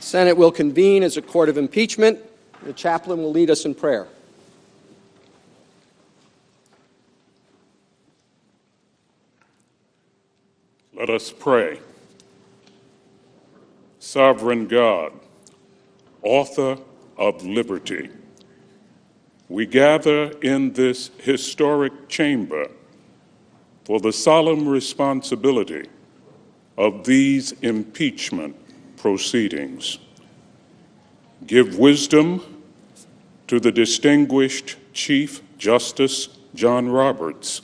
The Senate will convene as a court of impeachment. The chaplain will lead us in prayer. Let us pray. Sovereign God, author of liberty, we gather in this historic chamber for the solemn responsibility of these impeachment proceedings. Give wisdom to the distinguished Chief Justice John Roberts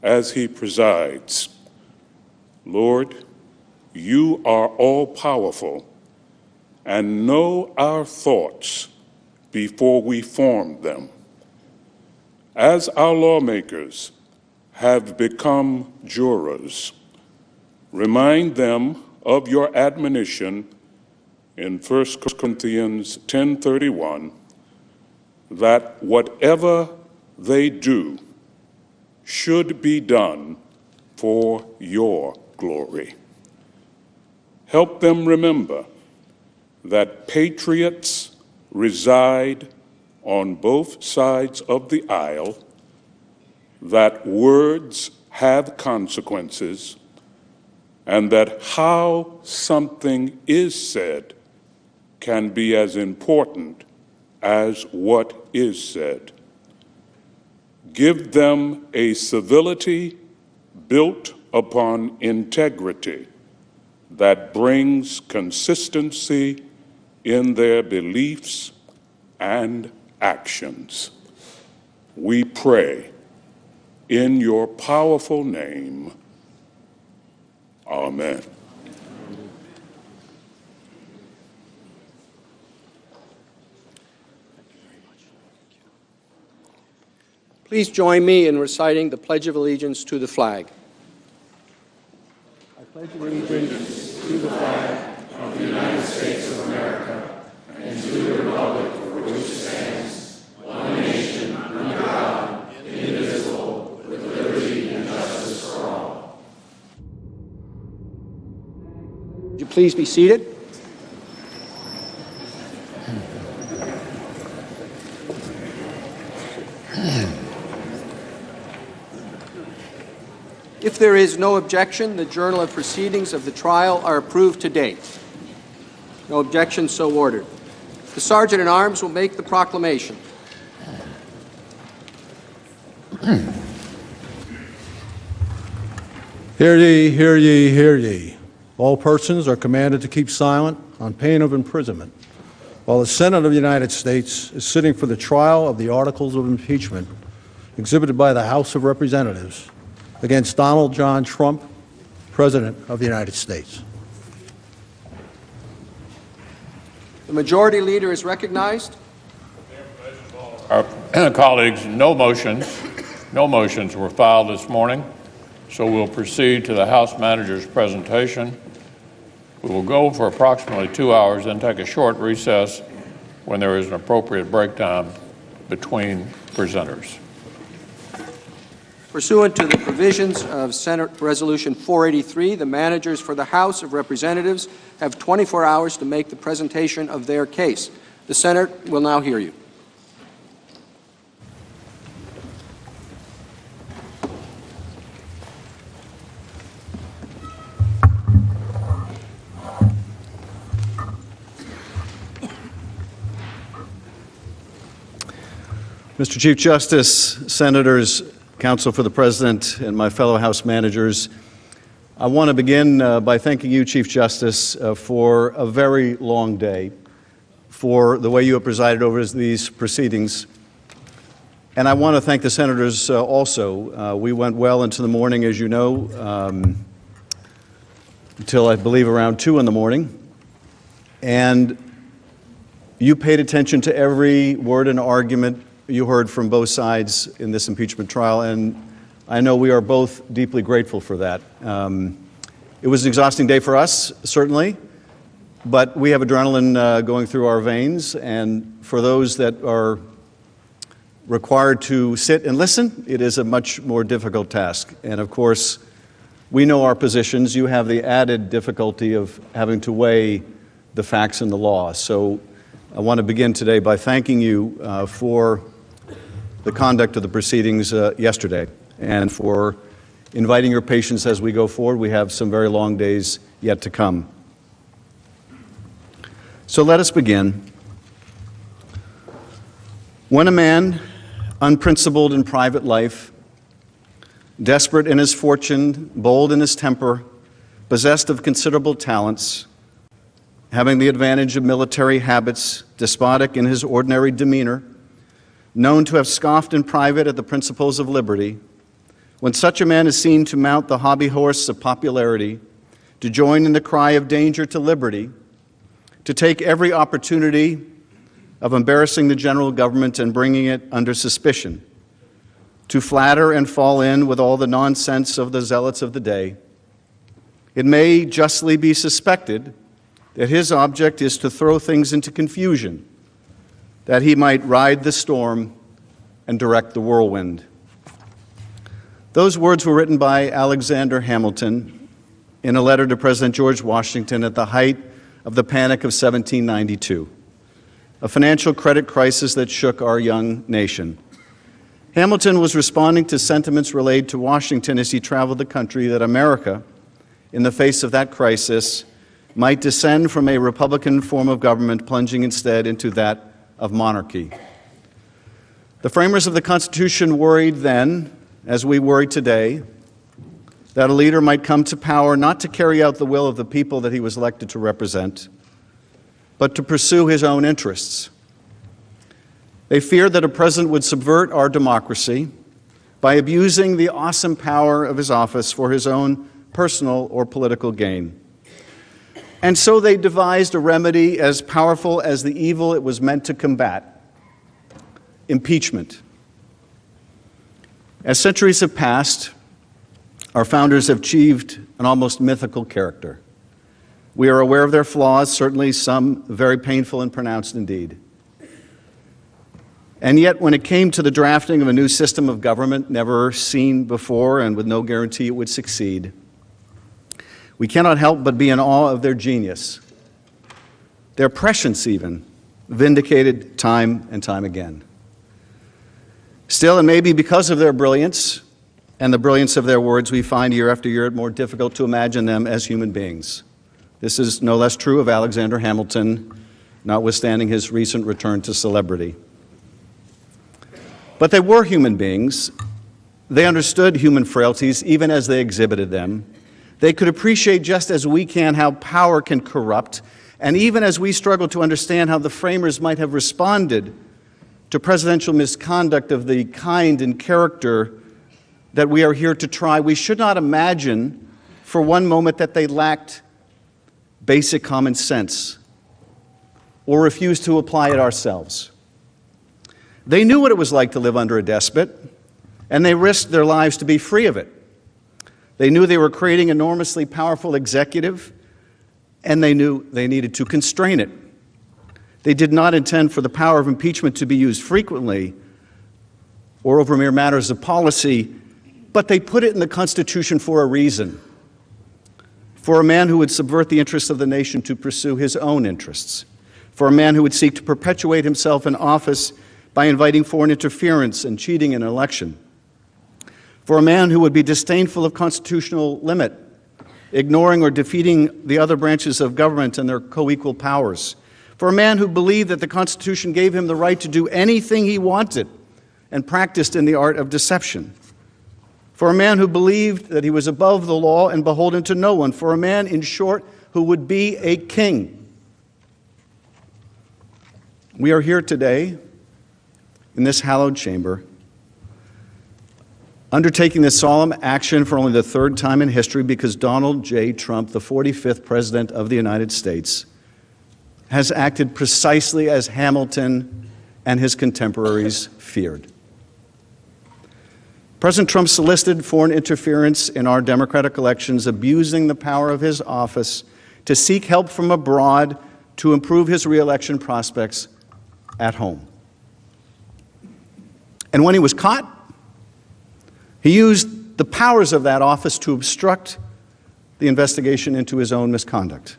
as he presides. Lord, you are all-powerful and know our thoughts before we form them. As our lawmakers have become jurors, remind them of your admonition in 1 Corinthians 10:31 that whatever they do should be done for your glory. Help them remember that patriots reside on both sides of the aisle, that words have consequences, and that how something is said can be as important as what is said. Give them a civility built upon integrity that brings consistency in their beliefs and actions. We pray in your powerful name. Amen. Please join me in reciting the Pledge of Allegiance to the flag. I pledge allegiance to the flag of the United States of America and to the republic for which it stands, one nation, under God, indivisible, with liberty and justice for all. Would you please be seated? If there is no objection, the journal of proceedings of the trial are approved to date. No objection, so ordered. The Sergeant-at-Arms will make the proclamation. Hear ye, hear ye, hear ye. All persons are commanded to keep silent on pain of imprisonment while the Senate of the United States is sitting for the trial of the articles of impeachment exhibited by the House of Representatives against Donald John Trump, President of the United States. The Majority Leader is recognized. Our colleagues, no motions were filed this morning, so we'll proceed to the House Manager's presentation. We will go for approximately 2 hours, then take a short recess when there is an appropriate break time between presenters. Pursuant to the provisions of Senate Resolution 483, the managers for the House of Representatives have 24 hours to make the presentation of their case. The Senate will now hear you. Mr. Chief Justice, Senators, Counsel for the President, and my fellow House managers, I want to begin by thanking you, Chief Justice, for a very long day, for the way you have presided over these proceedings. And I want to thank the senators also. We went well into the morning, as you know, until I believe around 2 in the morning. And you paid attention to every word and argument you heard from both sides in this impeachment trial, and I know we are both deeply grateful for that. It was an exhausting day for us, certainly, but we have adrenaline going through our veins, and for those that are required to sit and listen, it is a much more difficult task. And of course, we know our positions. You have the added difficulty of having to weigh the facts and the law. So I want to begin today by thanking you for the conduct of the proceedings yesterday and for inviting your patience as we go forward. We have some very long days yet to come. So let us begin. When a man, unprincipled in private life, desperate in his fortune, bold in his temper, possessed of considerable talents, having the advantage of military habits, despotic in his ordinary demeanor, known to have scoffed in private at the principles of liberty, when such a man is seen to mount the hobby horse of popularity, to join in the cry of danger to liberty, to take every opportunity of embarrassing the general government and bringing it under suspicion, to flatter and fall in with all the nonsense of the zealots of the day, it may justly be suspected that his object is to throw things into confusion, that he might ride the storm and direct the whirlwind. Those words were written by Alexander Hamilton in a letter to President George Washington at the height of the Panic of 1792, a financial credit crisis that shook our young nation. Hamilton was responding to sentiments relayed to Washington as he traveled the country that America, in the face of that crisis, might descend from a Republican form of government, plunging instead into that of monarchy. The framers of the Constitution worried then, as we worry today, that a leader might come to power not to carry out the will of the people that he was elected to represent, but to pursue his own interests. They feared that a president would subvert our democracy by abusing the awesome power of his office for his own personal or political gain. And so they devised a remedy as powerful as the evil it was meant to combat: impeachment. As centuries have passed, our founders have achieved an almost mythical character. We are aware of their flaws, certainly some very painful and pronounced indeed. And yet, when it came to the drafting of a new system of government never seen before and with no guarantee it would succeed, we cannot help but be in awe of their genius, their prescience even, vindicated time and time again. Still, and maybe because of their brilliance and the brilliance of their words, we find year after year it more difficult to imagine them as human beings. This is no less true of Alexander Hamilton, notwithstanding his recent return to celebrity. But they were human beings. They understood human frailties even as they exhibited them. They could appreciate, just as we can, how power can corrupt, and even as we struggle to understand how the framers might have responded to presidential misconduct of the kind and character that we are here to try, we should not imagine for one moment that they lacked basic common sense or refused to apply it ourselves. They knew what it was like to live under a despot, and they risked their lives to be free of it. They knew they were creating an enormously powerful executive, and they knew they needed to constrain it. They did not intend for the power of impeachment to be used frequently or over mere matters of policy, but they put it in the Constitution for a reason, for a man who would subvert the interests of the nation to pursue his own interests, for a man who would seek to perpetuate himself in office by inviting foreign interference and cheating in an election, for a man who would be disdainful of constitutional limit, ignoring or defeating the other branches of government and their co-equal powers, for a man who believed that the Constitution gave him the right to do anything he wanted and practiced in the art of deception, for a man who believed that he was above the law and beholden to no one, for a man, in short, who would be a king. We are here today in this hallowed chamber, undertaking this solemn action for only the third time in history because Donald J. Trump, the 45th President of the United States, has acted precisely as Hamilton and his contemporaries feared. President Trump solicited foreign interference in our democratic elections, abusing the power of his office to seek help from abroad to improve his re-election prospects at home. And when he was caught, he used the powers of that office to obstruct the investigation into his own misconduct.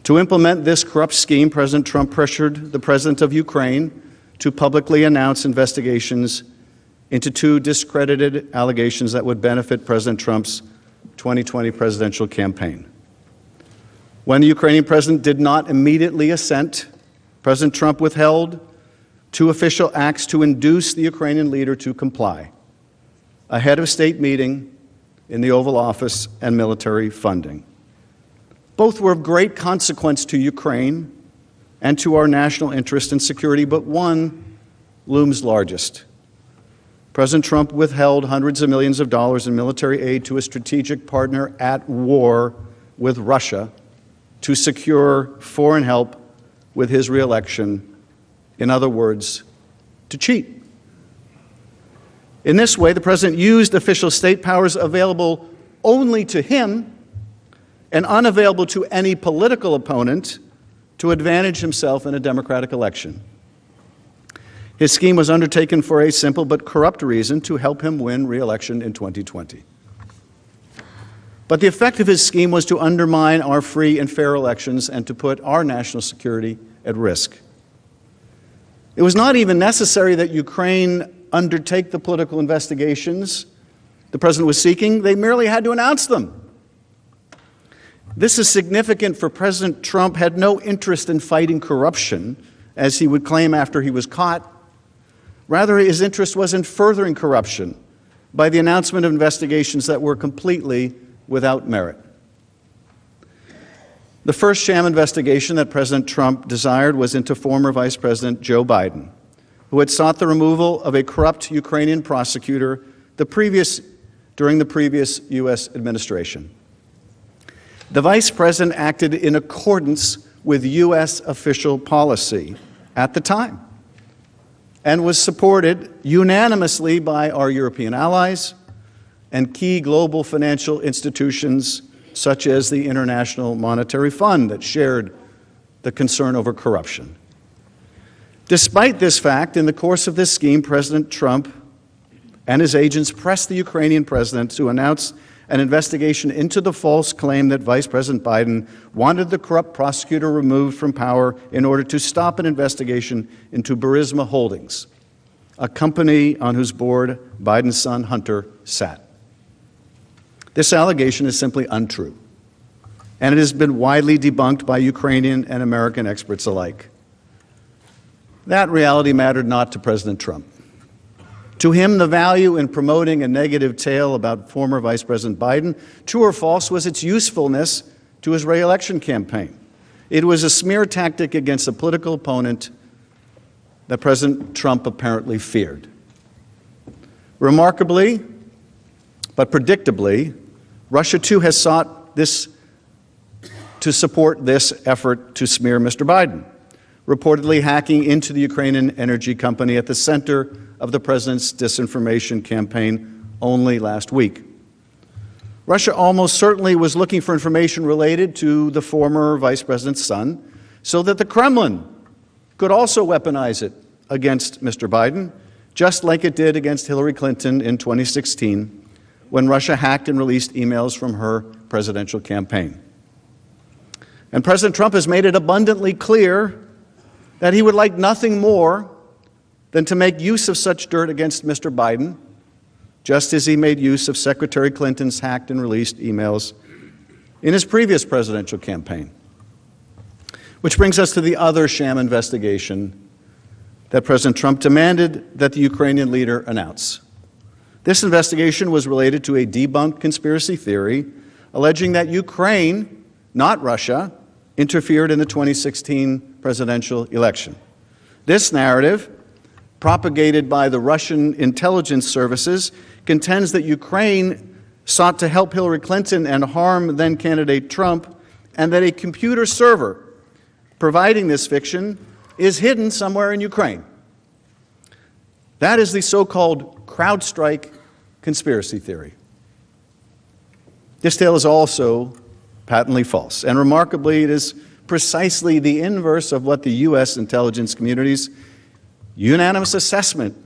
To implement this corrupt scheme, President Trump pressured the president of Ukraine to publicly announce investigations into two discredited allegations that would benefit President Trump's 2020 presidential campaign. When the Ukrainian president did not immediately assent, President Trump withheld two official acts to induce the Ukrainian leader to comply: a head of state meeting in the Oval Office and military funding. Both were of great consequence to Ukraine and to our national interest and security, but one looms largest. President Trump withheld hundreds of millions of dollars in military aid to a strategic partner at war with Russia to secure foreign help with his reelection. In other words, to cheat. In this way, the president used official state powers available only to him and unavailable to any political opponent to advantage himself in a democratic election. His scheme was undertaken for a simple but corrupt reason: to help him win re-election in 2020. But the effect of his scheme was to undermine our free and fair elections and to put our national security at risk. It was not even necessary that Ukraine undertake the political investigations the president was seeking. They merely had to announce them. This is significant, for President Trump had no interest in fighting corruption, as he would claim after he was caught. Rather, his interest was in furthering corruption by the announcement of investigations that were completely without merit. The first sham investigation that President Trump desired was into former Vice President Joe Biden, who had sought the removal of a corrupt Ukrainian prosecutor during the previous U.S. administration. The Vice President acted in accordance with U.S. official policy at the time and was supported unanimously by our European allies and key global financial institutions such as the International Monetary Fund that shared the concern over corruption. Despite this fact, in the course of this scheme, President Trump and his agents pressed the Ukrainian president to announce an investigation into the false claim that Vice President Biden wanted the corrupt prosecutor removed from power in order to stop an investigation into Burisma Holdings, a company on whose board Biden's son Hunter sat. This allegation is simply untrue, and it has been widely debunked by Ukrainian and American experts alike. That reality mattered not to President Trump. To him, the value in promoting a negative tale about former Vice President Biden, true or false, was its usefulness to his re-election campaign. It was a smear tactic against a political opponent that President Trump apparently feared. Remarkably, but predictably, Russia too has sought to support this effort to smear Mr. Biden, reportedly hacking into the Ukrainian energy company at the center of the president's disinformation campaign only last week. Russia almost certainly was looking for information related to the former vice president's son so that the Kremlin could also weaponize it against Mr. Biden, just like it did against Hillary Clinton in 2016 when Russia hacked and released emails from her presidential campaign. And President Trump has made it abundantly clear that he would like nothing more than to make use of such dirt against Mr. Biden, just as he made use of Secretary Clinton's hacked and released emails in his previous presidential campaign. Which brings us to the other sham investigation that President Trump demanded that the Ukrainian leader announce. This investigation was related to a debunked conspiracy theory alleging that Ukraine, not Russia, interfered in the 2016 presidential election. This narrative, propagated by the Russian intelligence services, contends that Ukraine sought to help Hillary Clinton and harm then-candidate Trump, and that a computer server providing this fiction is hidden somewhere in Ukraine. That is the so-called CrowdStrike conspiracy theory. This tale is also patently false, and remarkably, it is precisely the inverse of what the U.S. intelligence community's unanimous assessment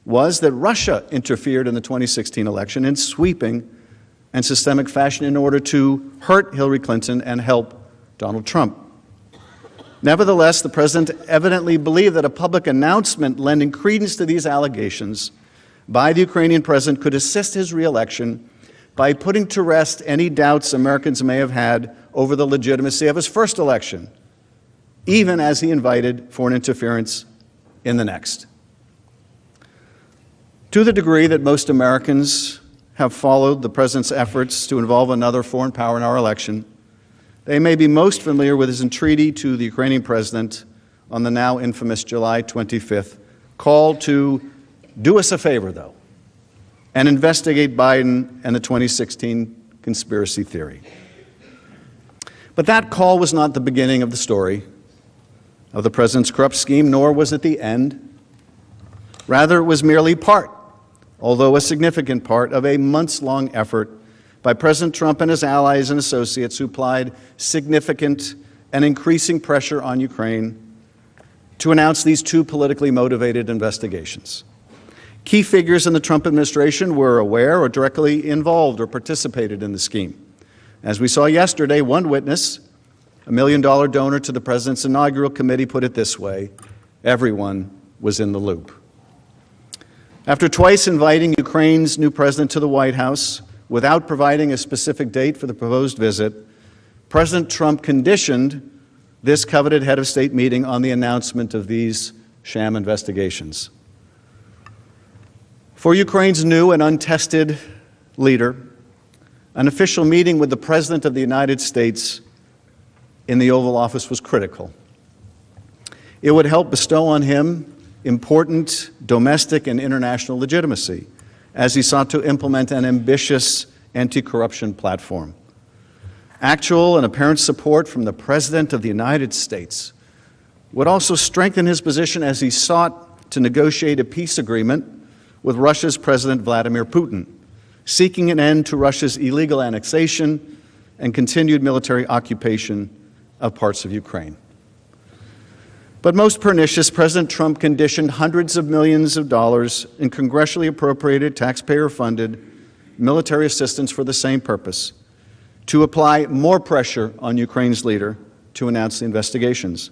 was, that Russia interfered in the 2016 election in sweeping and systemic fashion in order to hurt Hillary Clinton and help Donald Trump. Nevertheless, the president evidently believed that a public announcement lending credence to these allegations by the Ukrainian president could assist his reelection by putting to rest any doubts Americans may have had over the legitimacy of his first election, even as he invited foreign interference in the next. To the degree that most Americans have followed the president's efforts to involve another foreign power in our election, they may be most familiar with his entreaty to the Ukrainian president on the now infamous July 25th call to do us a favor, though, and investigate Biden and the 2016 conspiracy theory. But that call was not the beginning of the story of the president's corrupt scheme, nor was it the end. Rather, it was merely part, although a significant part, of a months-long effort by President Trump and his allies and associates who applied significant and increasing pressure on Ukraine to announce these two politically motivated investigations. Key figures in the Trump administration were aware or directly involved or participated in the scheme. As we saw yesterday, one witness, a $1 million donor to the president's inaugural committee, put it this way: everyone was in the loop. After twice inviting Ukraine's new president to the White House without providing a specific date for the proposed visit, President Trump conditioned this coveted head of state meeting on the announcement of these sham investigations. For Ukraine's new and untested leader, an official meeting with the President of the United States in the Oval Office was critical. It would help bestow on him important domestic and international legitimacy as he sought to implement an ambitious anti-corruption platform. Actual and apparent support from the President of the United States would also strengthen his position as he sought to negotiate a peace agreement with Russia's President Vladimir Putin, seeking an end to Russia's illegal annexation and continued military occupation of parts of Ukraine. But most pernicious, President Trump conditioned hundreds of millions of dollars in congressionally appropriated, taxpayer-funded military assistance for the same purpose, to apply more pressure on Ukraine's leader to announce the investigations.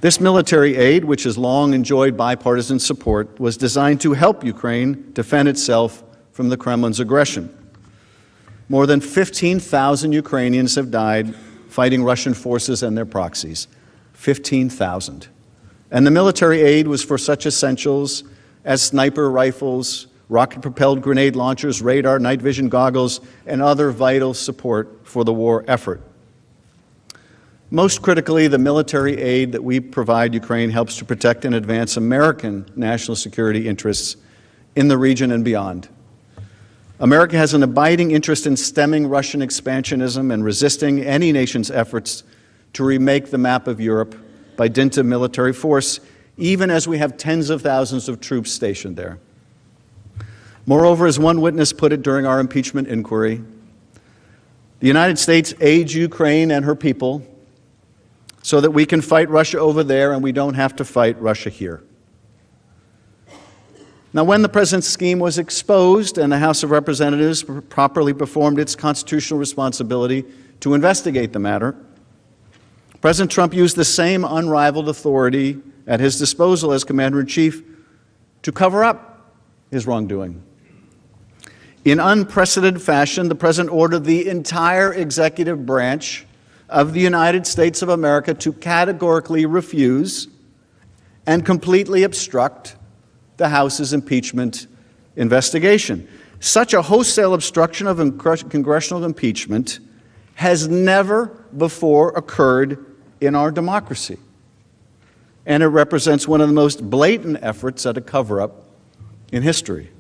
This military aid, which has long enjoyed bipartisan support, was designed to help Ukraine defend itself from the Kremlin's aggression. More than 15,000 Ukrainians have died fighting Russian forces and their proxies. 15,000. And the military aid was for such essentials as sniper rifles, rocket-propelled grenade launchers, radar, night vision goggles, and other vital support for the war effort. Most critically, the military aid that we provide Ukraine helps to protect and advance American national security interests in the region and beyond. America has an abiding interest in stemming Russian expansionism and resisting any nation's efforts to remake the map of Europe by dint of military force, even as we have tens of thousands of troops stationed there. Moreover, as one witness put it during our impeachment inquiry, the United States aids Ukraine and her people so that we can fight Russia over there and we don't have to fight Russia here. Now, when the president's scheme was exposed and the House of Representatives properly performed its constitutional responsibility to investigate the matter, President Trump used the same unrivaled authority at his disposal as Commander-in-Chief to cover up his wrongdoing. In unprecedented fashion, the President ordered the entire executive branch of the United States of America to categorically refuse and completely obstruct the House's impeachment investigation. Such a wholesale obstruction of congressional impeachment has never before occurred in our democracy, and it represents one of the most blatant efforts at a cover-up in history.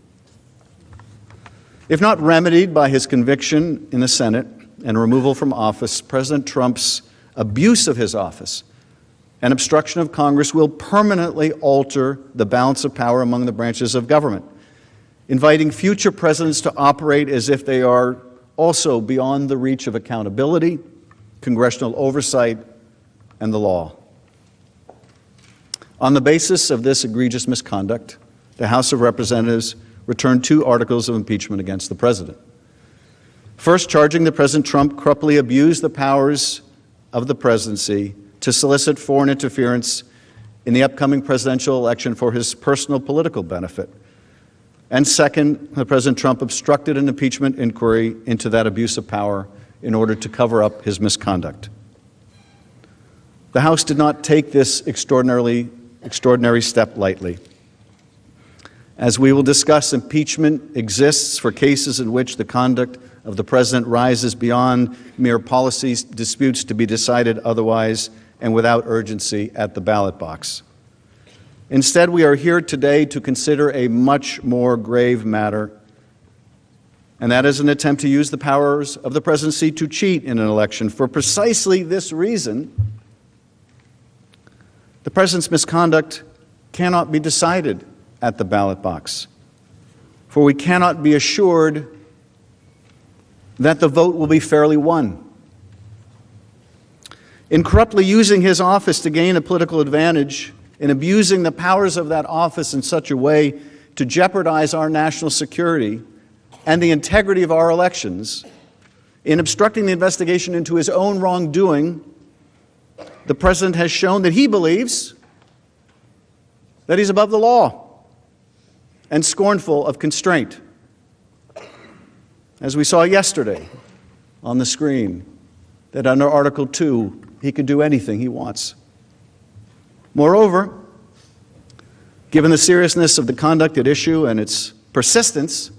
If not remedied by his conviction in the Senate and removal from office, President Trump's abuse of his office and obstruction of Congress will permanently alter the balance of power among the branches of government, inviting future presidents to operate as if they are also beyond the reach of accountability, congressional oversight, and the law. On the basis of this egregious misconduct, the House of Representatives returned 2 articles of impeachment against the president. First, charging that President Trump corruptly abused the powers of the presidency to solicit foreign interference in the upcoming presidential election for his personal political benefit. And second, President Trump obstructed an impeachment inquiry into that abuse of power in order to cover up his misconduct. The House did not take this extraordinary step lightly. As we will discuss, impeachment exists for cases in which the conduct of the president rises beyond mere policy disputes to be decided otherwise and without urgency at the ballot box. Instead, we are here today to consider a much more grave matter, and that is an attempt to use the powers of the presidency to cheat in an election. For precisely this reason, the president's misconduct cannot be decided at the ballot box, for we cannot be assured that the vote will be fairly won. In corruptly using his office to gain a political advantage, in abusing the powers of that office in such a way to jeopardize our national security and the integrity of our elections, in obstructing the investigation into his own wrongdoing, the president has shown that he believes that he's above the law and scornful of constraint. As we saw yesterday on the screen, that under Article 2, he could do anything he wants. Moreover, given the seriousness of the conduct at issue and its persistence,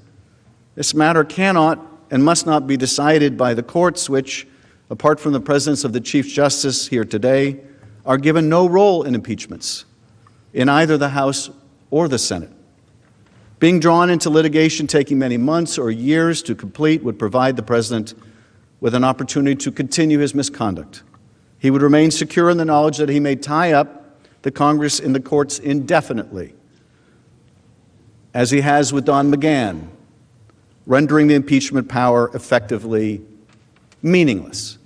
this matter cannot and must not be decided by the courts, which, apart from the presence of the Chief Justice here today, are given no role in impeachments in either the House or the Senate. Being drawn into litigation taking many months or years to complete would provide the president with an opportunity to continue his misconduct. He would remain secure in the knowledge that he may tie up the Congress in the courts indefinitely, as he has with Don McGahn, rendering the impeachment power effectively meaningless.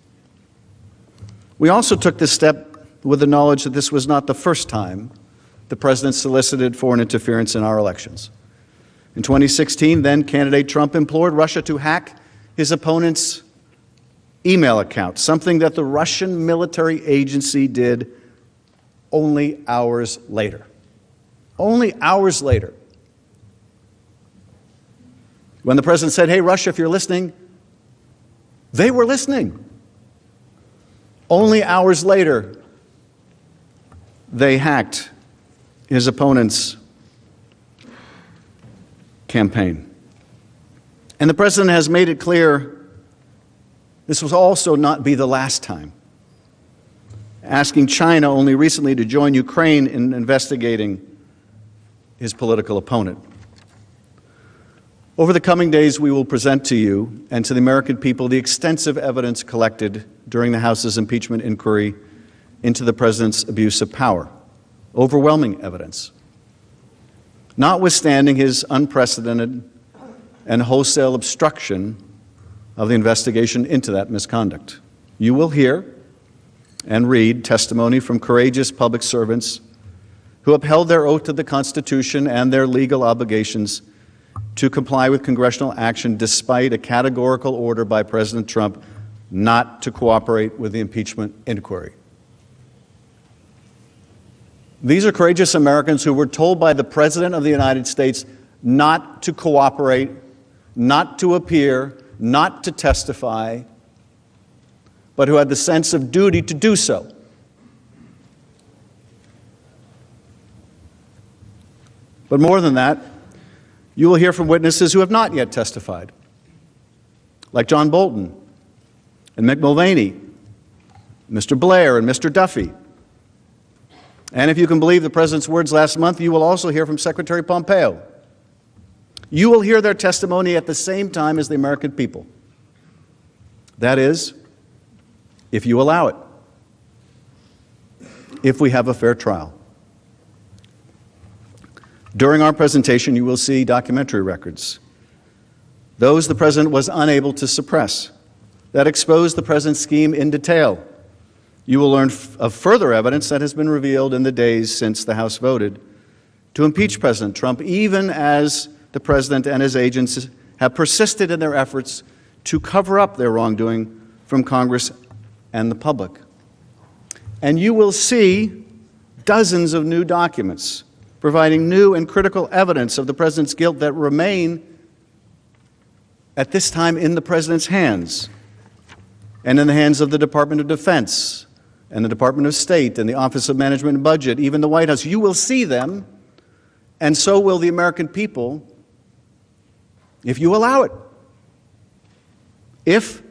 We also took this step with the knowledge that this was not the first time the president solicited foreign interference in our elections. In 2016, then candidate Trump implored Russia to hack his opponent's email account, something that the Russian military agency did only hours later. Only hours later. When the president said, "Hey, Russia, if you're listening," they were listening. Only hours later, they hacked his opponent's campaign. And the president has made it clear this will also not be the last time, asking China only recently to join Ukraine in investigating his political opponent. Over the coming days, we will present to you and to the American people the extensive evidence collected during the House's impeachment inquiry into the president's abuse of power. Overwhelming evidence. Notwithstanding his unprecedented and wholesale obstruction of the investigation into that misconduct. You will hear and read testimony from courageous public servants who upheld their oath to the Constitution and their legal obligations to comply with congressional action despite a categorical order by President Trump not to cooperate with the impeachment inquiry. These are courageous Americans who were told by the President of the United States not to cooperate, not to appear, not to testify, but who had the sense of duty to do so. But more than that, you will hear from witnesses who have not yet testified, like John Bolton and Mick Mulvaney, Mr. Blair and Mr. Duffy. And if you can believe the President's words last month, you will also hear from Secretary Pompeo. You will hear their testimony at the same time as the American people. That is, if you allow it, if we have a fair trial. During our presentation, you will see documentary records, those the President was unable to suppress, that expose the President's scheme in detail. You will learn of further evidence that has been revealed in the days since the House voted to impeach President Trump, even as the President and his agents have persisted in their efforts to cover up their wrongdoing from Congress and the public. And you will see dozens of new documents providing new and critical evidence of the president's guilt that remain at this time in the president's hands and in the hands of the Department of Defense and the Department of State and the Office of Management and Budget, even the White House. You will see them, and so will the American people, if you allow it. If,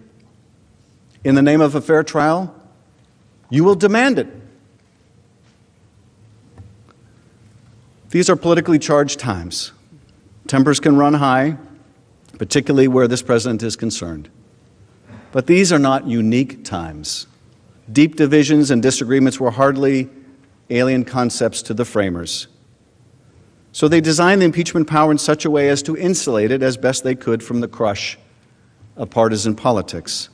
in the name of a fair trial, you will demand it. These are politically charged times. Tempers can run high, particularly where this president is concerned. But these are not unique times. Deep divisions and disagreements were hardly alien concepts to the framers. So they designed the impeachment power in such a way as to insulate it as best they could from the crush of partisan politics.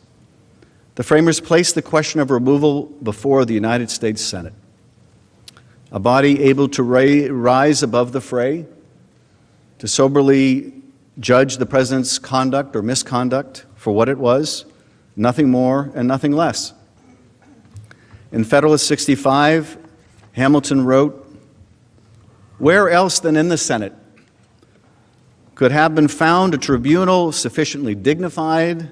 The framers placed the question of removal before the United States Senate, a body able to rise above the fray, to soberly judge the president's conduct or misconduct for what it was, nothing more and nothing less. In Federalist 65, Hamilton wrote, "Where else than in the Senate could have been found a tribunal sufficiently dignified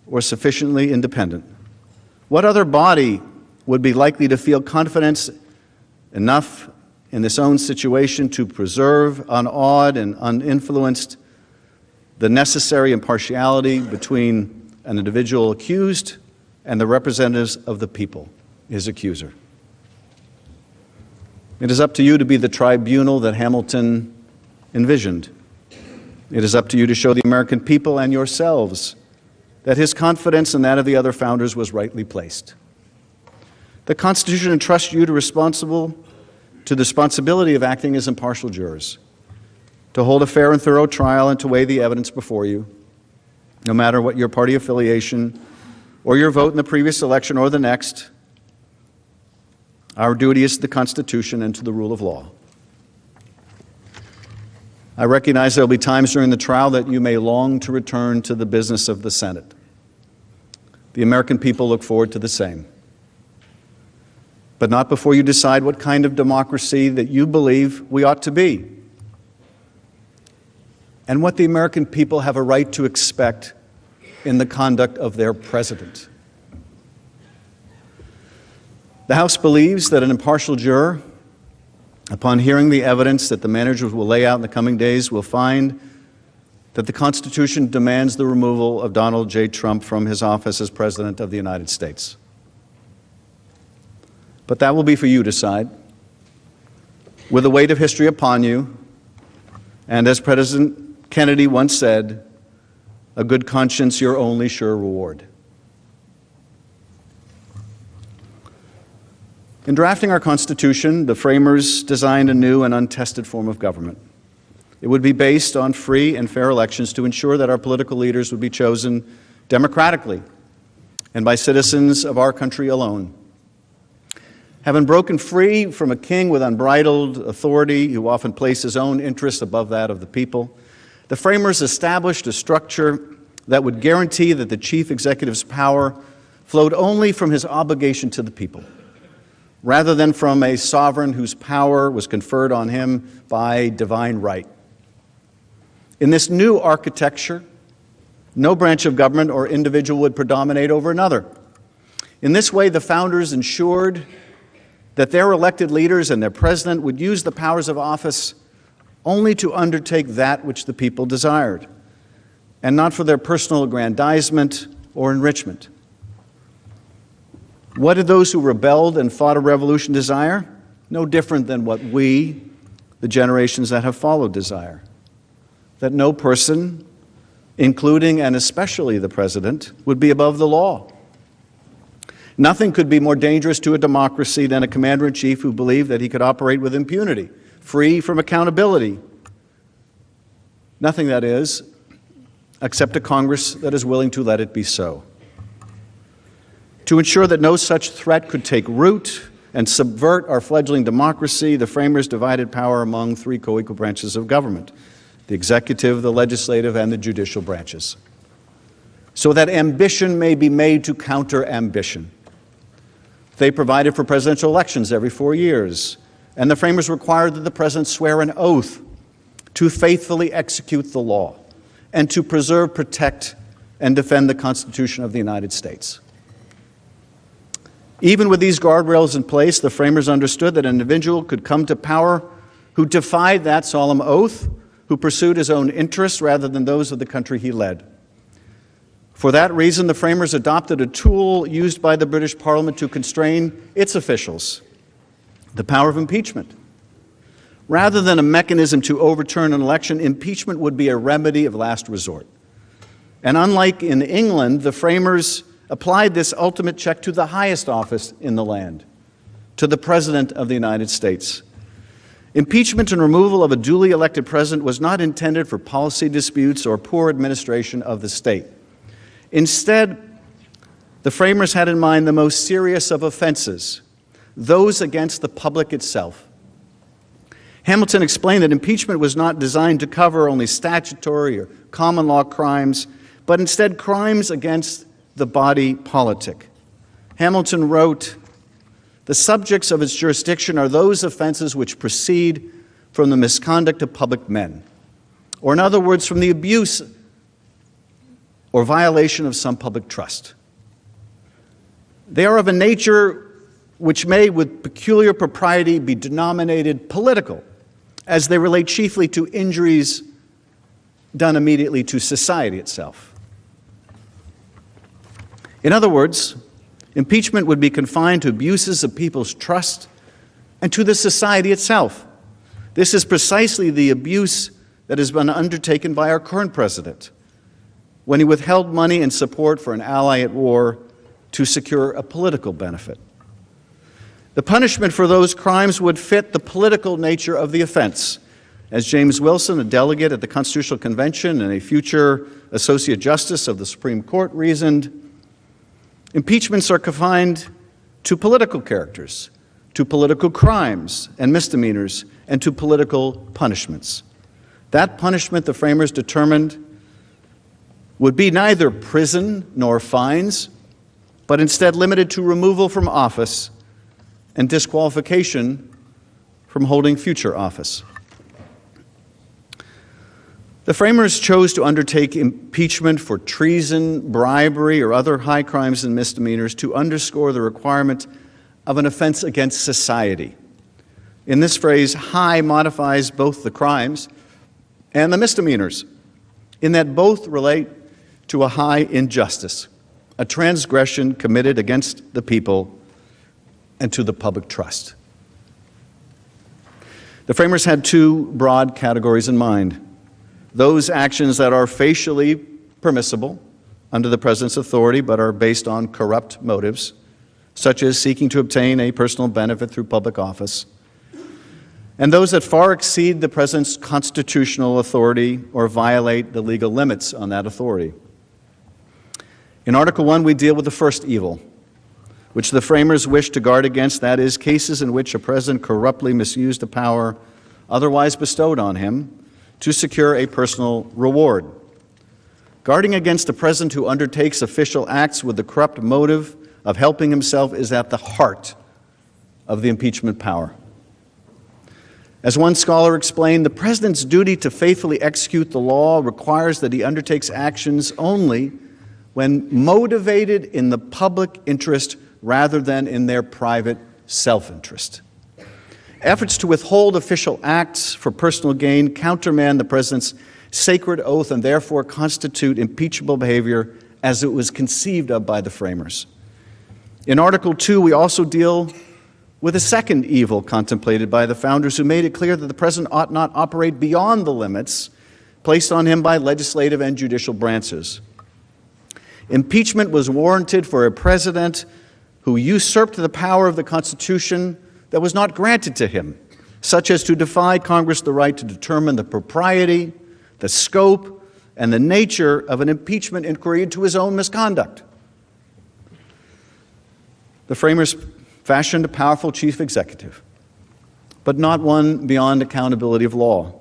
or sufficiently independent? What other body would be likely to feel confidence enough in its own situation to preserve, unawed and uninfluenced, the necessary impartiality between an individual accused and the representatives of the people, his accuser?" It is up to you to be the tribunal that Hamilton envisioned. It is up to you to show the American people and yourselves that his confidence and that of the other founders was rightly placed. The Constitution entrusts you to the responsibility of acting as impartial jurors, to hold a fair and thorough trial and to weigh the evidence before you, no matter what your party affiliation or your vote in the previous election or the next. Our duty is to the Constitution and to the rule of law. I recognize there will be times during the trial that you may long to return to the business of the Senate. The American people look forward to the same. But not before you decide what kind of democracy that you believe we ought to be, and what the American people have a right to expect in the conduct of their president. The House believes that an impartial juror, upon hearing the evidence that the managers will lay out in the coming days, will find that the Constitution demands the removal of Donald J. Trump from his office as President of the United States. But that will be for you to decide, with the weight of history upon you, and as President Kennedy once said, a good conscience your only sure reward. In drafting our Constitution, the framers designed a new and untested form of government. It would be based on free and fair elections to ensure that our political leaders would be chosen democratically and by citizens of our country alone. Having broken free from a king with unbridled authority who often placed his own interests above that of the people, the framers established a structure that would guarantee that the chief executive's power flowed only from his obligation to the people, rather than from a sovereign whose power was conferred on him by divine right. In this new architecture, no branch of government or individual would predominate over another. In this way, the founders ensured that their elected leaders and their president would use the powers of office only to undertake that which the people desired, and not for their personal aggrandizement or enrichment. What did those who rebelled and fought a revolution desire? No different than what we, the generations that have followed, desire. That no person, including and especially the president, would be above the law. Nothing could be more dangerous to a democracy than a commander-in-chief who believed that he could operate with impunity, free from accountability. Nothing, that is, except a Congress that is willing to let it be so. To ensure that no such threat could take root and subvert our fledgling democracy, the framers divided power among three co-equal branches of government: the executive, the legislative, and the judicial branches, so that ambition may be made to counter ambition. They provided for presidential elections every 4 years, and the framers required that the president swear an oath to faithfully execute the law and to preserve, protect, and defend the Constitution of the United States. Even with these guardrails in place, the framers understood that an individual could come to power who defied that solemn oath, who pursued his own interests rather than those of the country he led. For that reason, the framers adopted a tool used by the British Parliament to constrain its officials, the power of impeachment. Rather than a mechanism to overturn an election, impeachment would be a remedy of last resort. And unlike in England, the framers applied this ultimate check to the highest office in the land, to the President of the United States. Impeachment and removal of a duly elected president was not intended for policy disputes or poor administration of the state. Instead, the framers had in mind the most serious of offenses, those against the public itself. Hamilton explained that impeachment was not designed to cover only statutory or common law crimes, but instead crimes against the body politic. Hamilton wrote, "The subjects of its jurisdiction are those offenses which proceed from the misconduct of public men, or in other words, from the abuse or violation of some public trust. They are of a nature which may, with peculiar propriety, be denominated political, as they relate chiefly to injuries done immediately to society itself." In other words, impeachment would be confined to abuses of people's trust and to the society itself. This is precisely the abuse that has been undertaken by our current president when he withheld money and support for an ally at war to secure a political benefit. The punishment for those crimes would fit the political nature of the offense. As James Wilson, a delegate at the Constitutional Convention and a future Associate Justice of the Supreme Court, reasoned, impeachments are confined to political characters, to political crimes and misdemeanors, and to political punishments. That punishment, the framers determined, would be neither prison nor fines, but instead limited to removal from office and disqualification from holding future office. The framers chose to undertake impeachment for treason, bribery, or other high crimes and misdemeanors to underscore the requirement of an offense against society. In this phrase, high modifies both the crimes and the misdemeanors, in that both relate to a high injustice, a transgression committed against the people and to the public trust. The framers had two broad categories in mind: those actions that are facially permissible under the president's authority but are based on corrupt motives, such as seeking to obtain a personal benefit through public office, and those that far exceed the president's constitutional authority or violate the legal limits on that authority. In Article 1, we deal with the first evil, which the framers wished to guard against, that is, cases in which a president corruptly misused a power otherwise bestowed on him to secure a personal reward. Guarding against a president who undertakes official acts with the corrupt motive of helping himself is at the heart of the impeachment power. As one scholar explained, the president's duty to faithfully execute the law requires that he undertakes actions only when motivated in the public interest rather than in their private self-interest. Efforts to withhold official acts for personal gain countermand the president's sacred oath and therefore constitute impeachable behavior as it was conceived of by the framers. In Article 2, we also deal with a second evil contemplated by the founders, who made it clear that the president ought not operate beyond the limits placed on him by legislative and judicial branches. Impeachment was warranted for a president who usurped the power of the Constitution that was not granted to him, such as to defy Congress the right to determine the propriety, the scope, and the nature of an impeachment inquiry into his own misconduct. The framers fashioned a powerful chief executive, but not one beyond accountability of law.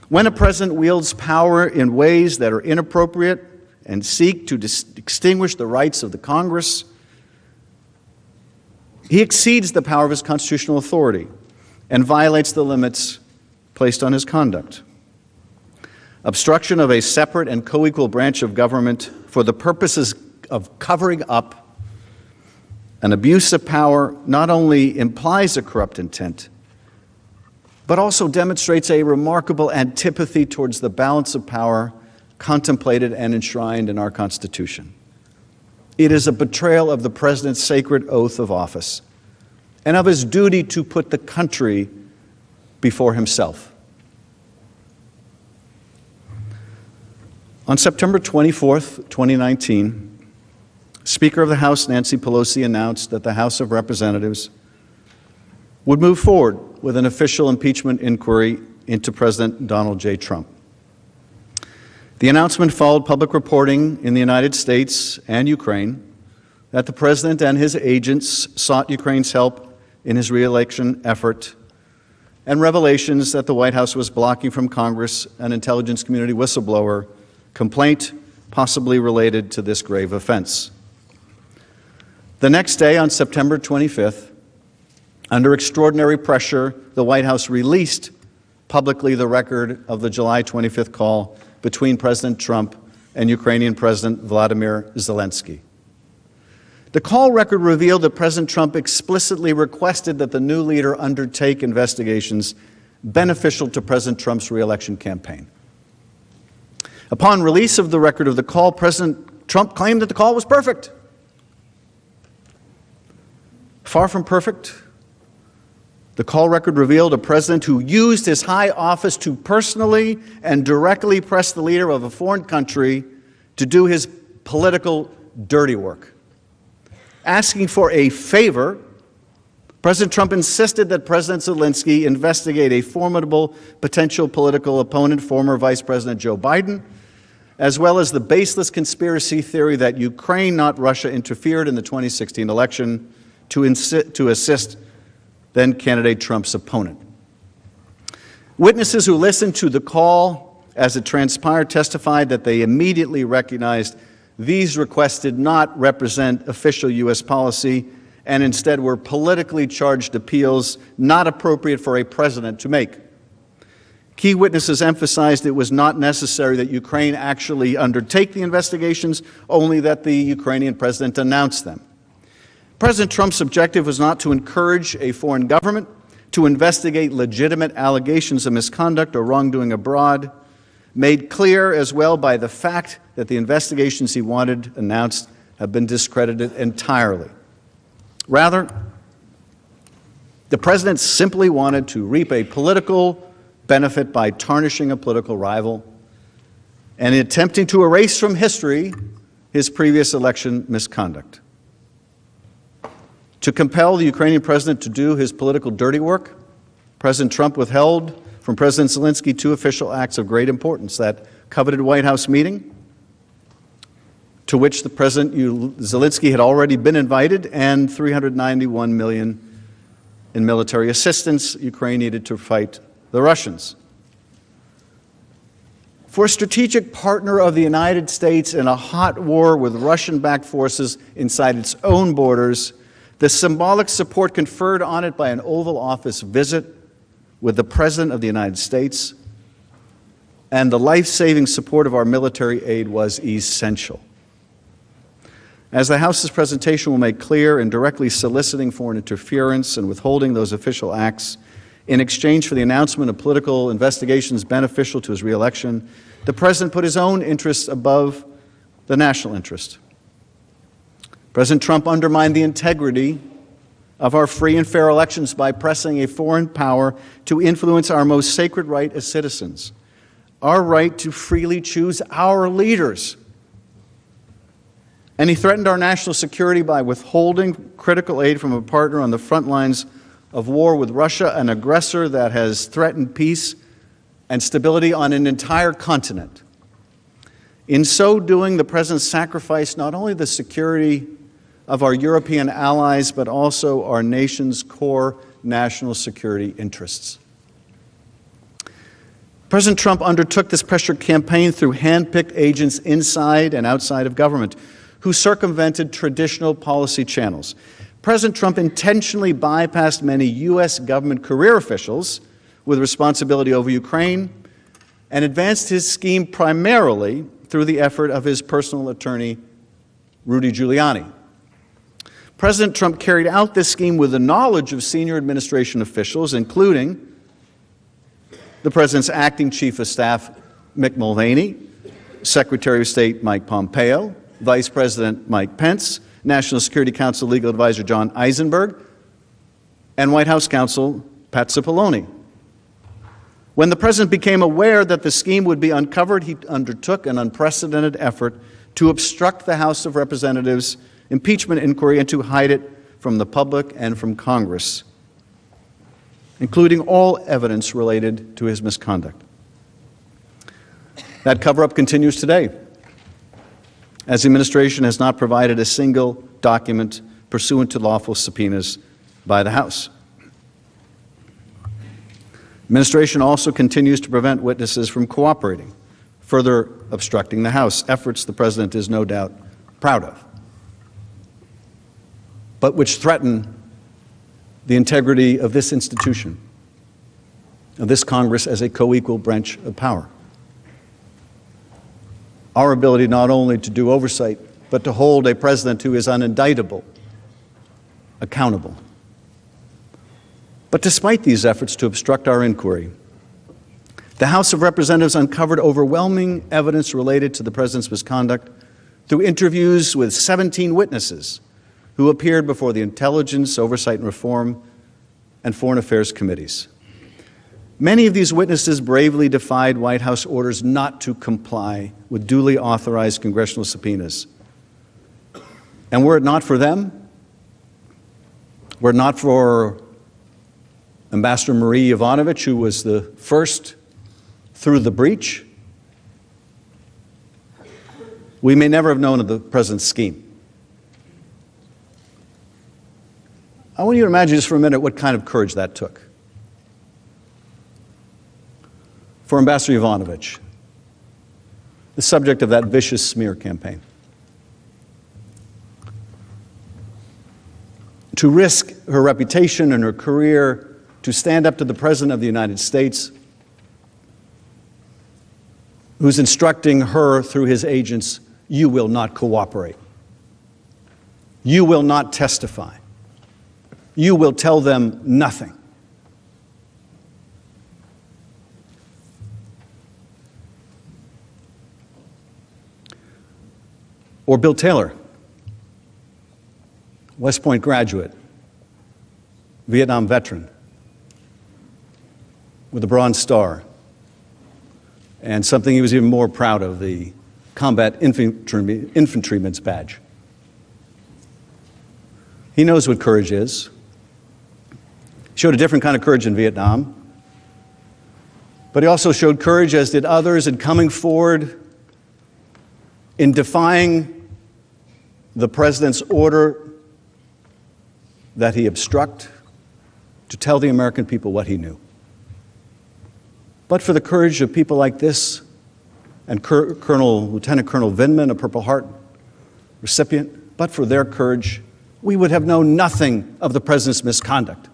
When a president wields power in ways that are inappropriate and seek to extinguish the rights of the Congress, He exceeds the power of his constitutional authority and violates the limits placed on his conduct. Obstruction of a separate and co-equal branch of government for the purposes of covering up an abuse of power not only implies a corrupt intent, but also demonstrates a remarkable antipathy towards the balance of power contemplated and enshrined in our Constitution. It is a betrayal of the President's sacred oath of office and of his duty to put the country before himself. On September 24th, 2019, Speaker of the House Nancy Pelosi announced that the House of Representatives would move forward with an official impeachment inquiry into President Donald J. Trump. The announcement followed public reporting in the United States and Ukraine that the President and his agents sought Ukraine's help in his re-election effort, and revelations that the White House was blocking from Congress an intelligence community whistleblower complaint possibly related to this grave offense. The next day, on September 25th, under extraordinary pressure, the White House released publicly the record of the July 25th call between President Trump and Ukrainian President Vladimir Zelensky. The call record revealed that President Trump explicitly requested that the new leader undertake investigations beneficial to President Trump's re-election campaign. Upon release of the record of the call, President Trump claimed that the call was perfect. Far from perfect, the call record revealed a president who used his high office to personally and directly press the leader of a foreign country to do his political dirty work. Asking for a favor, President Trump insisted that President Zelensky investigate a formidable potential political opponent, former Vice President Joe Biden, as well as the baseless conspiracy theory that Ukraine, not Russia, interfered in the 2016 election to assist then-candidate Trump's opponent. Witnesses who listened to the call as it transpired testified that they immediately recognized these requests did not represent official U.S. policy and instead were politically charged appeals not appropriate for a president to make. Key witnesses emphasized it was not necessary that Ukraine actually undertake the investigations, only that the Ukrainian president announce them. President Trump's objective was not to encourage a foreign government to investigate legitimate allegations of misconduct or wrongdoing abroad, made clear as well by the fact that the investigations he wanted announced have been discredited entirely. Rather, the president simply wanted to reap a political benefit by tarnishing a political rival and attempting to erase from history his previous election misconduct. To compel the Ukrainian president to do his political dirty work, President Trump withheld from President Zelensky two official acts of great importance: that coveted White House meeting, to which the President Zelensky had already been invited, and $391 million in military assistance Ukraine needed to fight the Russians. For a strategic partner of the United States in a hot war with Russian-backed forces inside its own borders, the symbolic support conferred on it by an Oval Office visit with the President of the United States and the life-saving support of our military aid was essential. As the House's presentation will make clear, in directly soliciting foreign interference and withholding those official acts in exchange for the announcement of political investigations beneficial to his re-election, the President put his own interests above the national interest. President Trump undermined the integrity of our free and fair elections by pressing a foreign power to influence our most sacred right as citizens, our right to freely choose our leaders. And he threatened our national security by withholding critical aid from a partner on the front lines of war with Russia, an aggressor that has threatened peace and stability on an entire continent. In so doing, the President sacrificed not only the security of our European allies, but also our nation's core national security interests. President Trump undertook this pressure campaign through hand-picked agents inside and outside of government who circumvented traditional policy channels. President Trump intentionally bypassed many U.S. government career officials with responsibility over Ukraine and advanced his scheme primarily through the effort of his personal attorney, Rudy Giuliani. President Trump carried out this scheme with the knowledge of senior administration officials, including the President's acting Chief of Staff, Mick Mulvaney, Secretary of State Mike Pompeo, Vice President Mike Pence, National Security Council Legal Advisor John Eisenberg, and White House counsel Pat Cipollone. When the President became aware that the scheme would be uncovered, he undertook an unprecedented effort to obstruct the House of Representatives' impeachment inquiry and to hide it from the public and from Congress, including all evidence related to his misconduct. That cover-up continues today, as the administration has not provided a single document pursuant to lawful subpoenas by the House. Administration also continues to prevent witnesses from cooperating, further obstructing the House, efforts the President is no doubt proud of, but which threaten the integrity of this institution, of this Congress as a co-equal branch of power. Our ability not only to do oversight, but to hold a president who is unindictable accountable. But despite these efforts to obstruct our inquiry, the House of Representatives uncovered overwhelming evidence related to the President's misconduct through interviews with 17 witnesses who appeared before the Intelligence, Oversight and Reform, and Foreign Affairs committees. Many of these witnesses bravely defied White House orders not to comply with duly authorized congressional subpoenas. And were it not for them, were it not for Ambassador Marie Yovanovitch, who was the first through the breach, we may never have known of the President's scheme. I want you to imagine just for a minute what kind of courage that took. For Ambassador Yovanovitch, the subject of that vicious smear campaign, to risk her reputation and her career to stand up to the President of the United States, who's instructing her through his agents, you will not cooperate. You will not testify. You will tell them nothing. Or Bill Taylor, West Point graduate, Vietnam veteran, with a Bronze Star, and something he was even more proud of, the Combat Infantryman's Badge. He knows what courage is. He showed a different kind of courage in Vietnam, but he also showed courage, as did others, in coming forward in defying the President's order that he obstruct, to tell the American people what he knew. But for the courage of people like this, and Lieutenant Colonel Vindman, a Purple Heart recipient, but for their courage, we would have known nothing of the President's misconduct.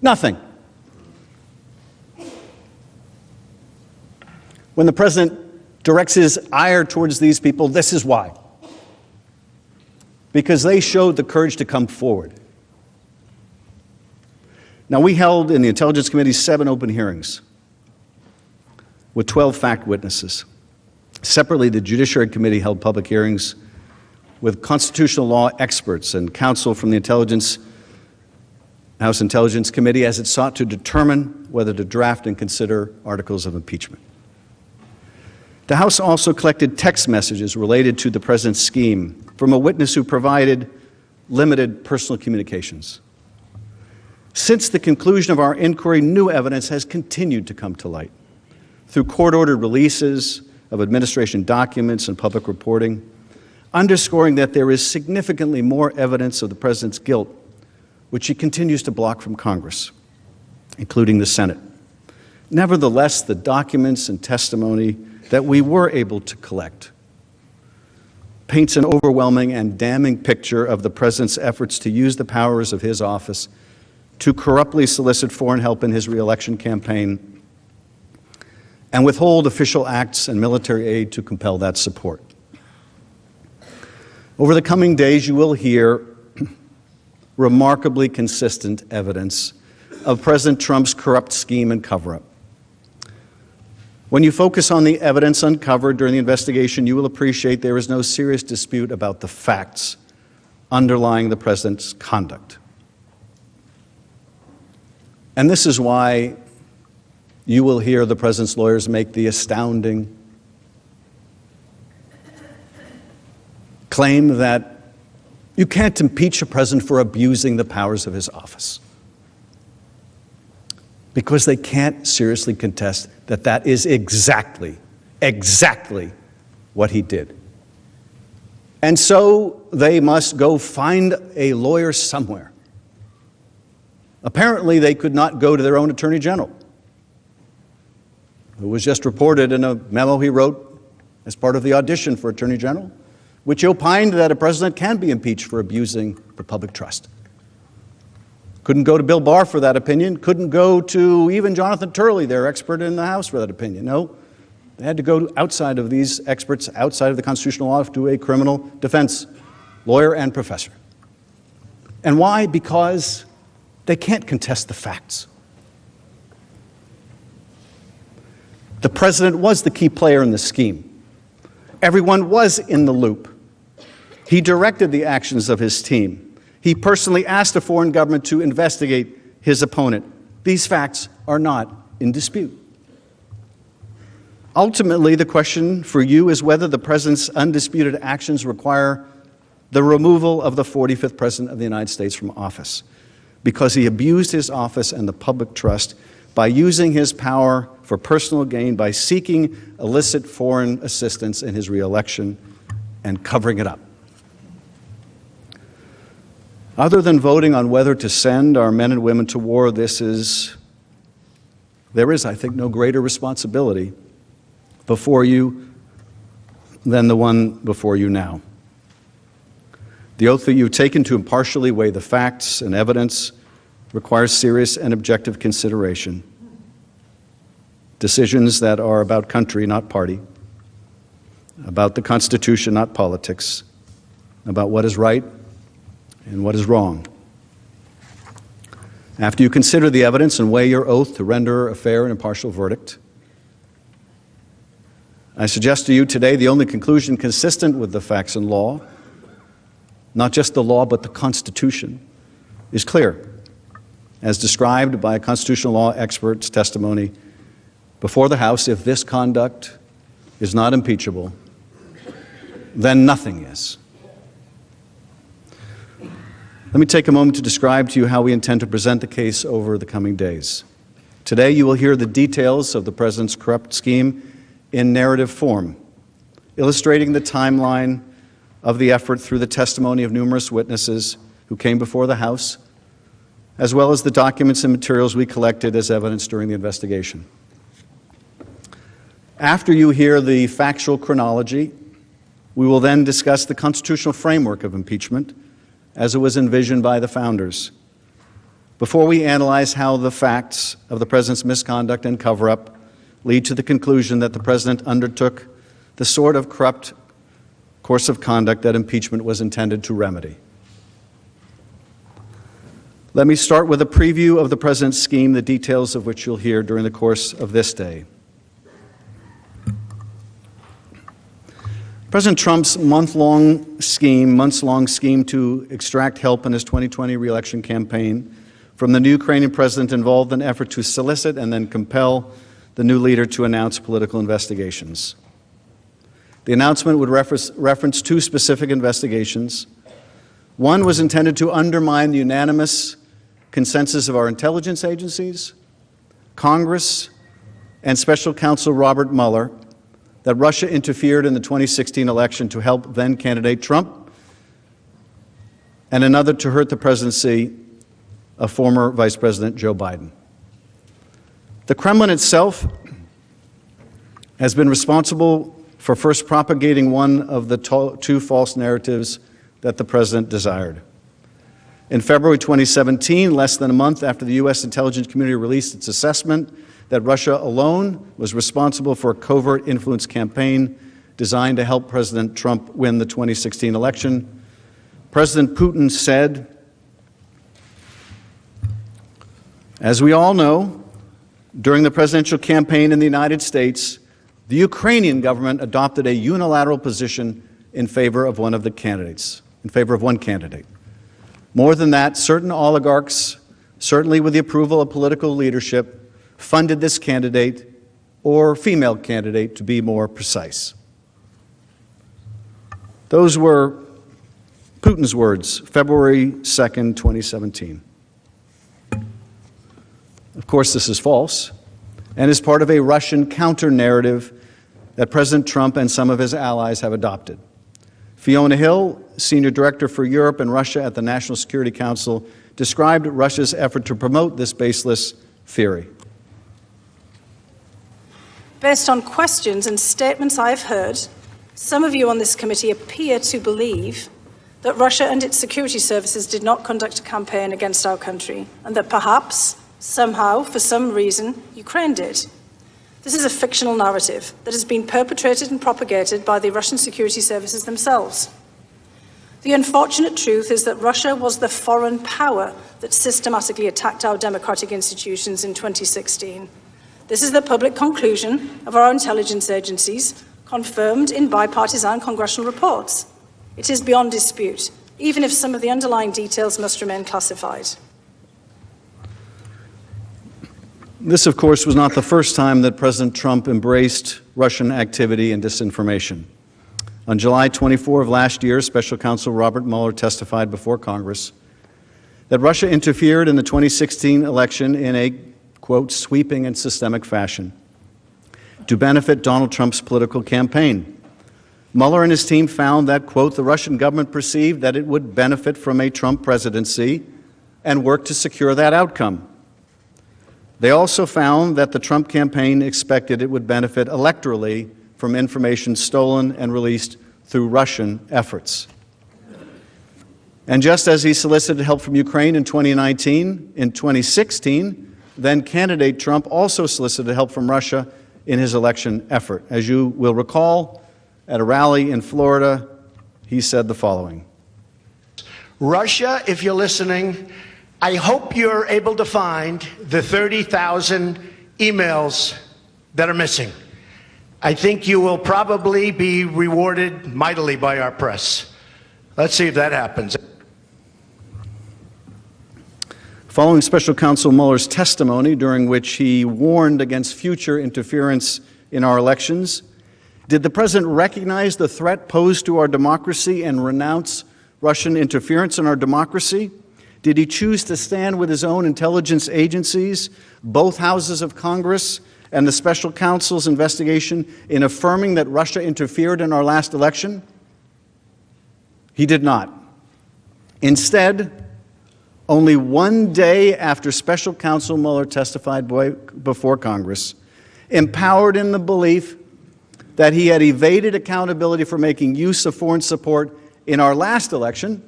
Nothing. When the President directs his ire towards these people, this is why. Because they showed the courage to come forward. Now, we held in the Intelligence Committee 7 open hearings with 12 fact witnesses. Separately, the Judiciary Committee held public hearings with constitutional law experts and counsel from the House Intelligence Committee as it sought to determine whether to draft and consider articles of impeachment. The House also collected text messages related to the President's scheme from a witness who provided limited personal communications. Since the conclusion of our inquiry, new evidence has continued to come to light through court-ordered releases of administration documents and public reporting, underscoring that there is significantly more evidence of the President's guilt, which he continues to block from Congress, including the Senate. Nevertheless, the documents and testimony that we were able to collect paints an overwhelming and damning picture of the president's efforts to use the powers of his office to corruptly solicit foreign help in his re-election campaign and withhold official acts and military aid to compel that support. Over the coming days, you will hear remarkably consistent evidence of President Trump's corrupt scheme and cover-up. When you focus on the evidence uncovered during the investigation, you will appreciate there is no serious dispute about the facts underlying the president's conduct. And this is why you will hear the president's lawyers make the astounding claim that you can't impeach a president for abusing the powers of his office, because they can't seriously contest that that is exactly what he did. And so they must go find a lawyer somewhere. Apparently, they could not go to their own attorney general, who was just reported in a memo he wrote as part of the audition for attorney general, which opined that a president can be impeached for abusing the public trust. Couldn't go to Bill Barr for that opinion, couldn't go to even Jonathan Turley, their expert in the House, for that opinion. No, they had to go outside of these experts, outside of the constitutional law, to a criminal defense lawyer and professor. And why? Because they can't contest the facts. The president was the key player in the scheme. Everyone was in the loop. He directed the actions of his team. He personally asked a foreign government to investigate his opponent. These facts are not in dispute. Ultimately, the question for you is whether the president's undisputed actions require the removal of the 45th president of the United States from office, because he abused his office and the public trust by using his power for personal gain, by seeking illicit foreign assistance in his re-election and covering it up. Other than voting on whether to send our men and women to war, there is, I think, no greater responsibility before you than the one before you now. The oath that you've taken to impartially weigh the facts and evidence requires serious and objective consideration. Decisions that are about country, not party, about the Constitution, not politics, about what is right and what is wrong. After you consider the evidence and weigh your oath to render a fair and impartial verdict, I suggest to you today the only conclusion consistent with the facts and law, not just the law but the Constitution, is clear, as described by a constitutional law expert's testimony before the House. If this conduct is not impeachable, then nothing is. Let me take a moment to describe to you how we intend to present the case over the coming days. Today, you will hear the details of the president's corrupt scheme in narrative form, illustrating the timeline of the effort through the testimony of numerous witnesses who came before the House, as well as the documents and materials we collected as evidence during the investigation. After you hear the factual chronology, we will then discuss the constitutional framework of impeachment as it was envisioned by the founders, before we analyze how the facts of the president's misconduct and cover-up lead to the conclusion that the president undertook the sort of corrupt course of conduct that impeachment was intended to remedy. Let me start with a preview of the president's scheme, the details of which you'll hear during the course of this day. President Trump's months-long scheme to extract help in his 2020 re-election campaign from the new Ukrainian president involved an effort to solicit and then compel the new leader to announce political investigations. The announcement would reference two specific investigations. One was intended to undermine the unanimous consensus of our intelligence agencies, Congress, and Special Counsel Robert Mueller that Russia interfered in the 2016 election to help then-candidate Trump, and another to hurt the presidency of former Vice President Joe Biden. The Kremlin itself has been responsible for first propagating one of the two false narratives that the president desired. In February 2017, less than a month after the U.S. intelligence community released its assessment that Russia alone was responsible for a covert influence campaign designed to help President Trump win the 2016 election, President Putin said, "As we all know, during the presidential campaign in the United States, the Ukrainian government adopted a unilateral position in favor of one of the candidates, in favor of one candidate. More than that, certain oligarchs, certainly with the approval of political leadership, funded this candidate, or female candidate to be more precise." Those were Putin's words, February 2nd, 2017. Of course, this is false and is part of a Russian counter-narrative that President Trump and some of his allies have adopted. Fiona Hill, Senior Director for Europe and Russia at the National Security Council, described Russia's effort to promote this baseless theory. Based on questions and statements I've heard, some of you on this committee appear to believe that Russia and its security services did not conduct a campaign against our country, and that perhaps, somehow, for some reason, Ukraine did. This is a fictional narrative that has been perpetrated and propagated by the Russian security services themselves. The unfortunate truth is that Russia was the foreign power that systematically attacked our democratic institutions in 2016. This is the public conclusion of our intelligence agencies, confirmed in bipartisan congressional reports. It is beyond dispute, even if some of the underlying details must remain classified. This, of course, was not the first time that President Trump embraced Russian activity and disinformation. On July 24 of last year, Special Counsel Robert Mueller testified before Congress that Russia interfered in the 2016 election in a, quote, sweeping and systemic fashion to benefit Donald Trump's political campaign. Mueller and his team found that, quote, the Russian government perceived that it would benefit from a Trump presidency and worked to secure that outcome. They also found that the Trump campaign expected it would benefit electorally from information stolen and released through Russian efforts. And just as he solicited help from Ukraine in 2019, in 2016, then candidate Trump also solicited help from Russia in his election effort. As you will recall, at a rally in Florida, he said the following. Russia, if you're listening, I hope you're able to find the 30,000 emails that are missing. I think you will probably be rewarded mightily by our press. Let's see if that happens. Following Special Counsel Mueller's testimony, during which he warned against future interference in our elections, did the President recognize the threat posed to our democracy and renounce Russian interference in our democracy? Did he choose to stand with his own intelligence agencies, both houses of Congress, and the Special Counsel's investigation in affirming that Russia interfered in our last election? He did not. Instead, only one day after Special Counsel Mueller testified before Congress, empowered in the belief that he had evaded accountability for making use of foreign support in our last election,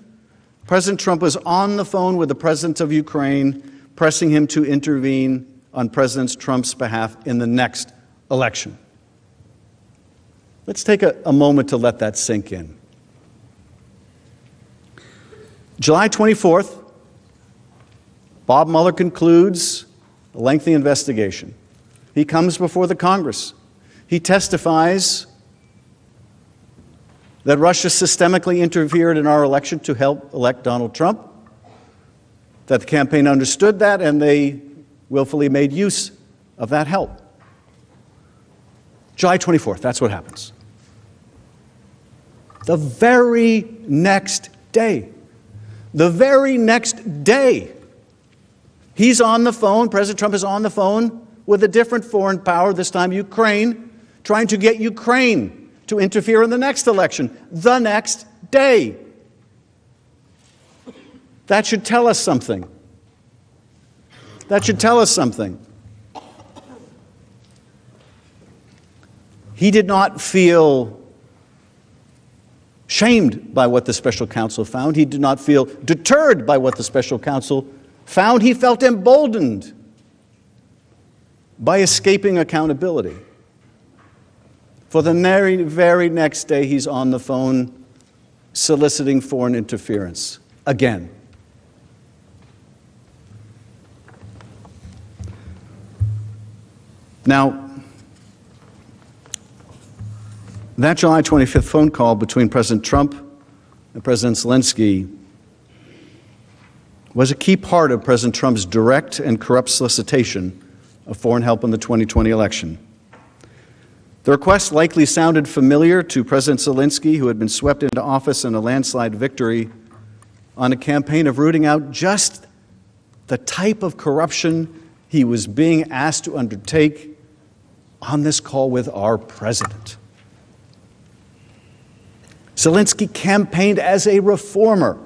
President Trump was on the phone with the President of Ukraine, pressing him to intervene on President Trump's behalf in the next election. Let's take a moment to let that sink in. July 24th, Bob Mueller concludes a lengthy investigation. He comes before the Congress. He testifies that Russia systemically interfered in our election to help elect Donald Trump, that the campaign understood that and they willfully made use of that help. July 24th, that's what happens. The very next day, he's on the phone, President Trump is on the phone with a different foreign power, this time Ukraine, trying to get Ukraine to interfere in the next election, the next day. That should tell us something. That should tell us something. He did not feel shamed by what the special counsel found. He did not feel deterred by what the special counsel found. He felt emboldened by escaping accountability. For the very next day, he's on the phone soliciting foreign interference again. Now, that July 25th phone call between President Trump and President Zelensky was a key part of President Trump's direct and corrupt solicitation of foreign help in the 2020 election. The request likely sounded familiar to President Zelensky, who had been swept into office in a landslide victory on a campaign of rooting out just the type of corruption he was being asked to undertake on this call with our president. Zelensky campaigned as a reformer,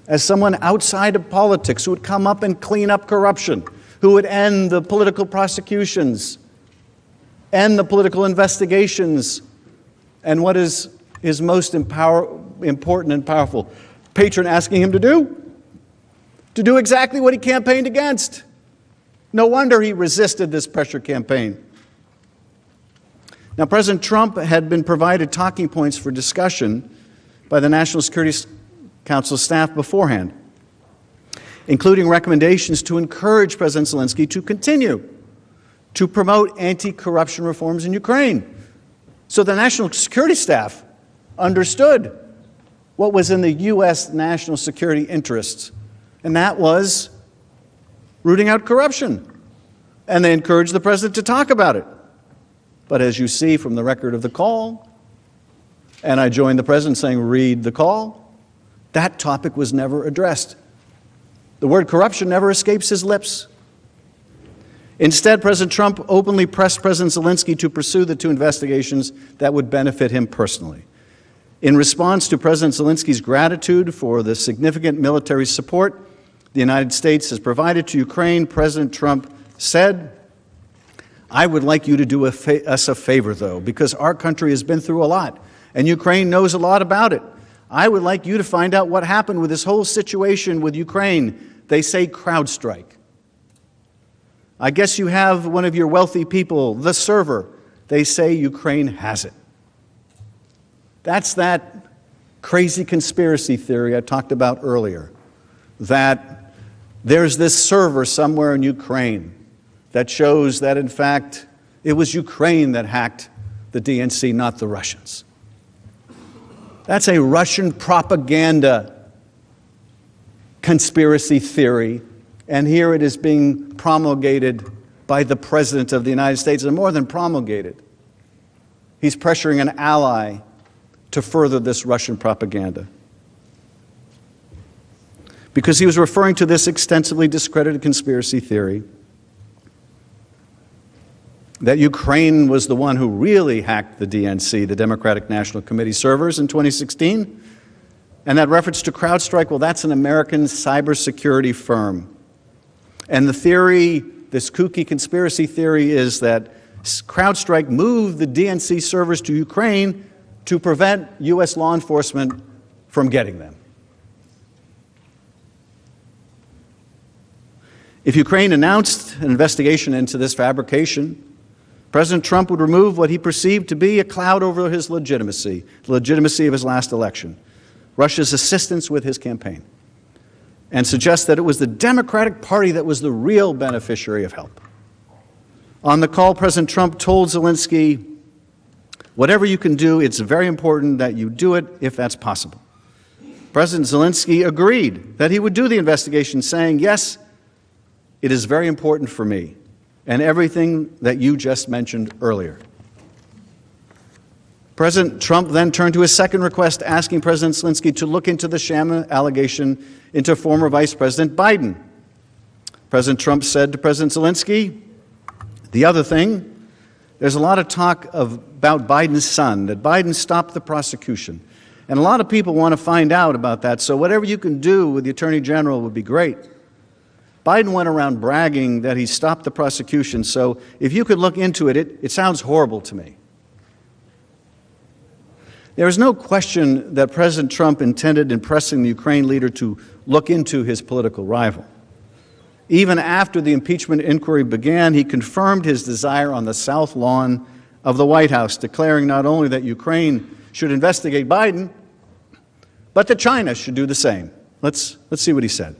as someone outside of politics who would come up and clean up corruption, who would end the political prosecutions, end the political investigations, and what is his most important and powerful patron asking him to do exactly what he campaigned against. No wonder he resisted this pressure campaign. Now, President Trump had been provided talking points for discussion by the National Security Council staff beforehand, including recommendations to encourage President Zelensky to continue to promote anti-corruption reforms in Ukraine. So the National Security staff understood what was in the U.S. national security interests, and that was rooting out corruption. And they encouraged the president to talk about it. But as you see from the record of the call, and I joined the president saying, read the call, that topic was never addressed. The word corruption never escapes his lips. Instead, President Trump openly pressed President Zelensky to pursue the two investigations that would benefit him personally. In response to President Zelensky's gratitude for the significant military support the United States has provided to Ukraine, President Trump said, I would like you to do us a favor, though, because our country has been through a lot, and Ukraine knows a lot about it. I would like you to find out what happened with this whole situation with Ukraine. They say CrowdStrike. I guess you have one of your wealthy people, the server. They say Ukraine has it. That's that crazy conspiracy theory I talked about earlier, that there's this server somewhere in Ukraine that shows that, in fact, it was Ukraine that hacked the DNC, not the Russians. That's a Russian propaganda conspiracy theory, and here it is being promulgated by the President of the United States, and more than promulgated. He's pressuring an ally to further this Russian propaganda. Because he was referring to this extensively discredited conspiracy theory that Ukraine was the one who really hacked the DNC, the Democratic National Committee servers, in 2016. And that reference to CrowdStrike, well, that's an American cybersecurity firm. And the theory, this kooky conspiracy theory, is that CrowdStrike moved the DNC servers to Ukraine to prevent U.S. law enforcement from getting them. If Ukraine announced an investigation into this fabrication, President Trump would remove what he perceived to be a cloud over his legitimacy, the legitimacy of his last election, Russia's assistance with his campaign, and suggest that it was the Democratic Party that was the real beneficiary of help. On the call, President Trump told Zelensky, whatever you can do, it's very important that you do it if that's possible. President Zelensky agreed that he would do the investigation, saying, yes, it is very important for me, and everything that you just mentioned earlier. President Trump then turned to his second request, asking President Zelensky to look into the sham allegation into former Vice President Biden. President Trump said to President Zelensky, the other thing, there's a lot of talk about Biden's son, that Biden stopped the prosecution. And a lot of people want to find out about that, so whatever you can do with the Attorney General would be great. Biden went around bragging that he stopped the prosecution, so if you could look into it, it sounds horrible to me. There is no question that President Trump intended in pressing the Ukraine leader to look into his political rival. Even after the impeachment inquiry began, he confirmed his desire on the South Lawn of the White House, declaring not only that Ukraine should investigate Biden, but that China should do the same. Let's see what he said.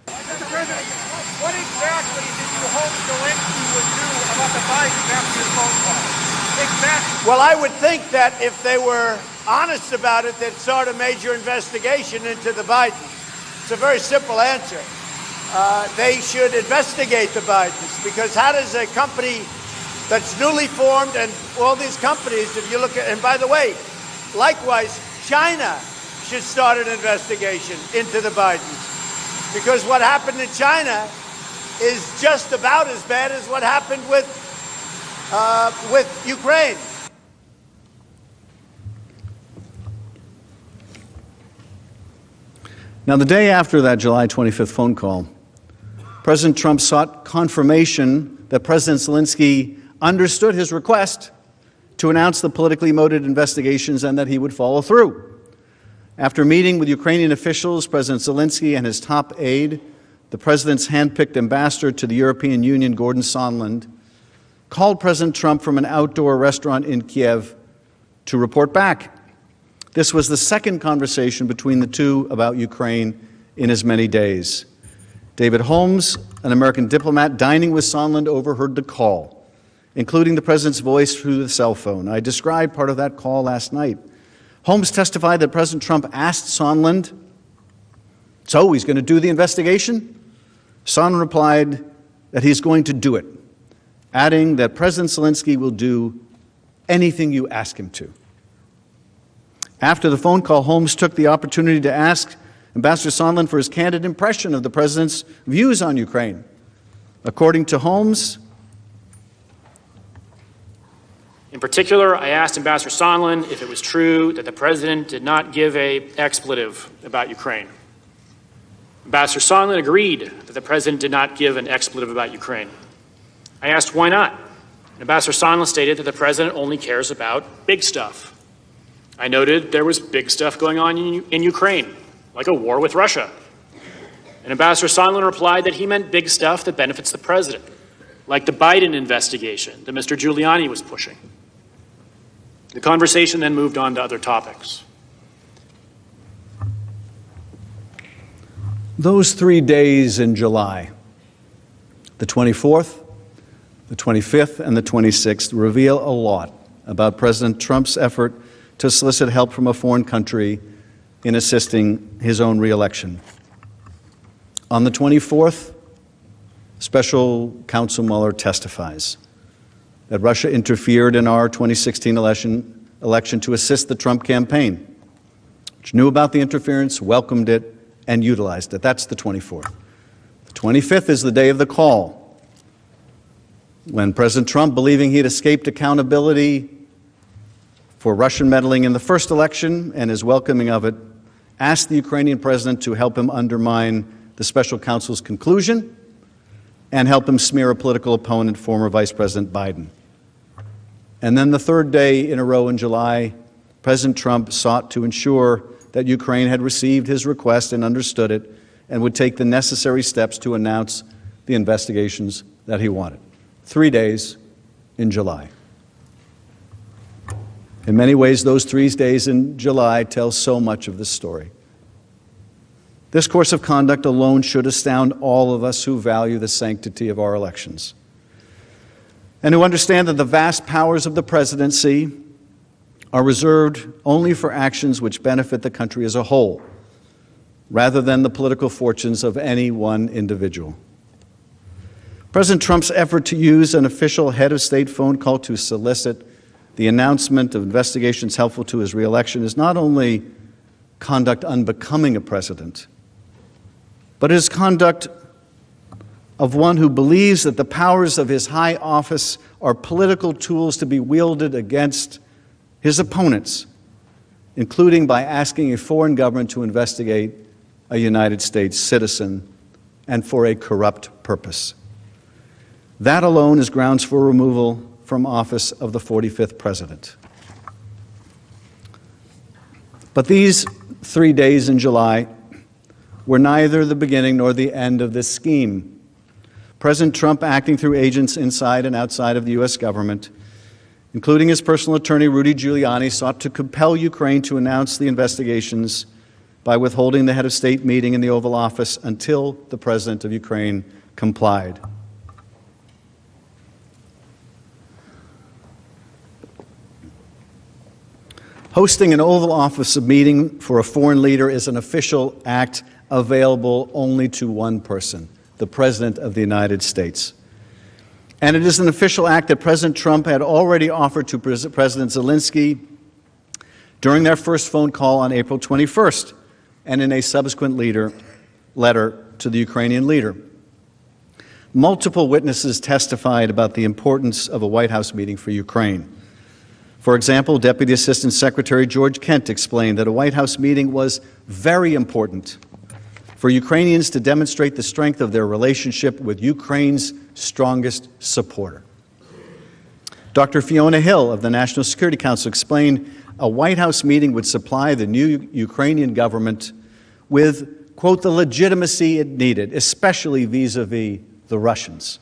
Mr. President, what exactly did you hope Zelensky would do about the Bidens after your phone call? Exactly. Well, I would think that if they were honest about it, they'd start a major investigation into the Bidens. It's a very simple answer. They should investigate the Bidens, because how does a company that's newly formed, and all these companies, if you look at, and by the way, likewise, China should start an investigation into the Bidens, because what happened in China is just about as bad as what happened with Ukraine. Now, the day after that July 25th phone call, President Trump sought confirmation that President Zelensky understood his request to announce the politically motivated investigations and that he would follow through. After meeting with Ukrainian officials, President Zelensky and his top aide, the president's handpicked ambassador to the European Union, Gordon Sondland, called President Trump from an outdoor restaurant in Kiev to report back. This was the second conversation between the two about Ukraine in as many days. David Holmes, an American diplomat dining with Sondland, overheard the call, including the president's voice through the cell phone. I described part of that call last night. Holmes testified that President Trump asked Sondland, "So he's going to do the investigation?" Sondland replied that he's going to do it, adding that President Zelensky will do anything you ask him to. After the phone call, Holmes took the opportunity to ask Ambassador Sondland for his candid impression of the president's views on Ukraine. According to Holmes, in particular, I asked Ambassador Sondland if it was true that the president did not give an expletive about Ukraine. Ambassador Sondland agreed that the president did not give an expletive about Ukraine. I asked why not. Ambassador Sondland stated that the president only cares about big stuff. I noted there was big stuff going on in Ukraine, like a war with Russia. And Ambassador Sondland replied that he meant big stuff that benefits the president, like the Biden investigation that Mr. Giuliani was pushing. The conversation then moved on to other topics. those 3 days in July, the 24th, the 25th, and the 26th, reveal a lot about President Trump's effort to solicit help from a foreign country in assisting his own reelection. On the 24th, Special Counsel Mueller testifies that Russia interfered in our 2016 election to assist the Trump campaign, which knew about the interference, welcomed it, and utilized it. That's the 24th. The 25th is the day of the call, when President Trump, believing he'd escaped accountability for Russian meddling in the first election and his welcoming of it, asked the Ukrainian president to help him undermine the special counsel's conclusion and help him smear a political opponent, former Vice President Biden. And then the third day in a row in July, President Trump sought to ensure that Ukraine had received his request and understood it and would take the necessary steps to announce the investigations that he wanted. 3 days in July. In many ways, those 3 days in July tell so much of the story. This course of conduct alone should astound all of us who value the sanctity of our elections and who understand that the vast powers of the presidency are reserved only for actions which benefit the country as a whole, rather than the political fortunes of any one individual. President Trump's effort to use an official head of state phone call to solicit the announcement of investigations helpful to his reelection is not only conduct unbecoming a president, but it is conduct of one who believes that the powers of his high office are political tools to be wielded against his opponents, including by asking a foreign government to investigate a United States citizen and for a corrupt purpose. That alone is grounds for removal from office of the 45th president. But these 3 days in July were neither the beginning nor the end of this scheme. President Trump, acting through agents inside and outside of the U.S. government, including his personal attorney, Rudy Giuliani, sought to compel Ukraine to announce the investigations by withholding the head of state meeting in the Oval Office until the president of Ukraine complied. Hosting an Oval Office meeting for a foreign leader is an official act available only to one person, the President of the United States. And it is an official act that President Trump had already offered to President Zelensky during their first phone call on April 21st and in a subsequent letter to the Ukrainian leader. Multiple witnesses testified about the importance of a White House meeting for Ukraine. For example, Deputy Assistant Secretary George Kent explained that a White House meeting was very important for Ukrainians to demonstrate the strength of their relationship with Ukraine's strongest supporter. Dr. Fiona Hill of the National Security Council explained a White House meeting would supply the new Ukrainian government with, quote, the legitimacy it needed, especially vis-a-vis the Russians,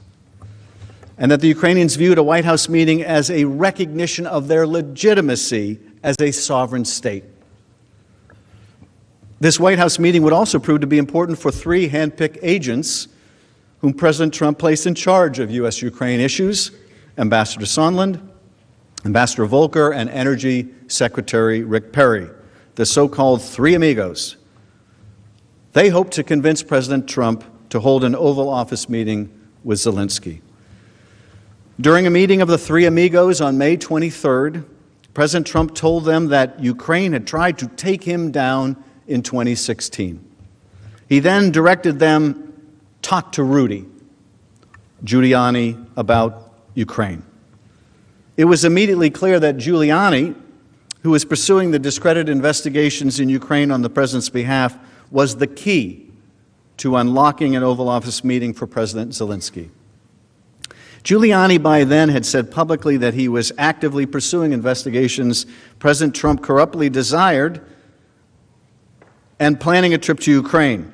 and that the Ukrainians viewed a White House meeting as a recognition of their legitimacy as a sovereign state. This White House meeting would also prove to be important for 3 hand-picked agents whom President Trump placed in charge of U.S.-Ukraine issues: Ambassador Sondland, Ambassador Volker, and Energy Secretary Rick Perry, the so-called 3 amigos. They hope to convince President Trump to hold an Oval Office meeting with Zelensky. During a meeting of the 3 amigos on May 23rd, President Trump told them that Ukraine had tried to take him down in 2016. He then directed them, talk to Rudy Giuliani about Ukraine. It was immediately clear that Giuliani, who was pursuing the discredited investigations in Ukraine on the president's behalf, was the key to unlocking an Oval Office meeting for President Zelensky. Giuliani by then had said publicly that he was actively pursuing investigations President Trump corruptly desired and planning a trip to Ukraine.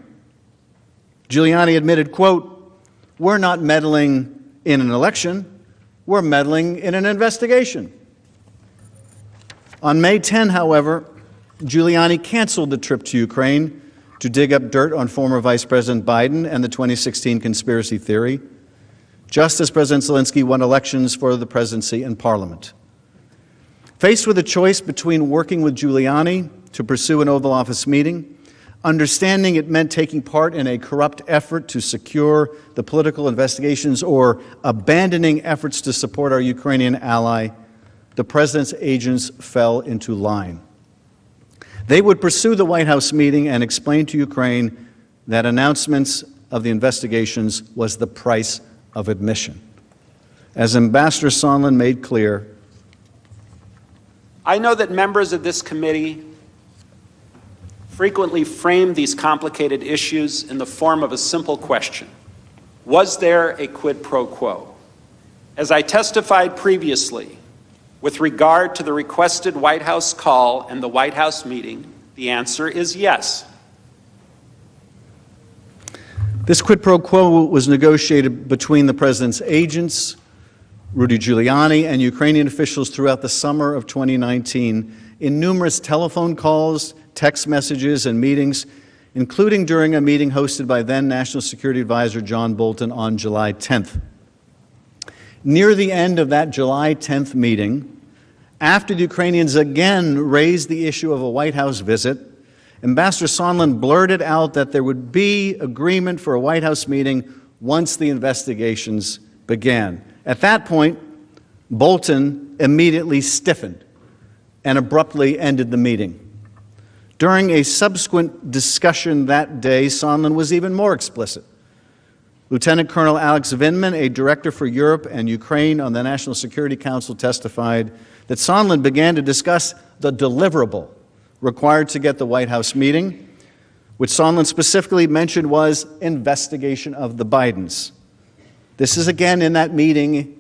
Giuliani admitted, quote, "We're not meddling in an election, we're meddling in an investigation." On May 10, however, Giuliani canceled the trip to Ukraine to dig up dirt on former Vice President Biden and the 2016 conspiracy theory, just as President Zelensky won elections for the presidency and parliament. Faced with a choice between working with Giuliani to pursue an Oval Office meeting, understanding it meant taking part in a corrupt effort to secure the political investigations, or abandoning efforts to support our Ukrainian ally, the president's agents fell into line. They would pursue the White House meeting and explain to Ukraine that announcements of the investigations was the price of admission. As Ambassador Sondland made clear, I know that members of this committee frequently frame these complicated issues in the form of a simple question: was there a quid pro quo? As I testified previously, with regard to the requested White House call and the White House meeting, the answer is yes. This quid pro quo was negotiated between the president's agents, Rudy Giuliani, and Ukrainian officials throughout the summer of 2019 in numerous telephone calls, text messages, and meetings, including during a meeting hosted by then National Security Advisor John Bolton on July 10th. Near the end of that July 10th meeting, after the Ukrainians again raised the issue of a White House visit, Ambassador Sondland blurted out that there would be agreement for a White House meeting once the investigations began. At that point, Bolton immediately stiffened and abruptly ended the meeting. During a subsequent discussion that day, Sondland was even more explicit. Lieutenant Colonel Alex Vindman, a director for Europe and Ukraine on the National Security Council, testified that Sondland began to discuss the deliverable required to get the White House meeting, which Sondland specifically mentioned was investigation of the Bidens. This is again in that meeting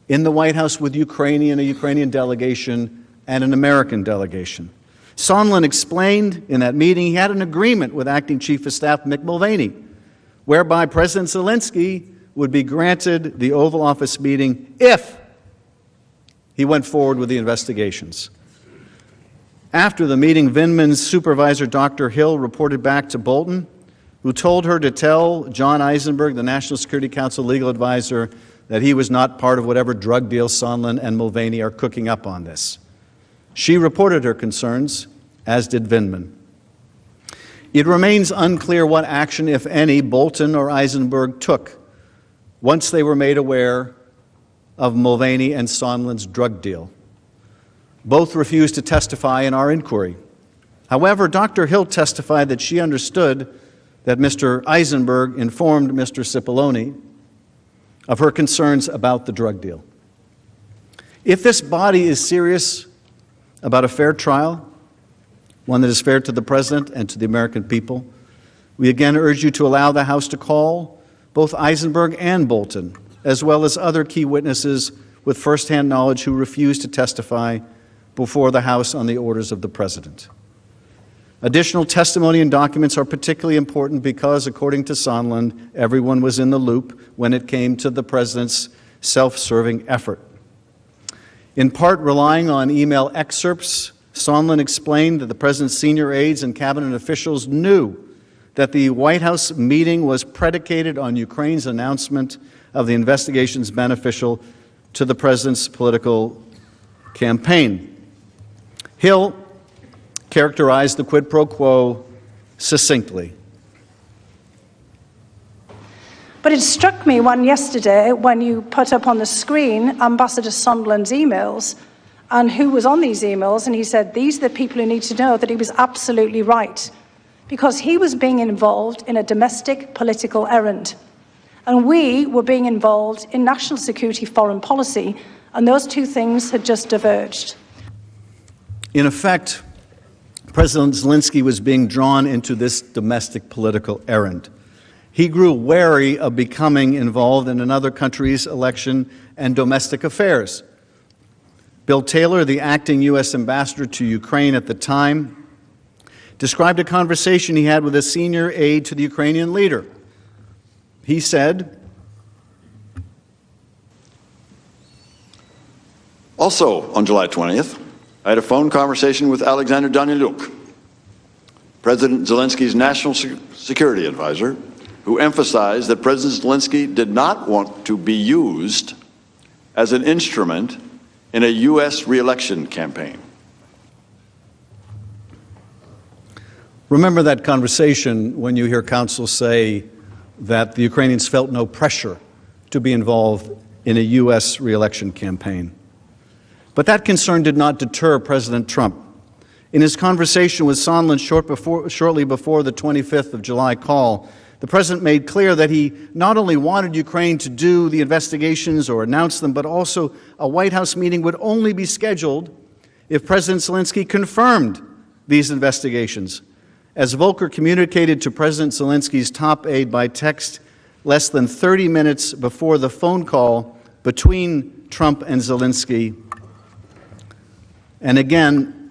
in the White House with a Ukrainian delegation and an American delegation. Sondland explained in that meeting he had an agreement with Acting Chief of Staff Mick Mulvaney, whereby President Zelensky would be granted the Oval Office meeting if he went forward with the investigations. After the meeting, Vindman's supervisor, Dr. Hill, reported back to Bolton, who told her to tell John Eisenberg, the National Security Council legal advisor, that he was not part of whatever drug deal Sondland and Mulvaney are cooking up on this. She reported her concerns, as did Vindman. It remains unclear what action, if any, Bolton or Eisenberg took once they were made aware of Mulvaney and Sondland's drug deal. Both refused to testify in our inquiry. However, Dr. Hill testified that she understood that Mr. Eisenberg informed Mr. Cipollone of her concerns about the drug deal. If this body is serious about a fair trial, one that is fair to the President and to the American people, we again urge you to allow the House to call both Eisenberg and Bolton, as well as other key witnesses with firsthand knowledge who refuse to testify before the House on the orders of the President. Additional testimony and documents are particularly important because, according to Sondland, everyone was in the loop when it came to the President's self-serving effort. In part relying on email excerpts, Sondland explained that the President's senior aides and cabinet officials knew that the White House meeting was predicated on Ukraine's announcement of the investigations beneficial to the President's political campaign. Hill characterized the quid pro quo succinctly. But it struck me yesterday when you put up on the screen Ambassador Sondland's emails and who was on these emails, and he said, these are the people who need to know that he was absolutely right, because he was being involved in a domestic political errand. And we were being involved in national security foreign policy, and those two things had just diverged. In effect, President Zelensky was being drawn into this domestic political errand. He grew wary of becoming involved in another country's election and domestic affairs. Bill Taylor, the acting U.S. ambassador to Ukraine at the time, described a conversation he had with a senior aide to the Ukrainian leader. He said, Also, on July 20th, I had a phone conversation with Alexander Daniluk, President Zelensky's national security advisor, who emphasized that President Zelensky did not want to be used as an instrument in a U.S. re-election campaign. Remember that conversation when you hear counsel say that the Ukrainians felt no pressure to be involved in a U.S. re-election campaign. But that concern did not deter President Trump. In his conversation with Sondland shortly before the 25th of July call, the President made clear that he not only wanted Ukraine to do the investigations or announce them, but also a White House meeting would only be scheduled if President Zelensky confirmed these investigations. As Volker communicated to President Zelensky's top aide by text less than 30 minutes before the phone call between Trump and Zelensky. And again,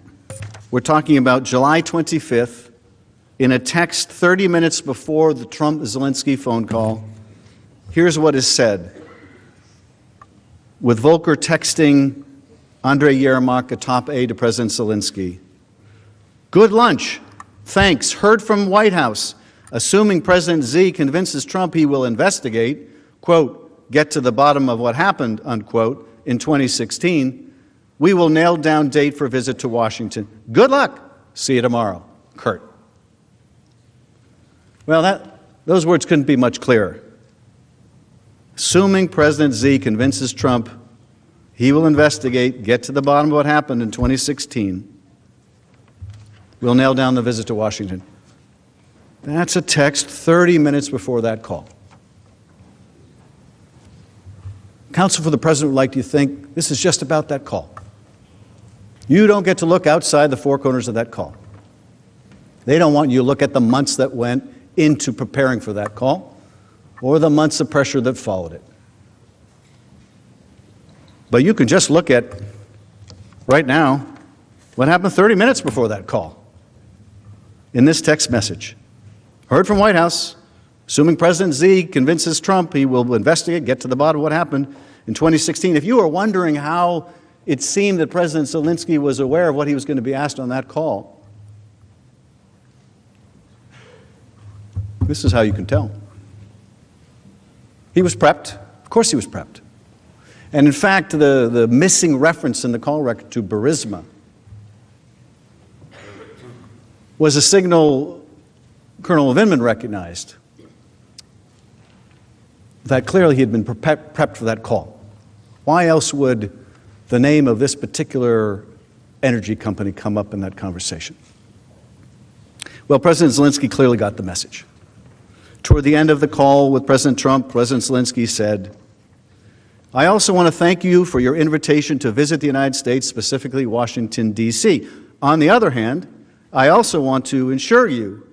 we're talking about July 25th, in a text 30 minutes before the Trump-Zelensky phone call. Here's what is said. With Volker texting Andrei Yermak, a top aide to President Zelensky. Good lunch. Thanks. Heard from White House. Assuming President Z convinces Trump he will investigate, quote, get to the bottom of what happened, unquote, in 2016, we will nail down date for visit to Washington. Good luck. See you tomorrow. Kurt. Well, those words couldn't be much clearer. Assuming President Z convinces Trump he will investigate, get to the bottom of what happened in 2016, we'll nail down the visit to Washington. That's a text 30 minutes before that call. Counsel for the President would like you to think this is just about that call. You don't get to look outside the four corners of that call. They don't want you to look at the months that went into preparing for that call or the months of pressure that followed it. But you can just look at, right now, what happened 30 minutes before that call in this text message. Heard from White House, assuming President Xi convinces Trump he will investigate, get to the bottom of what happened in 2016. If you were wondering how it seemed that President Zelensky was aware of what he was going to be asked on that call, this is how you can tell. He was prepped. Of course he was prepped. And in fact, the missing reference in the call record to Burisma was a signal Colonel Vindman recognized that clearly he had been prepped for that call. Why else would the name of this particular energy company come up in that conversation? Well, President Zelensky clearly got the message. Toward the end of the call with President Trump, President Zelensky said, "I also want to thank you for your invitation to visit the United States, specifically Washington, D.C. On the other hand, I also wanted to ensure you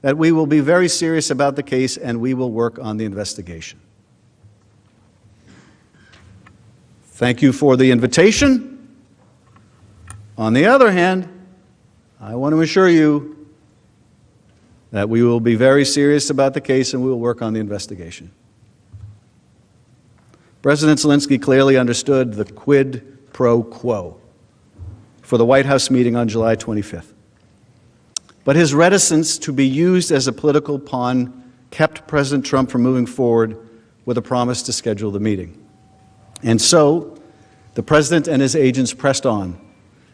that we will be very serious about the case and we will work on the investigation." Thank you for the invitation. On the other hand, I want to assure you that we will be very serious about the case and we will work on the investigation. President Zelensky clearly understood the quid pro quo for the White House meeting on July 25th. But his reticence to be used as a political pawn kept President Trump from moving forward with a promise to schedule the meeting. And so, the president and his agents pressed on.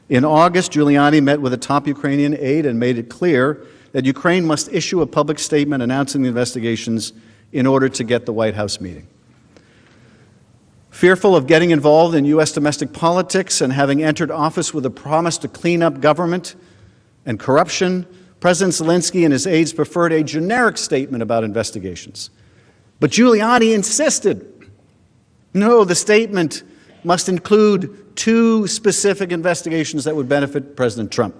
In August, Giuliani met with a top Ukrainian aide and made it clear that Ukraine must issue a public statement announcing the investigations in order to get the White House meeting. Fearful of getting involved in U.S. domestic politics and having entered office with a promise to clean up government and corruption, President Zelensky and his aides preferred a generic statement about investigations. But Giuliani insisted, no, the statement must include 2 specific investigations that would benefit President Trump.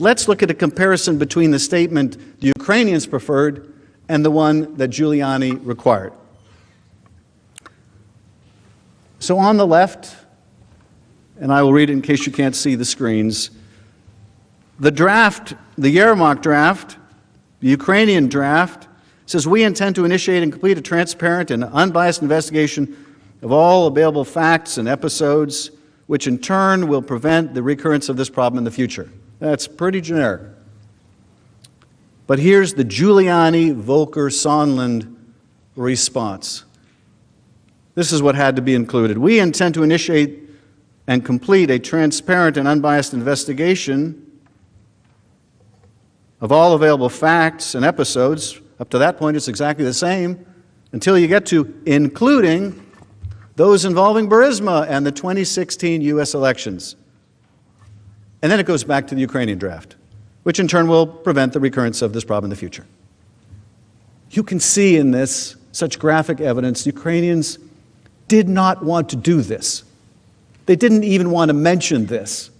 Let's look at a comparison between the statement the Ukrainians preferred and the one that Giuliani required. So on the left, and I will read it in case you can't see the screens, the draft, the Yermak draft, the Ukrainian draft, says we intend to initiate and complete a transparent and unbiased investigation of all available facts and episodes, which in turn will prevent the recurrence of this problem in the future. That's pretty generic. But here's the Giuliani-Volker-Sondland response. This is what had to be included. We intend to initiate and complete a transparent and unbiased investigation of all available facts and episodes. Up to that point, it's exactly the same, until you get to including those involving Burisma and the 2016 U.S. elections. And then it goes back to the Ukrainian draft, which in turn will prevent the recurrence of this problem in the future. You can see in this such graphic evidence, the Ukrainians did not want to do this. They didn't even want to mention this.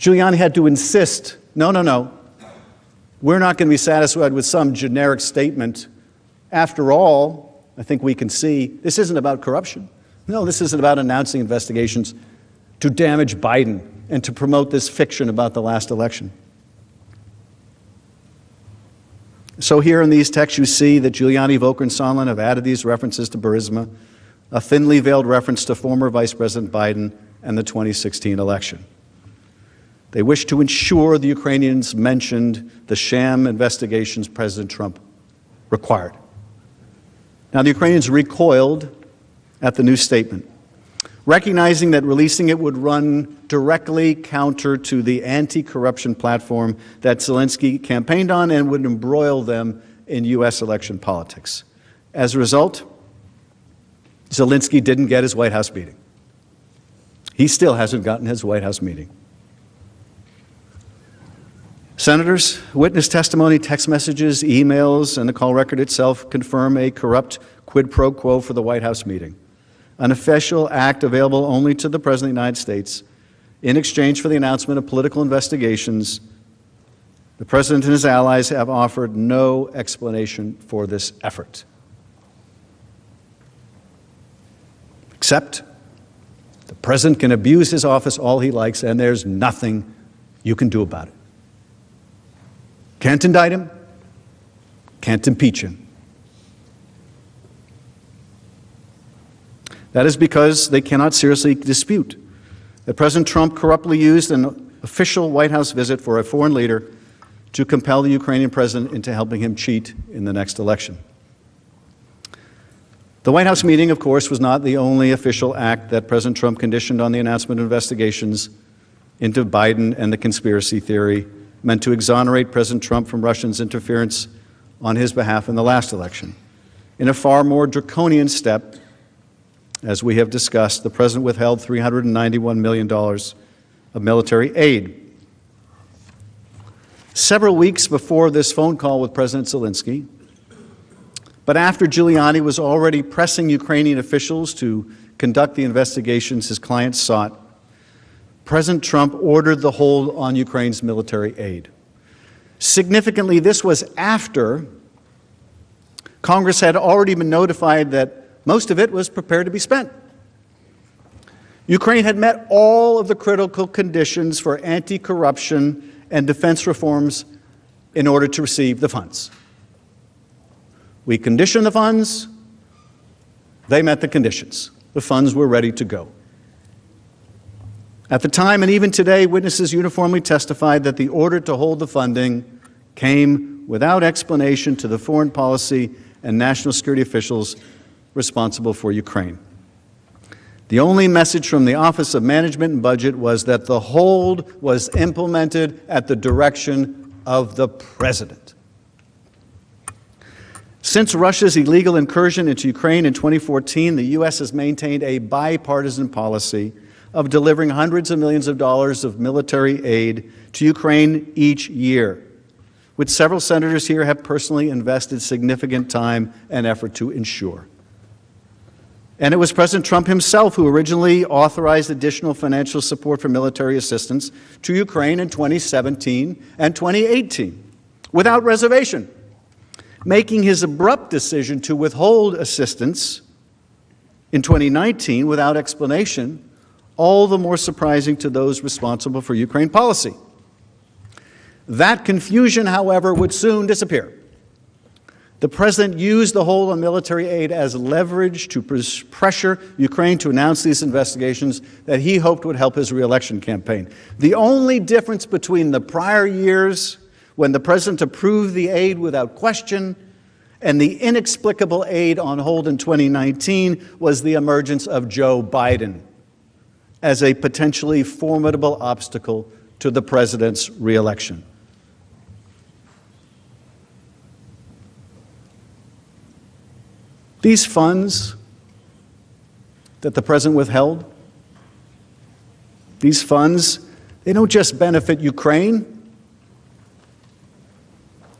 Giuliani had to insist, no, we're not going to be satisfied with some generic statement. After all, I think we can see, this isn't about corruption. No, this isn't about announcing investigations to damage Biden and to promote this fiction about the last election. So here in these texts you see that Giuliani, Volker, and Sondland have added these references to Burisma, a thinly veiled reference to former Vice President Biden and the 2016 election. They wish to ensure the Ukrainians mentioned the sham investigations President Trump required. Now, the Ukrainians recoiled at the new statement, recognizing that releasing it would run directly counter to the anti-corruption platform that Zelensky campaigned on and would embroil them in U.S. election politics. As a result, Zelensky didn't get his White House meeting. He still hasn't gotten his White House meeting. Senators, witness testimony, text messages, emails, and the call record itself confirm a corrupt quid pro quo for the White House meeting, an official act available only to the President of the United States In exchange for the announcement of political investigations, the President and his allies have offered no explanation for this effort, except the President can abuse his office all he likes, and there's nothing you can do about it. Can't indict him, can't impeach him. That is because they cannot seriously dispute that President Trump corruptly used an official White House visit for a foreign leader to compel the Ukrainian president into helping him cheat in the next election. The White House meeting, of course, was not the only official act that President Trump conditioned on the announcement of investigations into Biden and the conspiracy theory meant to exonerate President Trump from Russians' interference on his behalf in the last election. In a far more draconian step, as we have discussed, the President withheld $391 million of military aid. Several weeks before this phone call with President Zelensky, but after Giuliani was already pressing Ukrainian officials to conduct the investigations his clients sought, President Trump ordered the hold on Ukraine's military aid. Significantly, this was after Congress had already been notified that most of it was prepared to be spent. Ukraine had met all of the critical conditions for anti-corruption and defense reforms in order to receive the funds. We conditioned the funds. They met the conditions. The funds were ready to go. At the time, and even today, witnesses uniformly testified that the order to hold the funding came without explanation to the foreign policy and national security officials responsible for Ukraine. The only message from the Office of Management and Budget was that the hold was implemented at the direction of the President. Since Russia's illegal incursion into Ukraine in 2014, the U.S. has maintained a bipartisan policy of delivering hundreds of millions of dollars of military aid to Ukraine each year, which several senators here have personally invested significant time and effort to ensure. And it was President Trump himself who originally authorized additional financial support for military assistance to Ukraine in 2017 and 2018, without reservation, making his abrupt decision to withhold assistance in 2019 without explanation all the more surprising to those responsible for Ukraine policy. That confusion, however, would soon disappear. The President used the hold on military aid as leverage to pressure Ukraine to announce these investigations that he hoped would help his re-election campaign. The only difference between the prior years, when the President approved the aid without question, and the inexplicable aid on hold in 2019, was the emergence of Joe Biden as a potentially formidable obstacle to the President's re-election. These funds that the President withheld, these funds, they don't just benefit Ukraine,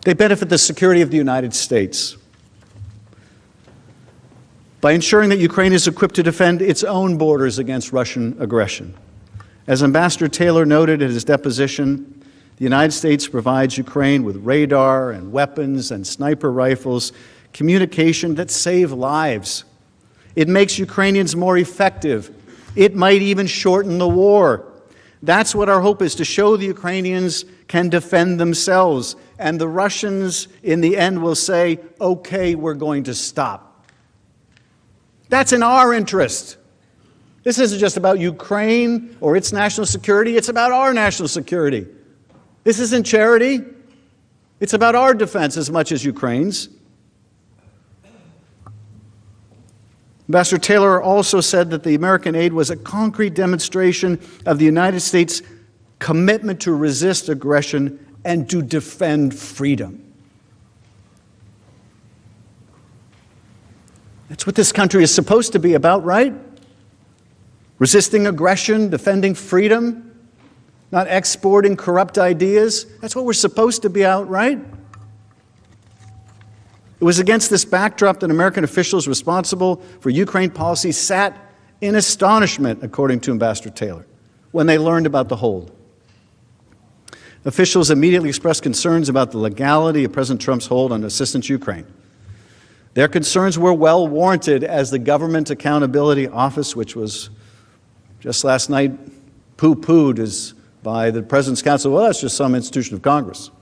they benefit the security of the United States by ensuring that Ukraine is equipped to defend its own borders against Russian aggression. As Ambassador Taylor noted in his deposition, the United States provides Ukraine with radar and weapons and sniper rifles, communication that save lives. It makes Ukrainians more effective. It might even shorten the war. That's what our hope is, to show the Ukrainians can defend themselves. And the Russians, in the end, will say, okay, we're going to stop. That's in our interest. This isn't just about Ukraine or its national security. It's about our national security. This isn't charity. It's about our defense as much as Ukraine's. Ambassador Taylor also said that the American aid was a concrete demonstration of the United States' commitment to resist aggression and to defend freedom. That's what this country is supposed to be about, right? Resisting aggression, defending freedom, not exporting corrupt ideas. That's what we're supposed to be out, right? It was against this backdrop that American officials responsible for Ukraine policy sat in astonishment, according to Ambassador Taylor, when they learned about the hold. Officials immediately expressed concerns about the legality of President Trump's hold on assistance to Ukraine. Their concerns were well warranted, as the Government Accountability Office, which was just last night poo-pooed by the President's Counsel, well, that's just some institution of Congress.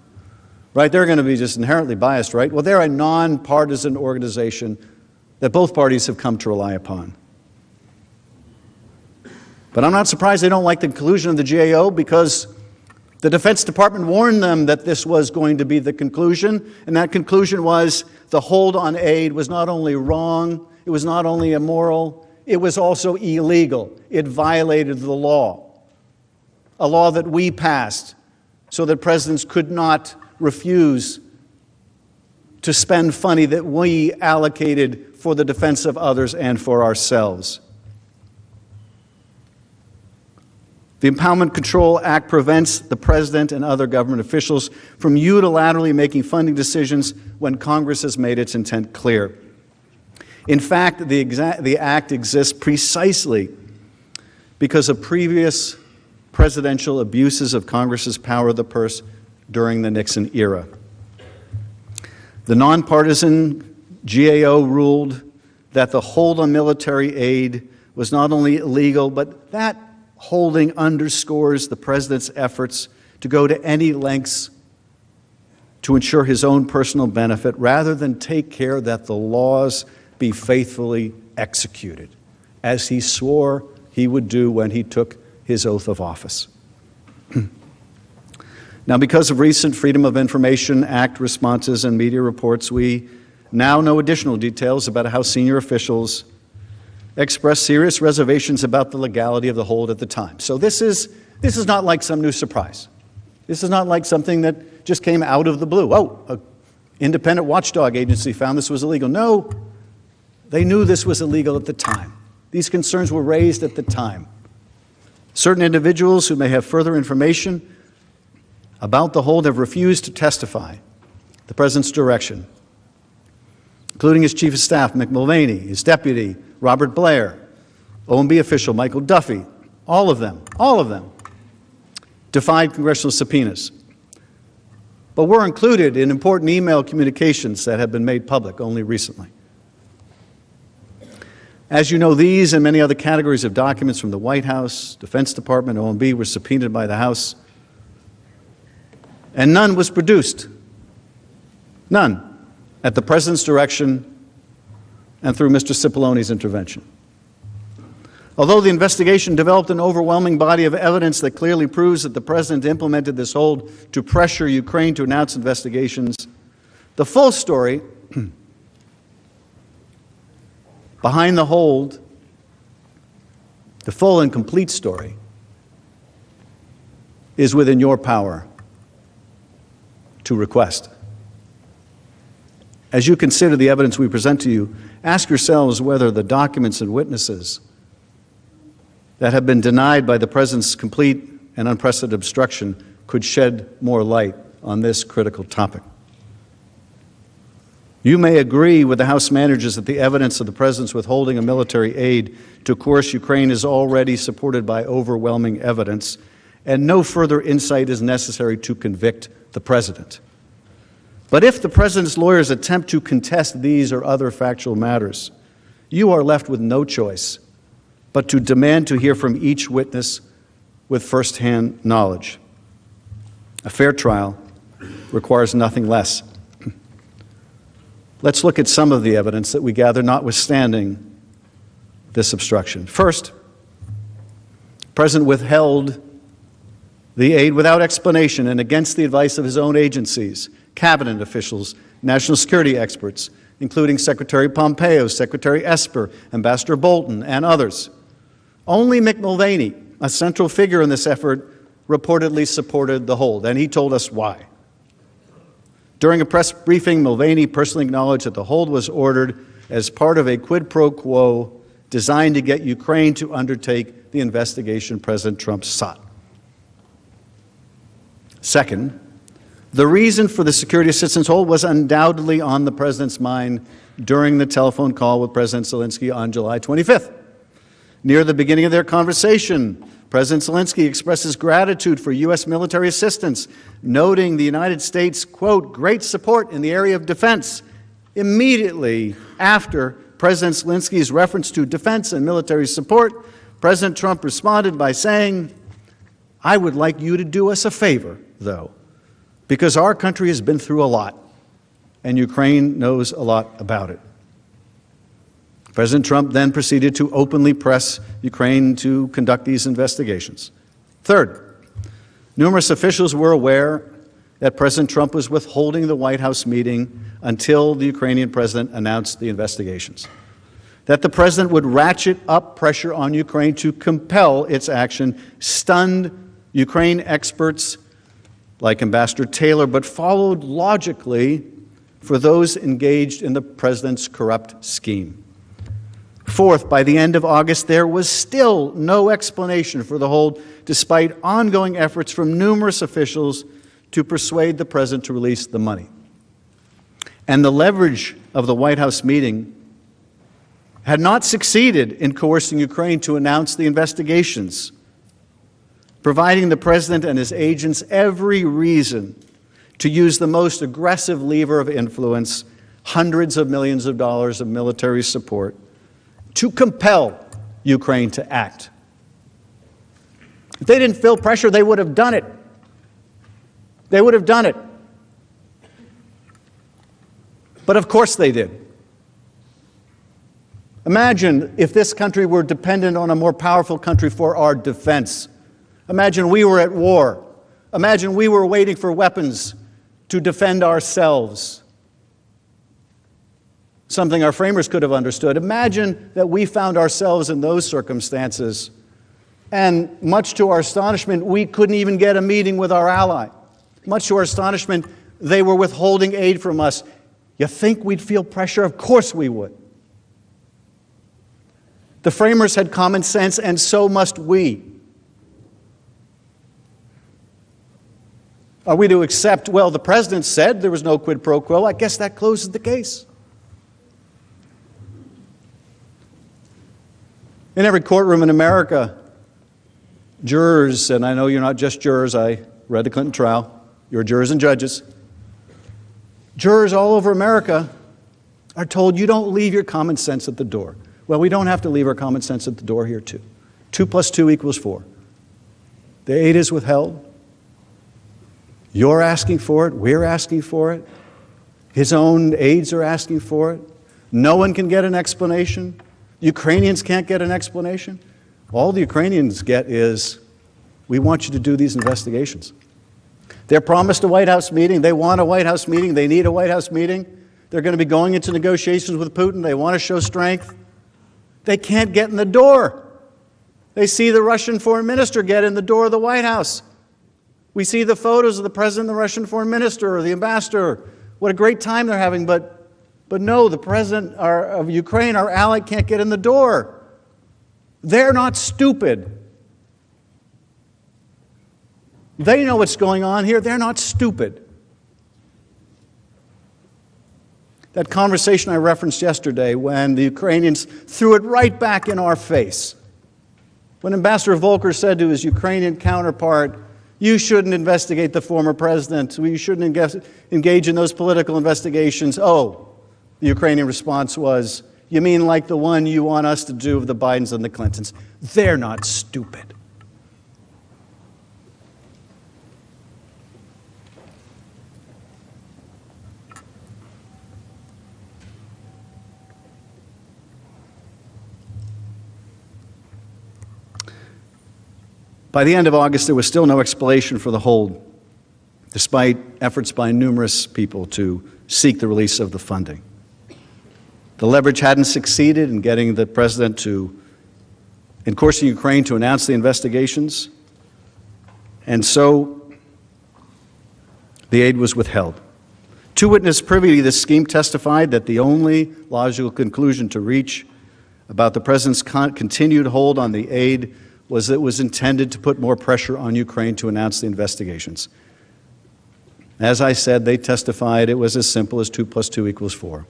Right? They're going to be just inherently biased, right? Well, they're a nonpartisan organization that both parties have come to rely upon. But I'm not surprised they don't like the conclusion of the GAO, because the Defense Department warned them that this was going to be the conclusion, and that conclusion was the hold on aid was not only wrong, it was not only immoral, it was also illegal. It violated the law, a law that we passed so that presidents could not refuse to spend money that we allocated for the defense of others and for ourselves. The Empowerment Control Act prevents the president and other government officials from unilaterally making funding decisions when Congress has made its intent clear. In fact, the act exists precisely because of previous presidential abuses of Congress's power of the purse during the Nixon era. The nonpartisan GAO ruled that the hold on military aid was not only illegal, but that holding underscores the president's efforts to go to any lengths to ensure his own personal benefit, rather than take care that the laws be faithfully executed, as he swore he would do when he took his oath of office. Now, because of recent Freedom of Information Act responses and media reports, we now know additional details about how senior officials expressed serious reservations about the legality of the hold at the time. So this is not like some new surprise. This is not like something that just came out of the blue. Oh, an independent watchdog agency found this was illegal. No, they knew this was illegal at the time. These concerns were raised at the time. Certain individuals who may have further information about the hold have refused to testify at the President's direction, including his Chief of Staff, Mick Mulvaney, his deputy, Robert Blair, OMB official Michael Duffy. All of them defied congressional subpoenas, but were included in important email communications that have been made public only recently. As you know, these and many other categories of documents from the White House, Defense Department, OMB were subpoenaed by the House, and none was produced. None, at the President's direction and through Mr. Cipollone's intervention. Although the investigation developed an overwhelming body of evidence that clearly proves that the President implemented this hold to pressure Ukraine to announce investigations, the full story behind the hold, the full and complete story, is within your power to request. As you consider the evidence we present to you, ask yourselves whether the documents and witnesses that have been denied by the President's complete and unprecedented obstruction could shed more light on this critical topic. You may agree with the House managers that the evidence of the President's withholding of military aid to coerce Ukraine is already supported by overwhelming evidence, and no further insight is necessary to convict the President. But if the President's lawyers attempt to contest these or other factual matters, you are left with no choice but to demand to hear from each witness with first-hand knowledge. A fair trial requires nothing less. Let's look at some of the evidence that we gather notwithstanding this obstruction. First, the President withheld the aid without explanation and against the advice of his own agencies, cabinet officials, national security experts, including Secretary Pompeo, Secretary Esper, Ambassador Bolton, and others. Only Mick Mulvaney, a central figure in this effort, reportedly supported the hold, and he told us why. During a press briefing, Mulvaney personally acknowledged that the hold was ordered as part of a quid pro quo designed to get Ukraine to undertake the investigation President Trump sought. Second, the reason for the security assistance hold was undoubtedly on the President's mind during the telephone call with President Zelensky on July 25th. Near the beginning of their conversation, President Zelensky expresses gratitude for U.S. military assistance, noting the United States, quote, great support in the area of defense. Immediately after President Zelensky's reference to defense and military support, President Trump responded by saying, I would like you to do us a favor, though, because our country has been through a lot, and Ukraine knows a lot about it. President Trump then proceeded to openly press Ukraine to conduct these investigations. Third, numerous officials were aware that President Trump was withholding the White House meeting until the Ukrainian president announced the investigations, that the president would ratchet up pressure on Ukraine to compel its action, stunned Ukraine experts like Ambassador Taylor, but followed logically for those engaged in the president's corrupt scheme. Fourth, by the end of August, there was still no explanation for the hold, despite ongoing efforts from numerous officials to persuade the president to release the money. And the leverage of the White House meeting had not succeeded in coercing Ukraine to announce the investigations, providing the president and his agents every reason to use the most aggressive lever of influence, hundreds of millions of dollars of military support, to compel Ukraine to act. If they didn't feel pressure, they would have done it. They would have done it. But of course they did. Imagine if this country were dependent on a more powerful country for our defense. Imagine we were at war. Imagine we were waiting for weapons to defend ourselves. Something our framers could have understood. Imagine that we found ourselves in those circumstances, and much to our astonishment, we couldn't even get a meeting with our ally. Much to our astonishment, they were withholding aid from us. You think we'd feel pressure? Of course we would. The framers had common sense, and so must we. Are we to accept, well, the president said there was no quid pro quo? I guess that closes the case. In every courtroom in America, jurors, and I know you're not just jurors, I read the Clinton trial, you're jurors and judges. Jurors all over America are told you don't leave your common sense at the door. Well, we don't have to leave our common sense at the door here, too. 2 + 2 = 4. The aid is withheld. You're asking for it. We're asking for it. His own aides are asking for it. No one can get an explanation. Ukrainians can't get an explanation. All the Ukrainians get is, we want you to do these investigations. They're promised a White House meeting. They want a White House meeting. They need a White House meeting. They're going to be going into negotiations with Putin. They want to show strength. They can't get in the door. They see the Russian foreign minister get in the door of the White House. We see the photos of the president, the Russian foreign minister, or the ambassador. What a great time they're having, but no, the president of Ukraine, our ally, can't get in the door. They're not stupid. They know what's going on here. They're not stupid. That conversation I referenced yesterday when the Ukrainians threw it right back in our face. When Ambassador Volker said to his Ukrainian counterpart, you shouldn't investigate the former president. You shouldn't engage in those political investigations. Oh, the Ukrainian response was, you mean like the one you want us to do with the Bidens and the Clintons? They're not stupid. By the end of August, there was still no explanation for the hold, despite efforts by numerous people to seek the release of the funding. The leverage hadn't succeeded in getting the president in coercing Ukraine to announce the investigations, and so the aid was withheld. Two witnesses privy to this scheme testified that the only logical conclusion to reach about the president's continued hold on the aid was that it was intended to put more pressure on Ukraine to announce the investigations. As I said, they testified it was as simple as 2 + 2 = 4.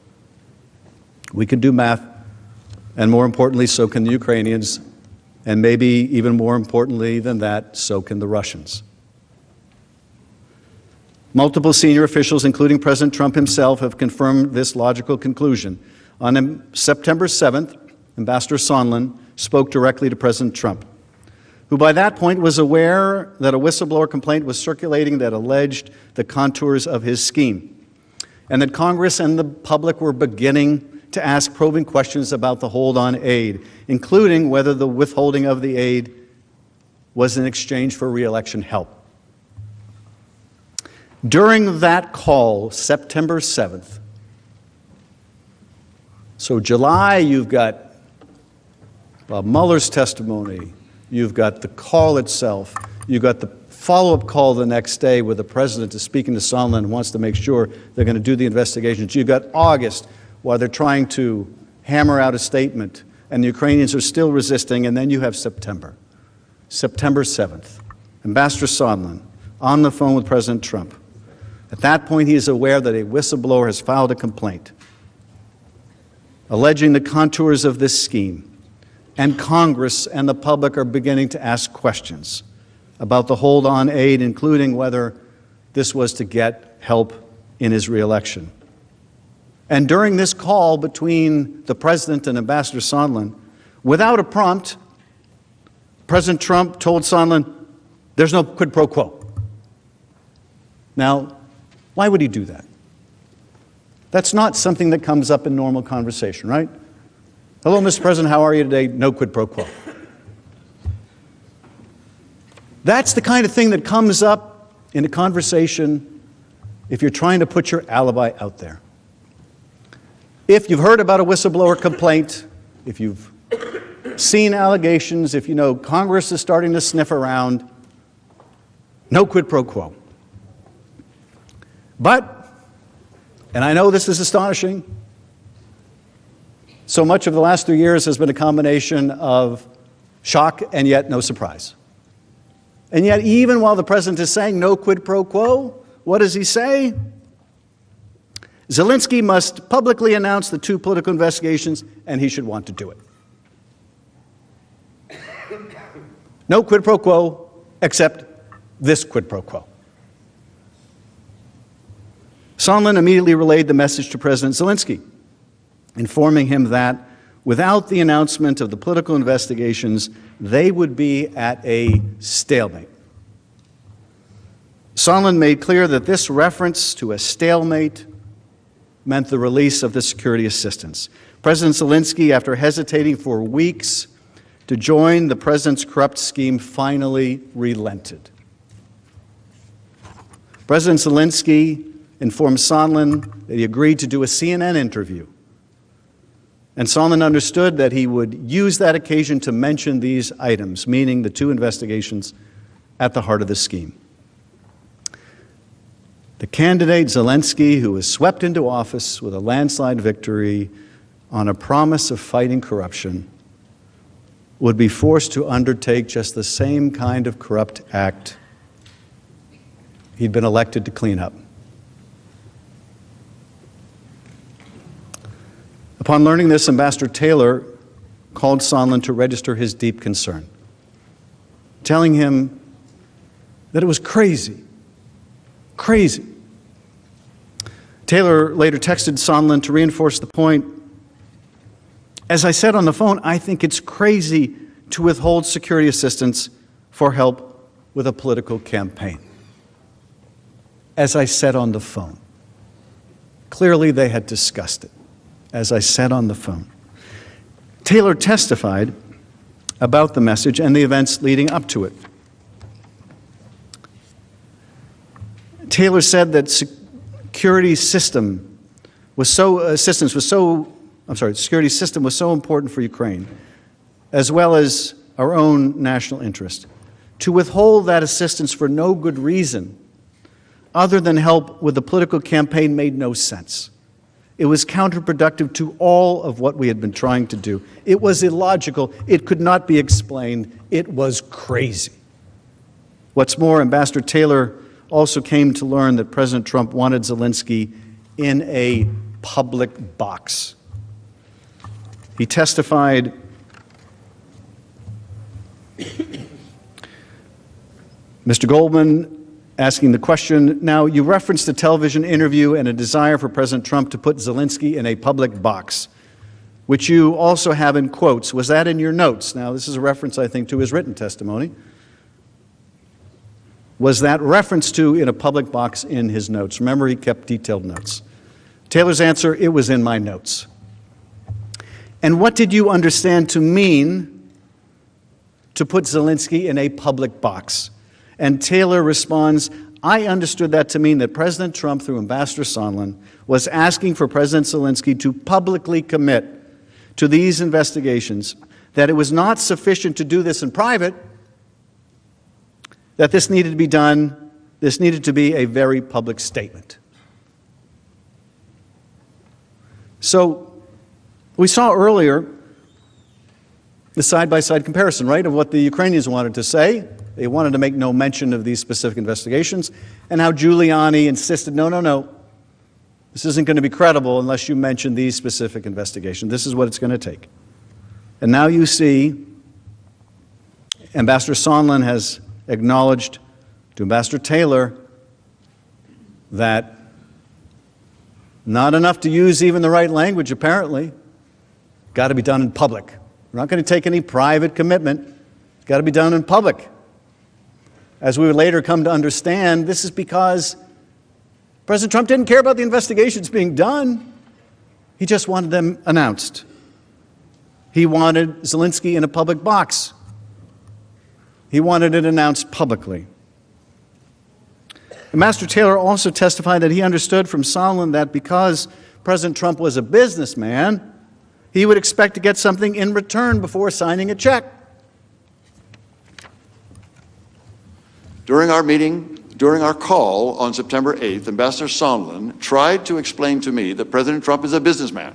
We can do math, and more importantly, so can the Ukrainians, And maybe even more importantly than that, so can the Russians. Multiple senior officials, including President Trump himself, have confirmed this logical conclusion. On September 7th, Ambassador Sondland spoke directly to President Trump, who by that point was aware that a whistleblower complaint was circulating that alleged the contours of his scheme, and that Congress and the public were beginning to ask probing questions about the hold on aid, including whether the withholding of the aid was in exchange for re-election help. During that call, September 7th, so July, you've got Bob Mueller's testimony, you've got the call itself, you've got the follow-up call the next day where the president is speaking to Sondland and wants to make sure they're going to do the investigations. You've got August, while they're trying to hammer out a statement, and the Ukrainians are still resisting, and then you have September 7th. Ambassador Sondland on the phone with President Trump. At that point, he is aware that a whistleblower has filed a complaint alleging the contours of this scheme, and Congress and the public are beginning to ask questions about the hold on aid, including whether this was to get help in his re-election. And during this call between the president and Ambassador Sondland, without a prompt, President Trump told Sondland, there's no quid pro quo. Now, why would he do that? That's not something that comes up in normal conversation, right? Hello, Mr. President, how are you today? No quid pro quo. That's the kind of thing that comes up in a conversation if you're trying to put your alibi out there. If you've heard about a whistleblower complaint, if you've seen allegations, if you know Congress is starting to sniff around, no quid pro quo. But, and I know this is astonishing, so much of the last 3 years has been a combination of shock and yet no surprise. And yet, even while the president is saying no quid pro quo, what does he say? Zelensky must publicly announce the 2 political investigations, and he should want to do it. No quid pro quo, except this quid pro quo. Sondland immediately relayed the message to President Zelensky, informing him that without the announcement of the political investigations, they would be at a stalemate. Sondland made clear that this reference to a stalemate meant the release of the security assistance. President Zelensky, after hesitating for weeks to join the president's corrupt scheme, finally relented. President Zelensky informed Sondland that he agreed to do a CNN interview. And Sondland understood that he would use that occasion to mention these items, meaning the 2 investigations at the heart of the scheme. The candidate, Zelensky, who was swept into office with a landslide victory on a promise of fighting corruption, would be forced to undertake just the same kind of corrupt act he'd been elected to clean up. Upon learning this, Ambassador Taylor called Sondland to register his deep concern, telling him that it was crazy. Taylor later texted Sondland to reinforce the point. As I said on the phone, I think it's crazy to withhold security assistance for help with a political campaign. As I said on the phone. Clearly they had discussed it. As I said on the phone. Taylor testified about the message and the events leading up to it. Taylor said that security system was so important for Ukraine, as well as our own national interest. To withhold that assistance for no good reason other than help with the political campaign made no sense. It was counterproductive to all of what we had been trying to do. It was illogical. It could not be explained. It was crazy. What's more, Ambassador Taylor also came to learn that President Trump wanted Zelensky in a public box. He testified Mr. Goldman asking the question, now you referenced a television interview and a desire for President Trump to put Zelensky in a public box, which you also have in quotes. Was that in your notes? Now, this is a reference, I think, to his written testimony. Was that reference to in a public box in his notes? Remember, he kept detailed notes. Taylor's answer, it was in my notes. And what did you understand to mean to put Zelensky in a public box? And Taylor responds, I understood that to mean that President Trump, through Ambassador Sondland, was asking for President Zelensky to publicly commit to these investigations, that it was not sufficient to do this in private, that this needed to be done, this needed to be a very public statement. So we saw earlier the side-by-side comparison, right, of what the Ukrainians wanted to say. They wanted to make no mention of these specific investigations, and how Giuliani insisted, no, this isn't going to be credible unless you mention these specific investigations. This is what it's going to take. And now you see Ambassador Sondland has acknowledged to Ambassador Taylor that not enough to use even the right language, apparently. Got to be done in public. We're not going to take any private commitment. It's got to be done in public. As we would later come to understand, this is because President Trump didn't care about the investigations being done. He just wanted them announced. He wanted Zelensky in a public box. He wanted it announced publicly. Ambassador Taylor also testified that he understood from Sondland that because President Trump was a businessman, he would expect to get something in return before signing a check. During our call on September 8th, Ambassador Sondland tried to explain to me that President Trump is a businessman.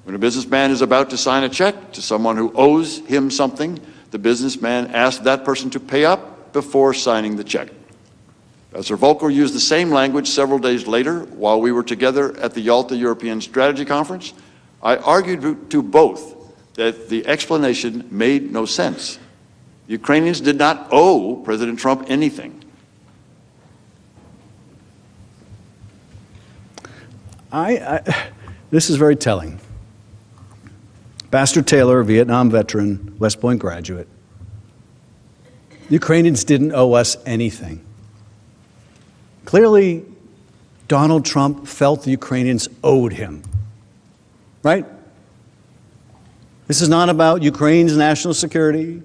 When a businessman is about to sign a check to someone who owes him something, the businessman asks that person to pay up before signing the check. Ambassador Volker used the same language several days later while we were together at the Yalta European Strategy Conference. I argued to both that the explanation made no sense. The Ukrainians did not owe President Trump anything. This is very telling. Ambassador Taylor, Vietnam veteran, West Point graduate. The Ukrainians didn't owe us anything. Clearly, Donald Trump felt the Ukrainians owed him. Right? This is not about Ukraine's national security.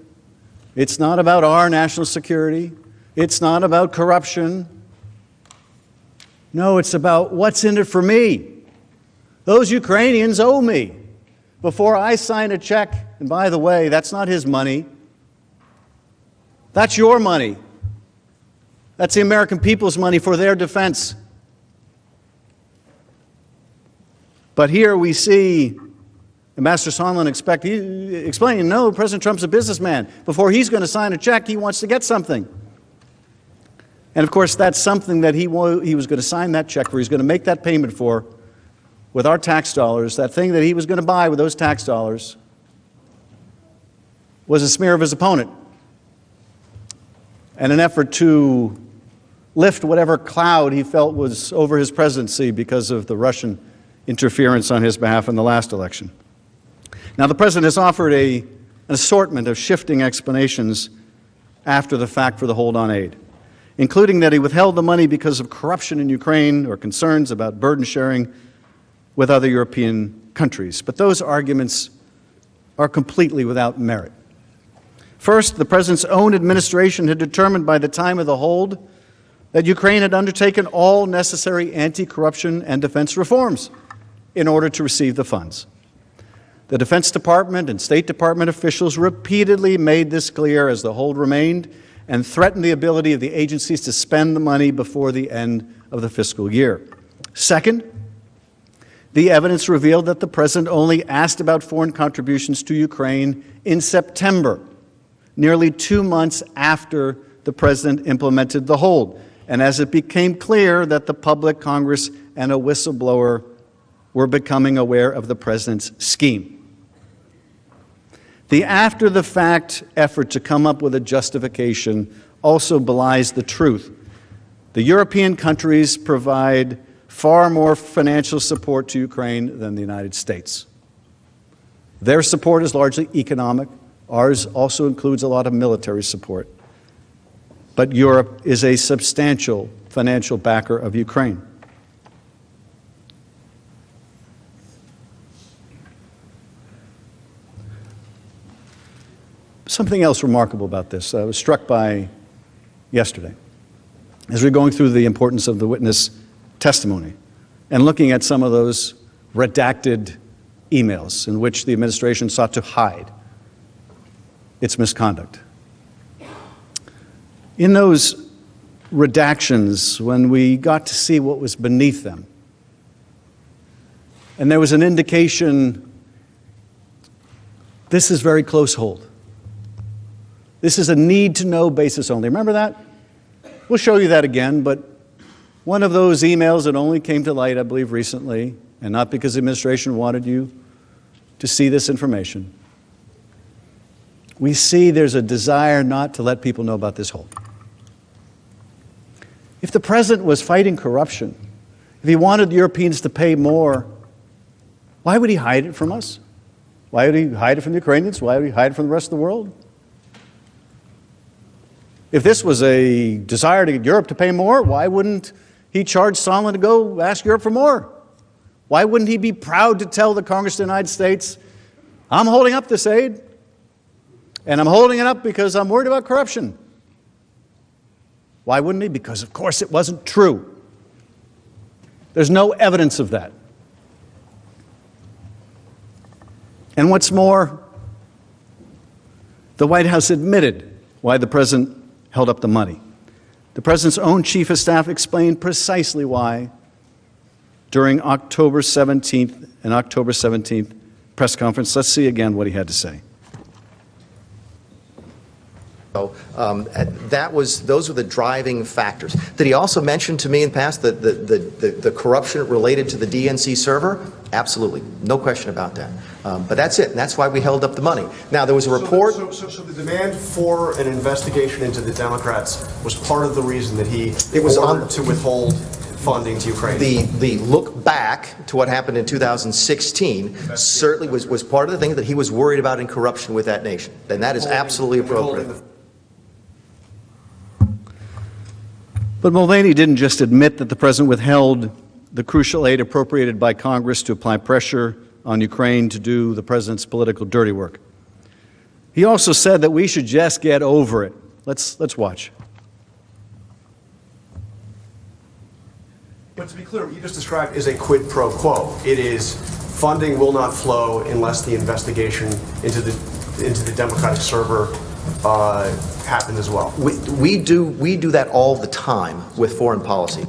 It's not about our national security. It's not about corruption. No, it's about what's in it for me. Those Ukrainians owe me. Before I sign a check, and by the way, that's not his money. That's your money. That's the American people's money for their defense. But here we see Ambassador Sondland explaining, no, President Trump's a businessman. Before he's going to sign a check, he wants to get something. And of course, that's something that he was going to sign that check for, he's going to make that payment for with our tax dollars. That thing that he was going to buy with those tax dollars was a smear of his opponent and an effort to lift whatever cloud he felt was over his presidency because of the Russian interference on his behalf in the last election. Now, the president has offered an assortment of shifting explanations after the fact for the hold on aid, including that he withheld the money because of corruption in Ukraine or concerns about burden sharing with other European countries. But those arguments are completely without merit. First, the president's own administration had determined by the time of the hold that Ukraine had undertaken all necessary anti-corruption and defense reforms in order to receive the funds. The Defense Department and State Department officials repeatedly made this clear as the hold remained and threatened the ability of the agencies to spend the money before the end of the fiscal year. Second, the evidence revealed that the president only asked about foreign contributions to Ukraine in September, nearly 2 months after the president implemented the hold, and as it became clear that the public, Congress, and a whistleblower were becoming aware of the president's scheme. The after-the-fact effort to come up with a justification also belies the truth. The European countries provide far more financial support to Ukraine than the United States. Their support is largely economic. Ours also includes a lot of military support. But Europe is a substantial financial backer of Ukraine. Something else remarkable about this I was struck by yesterday as we were going through the importance of the witness testimony and looking at some of those redacted emails in which the administration sought to hide its misconduct. In those redactions, when we got to see what was beneath them, and there was an indication this is very close hold. This is a need-to-know basis only. Remember that? We'll show you that again, but one of those emails that only came to light, I believe, recently, and not because the administration wanted you to see this information, we see there's a desire not to let people know about this hold. If the president was fighting corruption, if he wanted the Europeans to pay more, why would he hide it from us? Why would he hide it from the Ukrainians? Why would he hide it from the rest of the world? If this was a desire to get Europe to pay more, why wouldn't he charge Sondland to go ask Europe for more? Why wouldn't he be proud to tell the Congress of the United States, I'm holding up this aid, and I'm holding it up because I'm worried about corruption? Why wouldn't he? Because, of course, it wasn't true. There's no evidence of that. And what's more, the White House admitted why the president held up the money. The president's own chief of staff explained precisely why during October 17th and October 17th press conference. Let's see again what he had to say. Those were the driving factors. Did he also mention to me in the past the corruption related to the DNC server? Absolutely, no question about that. But that's it, and that's why we held up the money. Now, there was a report. So the demand for an investigation into the Democrats was part of the reason that he ordered to withhold funding to Ukraine. The look back to what happened in 2016 certainly was part of the thing that he was worried about in corruption with that nation, and that is absolutely appropriate. But Mulvaney didn't just admit that the president withheld the crucial aid appropriated by Congress to apply pressure on Ukraine to do the president's political dirty work. He also said that we should just get over it. Let's watch. But to be clear, what you just described is a quid pro quo. It is funding will not flow unless the investigation into the Democratic server happened as well. We do that all the time with foreign policy.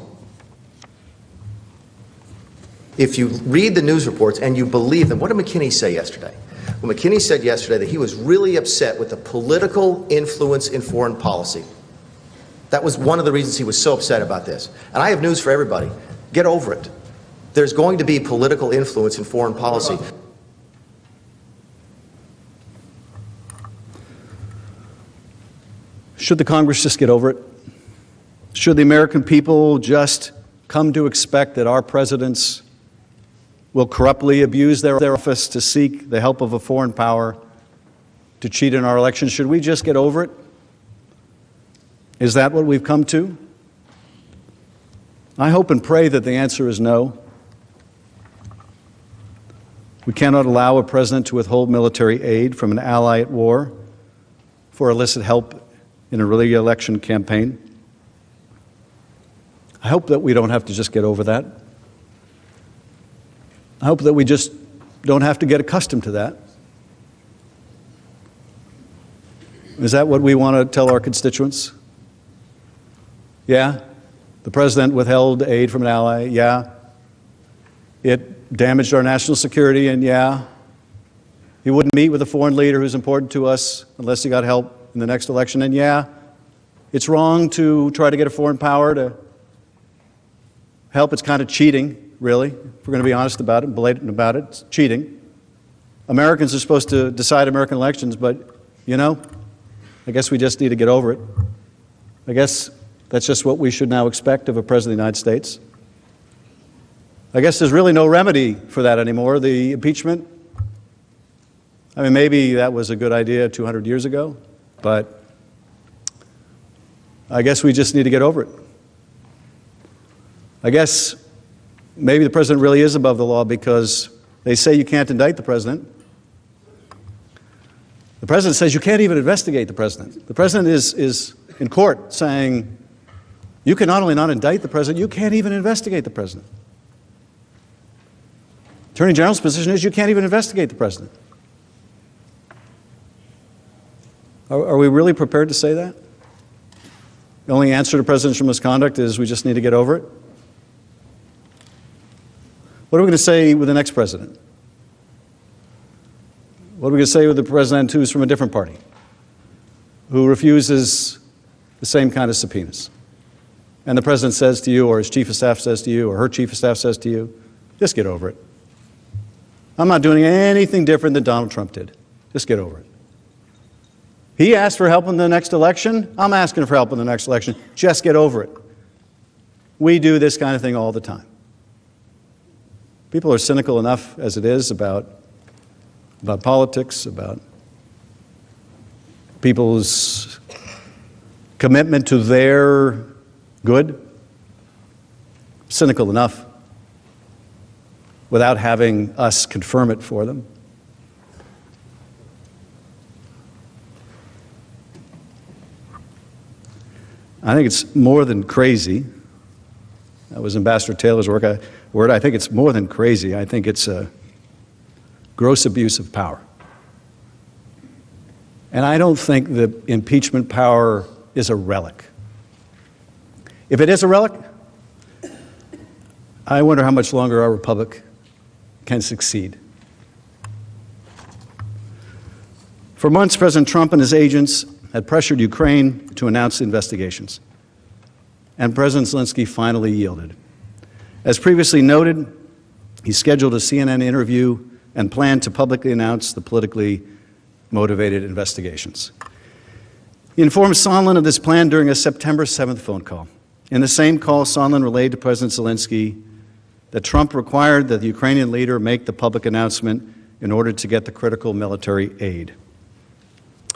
If you read the news reports and you believe them, what did McKinney say yesterday? Well, McKinney said yesterday that he was really upset with the political influence in foreign policy. That was one of the reasons he was so upset about this. And I have news for everybody. Get over it. There's going to be political influence in foreign policy. Should the Congress just get over it? Should the American people just come to expect that our presidents will corruptly abuse their office to seek the help of a foreign power to cheat in our elections? Should we just get over it? Is that what we've come to? I hope and pray that the answer is no. We cannot allow a president to withhold military aid from an ally at war for illicit help in a re-election campaign. I hope that we don't have to just get over that. I hope that we just don't have to get accustomed to that. Is that what we want to tell our constituents? Yeah, the president withheld aid from an ally. Yeah, it damaged our national security. And yeah, he wouldn't meet with a foreign leader who's important to us unless he got help in the next election. And yeah, it's wrong to try to get a foreign power to help. It's kind of cheating, really. If we're going to be honest about it and blatant about it, it's cheating. Americans are supposed to decide American elections, but, you know, I guess we just need to get over it. I guess that's just what we should now expect of a President of the United States. I guess there's really no remedy for that anymore. The impeachment, I mean, maybe that was a good idea 200 years ago, but I guess we just need to get over it. I guess maybe the president really is above the law because they say you can't indict the president. The president says you can't even investigate the president. The president is in court saying you can not only not indict the president, you can't even investigate the president. Attorney General's position is you can't even investigate the president. Are we really prepared to say that? The only answer to presidential misconduct is we just need to get over it? What are we going to say with the next president? What are we going to say with the president who's from a different party, who refuses the same kind of subpoenas? And the president says to you, or his chief of staff says to you, or her chief of staff says to you, just get over it. I'm not doing anything different than Donald Trump did. Just get over it. He asked for help in the next election. I'm asking for help in the next election. Just get over it. We do this kind of thing all the time. People are cynical enough as it is about politics, about people's commitment to their good. Cynical enough without having us confirm it for them. I think it's more than crazy. That was Ambassador Taylor's word. I think it's more than crazy. I think it's a gross abuse of power. And I don't think the impeachment power is a relic. If it is a relic, I wonder how much longer our republic can succeed. For months, President Trump and his agents had pressured Ukraine to announce the investigations. And President Zelensky finally yielded. As previously noted, he scheduled a CNN interview and planned to publicly announce the politically motivated investigations. He informed Sondland of this plan during a September 7th phone call. In the same call, Sondland relayed to President Zelensky that Trump required that the Ukrainian leader make the public announcement in order to get the critical military aid.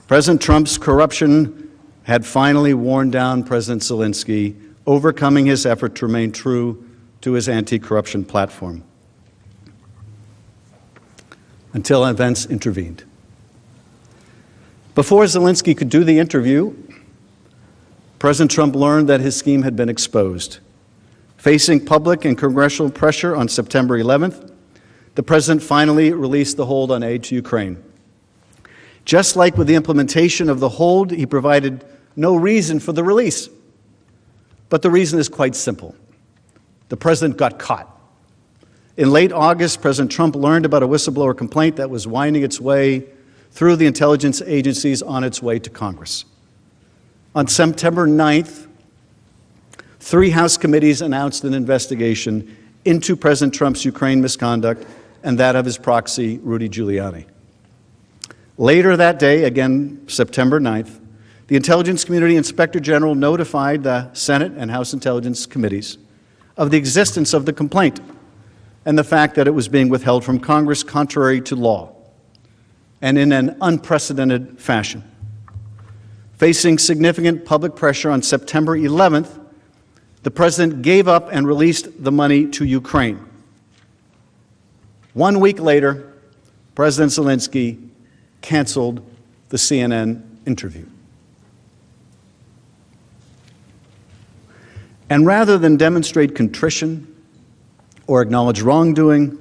President Trump's corruption had finally worn down President Zelensky, overcoming his effort to remain true to his anti-corruption platform, until events intervened. Before Zelensky could do the interview, President Trump learned that his scheme had been exposed. Facing public and congressional pressure on September 11th, the president finally released the hold on aid to Ukraine. Just like with the implementation of the hold, he provided no reason for the release. But the reason is quite simple. The president got caught. In late August, President Trump learned about a whistleblower complaint that was winding its way through the intelligence agencies on its way to Congress. On September 9th, 3 House committees announced an investigation into President Trump's Ukraine misconduct and that of his proxy, Rudy Giuliani. Later that day, again September 9th, the Intelligence Community Inspector General notified the Senate and House Intelligence Committees of the existence of the complaint and the fact that it was being withheld from Congress contrary to law and in an unprecedented fashion. Facing significant public pressure on September 11th, the president gave up and released the money to Ukraine. 1 week later, President Zelensky canceled the CNN interview. And rather than demonstrate contrition or acknowledge wrongdoing,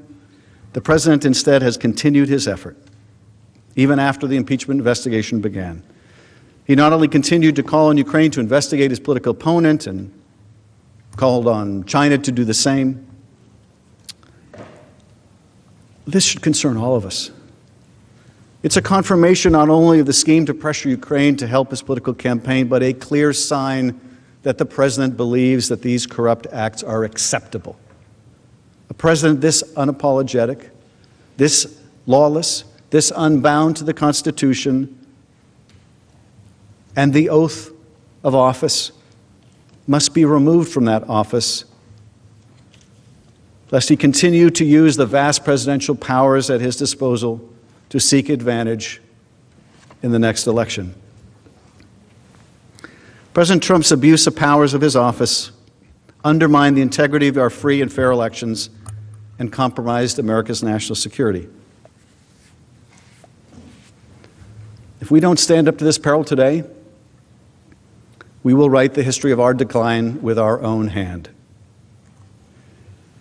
the president instead has continued his effort, even after the impeachment investigation began. He not only continued to call on Ukraine to investigate his political opponent and called on China to do the same. This should concern all of us. It's a confirmation not only of the scheme to pressure Ukraine to help his political campaign, but a clear sign that the president believes that these corrupt acts are acceptable. A president this unapologetic, this lawless, this unbound to the Constitution and the oath of office, must be removed from that office, lest he continue to use the vast presidential powers at his disposal to seek advantage in the next election. President Trump's abuse of powers of his office undermined the integrity of our free and fair elections and compromised America's national security. If we don't stand up to this peril today, we will write the history of our decline with our own hand.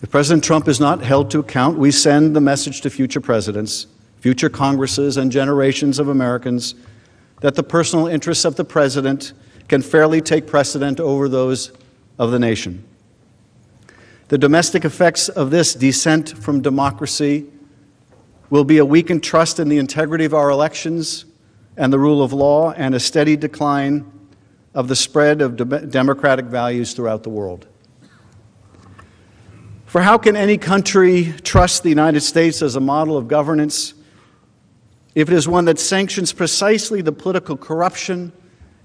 If President Trump is not held to account, we send the message to future presidents, future Congresses, and generations of Americans that the personal interests of the president can fairly take precedent over those of the nation. The domestic effects of this descent from democracy will be a weakened trust in the integrity of our elections and the rule of law, and a steady decline of the spread of democratic values throughout the world. For how can any country trust the United States as a model of governance if it is one that sanctions precisely the political corruption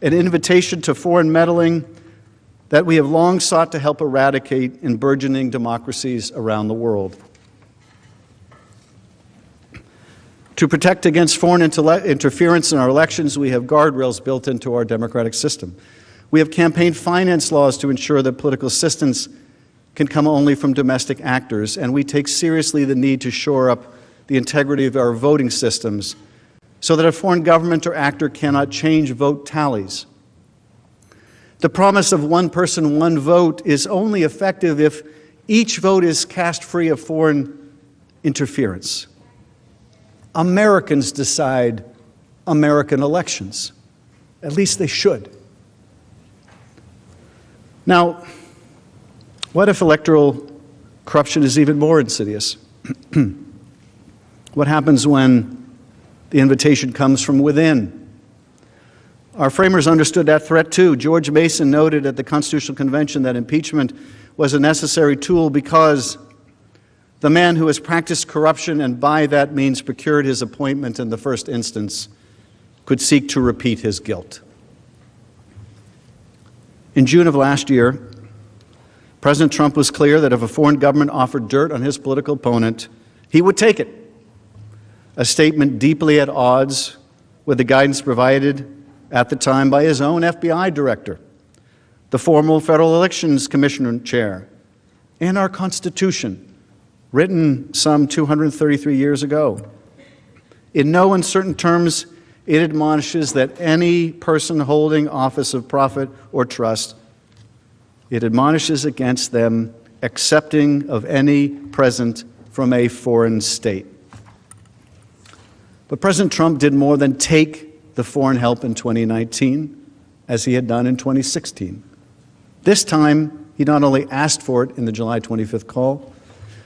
and invitation to foreign meddling that we have long sought to help eradicate in burgeoning democracies around the world? To protect against foreign interference in our elections, we have guardrails built into our democratic system. We have campaign finance laws to ensure that political assistance can come only from domestic actors, and we take seriously the need to shore up the integrity of our voting systems so that a foreign government or actor cannot change vote tallies. The promise of one person, one vote is only effective if each vote is cast free of foreign interference. Americans decide American elections. At least they should. Now, what if electoral corruption is even more insidious? What happens when the invitation comes from within? Our framers understood that threat too. George Mason noted at the Constitutional Convention that impeachment was a necessary tool because the man who has practiced corruption and by that means procured his appointment in the first instance could seek to repeat his guilt. In June of last year, President Trump was clear that if a foreign government offered dirt on his political opponent, he would take it. A statement deeply at odds with the guidance provided at the time by his own FBI director, the former Federal Elections Commission chair, and our Constitution, written some 233 years ago. In no uncertain terms, it admonishes that any person holding office of profit or trust, it admonishes against them accepting of any present from a foreign state. But President Trump did more than take the foreign help in 2019, as he had done in 2016. This time, he not only asked for it in the July 25th call,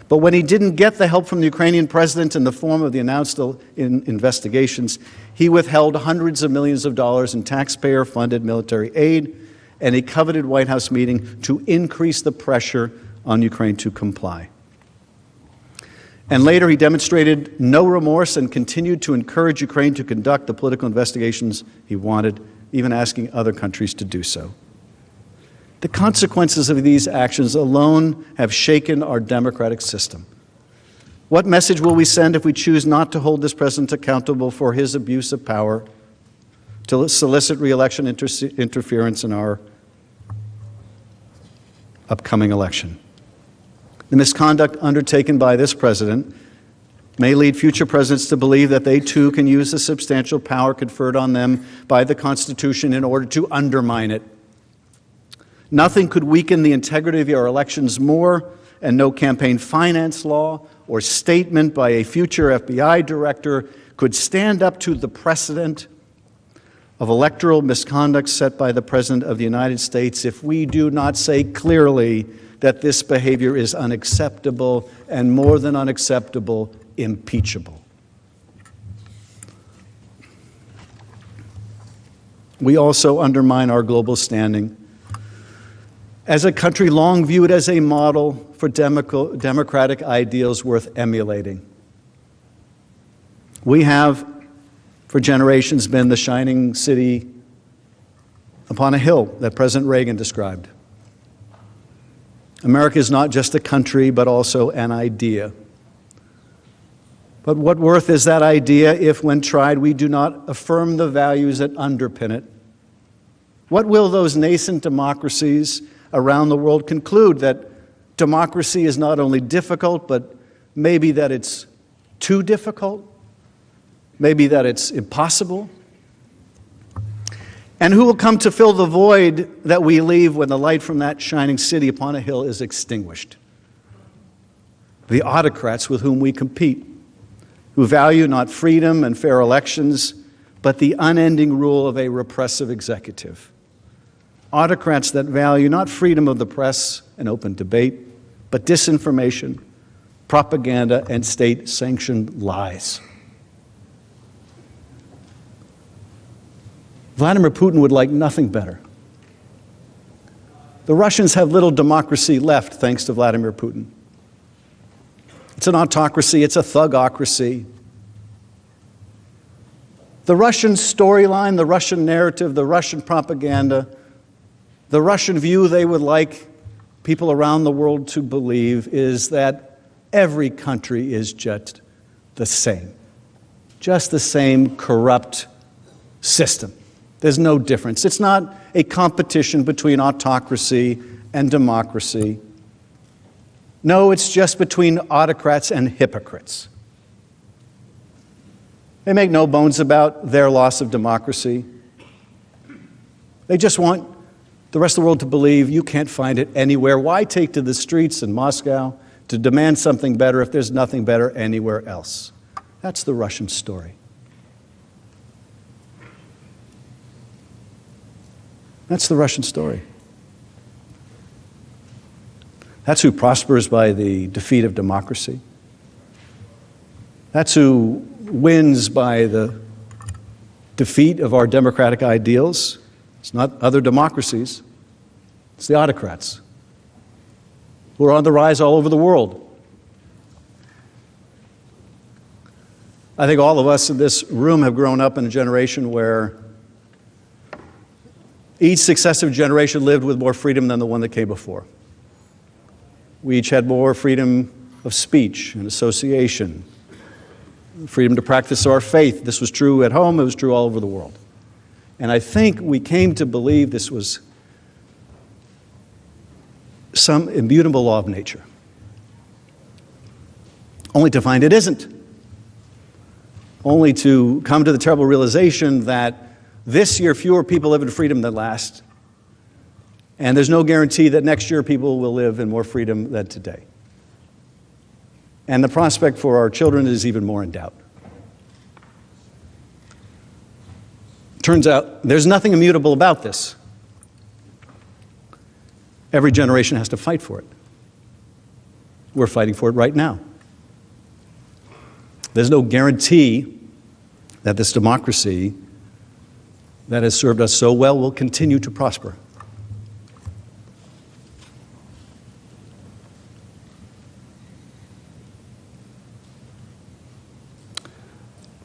but when he didn't get the help from the Ukrainian president in the form of the announced investigations, he withheld hundreds of millions of dollars in taxpayer-funded military aid and a coveted White House meeting to increase the pressure on Ukraine to comply. And later, he demonstrated no remorse and continued to encourage Ukraine to conduct the political investigations he wanted, even asking other countries to do so. The consequences of these actions alone have shaken our democratic system. What message will we send if we choose not to hold this president accountable for his abuse of power to solicit re-election interference in our upcoming election? The misconduct undertaken by this president may lead future presidents to believe that they too can use the substantial power conferred on them by the Constitution in order to undermine it. Nothing could weaken the integrity of our elections more, and no campaign finance law or statement by a future FBI director could stand up to the precedent of electoral misconduct set by the President of the United States if we do not say clearly that this behavior is unacceptable and, more than unacceptable, impeachable. We also undermine our global standing as a country long viewed as a model for democratic ideals worth emulating. We have, for generations, been the shining city upon a hill that President Reagan described. America is not just a country, but also an idea. But what worth is that idea if, when tried, we do not affirm the values that underpin it? What will those nascent democracies around the world conclude? That democracy is not only difficult, but maybe that it's too difficult? Maybe that it's impossible? And who will come to fill the void that we leave when the light from that shining city upon a hill is extinguished? The autocrats with whom we compete, who value not freedom and fair elections, but the unending rule of a repressive executive. Autocrats that value not freedom of the press and open debate, but disinformation, propaganda, and state-sanctioned lies. Vladimir Putin would like nothing better. The Russians have little democracy left thanks to Vladimir Putin. It's an autocracy, it's a thugocracy. The Russian storyline, the Russian narrative, the Russian propaganda, the Russian view they would like people around the world to believe is that every country is just the same corrupt system. There's no difference. It's not a competition between autocracy and democracy. No, it's just between autocrats and hypocrites. They make no bones about their loss of democracy. They just want the rest of the world to believe you can't find it anywhere. Why take to the streets in Moscow to demand something better if there's nothing better anywhere else? That's the Russian story. That's the Russian story. That's who prospers by the defeat of democracy. That's who wins by the defeat of our democratic ideals. It's not other democracies. It's the autocrats who are on the rise all over the world. I think all of us in this room have grown up in a generation where each successive generation lived with more freedom than the one that came before. We each had more freedom of speech and association, freedom to practice our faith. This was true at home, it was true all over the world. And I think we came to believe this was some immutable law of nature, only to find it isn't. Only to come to the terrible realization that this year, fewer people live in freedom than last, and there's no guarantee that next year people will live in more freedom than today. And the prospect for our children is even more in doubt. Turns out there's nothing immutable about this. Every generation has to fight for it. We're fighting for it right now. There's no guarantee that this democracy that has served us so well will continue to prosper.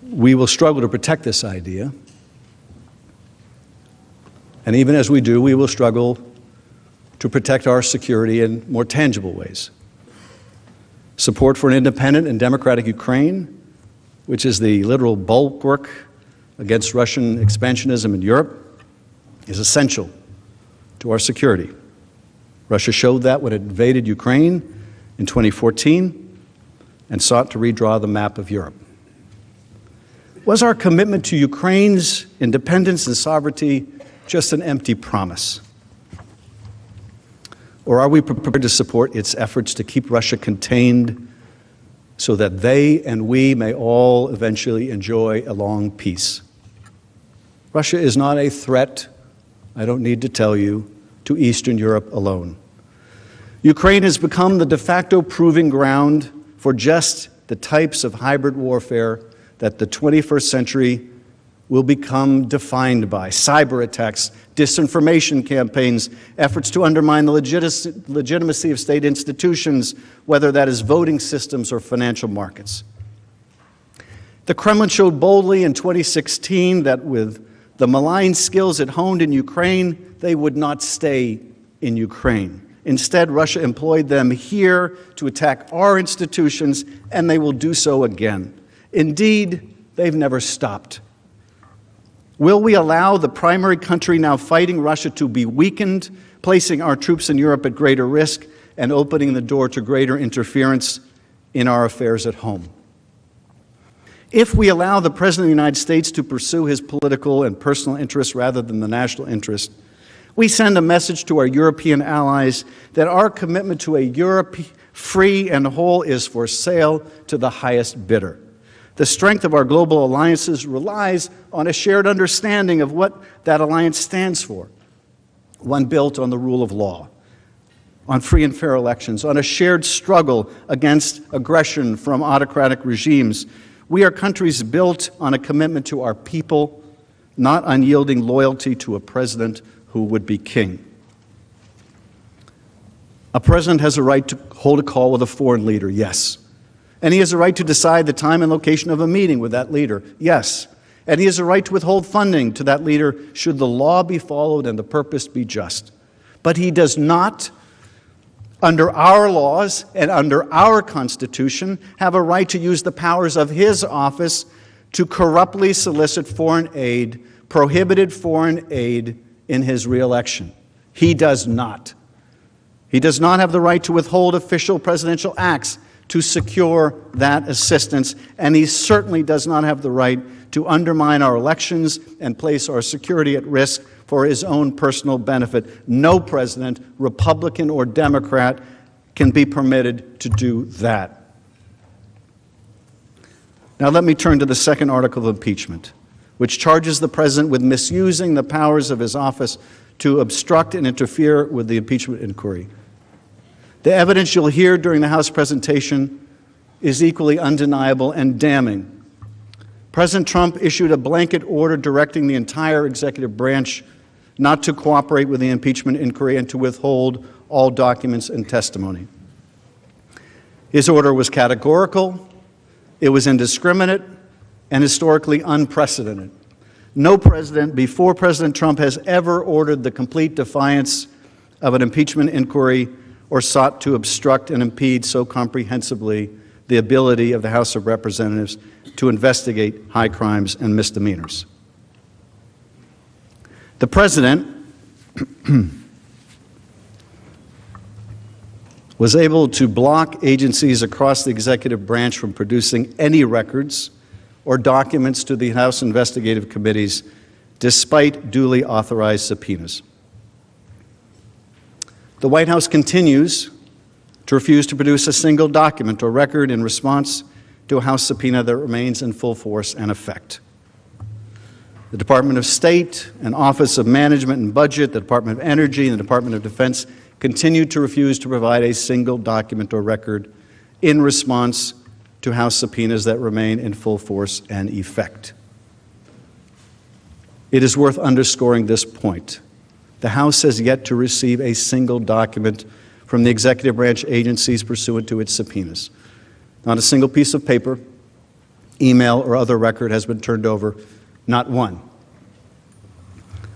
We will struggle to protect this idea, and even as we do, we will struggle to protect our security in more tangible ways. Support for an independent and democratic Ukraine, which is the literal bulwark against Russian expansionism in Europe, is essential to our security. Russia showed that when it invaded Ukraine in 2014 and sought to redraw the map of Europe. Was our commitment to Ukraine's independence and sovereignty just an empty promise? Or are we prepared to support its efforts to keep Russia contained so that they and we may all eventually enjoy a long peace? Russia is not a threat, I don't need to tell you, to Eastern Europe alone. Ukraine has become the de facto proving ground for just the types of hybrid warfare that the 21st century will become defined by: cyber attacks, disinformation campaigns, efforts to undermine the legitimacy of state institutions, whether that is voting systems or financial markets. The Kremlin showed boldly in 2016 that with the malign skills it honed in Ukraine, they would not stay in Ukraine. Instead, Russia employed them here to attack our institutions, and they will do so again. Indeed, they've never stopped. Will we allow the primary country now fighting Russia to be weakened, placing our troops in Europe at greater risk and opening the door to greater interference in our affairs at home? If we allow the President of the United States to pursue his political and personal interests rather than the national interest, we send a message to our European allies that our commitment to a Europe free and whole is for sale to the highest bidder. The strength of our global alliances relies on a shared understanding of what that alliance stands for, one built on the rule of law, on free and fair elections, on a shared struggle against aggression from autocratic regimes. We are countries built on a commitment to our people, not unyielding loyalty to a president who would be king. A president has a right to hold a call with a foreign leader, yes. And he has a right to decide the time and location of a meeting with that leader, yes. And he has a right to withhold funding to that leader should the law be followed and the purpose be just. But he does not, under our laws and under our Constitution, have a right to use the powers of his office to corruptly solicit foreign aid, prohibited foreign aid in his reelection. He does not. He does not have the right to withhold official presidential acts to secure that assistance, and he certainly does not have the right to undermine our elections and place our security at risk for his own personal benefit. No president, Republican or Democrat, can be permitted to do that. Now let me turn to the second article of impeachment, which charges the president with misusing the powers of his office to obstruct and interfere with the impeachment inquiry. The evidence you'll hear during the House presentation is equally undeniable and damning. President Trump issued a blanket order directing the entire executive branch not to cooperate with the impeachment inquiry and to withhold all documents and testimony. His order was categorical, it was indiscriminate, and historically unprecedented. No president before President Trump has ever ordered the complete defiance of an impeachment inquiry or sought to obstruct and impede so comprehensively the ability of the House of Representatives to investigate high crimes and misdemeanors. The President was able to block agencies across the executive branch from producing any records or documents to the House investigative committees despite duly authorized subpoenas. The White House continues to refuse to produce a single document or record in response to a House subpoena that remains in full force and effect. The Department of State and Office of Management and Budget, the Department of Energy, and the Department of Defense continue to refuse to provide a single document or record in response to House subpoenas that remain in full force and effect. It is worth underscoring this point. The House has yet to receive a single document from the executive branch agencies pursuant to its subpoenas. Not a single piece of paper, email, or other record has been turned over, not one.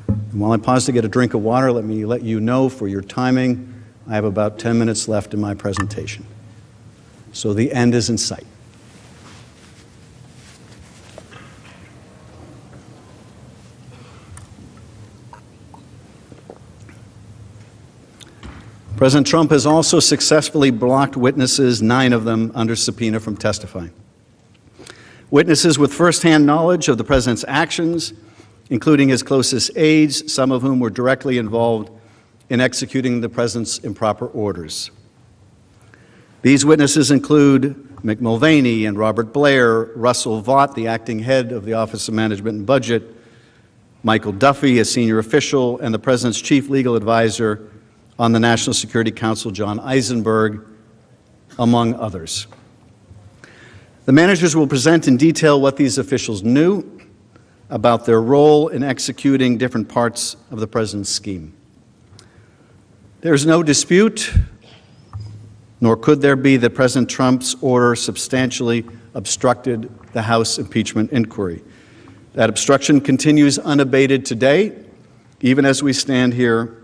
And while I pause to get a drink of water, let me let you know for your timing, I have about 10 minutes left in my presentation. So the end is in sight. President Trump has also successfully blocked witnesses, 9 of them under subpoena, from testifying. Witnesses with firsthand knowledge of the president's actions, including his closest aides, some of whom were directly involved in executing the president's improper orders. These witnesses include Mick Mulvaney and Robert Blair, Russell Vought, the acting head of the Office of Management and Budget, Michael Duffy, a senior official, and the president's chief legal advisor on the National Security Council, John Eisenberg, among others. The managers will present in detail what these officials knew about their role in executing different parts of the president's scheme. There is no dispute, nor could there be that President Trump's order substantially obstructed the House impeachment inquiry. That obstruction continues unabated today, even as we stand here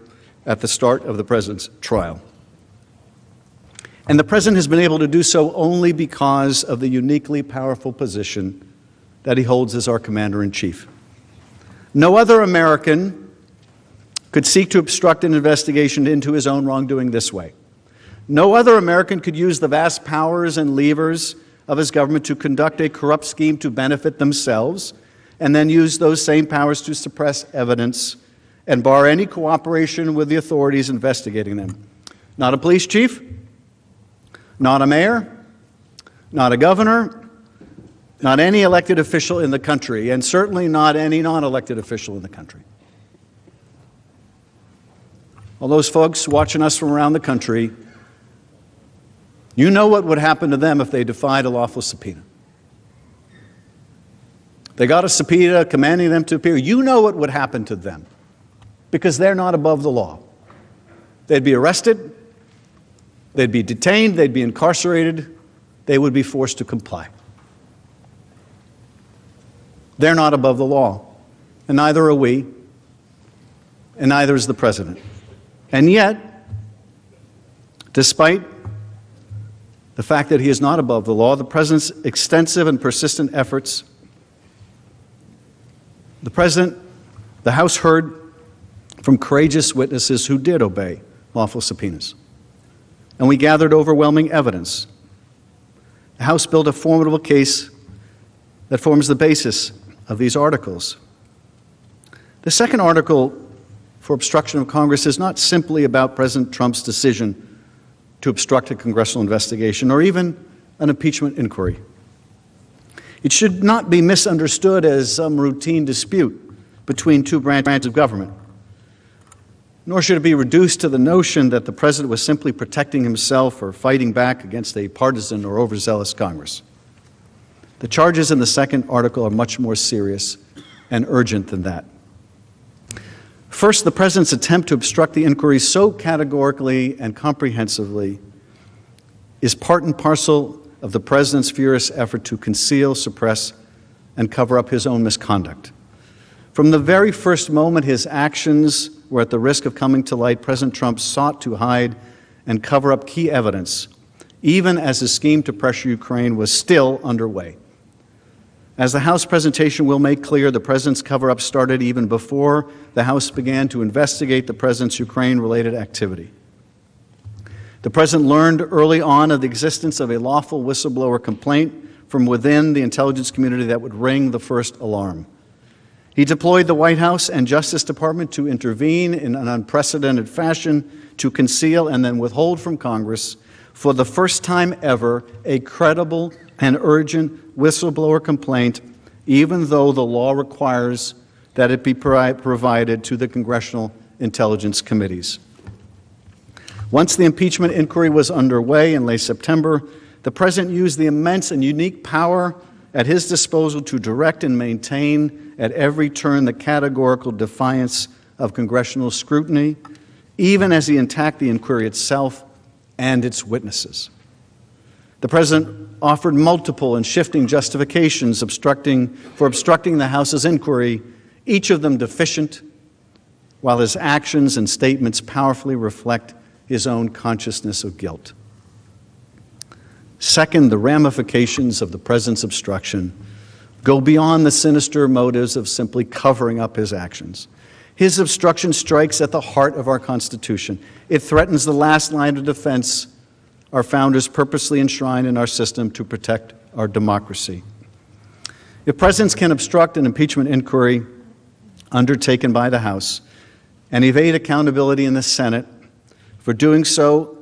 at the start of the President's trial. And the President has been able to do so only because of the uniquely powerful position that he holds as our Commander-in-Chief. No other American could seek to obstruct an investigation into his own wrongdoing this way. No other American could use the vast powers and levers of his government to conduct a corrupt scheme to benefit themselves and then use those same powers to suppress evidence and bar any cooperation with the authorities investigating them. Not a police chief, not a mayor, not a governor, not any elected official in the country, and certainly not any non-elected official in the country. All those folks watching us from around the country, you know what would happen to them if they defied a lawful subpoena. They got a subpoena commanding them to appear. You know what would happen to them because they're not above the law. They'd be arrested, they'd be detained, they'd be incarcerated, they would be forced to comply. They're not above the law, and neither are we, and neither is the President. And yet, despite the fact that he is not above the law, the President's extensive and persistent efforts, the House heard from courageous witnesses who did obey lawful subpoenas. And we gathered overwhelming evidence. The House built a formidable case that forms the basis of these articles. The second article for obstruction of Congress is not simply about President Trump's decision to obstruct a congressional investigation or even an impeachment inquiry. It should not be misunderstood as some routine dispute between two branches of government, nor should it be reduced to the notion that the President was simply protecting himself or fighting back against a partisan or overzealous Congress. The charges in the second article are much more serious and urgent than that. First, the President's attempt to obstruct the inquiry so categorically and comprehensively is part and parcel of the President's furious effort to conceal, suppress, and cover up his own misconduct. From the very first moment his actions were at the risk of coming to light, President Trump sought to hide and cover up key evidence, even as his scheme to pressure Ukraine was still underway. As the House presentation will make clear, the President's cover-up started even before the House began to investigate the President's Ukraine-related activity. The President learned early on of the existence of a lawful whistleblower complaint from within the intelligence community that would ring the first alarm. He deployed the White House and Justice Department to intervene in an unprecedented fashion to conceal and then withhold from Congress, for the first time ever, a credible and urgent whistleblower complaint, even though the law requires that it be provided to the congressional intelligence committees. Once the impeachment inquiry was underway in late September, the President used the immense and unique power at his disposal to direct and maintain at every turn the categorical defiance of congressional scrutiny, even as he attacked the inquiry itself and its witnesses. The President offered multiple and shifting justifications for obstructing the House's inquiry, each of them deficient, while his actions and statements powerfully reflect his own consciousness of guilt. Second, the ramifications of the President's obstruction go beyond the sinister motives of simply covering up his actions. His obstruction strikes at the heart of our Constitution. It threatens the last line of defense our founders purposely enshrined in our system to protect our democracy. If presidents can obstruct an impeachment inquiry undertaken by the House and evade accountability in the Senate, for doing so,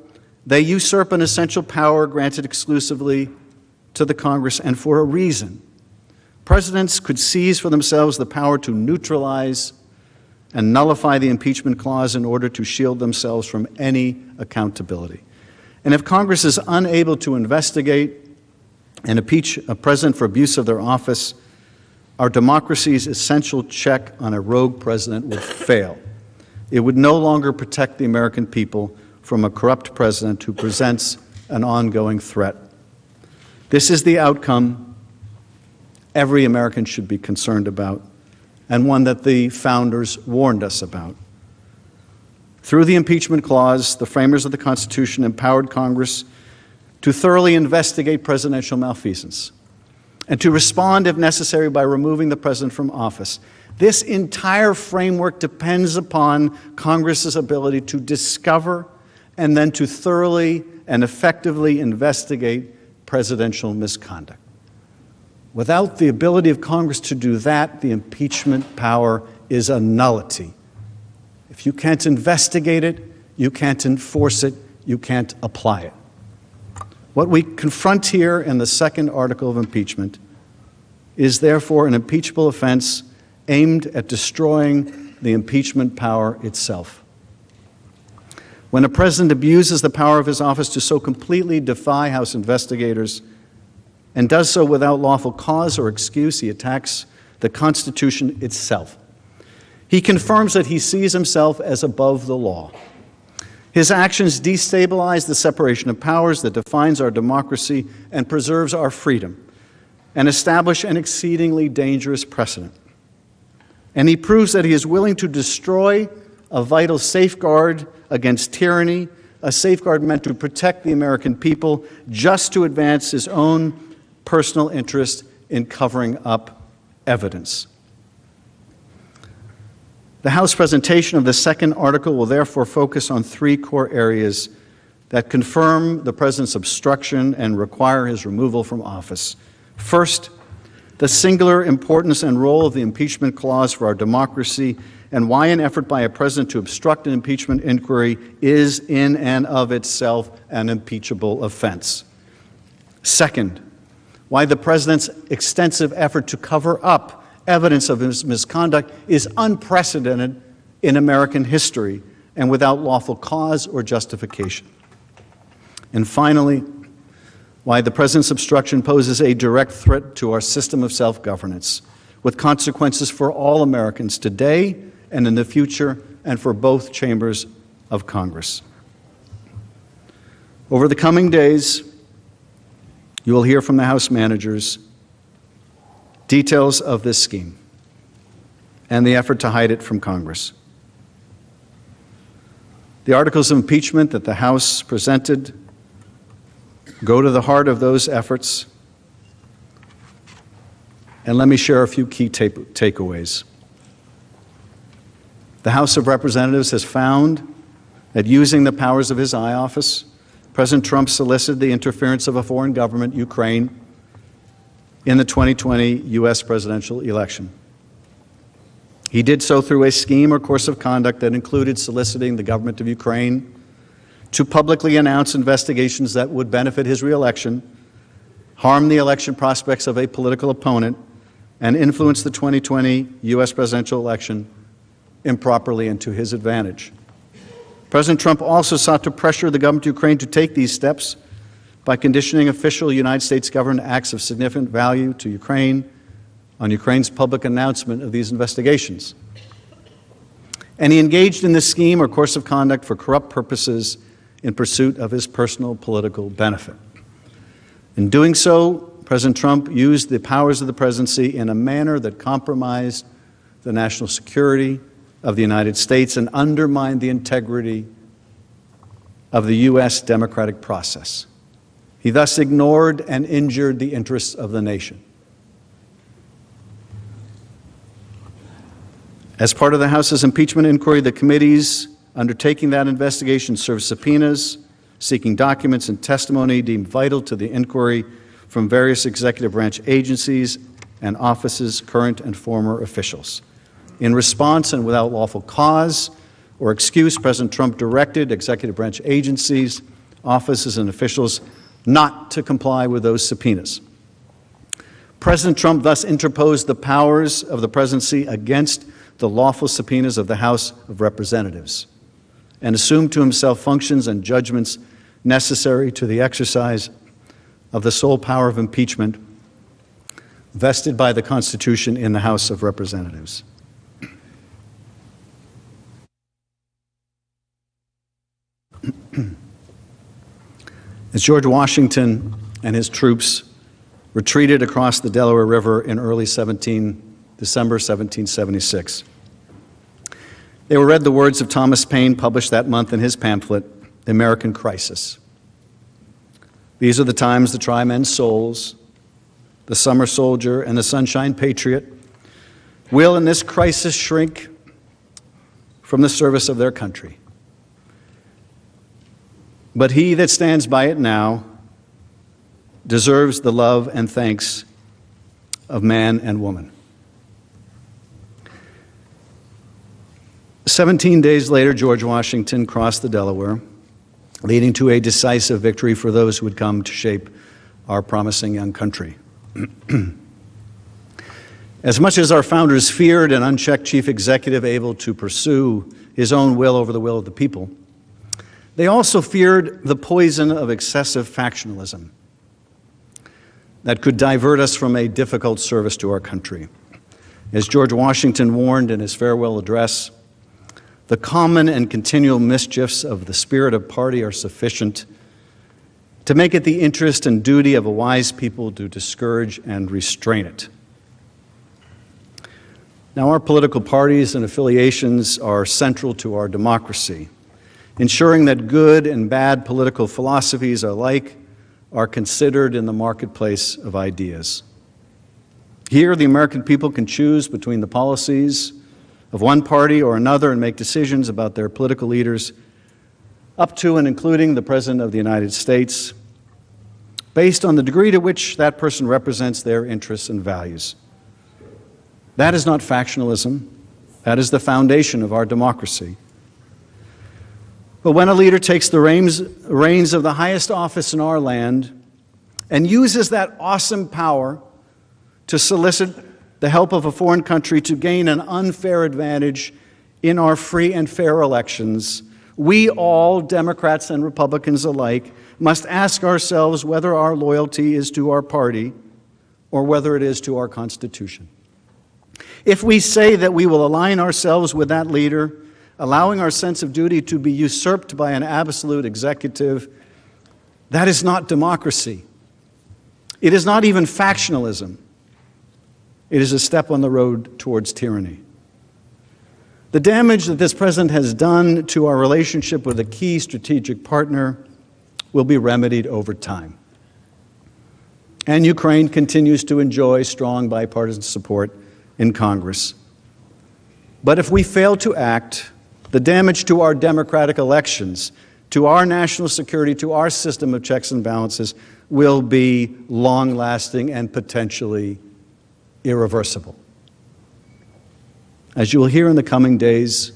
they usurp an essential power granted exclusively to the Congress, and for a reason. Presidents could seize for themselves the power to neutralize and nullify the impeachment clause in order to shield themselves from any accountability. And if Congress is unable to investigate and impeach a president for abuse of their office, our democracy's essential check on a rogue president would fail. It would no longer protect the American people from a corrupt president who presents an ongoing threat. This is the outcome every American should be concerned about, and one that the founders warned us about. Through the impeachment clause, the framers of the Constitution empowered Congress to thoroughly investigate presidential malfeasance and to respond, if necessary, by removing the president from office. This entire framework depends upon Congress's ability to discover and then to thoroughly and effectively investigate presidential misconduct. Without the ability of Congress to do that, the impeachment power is a nullity. If you can't investigate it, you can't enforce it, you can't apply it. What we confront here in the second article of impeachment is therefore an impeachable offense aimed at destroying the impeachment power itself. When a president abuses the power of his office to so completely defy House investigators and does so without lawful cause or excuse, he attacks the Constitution itself. He confirms that he sees himself as above the law. His actions destabilize the separation of powers that defines our democracy and preserves our freedom, and establish an exceedingly dangerous precedent. And he proves that he is willing to destroy a vital safeguard against tyranny, a safeguard meant to protect the American people, just to advance his own personal interest in covering up evidence. The House presentation of the second article will therefore focus on three core areas that confirm the president's obstruction and require his removal from office. First, the singular importance and role of the impeachment clause for our democracy and why an effort by a president to obstruct an impeachment inquiry is in and of itself an impeachable offense. Second, why the president's extensive effort to cover up evidence of his misconduct is unprecedented in American history and without lawful cause or justification. And finally, why the president's obstruction poses a direct threat to our system of self-governance, with consequences for all Americans today and in the future, and for both chambers of Congress. Over the coming days, you will hear from the House managers details of this scheme and the effort to hide it from Congress. The articles of impeachment that the House presented go to the heart of those efforts, and let me share a few key takeaways. The House of Representatives has found that using the powers of his eye office, President Trump solicited the interference of a foreign government, Ukraine, in the 2020 U.S. presidential election. He did so through a scheme or course of conduct that included soliciting the government of Ukraine to publicly announce investigations that would benefit his reelection, harm the election prospects of a political opponent, and influence the 2020 U.S. presidential election improperly and to his advantage. President Trump also sought to pressure the government of Ukraine to take these steps by conditioning official United States government acts of significant value to Ukraine on Ukraine's public announcement of these investigations. And he engaged in this scheme or course of conduct for corrupt purposes in pursuit of his personal political benefit. In doing so, President Trump used the powers of the presidency in a manner that compromised the national security of the United States and undermined the integrity of the U.S. democratic process. He thus ignored and injured the interests of the nation. As part of the House's impeachment inquiry, the committees undertaking that investigation served subpoenas, seeking documents and testimony deemed vital to the inquiry from various executive branch agencies and offices, current and former officials. In response and without lawful cause or excuse, President Trump directed executive branch agencies, offices, and officials not to comply with those subpoenas. President Trump thus interposed the powers of the presidency against the lawful subpoenas of the House of Representatives and assumed to himself functions and judgments necessary to the exercise of the sole power of impeachment vested by the Constitution in the House of Representatives. as George Washington and his troops retreated across the Delaware River in early December 1776. They read the words of Thomas Paine, published that month in his pamphlet, The American Crisis. These are the times to try men's souls. The summer soldier and the sunshine patriot will in this crisis shrink from the service of their country. But he that stands by it now deserves the love and thanks of man and woman. 17 days later, George Washington crossed the Delaware, leading to a decisive victory for those who would come to shape our promising young country. As much as our founders feared an unchecked chief executive able to pursue his own will over the will of the people, they also feared the poison of excessive factionalism that could divert us from a difficult service to our country. As George Washington warned in his farewell address, the common and continual mischiefs of the spirit of party are sufficient to make it the interest and duty of a wise people to discourage and restrain it. Now, our political parties and affiliations are central to our democracy, ensuring that good and bad political philosophies alike are considered in the marketplace of ideas. Here, the American people can choose between the policies of one party or another and make decisions about their political leaders, up to and including the President of the United States, based on the degree to which that person represents their interests and values. That is not factionalism. That is the foundation of our democracy. But when a leader takes the reins of the highest office in our land and uses that awesome power to solicit the help of a foreign country to gain an unfair advantage in our free and fair elections, we all, Democrats and Republicans alike, must ask ourselves whether our loyalty is to our party or whether it is to our Constitution. If we say that we will align ourselves with that leader, allowing our sense of duty to be usurped by an absolute executive, that is not democracy. It is not even factionalism. It is a step on the road towards tyranny. The damage that this president has done to our relationship with a key strategic partner will be remedied over time. And Ukraine continues to enjoy strong bipartisan support in Congress. But if we fail to act, the damage to our democratic elections, to our national security, to our system of checks and balances will be long-lasting and potentially irreversible. As you will hear in the coming days,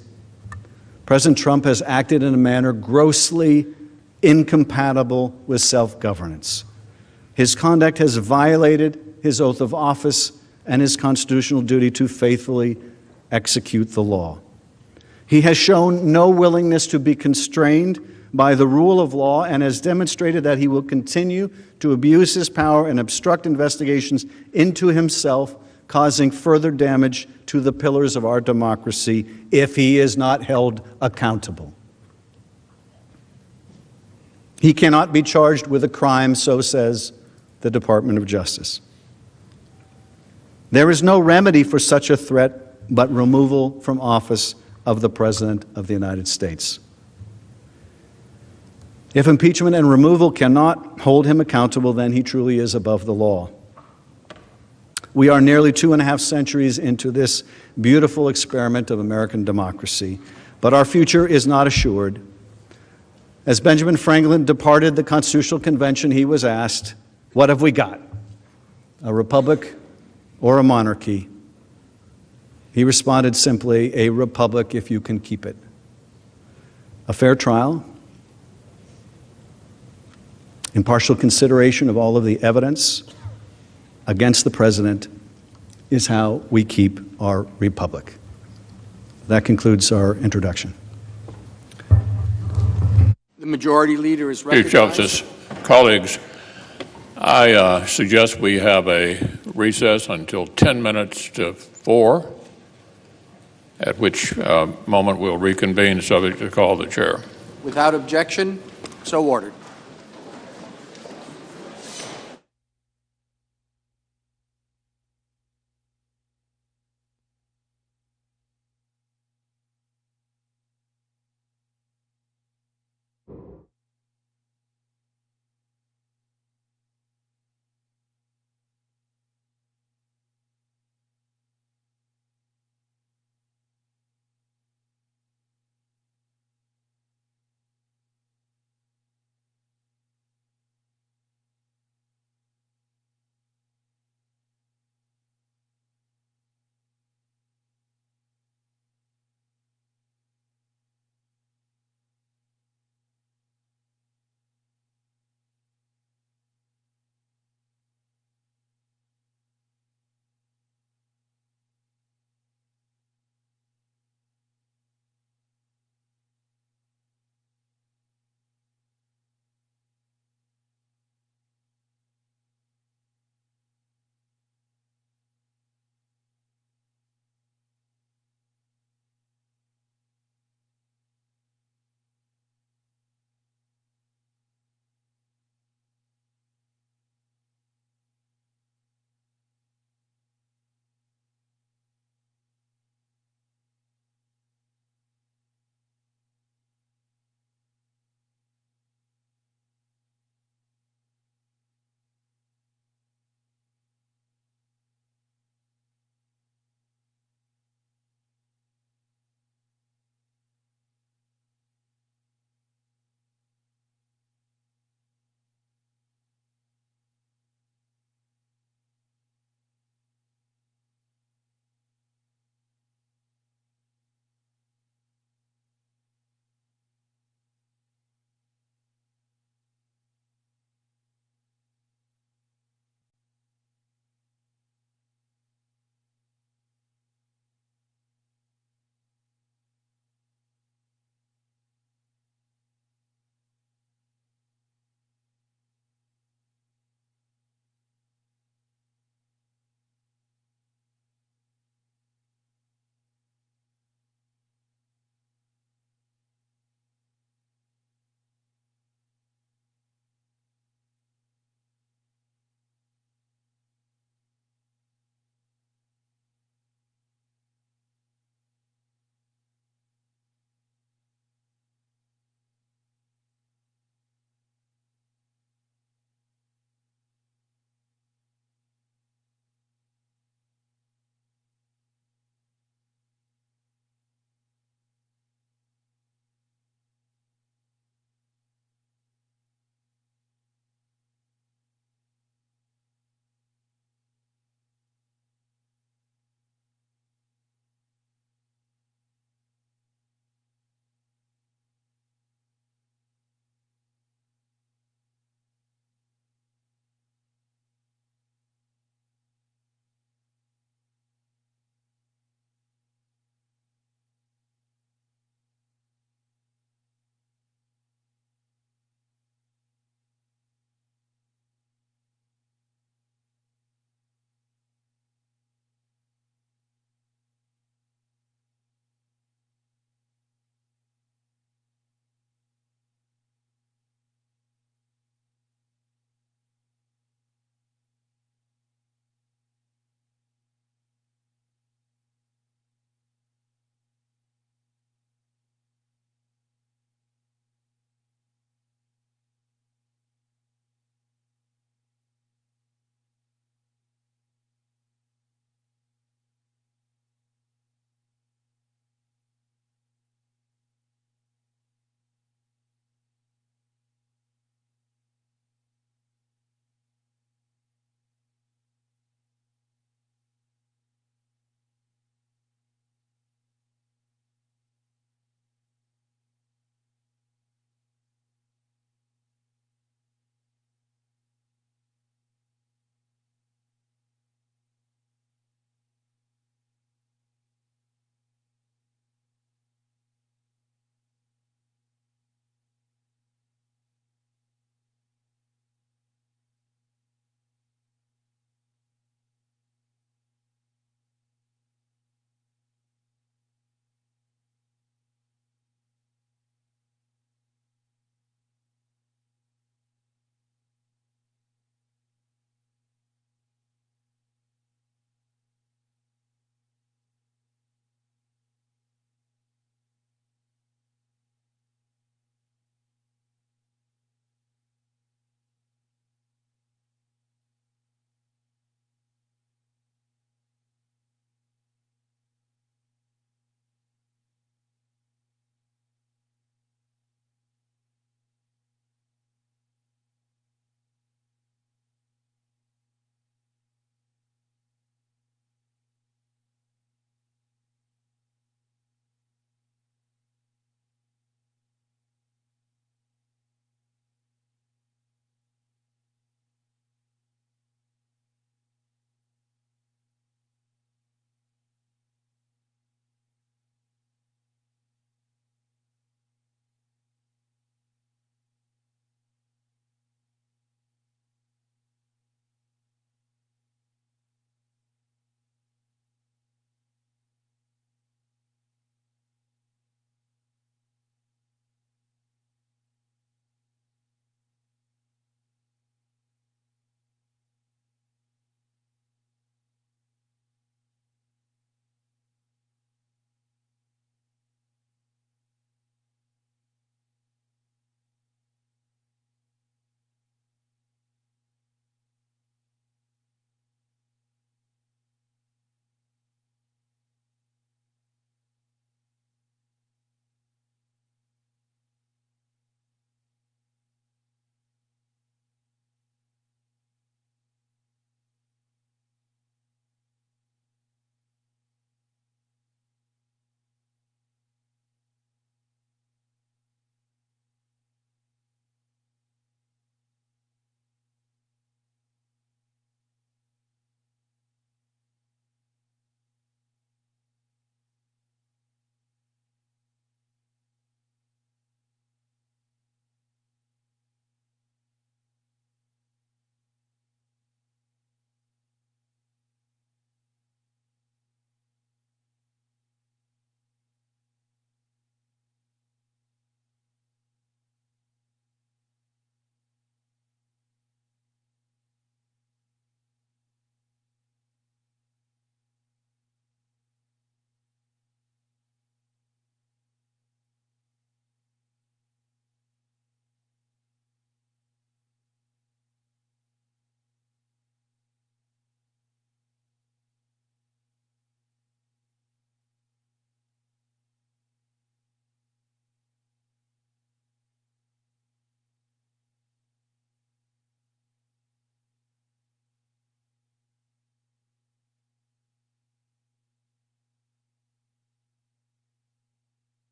President Trump has acted in a manner grossly incompatible with self-governance. His conduct has violated his oath of office and his constitutional duty to faithfully execute the law. He has shown no willingness to be constrained by the rule of law and has demonstrated that he will continue to abuse his power and obstruct investigations into himself, causing further damage to the pillars of our democracy if he is not held accountable. He cannot be charged with a crime, so says the Department of Justice. There is no remedy for such a threat but removal from office of the President of the United States. If impeachment and removal cannot hold him accountable, then he truly is above the law. We are nearly 2.5 centuries into this beautiful experiment of American democracy, but our future is not assured. As Benjamin Franklin departed the Constitutional Convention, he was asked, "What have we got? A republic or a monarchy?" He responded simply, "A republic if you can keep it." A fair trial, impartial consideration of all of the evidence against the president is how we keep our republic. That concludes our introduction. The majority leader is recognized. Chief Justice, colleagues, I suggest we have a recess until 10 minutes to 4, at which moment we'll reconvene subject to call the chair. Without objection, so ordered.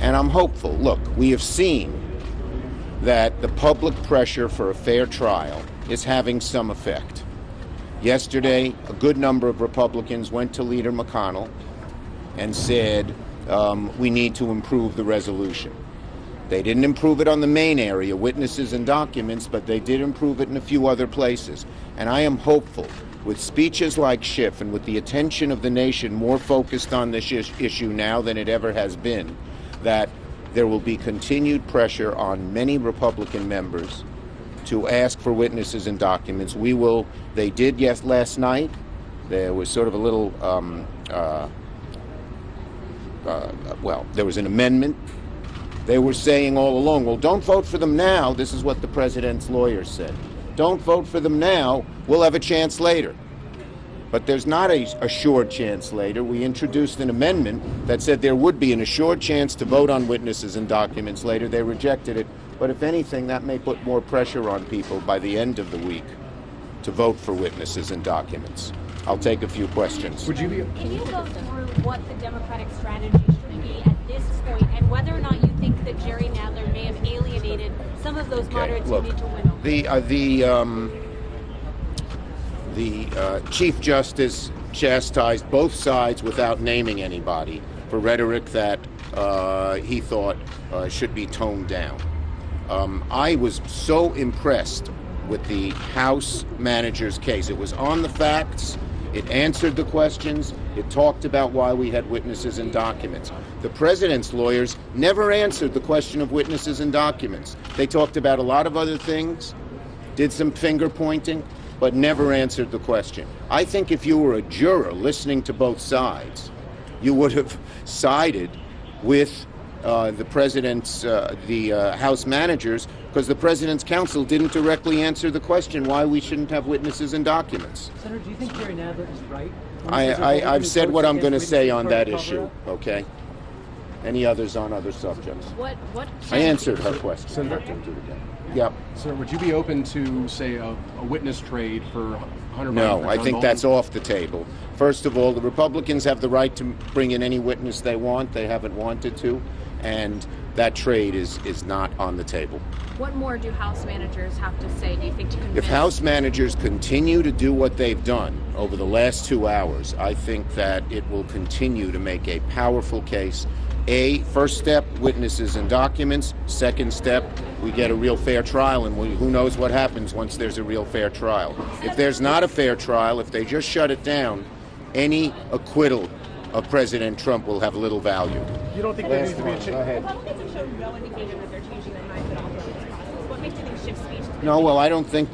And I'm hopeful. Look, we have seen that the public pressure for a fair trial is having some effect. Yesterday, a good number of Republicans went to Leader McConnell and said, we need to improve the resolution. They didn't improve it on the main area, witnesses and documents, but they did improve it in a few other places. And I am hopeful, with speeches like Schiff and with the attention of the nation more focused on this issue now than it ever has been, that there will be continued pressure on many Republican members to ask for witnesses and documents. We will, they did last night. There was sort of a little, well, there was an amendment. They were saying all along, well, don't vote for them now. This is what the president's lawyers said. Don't vote for them now. We'll have a chance later. But there's not a assured chance later. We introduced an amendment that said there would be an assured chance to vote on witnesses and documents later. They rejected it. But if anything, that may put more pressure on people by the end of the week to vote for witnesses and documents. I'll take a few questions. Can you go through what the Democratic strategy should be at this point, and whether or not you think that Jerry Nadler may have alienated some of those moderates who need to win over? The Chief Justice chastised both sides without naming anybody for rhetoric that he thought should be toned down. I was so impressed with the House manager's case. It was on the facts. It answered the questions. It talked about why we had witnesses and documents. The president's lawyers never answered the question of witnesses and documents. They talked about a lot of other things, did some finger pointing, but never answered the question. I think if you were a juror listening to both sides, you would have sided with the president's, the House managers, because the president's counsel didn't directly answer the question why we shouldn't have witnesses and documents. Senator, do you think Jerry Nadler is right? I've said what I'm going to say on that issue, okay? Any others on other subjects? I answered her question. Senator? Yep. Sir, would you be open to, say, a witness trade for Hunter Biden? No, I think that's off the table. First of all, the Republicans have the right to bring in any witness they want. They haven't wanted to, and that trade is not on the table. What more do House managers have to say, do you think, to convince? If House managers continue to do what they've done over the last 2 hours, I think that it will continue to make a powerful case. First step, witnesses and documents. Second step, we get a real fair trial, and who knows what happens once there's a real fair trial. If there's not a fair trial, if they just shut it down, any acquittal of President Trump will have little value. You don't think there needs to be a change? Go ahead. Republicans have shown no indication that they're changing their minds at all throughout this process. What makes you think Schiff's speech? No, well, I don't think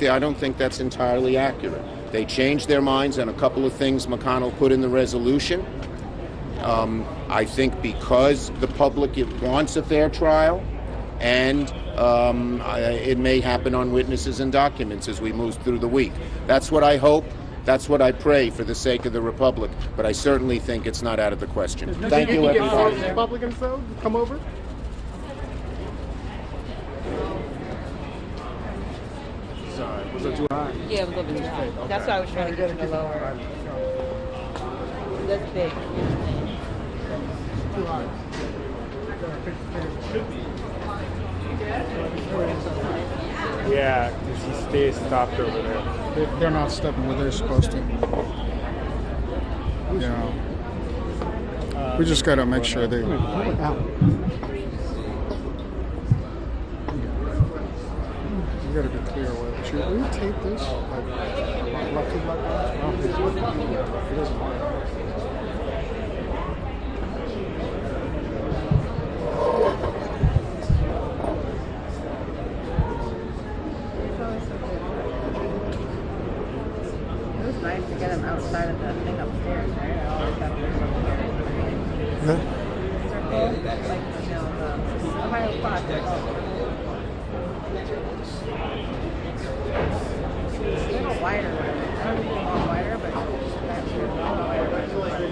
that's entirely accurate. They changed their minds on a couple of things McConnell put in the resolution. I think because the public wants a fair trial, and it may happen on witnesses and documents as we move through the week. That's what I hope. That's what I pray for the sake of the Republic, but I certainly think it's not out of the question. Thank you, everybody. Republicans, though, come over? Sorry, was that too high? Yeah, it was a little bit too high. That's why I was trying to get it lower. That's big. Too high. Yeah, because he stays stopped over there. They're not stepping where they're supposed to. Yeah. We just got to make sure they. Out. You got to be clear with it. Should we tape this? Like lucky like that? It doesn't matter. It was nice to get him outside of the thing upstairs, right? I always got to Yeah. circle, like, you know, the Ohio spot. A little wider. I don't think it's more wider, but that's a little wider.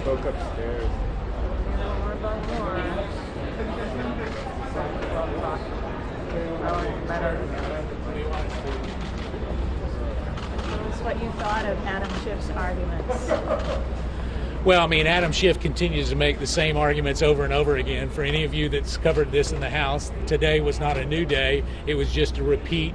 Spoke upstairs. What you thought of Adam Schiff's arguments? Well, I mean, Adam Schiff continues to make the same arguments over and over again. For any of you that's covered this in the House, today was not a new day. It was just a repeat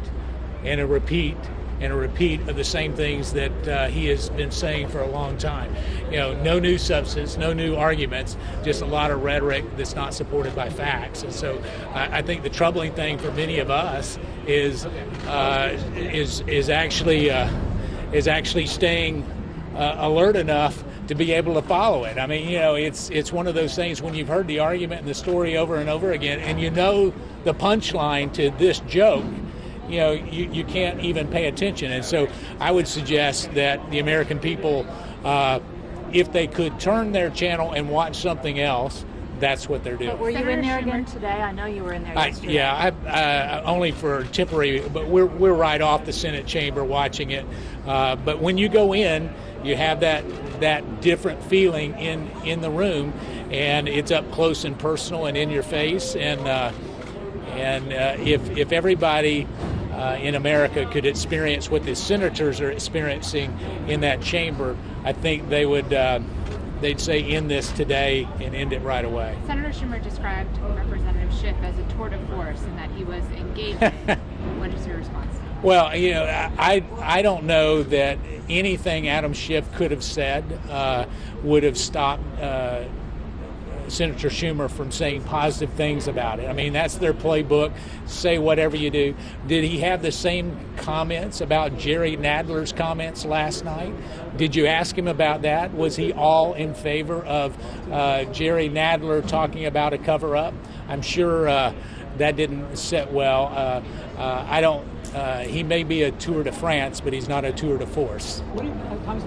and a repeat and a repeat of the same things that he has been saying for a long time. You know, no new substance, no new arguments, just a lot of rhetoric that's not supported by facts. And so I think the troubling thing for many of us is actually staying alert enough to be able to follow it. I mean, you know, it's one of those things when you've heard the argument and the story over and over again, and you know the punchline to this joke, you know, you can't even pay attention. And so I would suggest that the American people, if they could turn their channel and watch something else, that's what they're doing. But were you in there again today? I know you were in there yesterday. Yeah, only for temporary, but we're right off the Senate chamber watching it. But when you go in, you have that different feeling in the room, and it's up close and personal and in your face. And if everybody in America could experience what the senators are experiencing in that chamber, I think they would. They'd say end this today and end it right away. Senator Schumer described Representative Schiff as a tour de force and that he was engaging. What is your response? Well, you know, I don't know that anything Adam Schiff could have said would have stopped Senator Schumer from saying positive things about it. I mean, that's their playbook. Say whatever you do. Did he have the same comments about Jerry Nadler's comments last night? Did you ask him about that? Was he all in favor of Jerry Nadler talking about a cover-up? I'm sure that didn't sit well. He may be a tour de France, but he's not a tour de force. What do you think has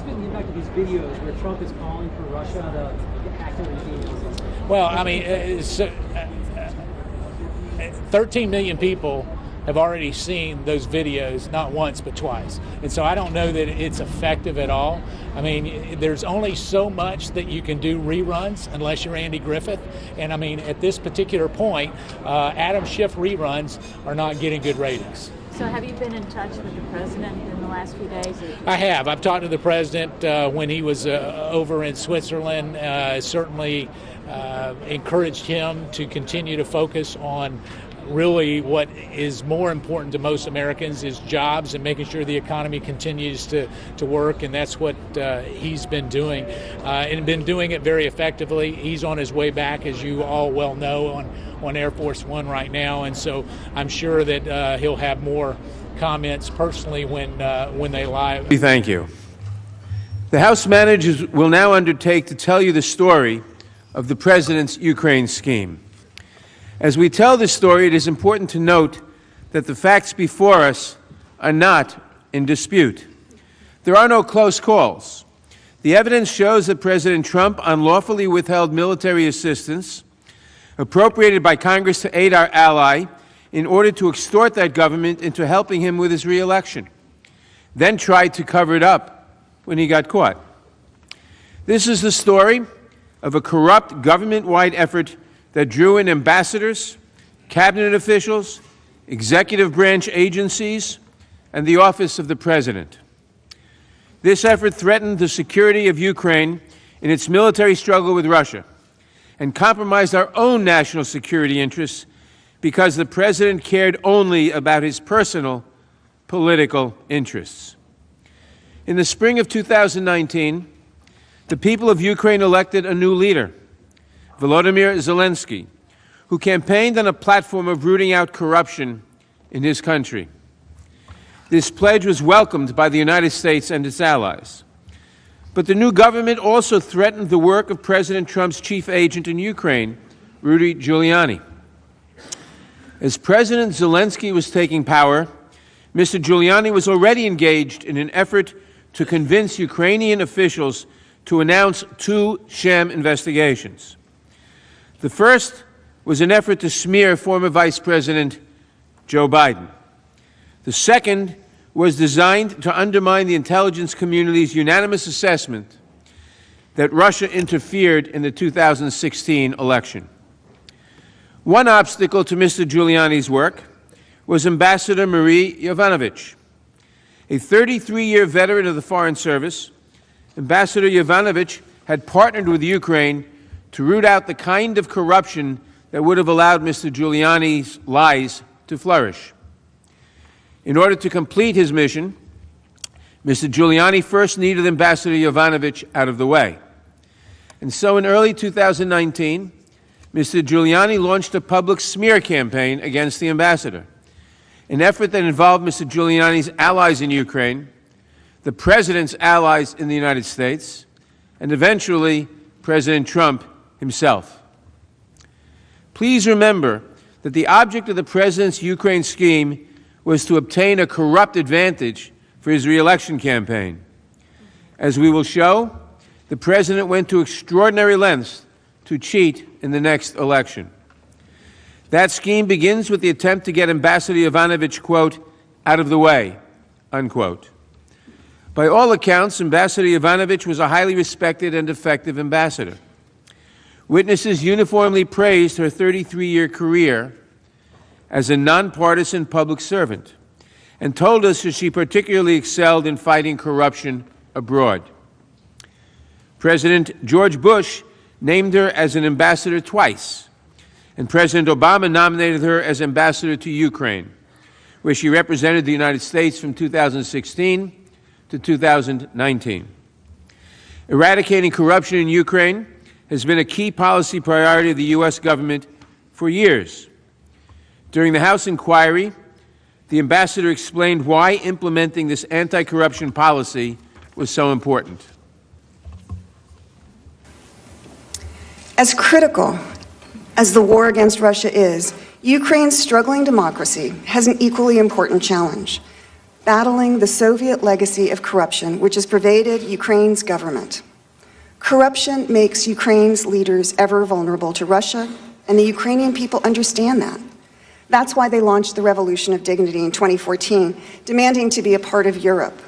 been the impact of these videos where Trump is calling for Russia to actively engage? Well, I mean, 13 million people have already seen those videos, not once but twice. And so I don't know that it's effective at all. I mean, there's only so much that you can do reruns unless you're Andy Griffith. And I mean, at this particular point, Adam Schiff reruns are not getting good ratings. So have you been in touch with the president in the last few days? I have. I've talked to the president when he was over in Switzerland. Certainly encouraged him to continue to focus on really what is more important to most Americans is jobs and making sure the economy continues to work, and that's what he's been doing and been doing it very effectively. He's on his way back, as you all well know, on Air Force One right now, and so I'm sure that he'll have more comments personally when they live. Thank you. The House managers will now undertake to tell you the story of the President's Ukraine scheme. As we tell this story, it is important to note that the facts before us are not in dispute. There are no close calls. The evidence shows that President Trump unlawfully withheld military assistance appropriated by Congress to aid our ally in order to extort that government into helping him with his re-election, then tried to cover it up when he got caught. This is the story of a corrupt government-wide effort that drew in ambassadors, cabinet officials, executive branch agencies, and the office of the President. This effort threatened the security of Ukraine in its military struggle with Russia and compromised our own national security interests because the President cared only about his personal political interests. In the spring of 2019, the people of Ukraine elected a new leader, Volodymyr Zelensky, who campaigned on a platform of rooting out corruption in his country. This pledge was welcomed by the United States and its allies. But the new government also threatened the work of President Trump's chief agent in Ukraine, Rudy Giuliani. As President Zelensky was taking power, Mr. Giuliani was already engaged in an effort to convince Ukrainian officials to announce two sham investigations. The first was an effort to smear former Vice President Joe Biden. The second was designed to undermine the intelligence community's unanimous assessment that Russia interfered in the 2016 election. One obstacle to Mr. Giuliani's work was Ambassador Marie Yovanovitch. A 33-year veteran of the Foreign Service, Ambassador Yovanovitch had partnered with Ukraine to root out the kind of corruption that would have allowed Mr. Giuliani's lies to flourish. In order to complete his mission, Mr. Giuliani first needed Ambassador Yovanovitch out of the way. And so in early 2019, Mr. Giuliani launched a public smear campaign against the ambassador, an effort that involved Mr. Giuliani's allies in Ukraine, the president's allies in the United States, and eventually President Trump himself. Please remember that the object of the president's Ukraine scheme was to obtain a corrupt advantage for his re-election campaign. As we will show, the president went to extraordinary lengths to cheat in the next election. That scheme begins with the attempt to get Ambassador Yovanovitch, quote, out of the way, unquote. By all accounts, Ambassador Yovanovitch was a highly respected and effective ambassador. Witnesses uniformly praised her 33-year career as a nonpartisan public servant and told us that she particularly excelled in fighting corruption abroad. President George Bush named her as an ambassador twice, and President Obama nominated her as ambassador to Ukraine, where she represented the United States from 2016 to 2019. Eradicating corruption in Ukraine has been a key policy priority of the U.S. government for years. During the House inquiry, the ambassador explained why implementing this anti-corruption policy was so important. As critical as the war against Russia is, Ukraine's struggling democracy has an equally important challenge: battling the Soviet legacy of corruption which has pervaded Ukraine's government. Corruption makes Ukraine's leaders ever vulnerable to Russia, and the Ukrainian people understand that. That's why they launched the Revolution of Dignity in 2014, demanding to be a part of Europe,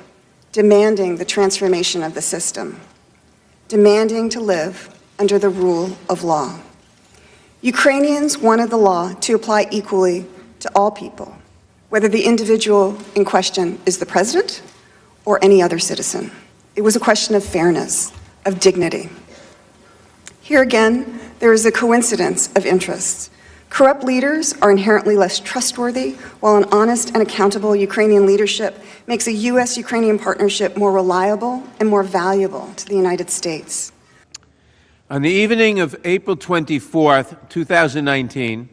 demanding the transformation of the system, demanding to live under the rule of law. Ukrainians wanted the law to apply equally to all people, whether the individual in question is the president or any other citizen. It was a question of fairness, of dignity. Here again, there is a coincidence of interests. Corrupt leaders are inherently less trustworthy, while an honest and accountable Ukrainian leadership makes a U.S.-Ukrainian partnership more reliable and more valuable to the United States. On the evening of April 24th, 2019,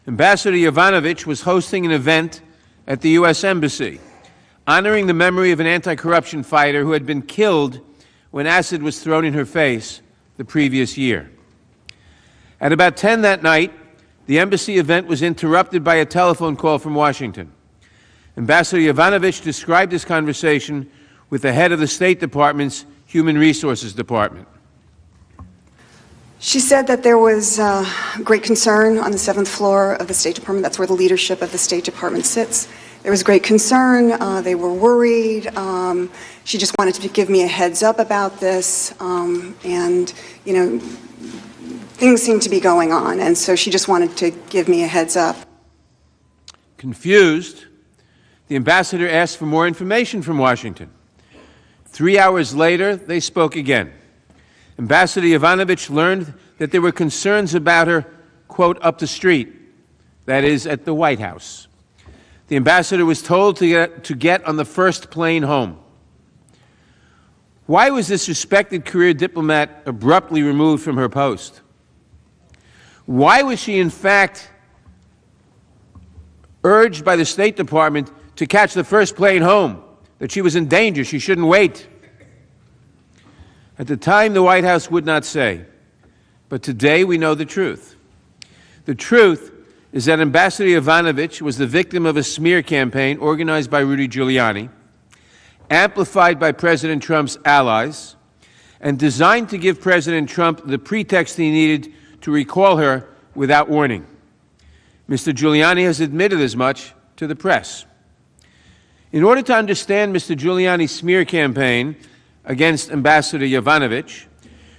Ambassador Yovanovitch was hosting an event at the U.S. Embassy, honoring the memory of an anti-corruption fighter who had been killed when acid was thrown in her face the previous year. At about 10 that night, the embassy event was interrupted by a telephone call from Washington. Ambassador Yovanovitch described this conversation with the head of the State Department's Human Resources Department. She said that there was great concern on the 7th floor of the State Department. That's where the leadership of the State Department sits. There was great concern. They were worried. She just wanted to give me a heads up about this. And, you know, things seemed to be going on. And so she just wanted to give me a heads up. Confused, the ambassador asked for more information from Washington. 3 hours later, they spoke again. Ambassador Yovanovitch learned that there were concerns about her, quote, up the street, that is, at the White House. The ambassador was told to get on the first plane home. Why was this respected career diplomat abruptly removed from her post? Why was she, in fact, urged by the State Department to catch the first plane home, that she was in danger, she shouldn't wait? At the time, the White House would not say, but today we know the truth. The truth is that Ambassador Yovanovitch was the victim of a smear campaign organized by Rudy Giuliani, amplified by President Trump's allies, and designed to give President Trump the pretext he needed to recall her without warning. Mr. Giuliani has admitted as much to the press. In order to understand Mr. Giuliani's smear campaign against Ambassador Yovanovitch,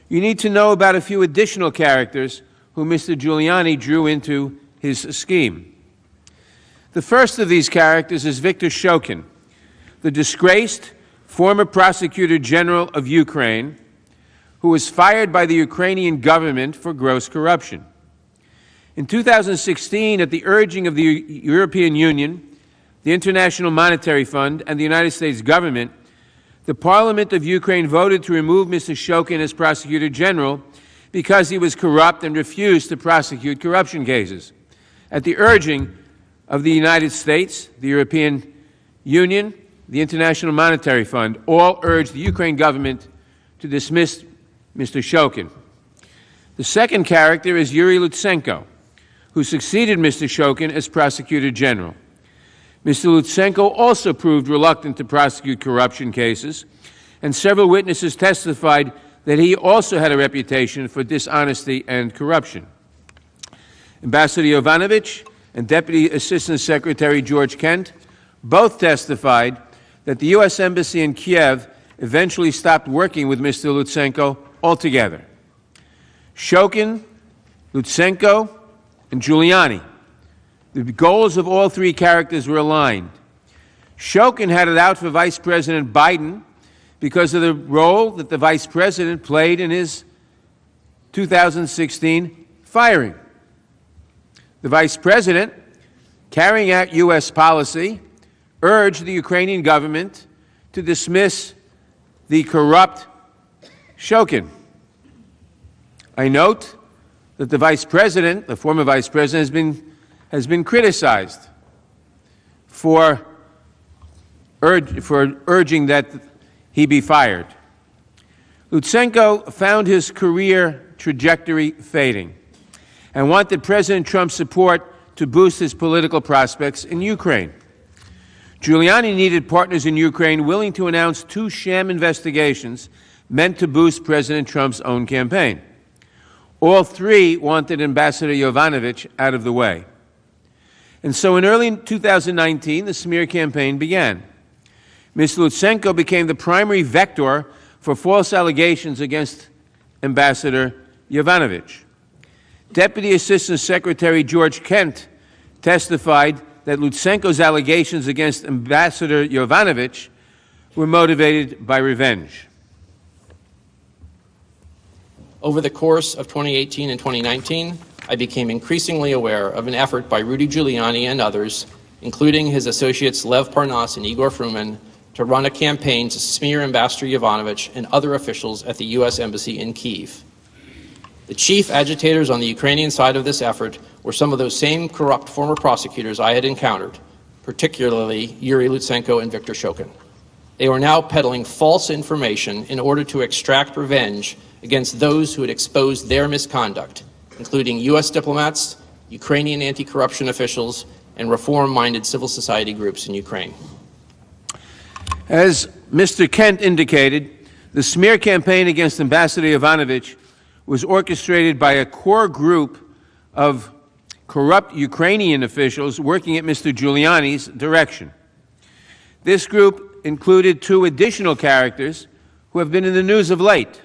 you need to know about a few additional characters who Mr. Giuliani drew into his scheme. The first of these characters is Viktor Shokin, the disgraced former prosecutor general of Ukraine, who was fired by the Ukrainian government for gross corruption. In 2016, at the urging of the European Union, the International Monetary Fund, and the United States government, the Parliament of Ukraine voted to remove Mr. Shokin as Prosecutor General because he was corrupt and refused to prosecute corruption cases. At the urging of the United States, the European Union, the International Monetary Fund, all urged the Ukraine government to dismiss Mr. Shokin. The second character is Yuri Lutsenko, who succeeded Mr. Shokin as Prosecutor General. Mr. Lutsenko also proved reluctant to prosecute corruption cases, and several witnesses testified that he also had a reputation for dishonesty and corruption. Ambassador Yovanovitch and Deputy Assistant Secretary George Kent both testified that the U.S. Embassy in Kiev eventually stopped working with Mr. Lutsenko altogether. Shokin, Lutsenko, and Giuliani, the goals of all three characters were aligned. Shokin had it out for Vice President Biden because of the role that the Vice President played in his 2016 firing. The Vice President, carrying out U.S. policy, urged the Ukrainian government to dismiss the corrupt Shokin. I note that the Vice President, the former Vice President, has been criticized for urging that he be fired. Lutsenko found his career trajectory fading and wanted President Trump's support to boost his political prospects in Ukraine. Giuliani needed partners in Ukraine willing to announce two sham investigations meant to boost President Trump's own campaign. All three wanted Ambassador Yovanovitch out of the way. And so in early 2019, the smear campaign began. Mr. Lutsenko became the primary vector for false allegations against Ambassador Yovanovitch. Deputy Assistant Secretary George Kent testified that Lutsenko's allegations against Ambassador Yovanovitch were motivated by revenge. Over the course of 2018 and 2019, I became increasingly aware of an effort by Rudy Giuliani and others, including his associates Lev Parnas and Igor Fruman, to run a campaign to smear Ambassador Yovanovitch and other officials at the U.S. Embassy in Kyiv. The chief agitators on the Ukrainian side of this effort were some of those same corrupt former prosecutors I had encountered, particularly Yuri Lutsenko and Viktor Shokin. They were now peddling false information in order to extract revenge against those who had exposed their misconduct, including U.S. diplomats, Ukrainian anti-corruption officials, and reform-minded civil society groups in Ukraine. As Mr. Kent indicated, the smear campaign against Ambassador Yovanovitch was orchestrated by a core group of corrupt Ukrainian officials working at Mr. Giuliani's direction. This group included two additional characters who have been in the news of late,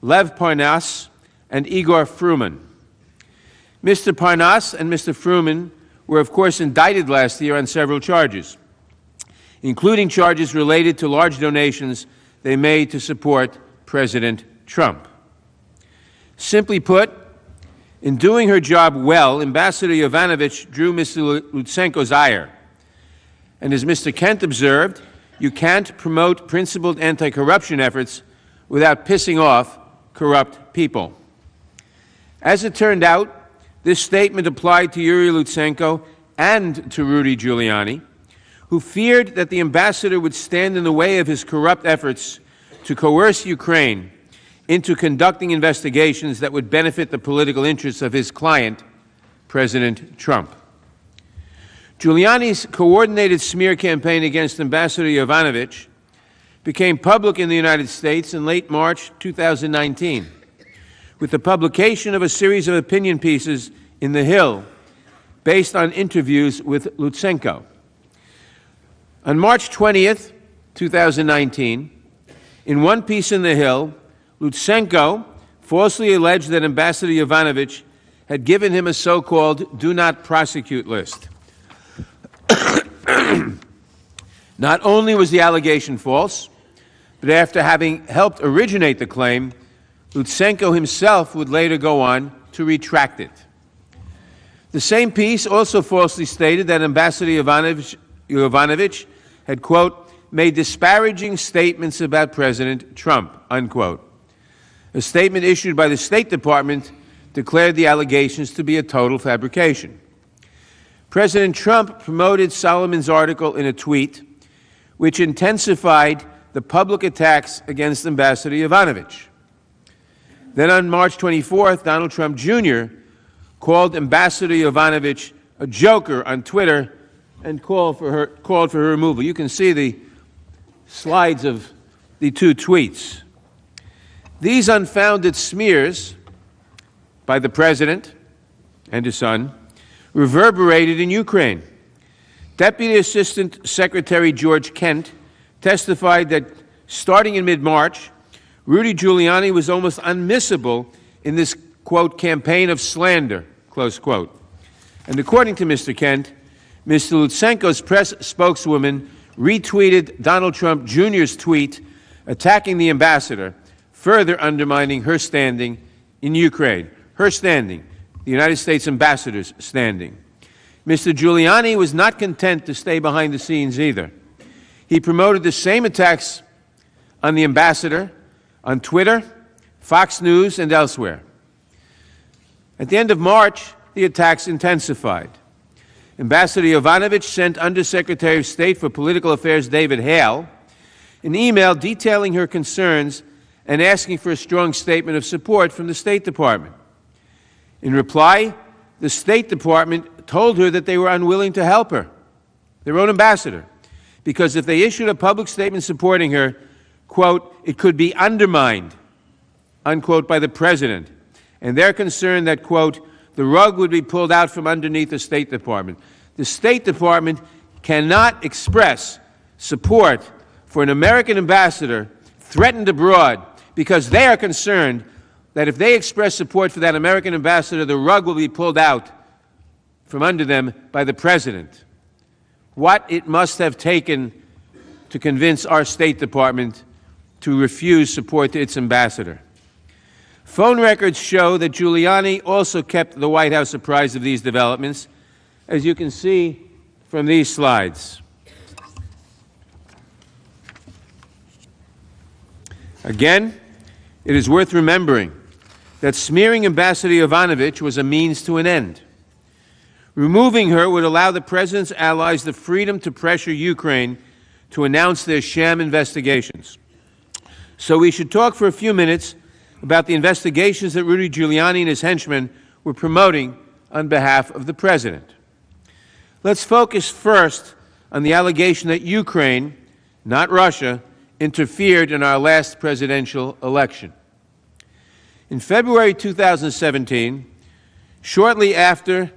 Lev Parnas and Igor Fruman. Mr. Parnas and Mr. Fruman were, of course, indicted last year on several charges, including charges related to large donations they made to support President Trump. Simply put, in doing her job well, Ambassador Yovanovitch drew Mr. Lutsenko's ire. And as Mr. Kent observed, you can't promote principled anti-corruption efforts without pissing off corrupt people. As it turned out, this statement applied to Yuri Lutsenko and to Rudy Giuliani, who feared that the ambassador would stand in the way of his corrupt efforts to coerce Ukraine into conducting investigations that would benefit the political interests of his client, President Trump. Giuliani's coordinated smear campaign against Ambassador Yovanovitch became public in the United States in late March 2019, with the publication of a series of opinion pieces in The Hill based on interviews with Lutsenko. On March 20th, 2019, in one piece in The Hill, Lutsenko falsely alleged that Ambassador Yovanovitch had given him a so-called do not prosecute list. Not only was the allegation false, but after having helped originate the claim, Lutsenko himself would later go on to retract it. The same piece also falsely stated that Ambassador Yovanovitch had, quote, made disparaging statements about President Trump, unquote. A statement issued by the State Department declared the allegations to be a total fabrication. President Trump promoted Solomon's article in a tweet, which intensified the public attacks against Ambassador Yovanovitch. Then on March 24th, Donald Trump Jr. called Ambassador Yovanovitch a joker on Twitter and called for her removal. You can see the slides of the two tweets. These unfounded smears by the president and his son reverberated in Ukraine. Deputy Assistant Secretary George Kent testified that starting in mid-March, Rudy Giuliani was almost unmissable in this, quote, campaign of slander, close quote. And according to Mr. Kent, Mr. Lutsenko's press spokeswoman retweeted Donald Trump Jr.'s tweet attacking the ambassador, further undermining her standing in Ukraine. Her standing, the United States ambassador's standing. Mr. Giuliani was not content to stay behind the scenes either. He promoted the same attacks on the ambassador on Twitter, Fox News, and elsewhere. At the end of March, the attacks intensified. Ambassador Yovanovitch sent Undersecretary of State for Political Affairs David Hale an email detailing her concerns and asking for a strong statement of support from the State Department. In reply, the State Department told her that they were unwilling to help her, their own ambassador, because if they issued a public statement supporting her, quote, it could be undermined, unquote, by the president. And they're concerned that, quote, the rug would be pulled out from underneath the State Department. The State Department cannot express support for an American ambassador threatened abroad because they are concerned that if they express support for that American ambassador, the rug will be pulled out from under them by the president. What it must have taken to convince our State Department to refuse support to its ambassador. Phone records show that Giuliani also kept the White House apprised of these developments, as you can see from these slides. Again, it is worth remembering that smearing Ambassador Yovanovitch was a means to an end. Removing her would allow the president's allies the freedom to pressure Ukraine to announce their sham investigations. So we should talk for a few minutes about the investigations that Rudy Giuliani and his henchmen were promoting on behalf of the president. Let's focus first on the allegation that Ukraine, not Russia, interfered in our last presidential election. In February 2017, shortly after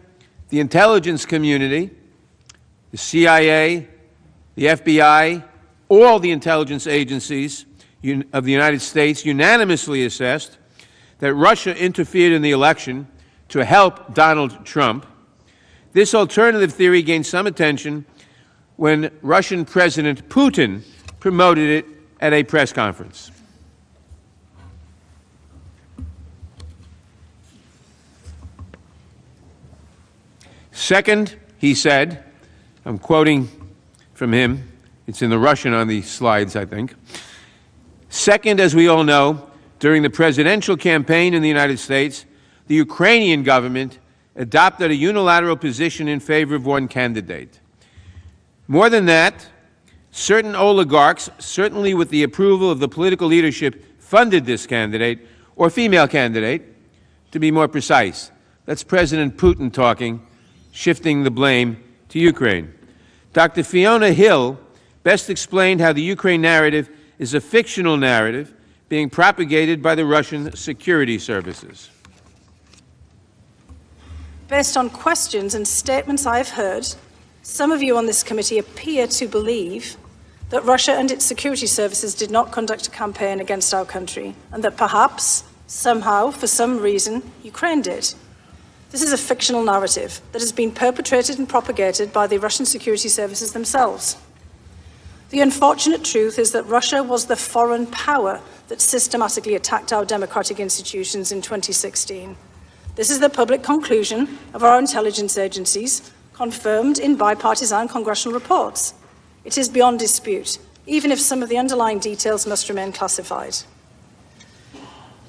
the intelligence community, the CIA, the FBI, all the intelligence agencies of the United States unanimously assessed that Russia interfered in the election to help Donald Trump. This alternative theory gained some attention when Russian President Putin promoted it at a press conference. Second, he said, I'm quoting from him, it's in the Russian on the slides, I think. Second, as we all know, during the presidential campaign in the United States, the Ukrainian government adopted a unilateral position in favor of one candidate. More than that, certain oligarchs, certainly with the approval of the political leadership, funded this candidate, or female candidate, to be more precise. That's President Putin talking, shifting the blame to Ukraine. Dr. Fiona Hill best explained how the Ukraine narrative is a fictional narrative being propagated by the Russian security services. Based on questions and statements I've heard, some of you on this committee appear to believe that Russia and its security services did not conduct a campaign against our country, and that perhaps, somehow, for some reason, Ukraine did. This is a fictional narrative that has been perpetrated and propagated by the Russian security services themselves. The unfortunate truth is that Russia was the foreign power that systematically attacked our democratic institutions in 2016. This is the public conclusion of our intelligence agencies, confirmed in bipartisan congressional reports. It is beyond dispute, even if some of the underlying details must remain classified.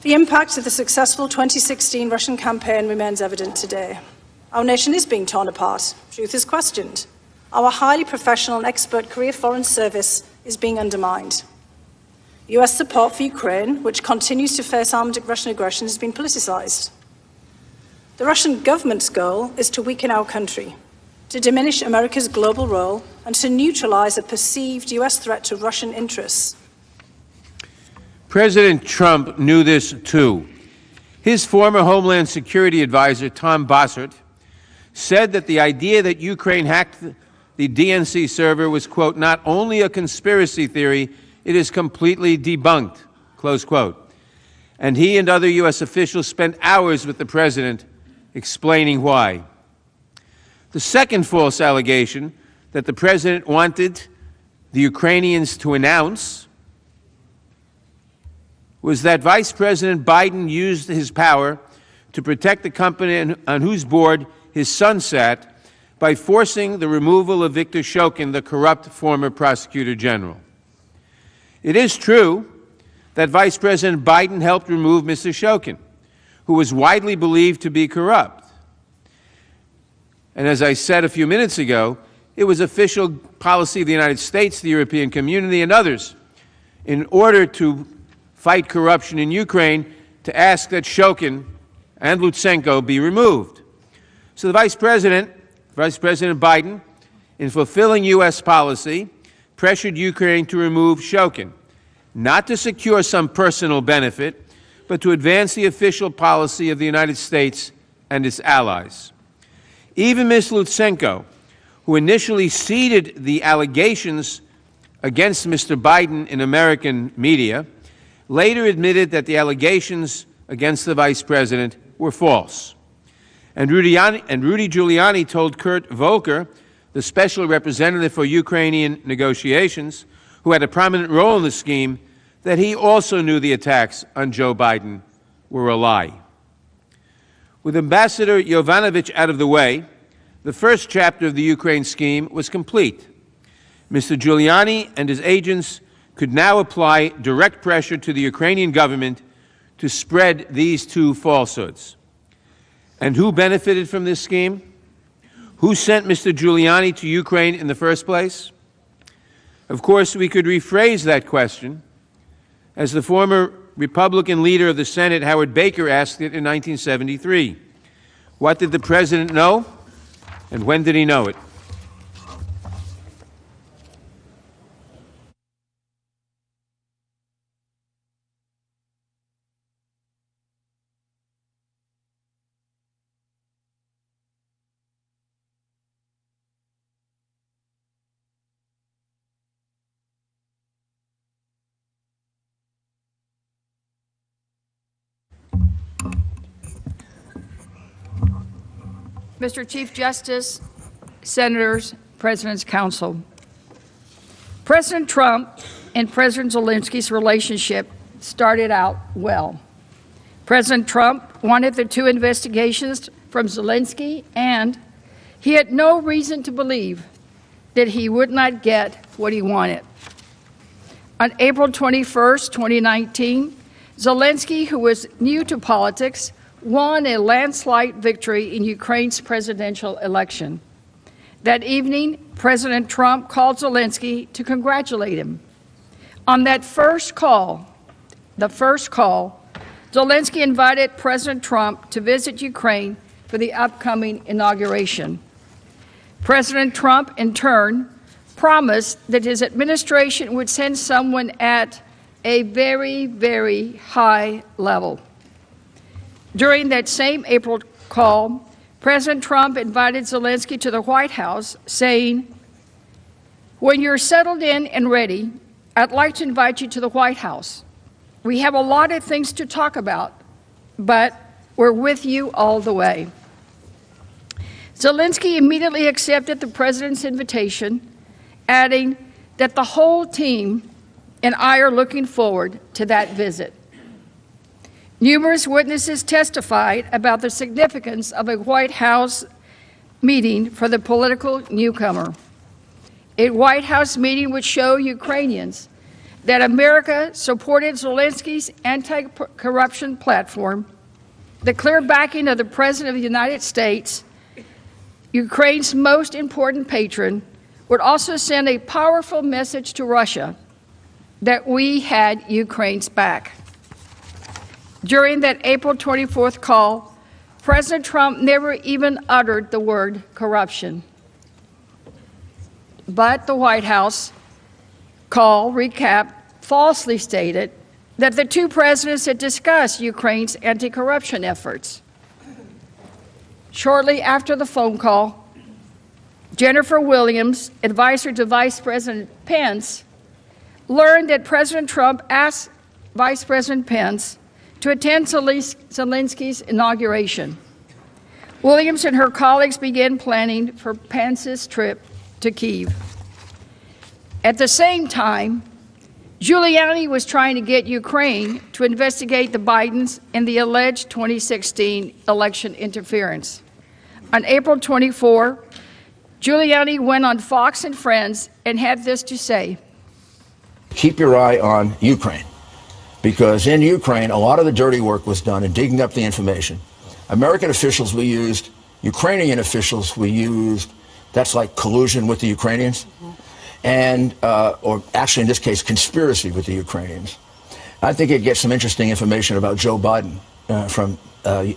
The impact of the successful 2016 Russian campaign remains evident today. Our nation is being torn apart. Truth is questioned. Our highly professional and expert career foreign service is being undermined. US support for Ukraine, which continues to face armed Russian aggression, has been politicized. The Russian government's goal is to weaken our country, to diminish America's global role, and to neutralize a perceived US threat to Russian interests. President Trump knew this too. His former Homeland Security advisor, Tom Bossert, said that the idea that Ukraine hacked the DNC server was, quote, not only a conspiracy theory, it is completely debunked, close quote. And he and other U.S. officials spent hours with the president explaining why. The second false allegation that the president wanted the Ukrainians to announce was that Vice President Biden used his power to protect the company on whose board his son sat by forcing the removal of Viktor Shokin, the corrupt former prosecutor general. It is true that Vice President Biden helped remove Mr. Shokin, who was widely believed to be corrupt. And as I said a few minutes ago, it was official policy of the United States, the European community, and others in order to fight corruption in Ukraine to ask that Shokin and Lutsenko be removed. So the Vice President Biden, in fulfilling U.S. policy, pressured Ukraine to remove Shokin, not to secure some personal benefit, but to advance the official policy of the United States and its allies. Even Ms. Lutsenko, who initially ceded the allegations against Mr. Biden in American media, later admitted that the allegations against the vice president were false. And Rudy Giuliani told Kurt Volker, the special representative for Ukrainian negotiations, who had a prominent role in the scheme, that he also knew the attacks on Joe Biden were a lie. With Ambassador Yovanovitch out of the way, the first chapter of the Ukraine scheme was complete. Mr. Giuliani and his agents could now apply direct pressure to the Ukrainian government to spread these two falsehoods. And who benefited from this scheme? Who sent Mr. Giuliani to Ukraine in the first place? Of course, we could rephrase that question, as the former Republican leader of the Senate, Howard Baker, asked it in 1973. What did the president know, and when did he know it? Mr. Chief Justice, Senators, President's Council. President Trump and President Zelensky's relationship started out well. President Trump wanted the two investigations from Zelensky, and he had no reason to believe that he would not get what he wanted. On April 21st, 2019, Zelensky, who was new to politics, won a landslide victory in Ukraine's presidential election. That evening, President Trump called Zelensky to congratulate him. On that first call, Zelensky invited President Trump to visit Ukraine for the upcoming inauguration. President Trump, in turn, promised that his administration would send someone at a very, very high level. During that same April call, President Trump invited Zelensky to the White House, saying, "When you're settled in and ready, I'd like to invite you to the White House. We have a lot of things to talk about, but we're with you all the way." Zelensky immediately accepted the president's invitation, adding that the whole team and I are looking forward to that visit. Numerous witnesses testified about the significance of a White House meeting for the political newcomer. A White House meeting would show Ukrainians that America supported Zelensky's anti-corruption platform, the clear backing of the President of the United States, Ukraine's most important patron, would also send a powerful message to Russia that we had Ukraine's back. During that April 24th call, President Trump never even uttered the word corruption. But the White House call recap falsely stated that the two presidents had discussed Ukraine's anti-corruption efforts. Shortly after the phone call, Jennifer Williams, advisor to Vice President Pence, learned that President Trump asked Vice President Pence to attend Zelensky's inauguration. Williams and her colleagues began planning for Pence's trip to Kyiv. At the same time, Giuliani was trying to get Ukraine to investigate the Bidens in the alleged 2016 election interference. On April 24, Giuliani went on Fox and Friends and had this to say. Keep your eye on Ukraine, because in Ukraine, a lot of the dirty work was done in digging up the information. American officials we used, Ukrainian officials we used, that's like collusion with the Ukrainians, and, or actually in this case, conspiracy with the Ukrainians. I think you'd get some interesting information about Joe Biden from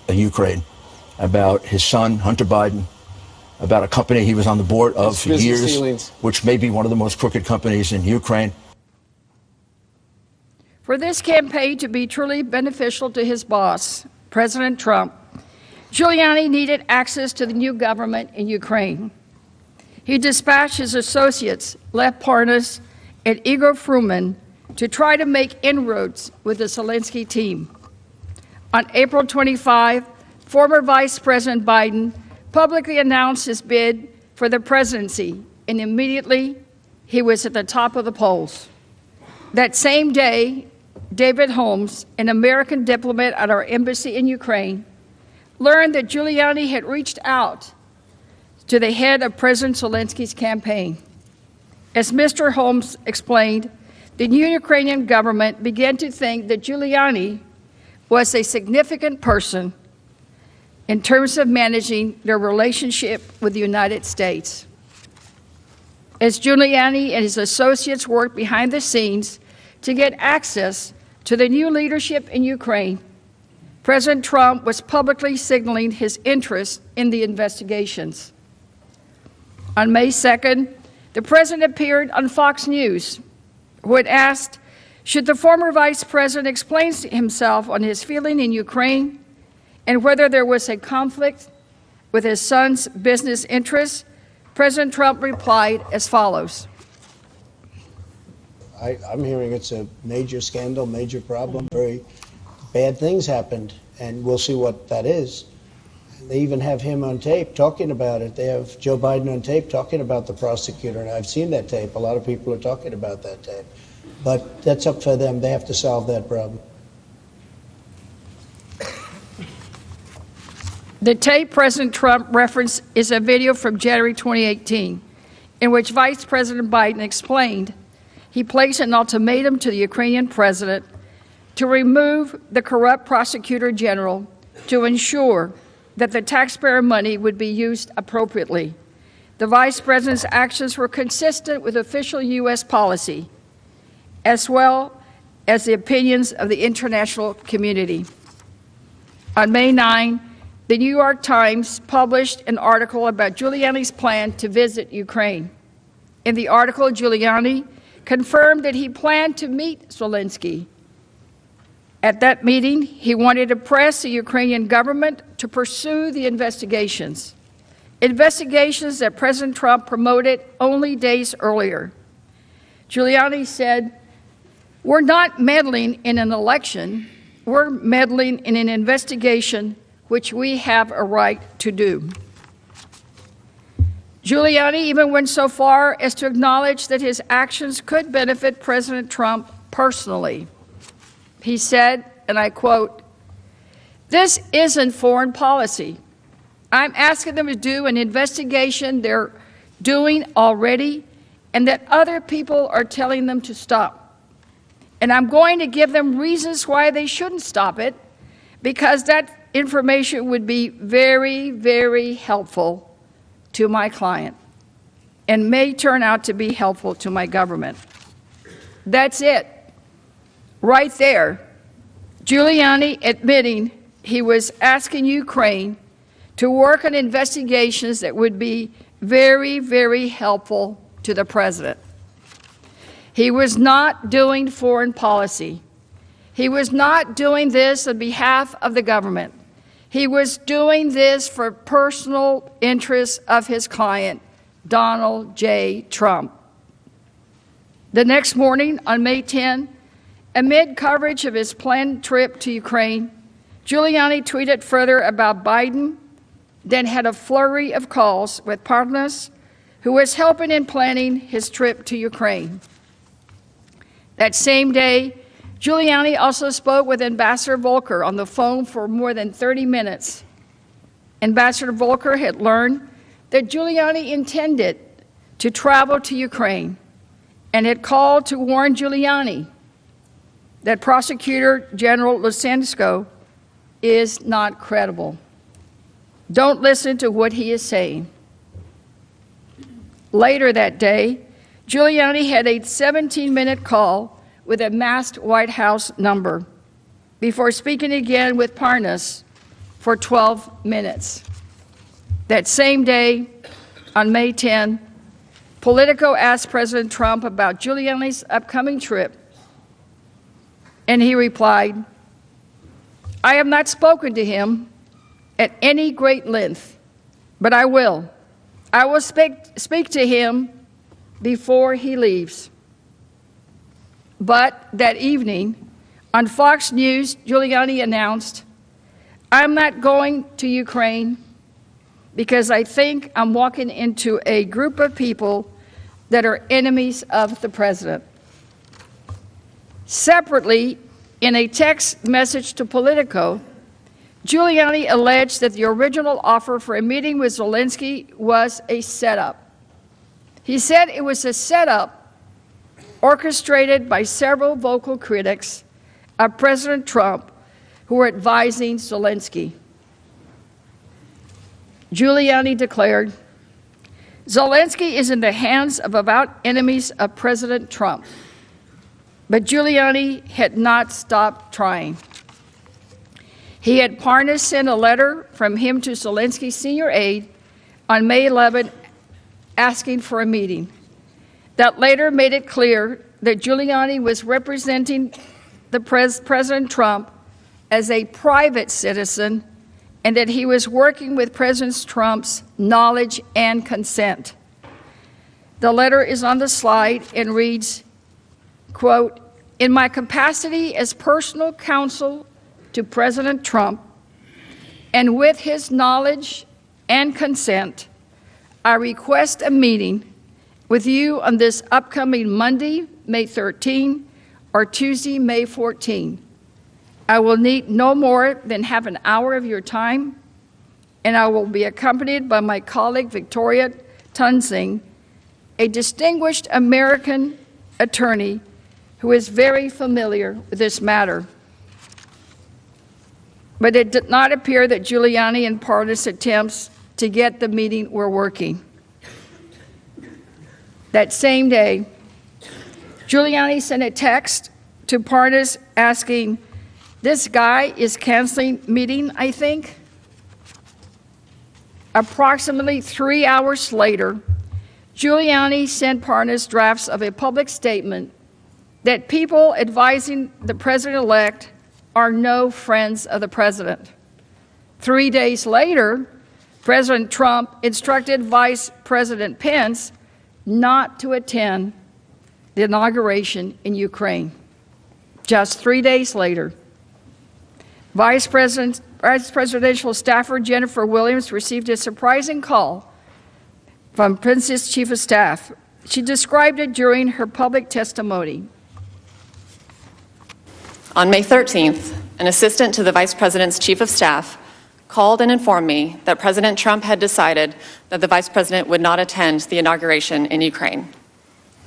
Ukraine, about his son, Hunter Biden, about a company he was on the board of for years, which may be one of the most crooked companies in Ukraine. For this campaign to be truly beneficial to his boss, President Trump, Giuliani needed access to the new government in Ukraine. He dispatched his associates, Lev Parnas and Igor Fruman, to try to make inroads with the Zelensky team. On April 25, former Vice President Biden publicly announced his bid for the presidency, and immediately he was at the top of the polls. That same day, David Holmes, an American diplomat at our embassy in Ukraine, learned that Giuliani had reached out to the head of President Zelensky's campaign. As Mr. Holmes explained, the new Ukrainian government began to think that Giuliani was a significant person in terms of managing their relationship with the United States. As Giuliani and his associates worked behind the scenes to get access to the new leadership in Ukraine, President Trump was publicly signaling his interest in the investigations. On May 2nd, the president appeared on Fox News, when asked, should the former vice president explain himself on his feeling in Ukraine and whether there was a conflict with his son's business interests, President Trump replied as follows. I'm hearing it's a major scandal, major problem, very bad things happened, and we'll see what that is. They even have him on tape talking about it. They have Joe Biden on tape talking about the prosecutor, and I've seen that tape. A lot of people are talking about that tape. But that's up for them. They have to solve that problem. The tape President Trump referenced is a video from January 2018, in which Vice President Biden explained he placed an ultimatum to the Ukrainian president to remove the corrupt prosecutor general to ensure that the taxpayer money would be used appropriately. The vice president's actions were consistent with official U.S. policy, as well as the opinions of the international community. On May 9, the New York Times published an article about Giuliani's plan to visit Ukraine. In the article, Giuliani confirmed that he planned to meet Zelensky At that meeting, he wanted to press the Ukrainian government to pursue the investigations that President Trump promoted only days earlier. Giuliani said, "We're not meddling in an election, we're meddling in an investigation which we have a right to do." Giuliani even went so far as to acknowledge that his actions could benefit President Trump personally. He said, and I quote, "This isn't foreign policy. I'm asking them to do an investigation they're doing already and that other people are telling them to stop. And I'm going to give them reasons why they shouldn't stop it, because that information would be very, very helpful to my client and may turn out to be helpful to my government." That's it. Right there. Giuliani admitting he was asking Ukraine to work on investigations that would be very, very helpful to the president. He was not doing foreign policy. He was not doing this on behalf of the government. He was doing this for personal interests of his client, Donald J. Trump. The next morning, on May 10, amid coverage of his planned trip to Ukraine, Giuliani tweeted further about Biden, then had a flurry of calls with Parnas, who was helping in planning his trip to Ukraine. That same day, Giuliani also spoke with Ambassador Volker on the phone for more than 30 minutes. Ambassador Volker had learned that Giuliani intended to travel to Ukraine and had called to warn Giuliani that Prosecutor General Lutsenko is not credible. Don't listen to what he is saying. Later that day, Giuliani had a 17-minute call with a masked White House number before speaking again with Parnas for 12 minutes. That same day, on May 10, Politico asked President Trump about Giuliani's upcoming trip, and he replied, "I have not spoken to him at any great length, but I will. I will speak to him before he leaves." But that evening, on Fox News, Giuliani announced, "I'm not going to Ukraine because I think I'm walking into a group of people that are enemies of the president." Separately, in a text message to Politico, Giuliani alleged that the original offer for a meeting with Zelensky was a setup. He said it was a setup orchestrated by several vocal critics of President Trump who were advising Zelensky. Giuliani declared, "Zelensky is in the hands of avowed enemies of President Trump." But Giuliani had not stopped trying. He had Parnas send a letter from him to Zelensky's senior aide on May 11 asking for a meeting. That later made it clear that Giuliani was representing the President Trump as a private citizen and that he was working with President Trump's knowledge and consent. The letter is on the slide and reads, quote, "In my capacity as personal counsel to President Trump, and with his knowledge and consent, I request a meeting with you on this upcoming Monday, May 13, or Tuesday, May 14. I will need no more than half an hour of your time, and I will be accompanied by my colleague Victoria Tunsing, a distinguished American attorney who is very familiar with this matter." But it did not appear that Giuliani and Parnas' attempts to get the meeting were working. That same day, Giuliani sent a text to Parnas asking, "This guy is canceling meeting, I think." Approximately 3 hours later, Giuliani sent Parnas drafts of a public statement that people advising the president-elect are no friends of the president. 3 days later, President Trump instructed Vice President Pence not to attend the inauguration in Ukraine. Just 3 days later, Vice Presidential staffer Jennifer Williams received a surprising call from Pence's Chief of Staff. She described it during her public testimony. On May 13th, an assistant to the Vice President's Chief of Staff called and informed me that President Trump had decided that the Vice President would not attend the inauguration in Ukraine.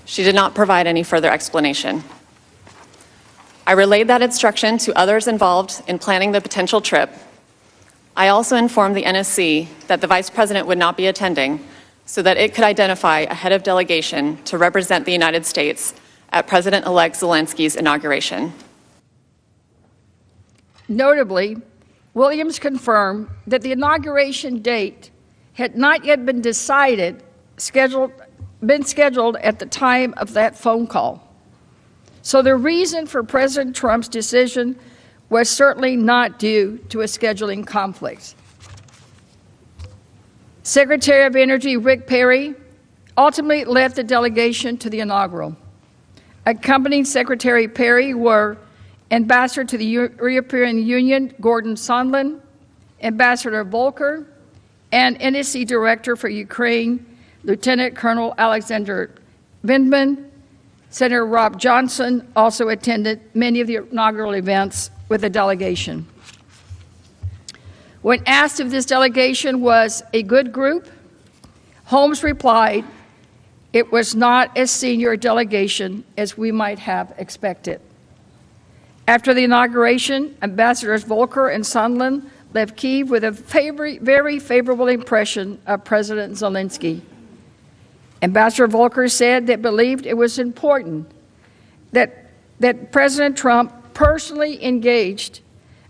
She did not provide any further explanation. I relayed that instruction to others involved in planning the potential trip. I also informed the NSC that the Vice President would not be attending so that it could identify a head of delegation to represent the United States at President-elect Zelensky's inauguration. Notably, Williams confirmed that the inauguration date had not yet been scheduled at the time of that phone call. So the reason for President Trump's decision was certainly not due to a scheduling conflict. Secretary of Energy Rick Perry ultimately led the delegation to the inaugural. Accompanying Secretary Perry were Ambassador to the European Union Gordon Sondland, Ambassador Volker, and NSC Director for Ukraine, Lieutenant Colonel Alexander Vindman. Senator Rob Johnson also attended many of the inaugural events with the delegation. When asked if this delegation was a good group, Holmes replied, "It was not as senior a delegation as we might have expected." After the inauguration, Ambassadors Volker and Sondland left Kyiv with a very favorable impression of President Zelensky. Ambassador Volker said they believed it was important that President Trump personally engaged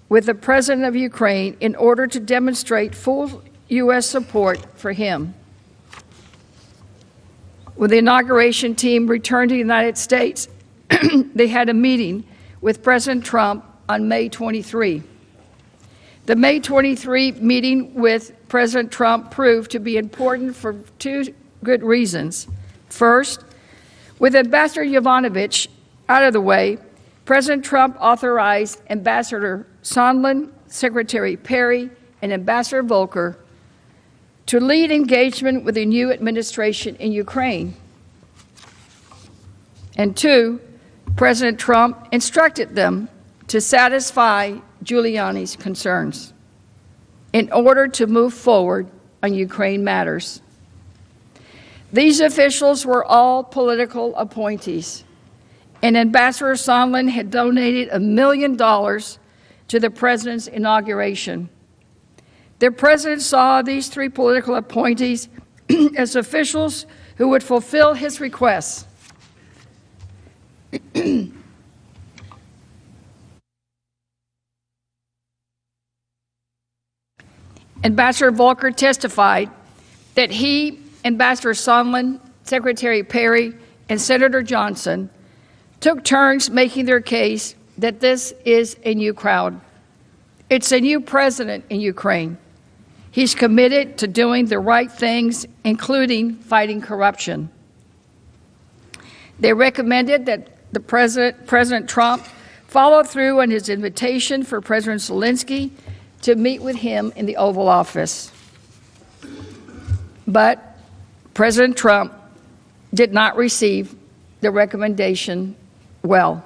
with the President of Ukraine in order to demonstrate full U.S. support for him. When the inauguration team returned to the United States, they had a meeting with President Trump on May 23. The May 23 meeting with President Trump proved to be important for two good reasons. First, with Ambassador Yovanovitch out of the way, President Trump authorized Ambassador Sondland, Secretary Perry, and Ambassador Volker to lead engagement with the new administration in Ukraine. And two, President Trump instructed them to satisfy Giuliani's concerns in order to move forward on Ukraine matters. These officials were all political appointees, and Ambassador Sondland had donated $1 million to the president's inauguration. The president saw these three political appointees as officials who would fulfill his requests. Ambassador Volker testified that he, Ambassador Sondland, Secretary Perry, and Senator Johnson took turns making their case that this is a new crowd. It's a new president in Ukraine. He's committed to doing the right things, including fighting corruption. They recommended that President Trump follow through on his invitation for President Zelensky to meet with him in the Oval Office. But President Trump did not receive the recommendation well.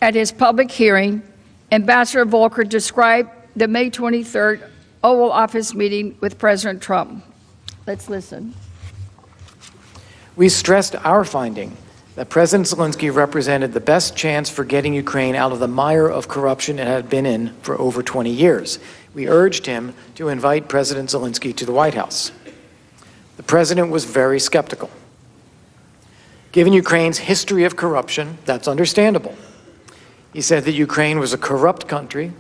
At his public hearing, Ambassador Volker described the May 23rd Oval Office meeting with President Trump. Let's listen. We stressed our finding that President Zelensky represented the best chance for getting Ukraine out of the mire of corruption it had been in for over 20 years. We urged him to invite President Zelensky to the White House. The president was very skeptical. Given Ukraine's history of corruption, that's understandable. He said that Ukraine was a corrupt country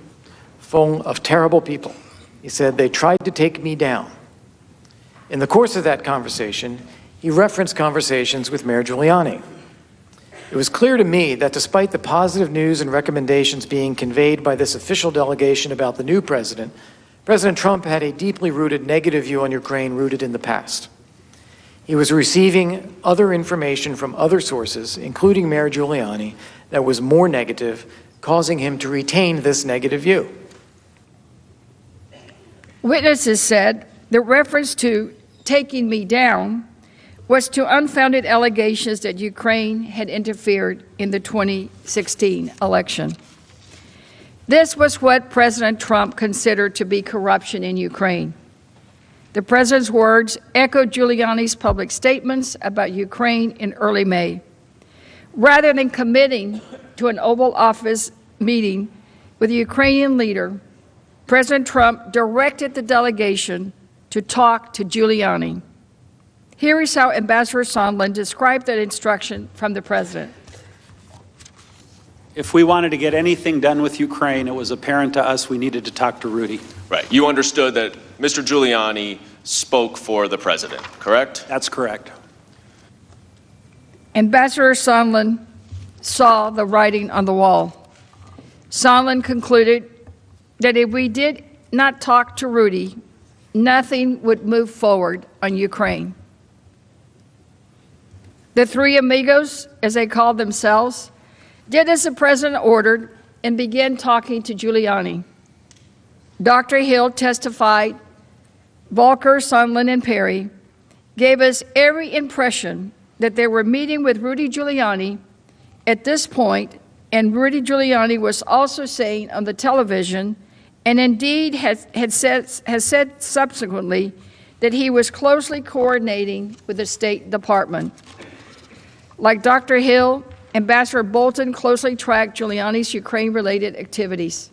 full of terrible people. He said, "They tried to take me down." In the course of that conversation, he referenced conversations with Mayor Giuliani. It was clear to me that despite the positive news and recommendations being conveyed by this official delegation about the new president, President Trump had a deeply rooted negative view on Ukraine rooted in the past. He was receiving other information from other sources, including Mayor Giuliani, that was more negative, causing him to retain this negative view. Witnesses said the reference to taking me down was to unfounded allegations that Ukraine had interfered in the 2016 election. This was what President Trump considered to be corruption in Ukraine. The president's words echoed Giuliani's public statements about Ukraine in early May. Rather than committing to an Oval Office meeting with the Ukrainian leader, President Trump directed the delegation to talk to Giuliani. Here is how Ambassador Sondland described that instruction from the president. If we wanted to get anything done with Ukraine, it was apparent to us we needed to talk to Rudy. Right. You understood that Mr. Giuliani spoke for the president, correct? That's correct. Ambassador Sondland saw the writing on the wall. Sondland concluded that if we did not talk to Rudy, nothing would move forward on Ukraine. The three amigos, as they called themselves, did as the president ordered and began talking to Giuliani. Dr. Hill testified, Volker, Sondland, and Perry gave us every impression that they were meeting with Rudy Giuliani at this point, and Rudy Giuliani was also saying on the television, and indeed has said subsequently, that he was closely coordinating with the State Department. Like Dr. Hill, Ambassador Bolton closely tracked Giuliani's Ukraine-related activities.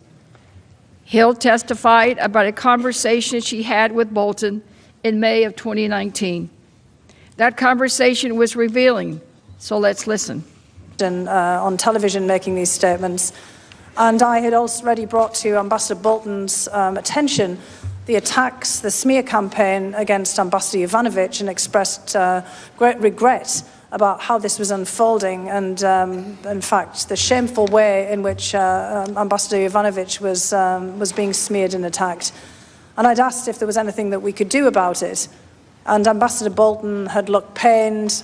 Hill testified about a conversation she had with Bolton in May of 2019. That conversation was revealing, so let's listen. On television making these statements, and I had already brought to Ambassador Bolton's attention the attacks, the smear campaign against Ambassador Yovanovitch, and expressed great regret about how this was unfolding and, in fact, the shameful way in which Ambassador Yovanovitch was being smeared and attacked. And I'd asked if there was anything that we could do about it. And Ambassador Bolton had looked pained,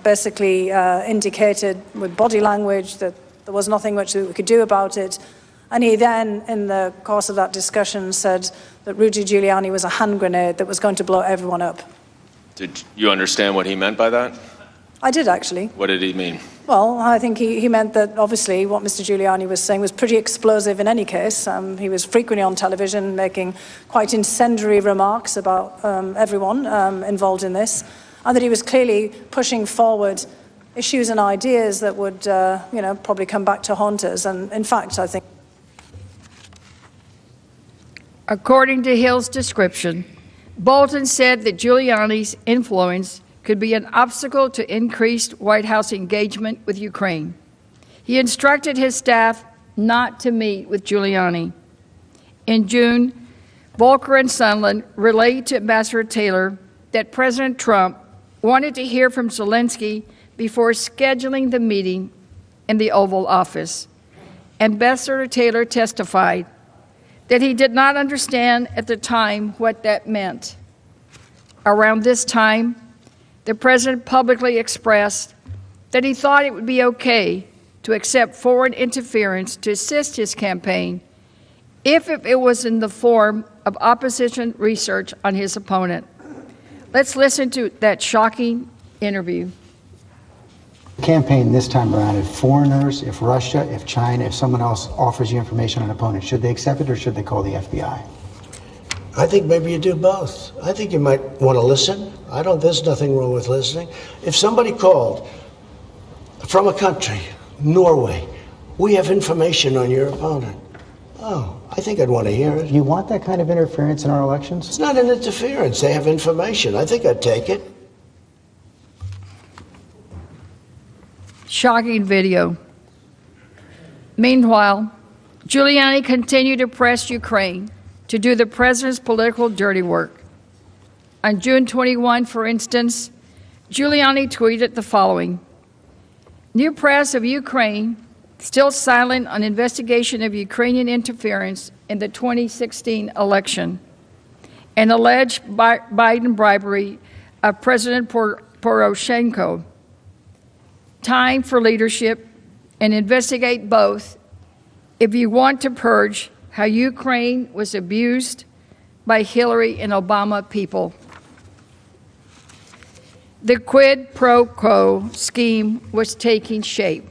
basically indicated with body language that there was nothing much that we could do about it. And he then, in the course of that discussion, said that Rudy Giuliani was a hand grenade that was going to blow everyone up. Did you understand what he meant by that? I did, actually. What did he mean? Well, I think he meant that, obviously, what Mr. Giuliani was saying was pretty explosive in any case. He was frequently on television making quite incendiary remarks about everyone involved in this, and that he was clearly pushing forward issues and ideas that would, probably come back to haunt us. And, in fact, I think... According to Hill's description, Bolton said that Giuliani's influence could be an obstacle to increased White House engagement with Ukraine. He instructed his staff not to meet with Giuliani. In June, Volker and Sondland relayed to Ambassador Taylor that President Trump wanted to hear from Zelensky before scheduling the meeting in the Oval Office. Ambassador Taylor testified that he did not understand at the time what that meant. Around this time, the president publicly expressed that he thought it would be okay to accept foreign interference to assist his campaign if it was in the form of opposition research on his opponent. Let's listen to that shocking interview. Campaign this time around, if foreigners, if Russia, if China, if someone else offers you information on an opponent, should they accept it or should they call the FBI? I think maybe you do both. I think you might want to listen. There's nothing wrong with listening. If somebody called from a country, Norway, we have information on your opponent. Oh, I think I'd want to hear it. You want that kind of interference in our elections? It's not an interference. They have information. I think I'd take it. Shocking video. Meanwhile, Giuliani continued to press Ukraine to do the president's political dirty work. On June 21, for instance, Giuliani tweeted the following: New press of Ukraine still silent on investigation of Ukrainian interference in the 2016 election and alleged Biden bribery of President Poroshenko. Time for leadership, and investigate both if you want to purge how Ukraine was abused by Hillary and Obama people. The quid pro quo scheme was taking shape.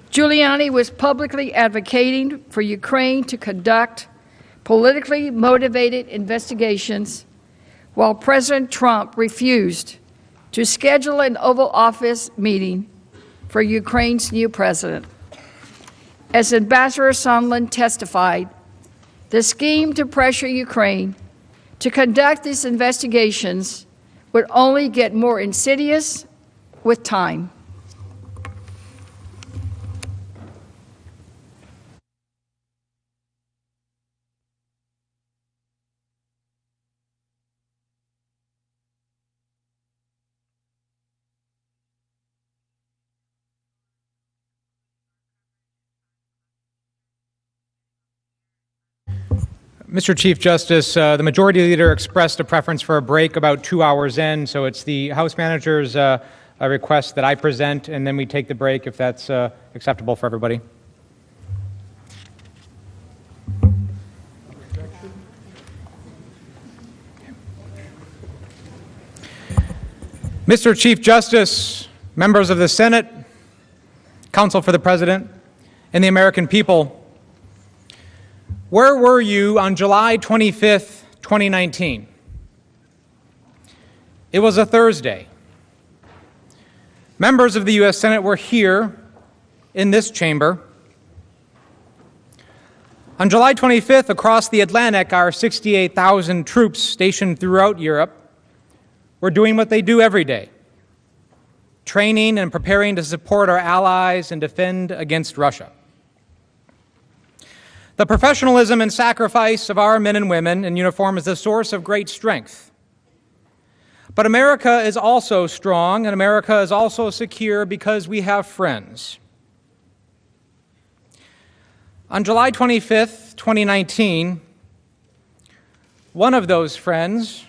Giuliani was publicly advocating for Ukraine to conduct politically motivated investigations, while President Trump refused to schedule an Oval Office meeting for Ukraine's new president. As Ambassador Sondland testified, the scheme to pressure Ukraine to conduct these investigations would only get more insidious with time. Mr. Chief Justice, the Majority Leader expressed a preference for a break about 2 hours in, so it's the House Manager's request that I present, and then we take the break if that's acceptable for everybody. Mr. Chief Justice, members of the Senate, Counsel for the President, and the American people, where were you on July 25th, 2019? It was a Thursday. Members of the U.S. Senate were here in this chamber. On July 25th, across the Atlantic, our 68,000 troops stationed throughout Europe were doing what they do every day, training and preparing to support our allies and defend against Russia. The professionalism and sacrifice of our men and women in uniform is a source of great strength. But America is also strong, and America is also secure because we have friends. On July 25th, 2019, one of those friends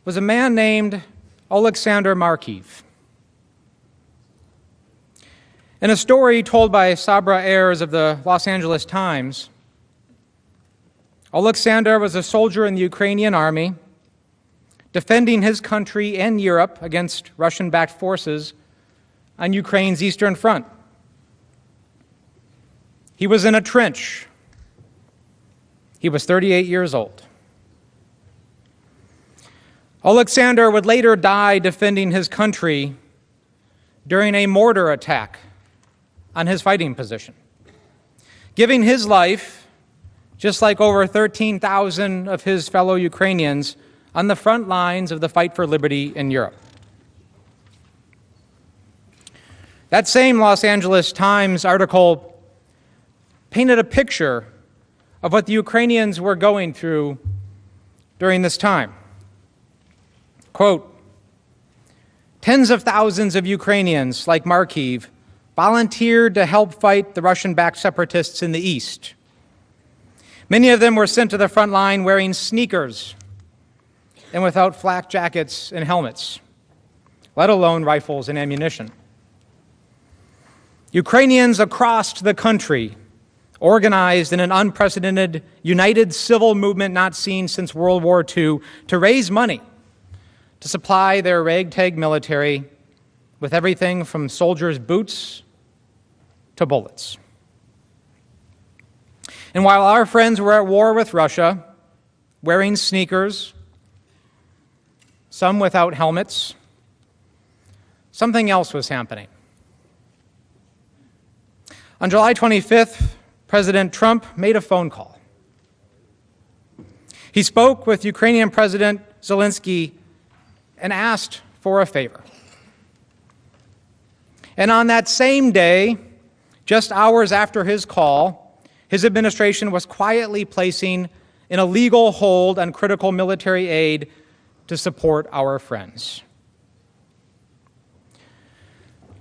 was a man named Alexander Markiv. In a story told by Sabra Ayers of the Los Angeles Times, Alexander was a soldier in the Ukrainian army, defending his country and Europe against Russian-backed forces on Ukraine's Eastern Front. He was in a trench. He was 38 years old. Alexander would later die defending his country during a mortar attack on his fighting position, giving his life, just like over 13,000 of his fellow Ukrainians, on the front lines of the fight for liberty in Europe. That same Los Angeles Times article painted a picture of what the Ukrainians were going through during this time. Quote, "Tens of thousands of Ukrainians, like Markiv, volunteered to help fight the Russian-backed separatists in the east. Many of them were sent to the front line wearing sneakers and without flak jackets and helmets, let alone rifles and ammunition. Ukrainians across the country organized in an unprecedented, united civil movement not seen since World War II to raise money to supply their ragtag military with everything from soldiers' boots to bullets. And while our friends were at war with Russia, wearing sneakers, some without helmets, something else was happening. On July 25th, President Trump made a phone call. He spoke with Ukrainian President Zelensky and asked for a favor. And on that same day, just hours after his call, his administration was quietly placing an illegal hold on critical military aid to support our friends.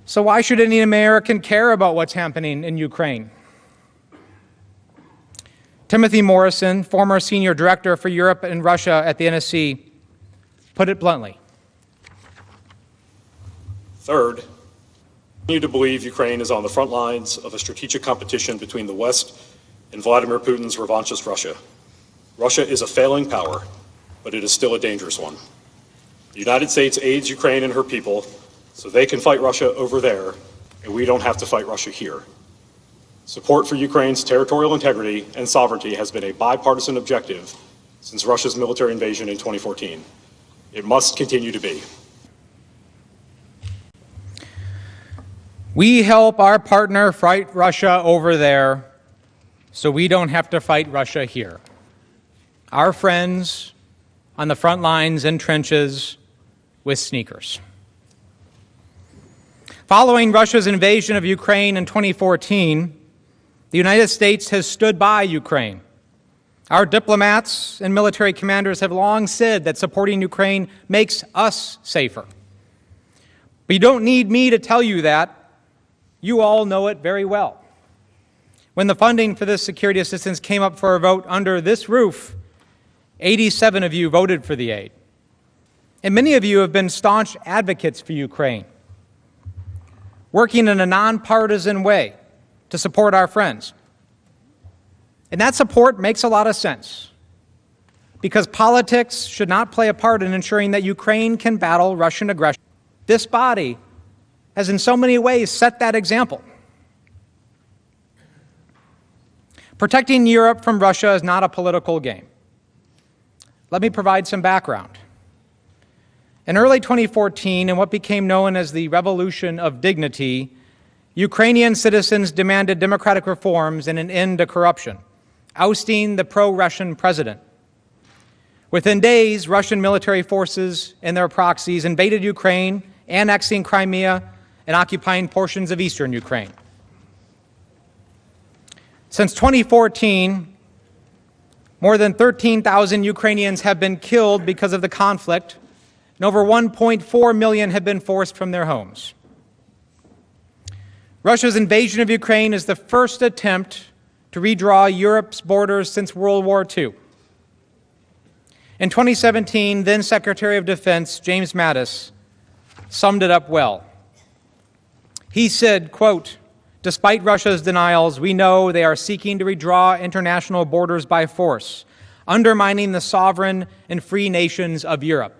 So why should any American care about what's happening in Ukraine? Timothy Morrison, former senior director for Europe and Russia at the NSC, put it bluntly. Third, I continue to believe Ukraine is on the front lines of a strategic competition between the West and Vladimir Putin's revanchist Russia. Russia is a failing power, but it is still a dangerous one. The United States aids Ukraine and her people so they can fight Russia over there, and we don't have to fight Russia here. Support for Ukraine's territorial integrity and sovereignty has been a bipartisan objective since Russia's military invasion in 2014. It must continue to be. We help our partner fight Russia over there so we don't have to fight Russia here. Our friends on the front lines and trenches with sneakers. Following Russia's invasion of Ukraine in 2014, the United States has stood by Ukraine. Our diplomats and military commanders have long said that supporting Ukraine makes us safer. But you don't need me to tell you that. You all know it very well. When the funding for this security assistance came up for a vote under this roof, 87 of you voted for the aid. And many of you have been staunch advocates for Ukraine, working in a nonpartisan way to support our friends. And that support makes a lot of sense, because politics should not play a part in ensuring that Ukraine can battle Russian aggression. This body has in so many ways set that example. Protecting Europe from Russia is not a political game. Let me provide some background. In early 2014, in what became known as the Revolution of Dignity, Ukrainian citizens demanded democratic reforms and an end to corruption, ousting the pro-Russian president. Within days, Russian military forces and their proxies invaded Ukraine, annexing Crimea and occupying portions of eastern Ukraine. Since 2014, more than 13,000 Ukrainians have been killed because of the conflict, and over 1.4 million have been forced from their homes. Russia's invasion of Ukraine is the first attempt to redraw Europe's borders since World War II. In 2017, then Secretary of Defense James Mattis summed it up well. He said, quote, "Despite Russia's denials, we know they are seeking to redraw international borders by force, undermining the sovereign and free nations of Europe."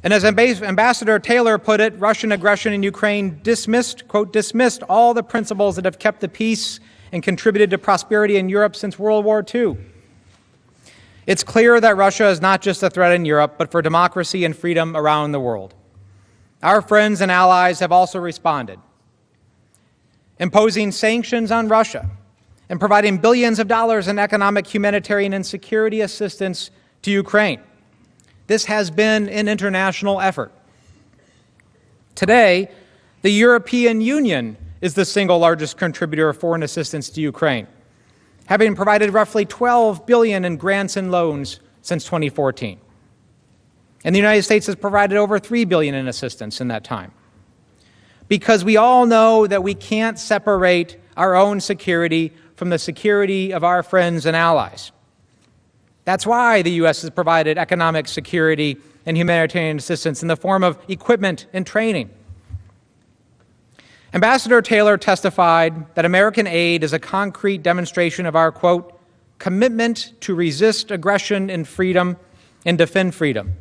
And as Ambassador Taylor put it, Russian aggression in Ukraine dismissed, quote, "dismissed all the principles that have kept the peace and contributed to prosperity in Europe since World War II." It's clear that Russia is not just a threat in Europe, but for democracy and freedom around the world. Our friends and allies have also responded, imposing sanctions on Russia and providing billions of dollars in economic, humanitarian, and security assistance to Ukraine. This has been an international effort. Today, the European Union is the single largest contributor of foreign assistance to Ukraine, having provided roughly $12 billion in grants and loans since 2014. And the United States has provided over $3 billion in assistance in that time. Because we all know that we can't separate our own security from the security of our friends and allies. That's why the U.S. has provided economic security and humanitarian assistance in the form of equipment and training. Ambassador Taylor testified that American aid is a concrete demonstration of our, quote, "commitment to resist aggression and freedom and defend freedom."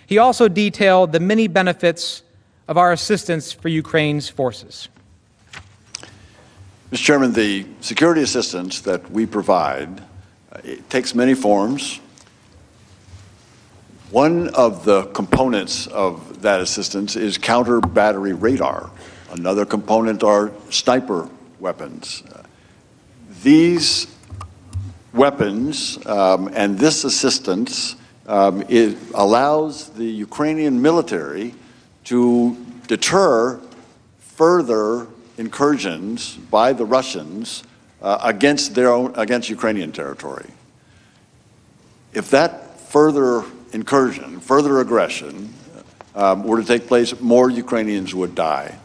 He also detailed the many benefits of our assistance for Ukraine's forces. Mr. Chairman, the security assistance that we provide it takes many forms. One of the components of that assistance is counter-battery radar. Another component are sniper weapons. These weapons and this assistance it allows the Ukrainian military to deter further incursions by the Russians against Ukrainian territory. If that further incursion, further aggression were to take place, more Ukrainians would die.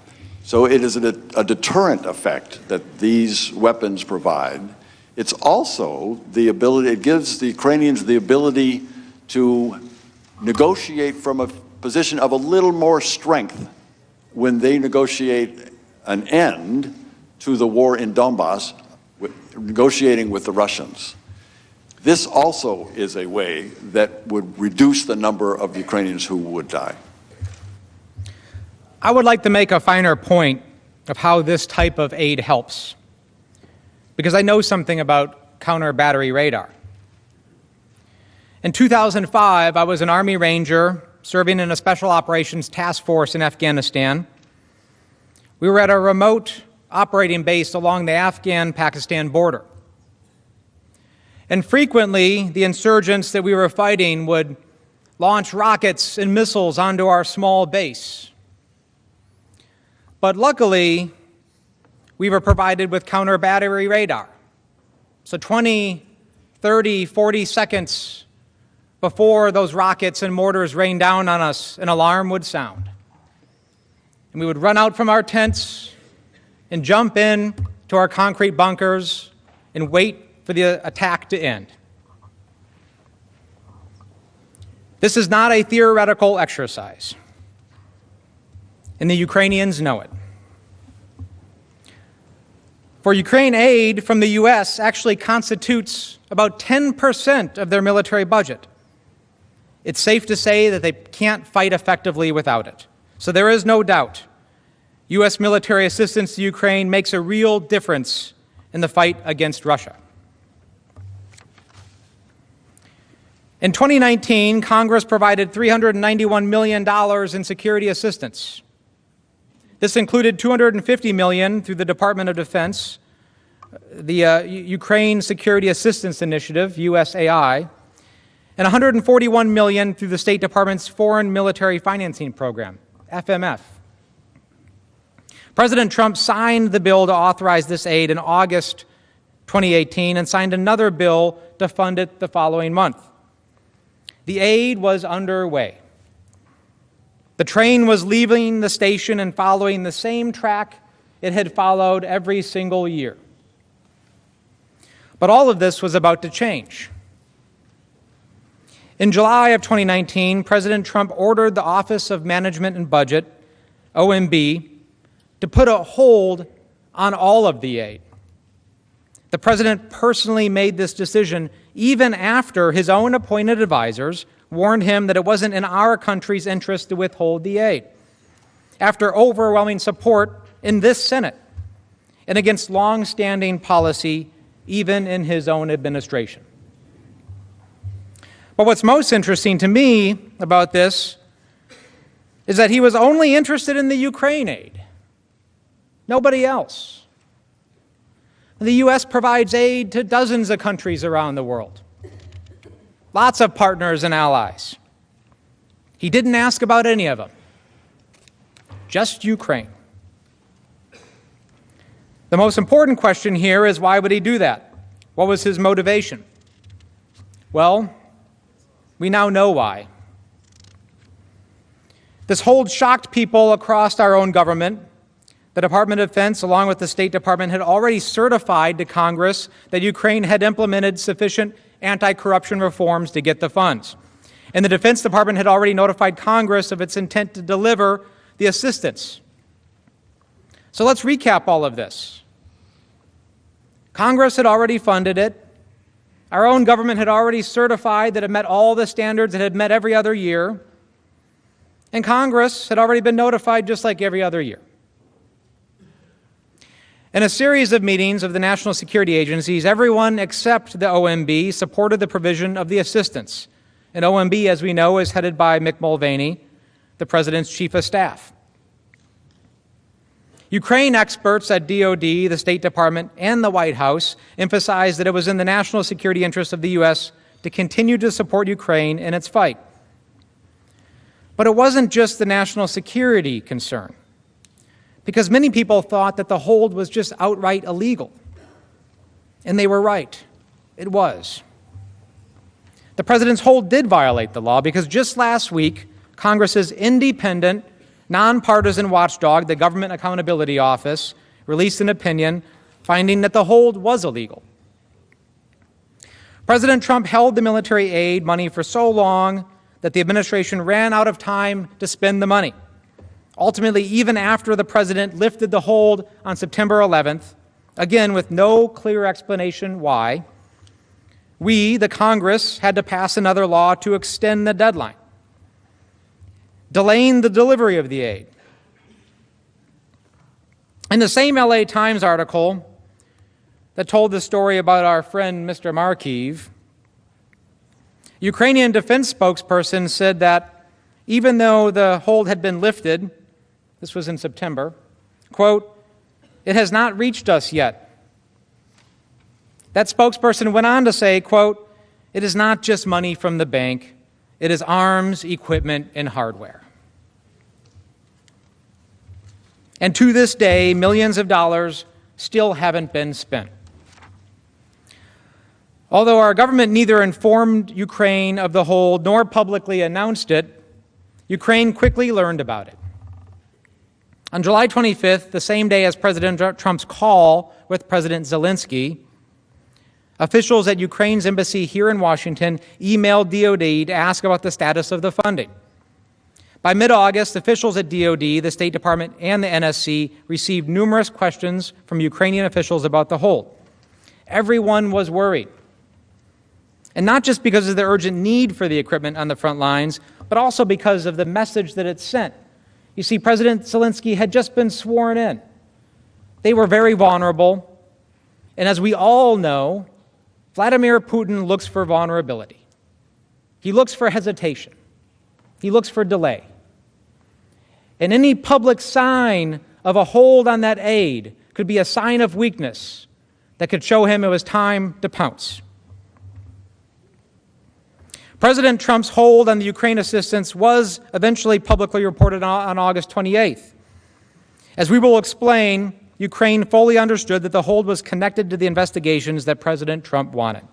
So it is a deterrent effect that these weapons provide. It's also the ability, it gives the Ukrainians the ability to negotiate from a position of a little more strength when they negotiate an end to the war in Donbass, negotiating with the Russians. This also is a way that would reduce the number of Ukrainians who would die. I would like to make a finer point of how this type of aid helps, because I know something about counter-battery radar. In 2005, I was an Army Ranger serving in a Special Operations Task Force in Afghanistan. We were at a remote operating base along the Afghan-Pakistan border. And frequently, the insurgents that we were fighting would launch rockets and missiles onto our small base. But luckily, we were provided with counter-battery radar. So 20, 30, 40 seconds before those rockets and mortars rained down on us, an alarm would sound. And we would run out from our tents and jump in to our concrete bunkers and wait for the attack to end. This is not a theoretical exercise, and the Ukrainians know it. For Ukraine, aid from the U.S. actually constitutes about 10% of their military budget. It's safe to say that they can't fight effectively without it. So there is no doubt U.S. military assistance to Ukraine makes a real difference in the fight against Russia. In 2019, Congress provided $391 million in security assistance. This included $250 million through the Department of Defense, the Ukraine Security Assistance Initiative, USAI, and $141 million through the State Department's Foreign Military Financing Program, FMF. President Trump signed the bill to authorize this aid in August 2018 and signed another bill to fund it the following month. The aid was underway. The train was leaving the station and following the same track it had followed every single year. But all of this was about to change. In July of 2019, President Trump ordered the Office of Management and Budget, OMB, to put a hold on all of the aid. The president personally made this decision even after his own appointed advisors warned him that it wasn't in our country's interest to withhold the aid, after overwhelming support in this Senate and against long-standing policy even in his own administration. But what's most interesting to me about this is that he was only interested in the Ukraine aid, nobody else. The U.S. provides aid to dozens of countries around the world, lots of partners and allies. He didn't ask about any of them, just Ukraine. The most important question here is, why would he do that? What was his motivation? Well, we now know why. This hold shocked people across our own government. The Department of Defense, along with the State Department, had already certified to Congress that Ukraine had implemented sufficient anti-corruption reforms to get the funds. And the Defense Department had already notified Congress of its intent to deliver the assistance. So let's recap all of this. Congress had already funded it. Our own government had already certified that it met all the standards it had met every other year. And Congress had already been notified just like every other year. In a series of meetings of the national security agencies, everyone except the OMB supported the provision of the assistance. And OMB, as we know, is headed by Mick Mulvaney, the President's Chief of Staff. Ukraine experts at DoD, the State Department, and the White House emphasized that it was in the national security interest of the U.S. to continue to support Ukraine in its fight. But it wasn't just the national security concern, because many people thought that the hold was just outright illegal. And they were right. It was. The president's hold did violate the law, because just last week, Congress's independent nonpartisan watchdog, the Government Accountability Office, released an opinion finding that the hold was illegal. President Trump held the military aid money for so long that the administration ran out of time to spend the money. Ultimately, even after the president lifted the hold on September 11th, again with no clear explanation why, we, the Congress, had to pass another law to extend the deadline, delaying the delivery of the aid. In the same LA Times article that told the story about our friend Mr. Markiv, Ukrainian defense spokesperson said that even though the hold had been lifted, this was in September, quote, "It has not reached us yet." That spokesperson went on to say, quote, "It is not just money from the bank, it is arms, equipment, and hardware." And to this day, millions of dollars still haven't been spent. Although our government neither informed Ukraine of the hold nor publicly announced it, Ukraine quickly learned about it. On July 25th, the same day as President Trump's call with President Zelensky, officials at Ukraine's embassy here in Washington emailed DOD to ask about the status of the funding. By mid-August, officials at DOD, the State Department, and the NSC received numerous questions from Ukrainian officials about the hold. Everyone was worried. And not just because of the urgent need for the equipment on the front lines, but also because of the message that it sent. You see, President Zelensky had just been sworn in. They were very vulnerable. And as we all know, Vladimir Putin looks for vulnerability. He looks for hesitation. He looks for delay. And any public sign of a hold on that aid could be a sign of weakness that could show him it was time to pounce. President Trump's hold on the Ukraine assistance was eventually publicly reported on August 28th. As we will explain, Ukraine fully understood that the hold was connected to the investigations that President Trump wanted.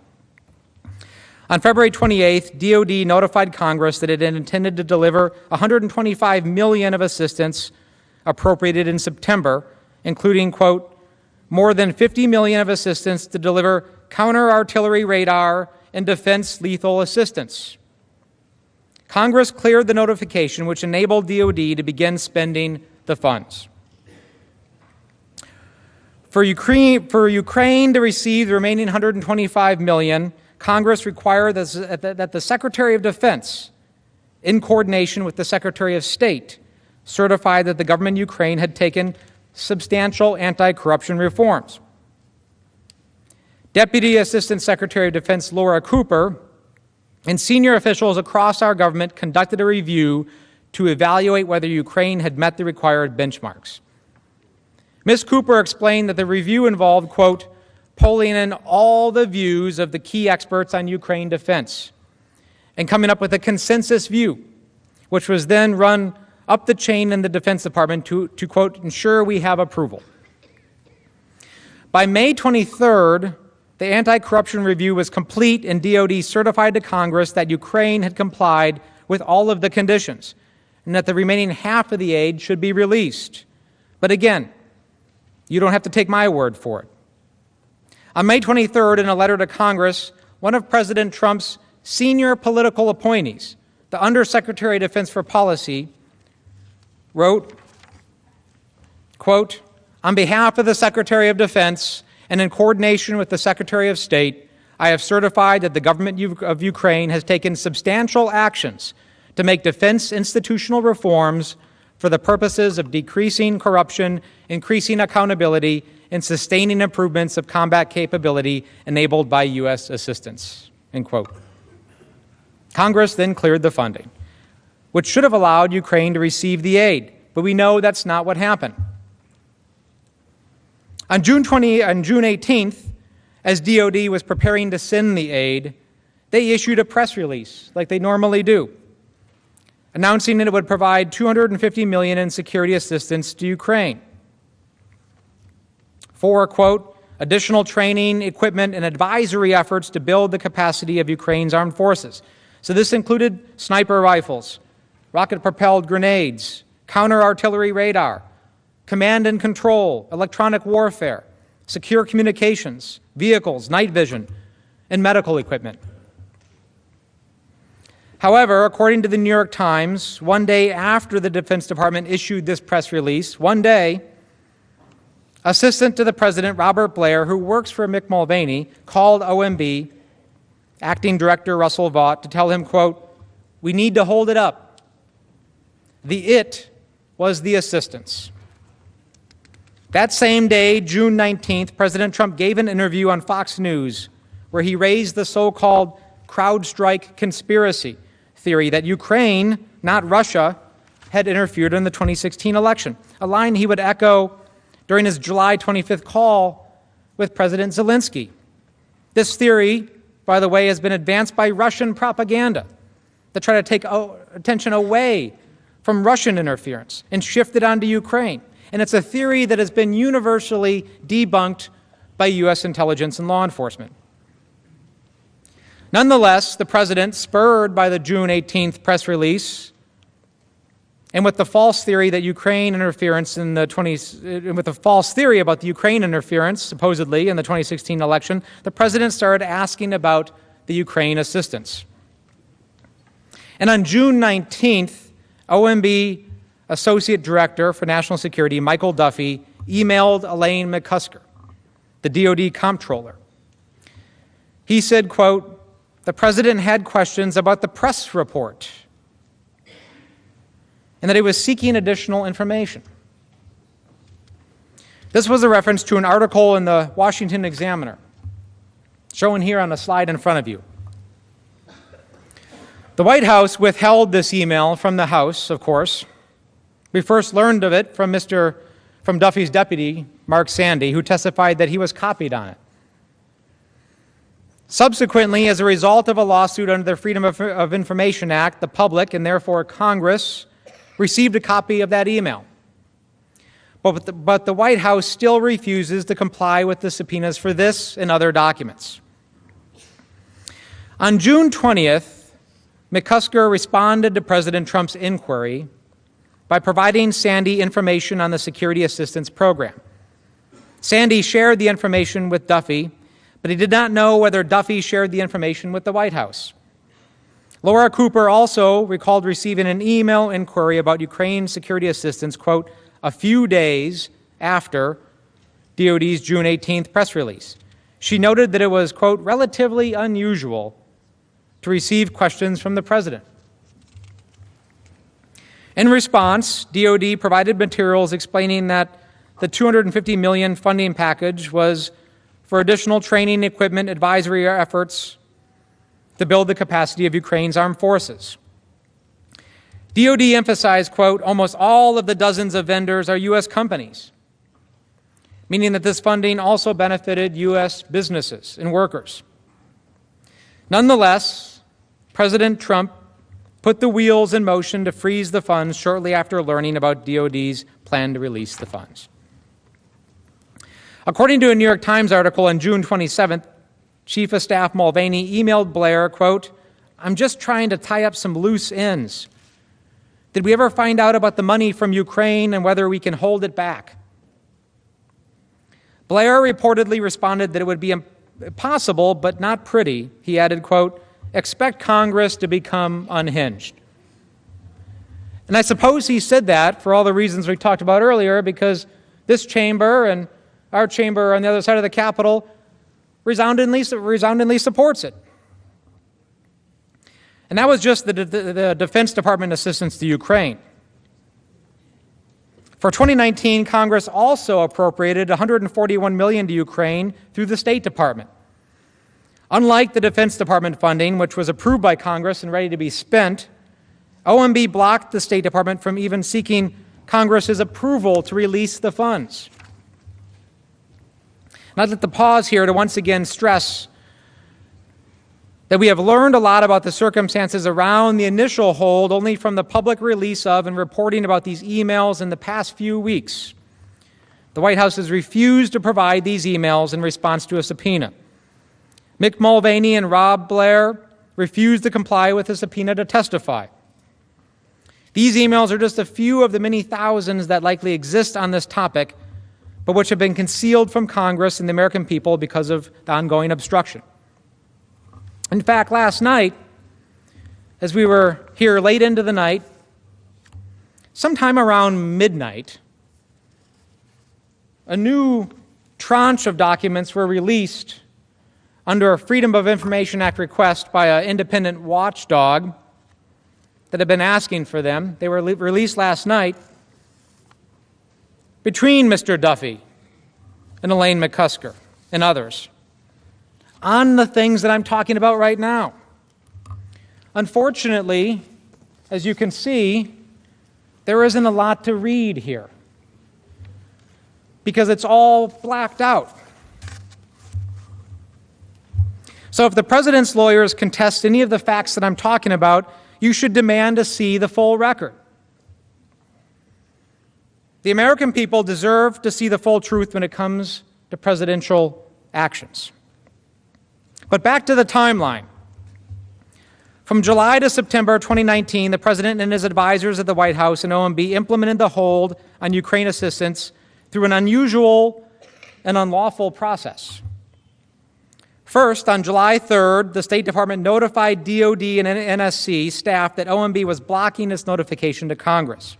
On February 28th, DOD notified Congress that it had intended to deliver $125 million of assistance appropriated in September, including, quote, more than $50 million of assistance to deliver counter-artillery radar and defense lethal assistance. Congress cleared the notification, which enabled DOD to begin spending the funds. For Ukraine to receive the remaining $125 million, Congress required that the Secretary of Defense, in coordination with the Secretary of State, certify that the government of Ukraine had taken substantial anti-corruption reforms. Deputy Assistant Secretary of Defense Laura Cooper and senior officials across our government conducted a review to evaluate whether Ukraine had met the required benchmarks. Ms. Cooper explained that the review involved, quote, pulling in all the views of the key experts on Ukraine defense and coming up with a consensus view, which was then run up the chain in the Defense Department to quote, ensure we have approval. By May 23rd, the anti-corruption review was complete and DOD certified to Congress that Ukraine had complied with all of the conditions and that the remaining half of the aid should be released. But again, you don't have to take my word for it. On May 23rd, in a letter to Congress, one of President Trump's senior political appointees, the Undersecretary of Defense for Policy, wrote, quote, on behalf of the Secretary of Defense and in coordination with the Secretary of State, I have certified that the government of Ukraine has taken substantial actions to make defense institutional reforms for the purposes of decreasing corruption, increasing accountability, and sustaining improvements of combat capability enabled by U.S. assistance, end quote. Congress then cleared the funding, which should have allowed Ukraine to receive the aid, but we know that's not what happened. On June 18th, as DOD was preparing to send the aid, they issued a press release, like they normally do, announcing that it would provide $250 million in security assistance to Ukraine for, quote, additional training, equipment, and advisory efforts to build the capacity of Ukraine's armed forces. So this included sniper rifles, rocket-propelled grenades, counter-artillery radar, command and control, electronic warfare, secure communications, vehicles, night vision, and medical equipment. However, according to the New York Times, one day after the Defense Department issued this press release, one day, Assistant to the President Robert Blair, who works for Mick Mulvaney, called OMB Acting Director Russell Vought to tell him, quote, "We need to hold it up." The "it" was the assistants. That same day, June 19th, President Trump gave an interview on Fox News where he raised the so-called CrowdStrike conspiracy theory that Ukraine, not Russia, had interfered in the 2016 election, a line he would echo during his July 25th call with President Zelensky. This theory, by the way, has been advanced by Russian propaganda that try to take attention away from Russian interference and shift it onto Ukraine. And it's a theory that has been universally debunked by U.S. intelligence and law enforcement. Nonetheless, the president, spurred by the June 18th press release, and with the false theory that Ukraine interference in the with the false theory about the Ukraine interference, supposedly, in the 2016 election, the president started asking about the Ukraine assistance. And on June 19th, OMB Associate Director for National Security, Michael Duffy, emailed Elaine McCusker, the DoD comptroller. He said, quote, "The president had questions about the press report and that he was seeking additional information." This was a reference to an article in the Washington Examiner, shown here on the slide in front of you. The White House withheld this email from the House, of course. We first learned of it from Duffy's deputy, Mark Sandy, who testified that he was copied on it. Subsequently, as a result of a lawsuit under the Freedom of Information Act, the public, and therefore Congress, received a copy of that email. But the White House still refuses to comply with the subpoenas for this and other documents. On June 20th, McCusker responded to President Trump's inquiry by providing Sandy information on the Security Assistance Program. Sandy shared the information with Duffy, but he did not know whether Duffy shared the information with the White House. Laura Cooper also recalled receiving an email inquiry about Ukraine security assistance, quote, a few days after DoD's June 18th press release. She noted that it was, quote, relatively unusual to receive questions from the president. In response, DoD provided materials explaining that the $250 million funding package was for additional training, equipment, advisory efforts to build the capacity of Ukraine's armed forces. DoD emphasized, quote, almost all of the dozens of vendors are U.S. companies, meaning that this funding also benefited U.S. businesses and workers. Nonetheless, President Trump put the wheels in motion to freeze the funds shortly after learning about DoD's plan to release the funds. According to a New York Times article on June 27th, Chief of Staff Mulvaney emailed Blair, quote, I'm just trying to tie up some loose ends. Did we ever find out about the money from Ukraine and whether we can hold it back? Blair reportedly responded that it would be possible, but not pretty. He added, quote, expect Congress to become unhinged. And I suppose he said that for all the reasons we talked about earlier, because this chamber and our chamber on the other side of the Capitol resoundingly supports it. And that was just the Defense Department assistance to Ukraine. For 2019, Congress also appropriated $141 million to Ukraine through the State Department. Unlike the Defense Department funding, which was approved by Congress and ready to be spent, OMB blocked the State Department from even seeking Congress's approval to release the funds. And I'd like to pause here to once again stress that we have learned a lot about the circumstances around the initial hold only from the public release of and reporting about these emails in the past few weeks. The White House has refused to provide these emails in response to a subpoena. Mick Mulvaney and Rob Blair refused to comply with a subpoena to testify. These emails are just a few of the many thousands that likely exist on this topic, but which have been concealed from Congress and the American people because of the ongoing obstruction. In fact, last night, as we were here late into the night, sometime around midnight, a new tranche of documents were released under a Freedom of Information Act request by an independent watchdog that had been asking for them. They were released last night between Mr. Duffy and Elaine McCusker and others on the things that I'm talking about right now. Unfortunately, as you can see, there isn't a lot to read here because it's all blacked out. So if the president's lawyers contest any of the facts that I'm talking about, you should demand to see the full record. The American people deserve to see the full truth when it comes to presidential actions. But back to the timeline. From July to September 2019, the president and his advisors at the White House and OMB implemented the hold on Ukraine assistance through an unusual and unlawful process. First, on July 3rd, the State Department notified DOD and NSC staff that OMB was blocking its notification to Congress.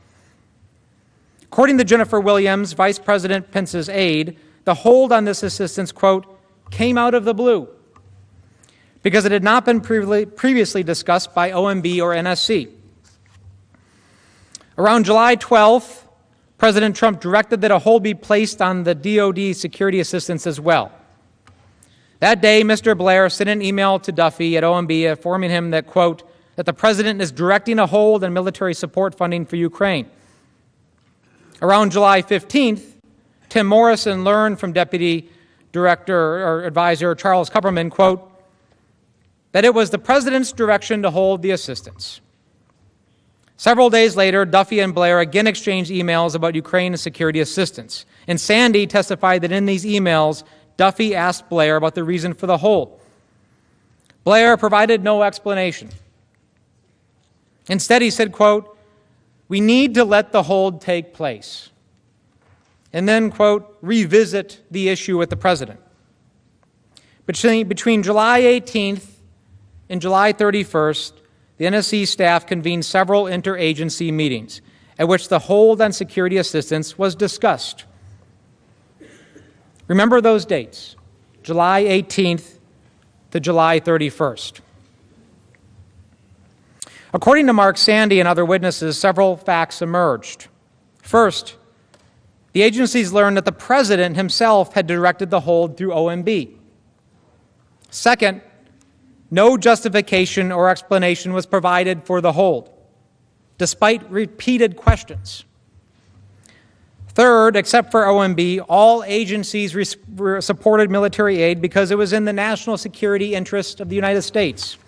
According to Jennifer Williams, Vice President Pence's aide, the hold on this assistance, quote, came out of the blue because it had not been previously discussed by OMB or NSC. Around July 12th, President Trump directed that a hold be placed on the DOD security assistance as well. That day, Mr. Blair sent an email to Duffy at OMB informing him that, quote, that the president is directing a hold on military support funding for Ukraine. Around July 15th, Tim Morrison learned from Deputy Director or Advisor Charles Kupperman, quote, that it was the president's direction to hold the assistance. Several days later, Duffy and Blair again exchanged emails about Ukraine and security assistance. And Sandy testified that in these emails, Duffy asked Blair about the reason for the hold. Blair provided no explanation. Instead, he said, quote, we need to let the hold take place. And then, quote, revisit the issue with the president. Between July 18th and July 31st, the NSC staff convened several interagency meetings at which the hold on security assistance was discussed. Remember those dates, July 18th to July 31st. According to Mark Sandy and other witnesses, several facts emerged. First, the agencies learned that the president himself had directed the hold through OMB. Second, no justification or explanation was provided for the hold, despite repeated questions. Third, except for OMB, all agencies supported military aid because it was in the national security interest of the United States.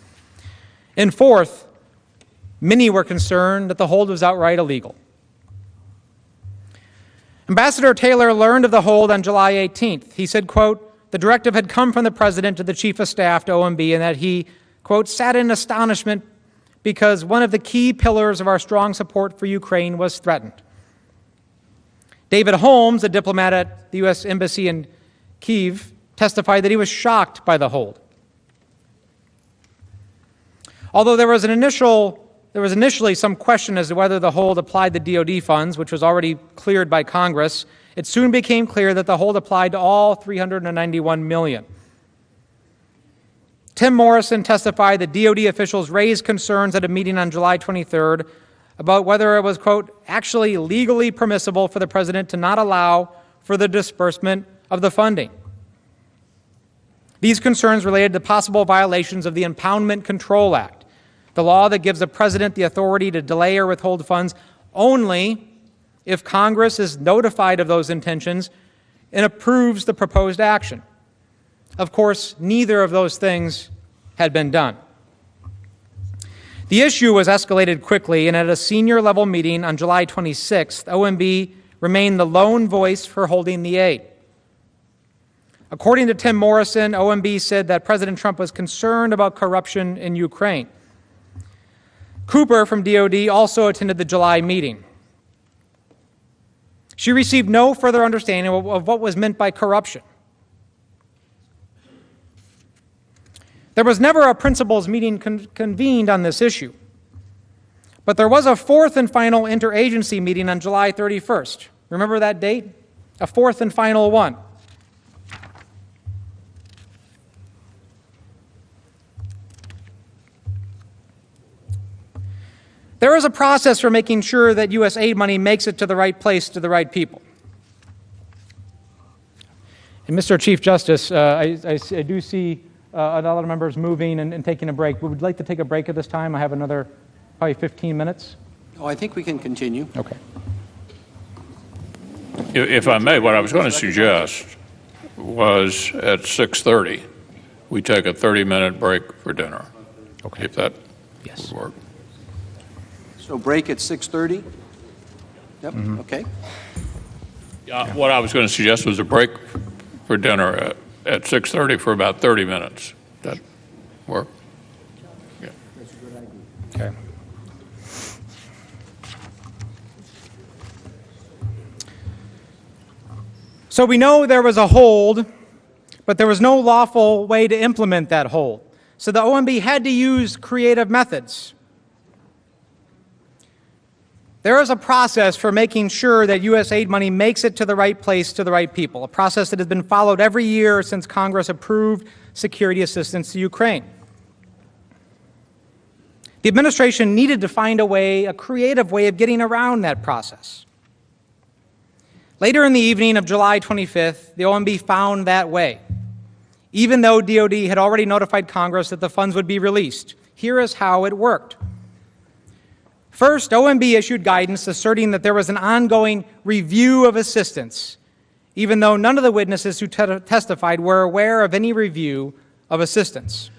And fourth, many were concerned that the hold was outright illegal. Ambassador Taylor learned of the hold on July 18th. He said, quote, the directive had come from the president to the chief of staff to OMB and that he, quote, sat in astonishment because one of the key pillars of our strong support for Ukraine was threatened. David Holmes, a diplomat at the U.S. Embassy in Kyiv, testified that he was shocked by the hold. Although there was initially some question as to whether the hold applied to DOD funds, which was already cleared by Congress, it soon became clear that the hold applied to all $391 million. Tim Morrison testified that DOD officials raised concerns at a meeting on July 23rd about whether it was, quote, actually legally permissible for the president to not allow for the disbursement of the funding. These concerns related to possible violations of the Impoundment Control Act, the law that gives the president the authority to delay or withhold funds only if Congress is notified of those intentions and approves the proposed action. Of course, neither of those things had been done. The issue was escalated quickly, and at a senior-level meeting on July 26th, OMB remained the lone voice for holding the aid. According to Tim Morrison, OMB said that President Trump was concerned about corruption in Ukraine. Cooper from DOD also attended the July meeting. She received no further understanding of what was meant by corruption. There was never a principals meeting convened on this issue, but there was a fourth and final interagency meeting on July 31st. Remember that date? A fourth and final one. There is a process for making sure that U.S. aid money makes it to the right place, to the right people. And Mr. Chief Justice, I do see a lot of members moving and taking a break. We would like to take a break at this time. I have another probably 15 minutes. Oh, I think we can continue. Okay. If I may, what I was going to suggest was at 6:30, we take a 30-minute break for dinner. Okay. If that would work. So break at 6:30? Yep, okay. What I was going to suggest was a break for dinner at 6:30 for about 30 minutes. That work? Yeah. Okay. So we know there was a hold, but there was no lawful way to implement that hold. So the OMB had to use creative methods. There is a process for making sure that U.S. aid money makes it to the right place, to the right people, a process that has been followed every year since Congress approved security assistance to Ukraine. The administration needed to find a creative way of getting around that process. Later in the evening of July 25th, the OMB found that way, even though DOD had already notified Congress that the funds would be released. Here is how it worked. First, OMB issued guidance asserting that there was an ongoing review of assistance, even though none of the witnesses who testified were aware of any review of assistance.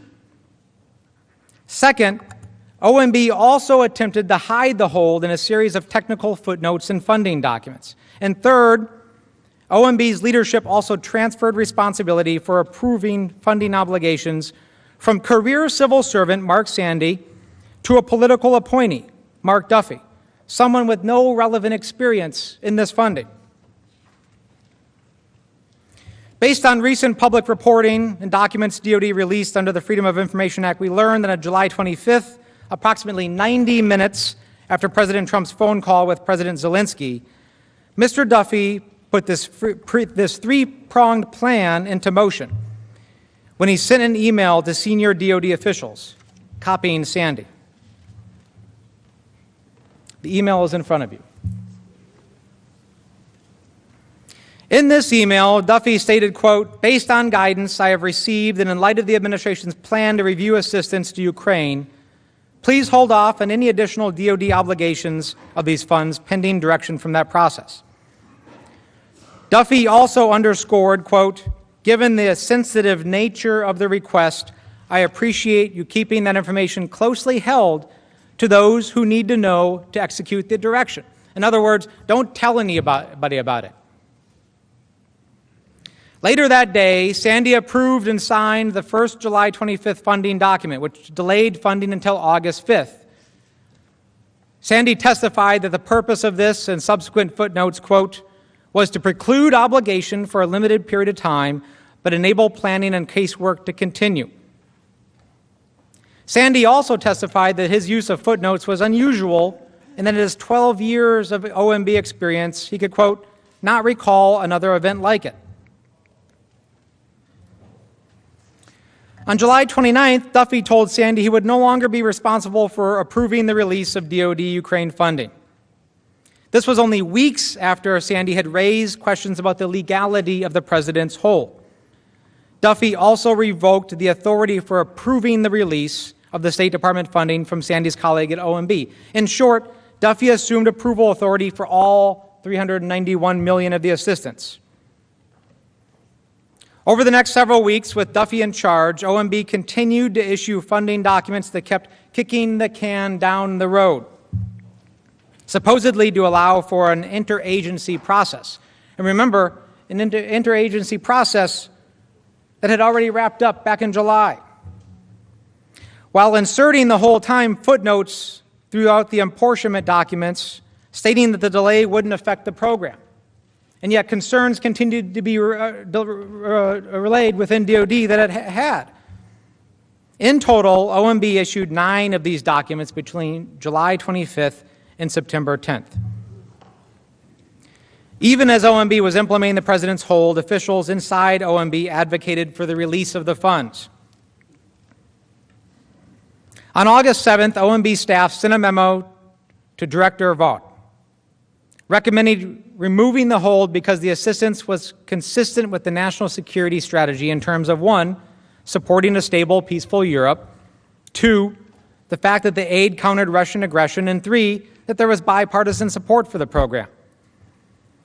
Second, OMB also attempted to hide the hold in a series of technical footnotes and funding documents. And third, OMB's leadership also transferred responsibility for approving funding obligations from career civil servant Mark Sandy to a political appointee, Mark Duffy, someone with no relevant experience in this funding. Based on recent public reporting and documents DOD released under the Freedom of Information Act, we learned that on July 25th, approximately 90 minutes after President Trump's phone call with President Zelensky, Mr. Duffy put this three-pronged plan into motion when he sent an email to senior DOD officials, copying Sandy. The email is in front of you. In this email, Duffy stated, quote, "Based on guidance I have received and in light of the administration's plan to review assistance to Ukraine, please hold off on any additional DOD obligations of these funds pending direction from that process." Duffy also underscored, quote, "Given the sensitive nature of the request, I appreciate you keeping that information closely held to those who need to know to execute the direction." In other words, don't tell anybody about it. Later that day, Sandy approved and signed the first July 25th funding document, which delayed funding until August 5th. Sandy testified that the purpose of this and subsequent footnotes, quote, was to preclude obligation for a limited period of time, but enable planning and casework to continue. Sandy also testified that his use of footnotes was unusual and that in his 12 years of OMB experience, he could, quote, not recall another event like it. On July 29th, Duffy told Sandy he would no longer be responsible for approving the release of DOD Ukraine funding. This was only weeks after Sandy had raised questions about the legality of the president's hold. Duffy also revoked the authority for approving the release of the State Department funding from Sandy's colleague at OMB. In short, Duffy assumed approval authority for all $391 million of the assistance. Over the next several weeks, with Duffy in charge, OMB continued to issue funding documents that kept kicking the can down the road, supposedly to allow for an interagency process. And remember, an interagency process that had already wrapped up back in July. While inserting the whole time footnotes threw out the apportionment documents stating that the delay wouldn't affect the program. And yet concerns continued to be relayed within DOD that it had. In total, OMB issued 9 of these documents between July 25th and September 10th. Even as OMB was implementing the president's hold, officials inside OMB advocated for the release of the funds. On August 7th, OMB staff sent a memo to Director Vaught recommending removing the hold because the assistance was consistent with the national security strategy in terms of 1, supporting a stable, peaceful Europe, 2, the fact that the aid countered Russian aggression, and 3, that there was bipartisan support for the program.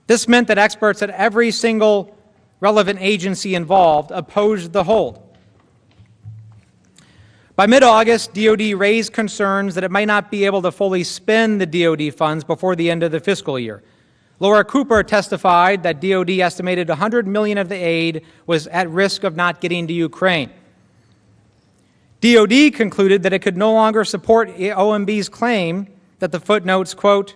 This meant that experts at every single relevant agency involved opposed the hold. By mid-August, DOD raised concerns that it might not be able to fully spend the DOD funds before the end of the fiscal year. Laura Cooper testified that DOD estimated $100 million of the aid was at risk of not getting to Ukraine. DOD concluded that it could no longer support OMB's claim that the footnotes, quote,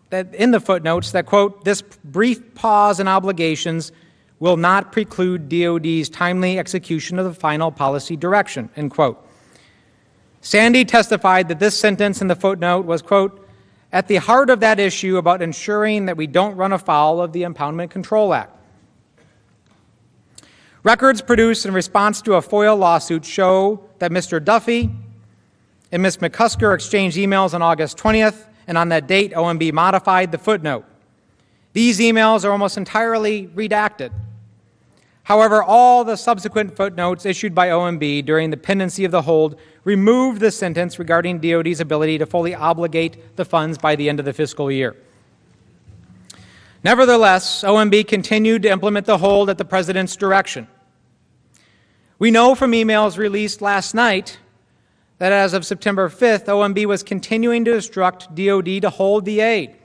that, quote, this brief pause in obligations will not preclude DOD's timely execution of the final policy direction, end quote. Sandy testified that this sentence in the footnote was, quote, at the heart of that issue about ensuring that we don't run afoul of the Impoundment Control Act. Records produced in response to a FOIA lawsuit show that Mr. Duffy and Ms. McCusker exchanged emails on August 20th, and on that date, OMB modified the footnote. These emails are almost entirely redacted. However, all the subsequent footnotes issued by OMB during the pendency of the hold removed the sentence regarding DOD's ability to fully obligate the funds by the end of the fiscal year. Nevertheless, OMB continued to implement the hold at the President's direction. We know from emails released last night that as of September 5th, OMB was continuing to instruct DOD to hold the aid.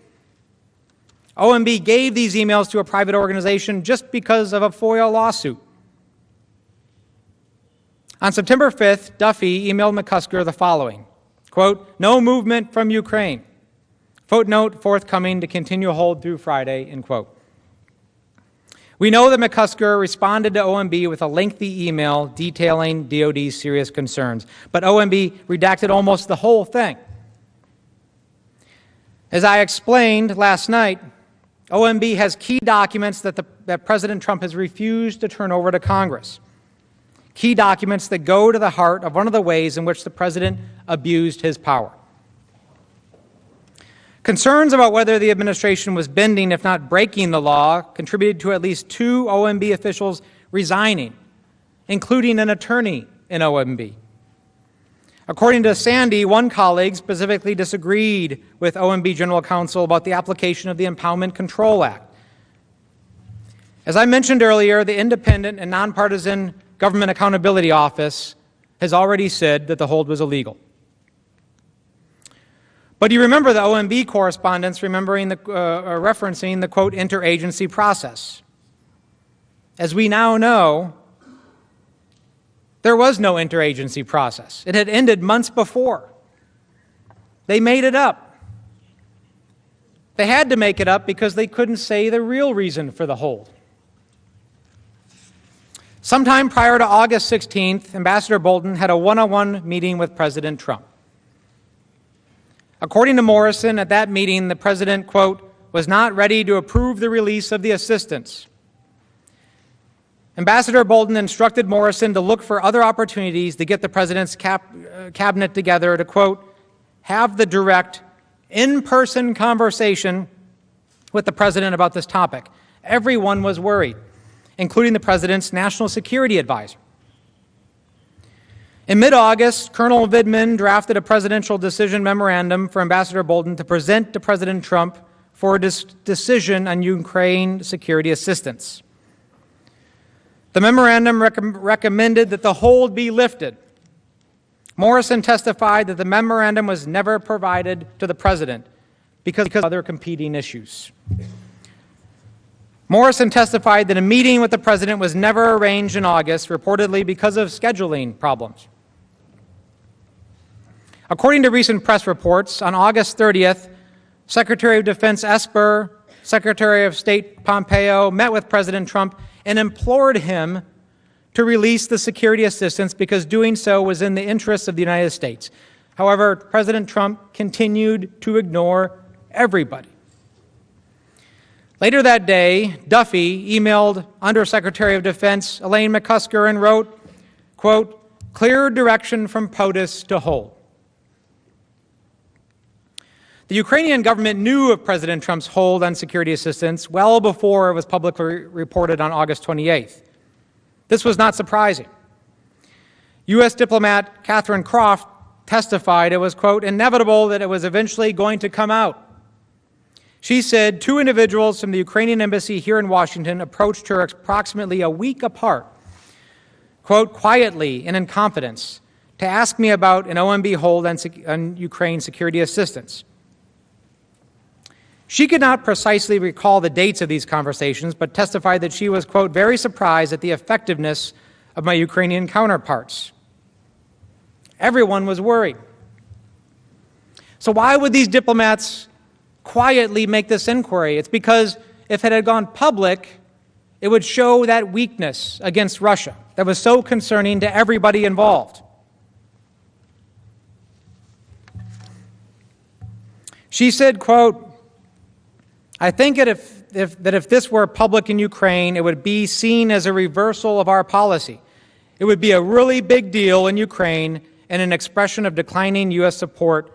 OMB gave these emails to a private organization just because of a FOIA lawsuit. On September 5th, Duffy emailed McCusker the following, quote, no movement from Ukraine. Footnote forthcoming to continue hold through Friday, end quote. We know that McCusker responded to OMB with a lengthy email detailing DOD's serious concerns, but OMB redacted almost the whole thing. As I explained last night, OMB has key documents that President Trump has refused to turn over to Congress. Key documents that go to the heart of one of the ways in which the President abused his power. Concerns about whether the administration was bending, if not breaking the law, contributed to at least 2 OMB officials resigning, including an attorney in OMB. According to Sandy, one colleague specifically disagreed with OMB General Counsel about the application of the Impoundment Control Act. As I mentioned earlier, the independent and nonpartisan Government Accountability Office has already said that the hold was illegal. But you remember the OMB correspondence referencing the, quote, interagency process. As we now know, there was no interagency process. It had ended months before. They made it up. They had to make it up because they couldn't say the real reason for the hold. Sometime prior to August 16th, Ambassador Bolton had a one-on-one meeting with President Trump. According to Morrison, at that meeting, the President, quote, was not ready to approve the release of the assistance. Ambassador Bolton instructed Morrison to look for other opportunities to get the President's cabinet together to, quote, have the direct, in-person conversation with the President about this topic. Everyone was worried, including the President's national security advisor. In mid-August, Colonel Vidman drafted a presidential decision memorandum for Ambassador Bolton to present to President Trump for a decision on Ukraine security assistance. The memorandum recommended that the hold be lifted. Morrison testified that the memorandum was never provided to the President because of other competing issues. Morrison testified that a meeting with the President was never arranged in August, reportedly because of scheduling problems. According to recent press reports, on August 30th, Secretary of Defense Esper, Secretary of State Pompeo met with President Trump and implored him to release the security assistance because doing so was in the interests of the United States. However, President Trump continued to ignore everybody. Later that day, Duffy emailed Undersecretary of Defense Elaine McCusker and wrote, quote, "Clear direction from POTUS to hold." The Ukrainian government knew of President Trump's hold on security assistance well before it was publicly reported on August 28th. This was not surprising. U.S. diplomat Catherine Croft testified it was, quote, "inevitable that it was eventually going to come out." She said 2 individuals from the Ukrainian embassy here in Washington approached her approximately a week apart, quote, "quietly and in confidence, to ask me about an OMB hold on Ukraine security assistance." She could not precisely recall the dates of these conversations, but testified that she was, quote, "very surprised at the effectiveness of my Ukrainian counterparts." Everyone was worried. So why would these diplomats quietly make this inquiry? It's because if it had gone public, it would show that weakness against Russia that was so concerning to everybody involved. She said, quote, "I think that if this were public in Ukraine, it would be seen as a reversal of our policy. It would be a really big deal in Ukraine and an expression of declining U.S. support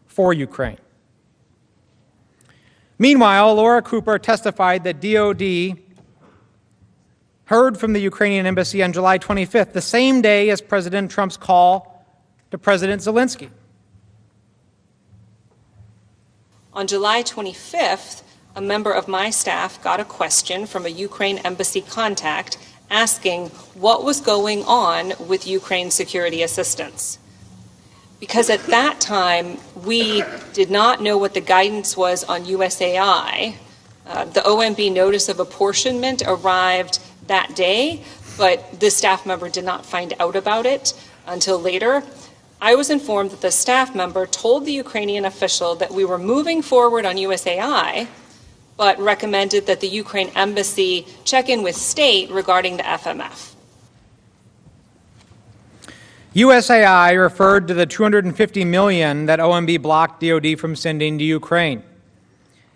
for Ukraine." Meanwhile, Laura Cooper testified that DOD heard from the Ukrainian embassy on July 25th, the same day as President Trump's call to President Zelensky. On July 25th, a member of my staff got a question from a Ukraine embassy contact asking what was going on with Ukraine security assistance. Because at that time, we did not know what the guidance was on USAI. The OMB notice of apportionment arrived that day, but this staff member did not find out about it until later. I was informed that the staff member told the Ukrainian official that we were moving forward on USAI, but recommended that the Ukraine embassy check in with state regarding the FMF. USAI referred to the $250 million that OMB blocked DOD from sending to Ukraine.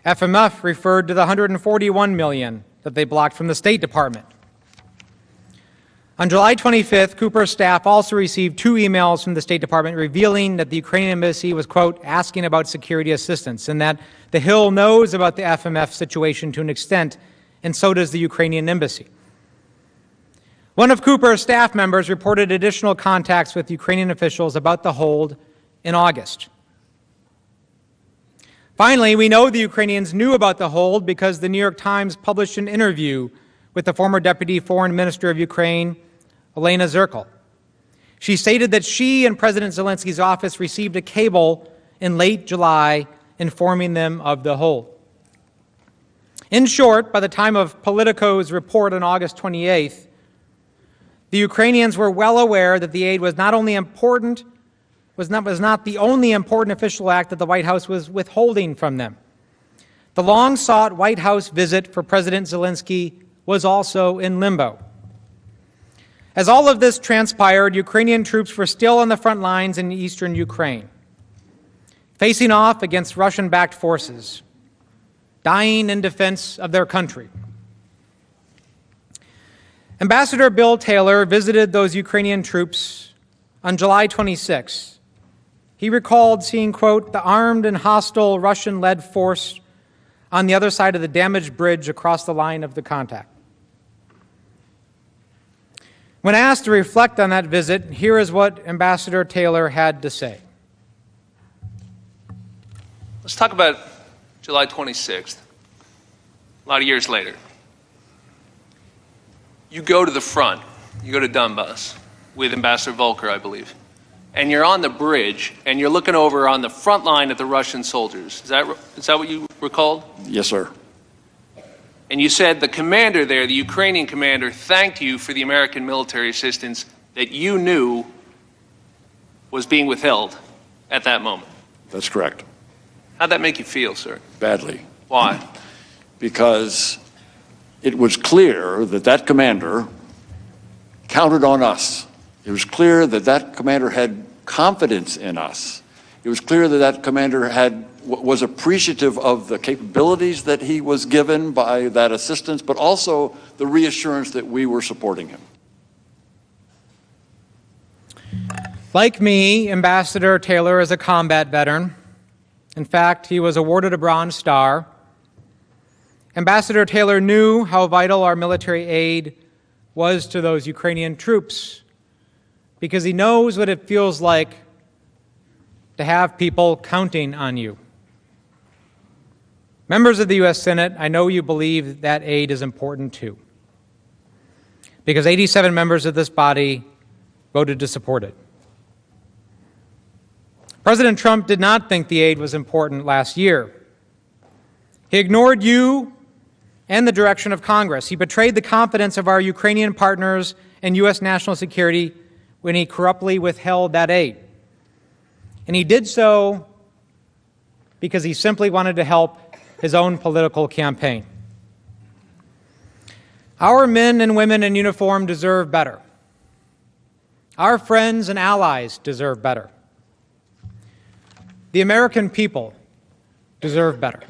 FMF referred to the $141 million that they blocked from the State Department. On July 25th, Cooper's staff also received 2 emails from the State Department revealing that the Ukrainian embassy was, quote, "asking about security assistance," and that the Hill knows about the FMF situation to an extent, and so does the Ukrainian embassy. One of Cooper's staff members reported additional contacts with Ukrainian officials about the hold in August. Finally, we know the Ukrainians knew about the hold because the New York Times published an interview with the former Deputy Foreign Minister of Ukraine, Elena Zirkle. She stated that she and President Zelensky's office received a cable in late July informing them of the hold. In short, by the time of Politico's report on August 28th, the Ukrainians were well aware that the aid was not only important, was not the only important official act that the White House was withholding from them. The long-sought White House visit for President Zelensky was also in limbo. As all of this transpired, Ukrainian troops were still on the front lines in eastern Ukraine, facing off against Russian-backed forces, dying in defense of their country. Ambassador Bill Taylor visited those Ukrainian troops on July 26. He recalled seeing, quote, "the armed and hostile Russian-led force on the other side of the damaged bridge across the line of the contact." When asked to reflect on that visit, here is what Ambassador Taylor had to say. Let's talk about July 26th, a lot of years later. You go to the front, you go to Donbass with Ambassador Volker, I believe, and you're on the bridge and you're looking over on the front line at the Russian soldiers. Is that what you recalled? Yes, sir. And you said the commander there, the Ukrainian commander, thanked you for the American military assistance that you knew was being withheld. at that moment. That's correct. How'd that make you feel, sir? Badly. Why? Because it was clear that that commander counted on us. It was clear that that commander had confidence in us. It was clear that that commander was appreciative of the capabilities that he was given by that assistance, but also the reassurance that we were supporting him. Like me, Ambassador Taylor is a combat veteran. In fact, he was awarded a Bronze Star. Ambassador Taylor knew how vital our military aid was to those Ukrainian troops because he knows what it feels like to have people counting on you. Members of the U.S. Senate, I know you believe that aid is important too, because 87 members of this body voted to support it. President Trump did not think the aid was important last year. He ignored you and the direction of Congress. He betrayed the confidence of our Ukrainian partners and U.S. national security when he corruptly withheld that aid. And he did so because he simply wanted to help his own political campaign. Our men and women in uniform deserve better. Our friends and allies deserve better. The American people deserve better.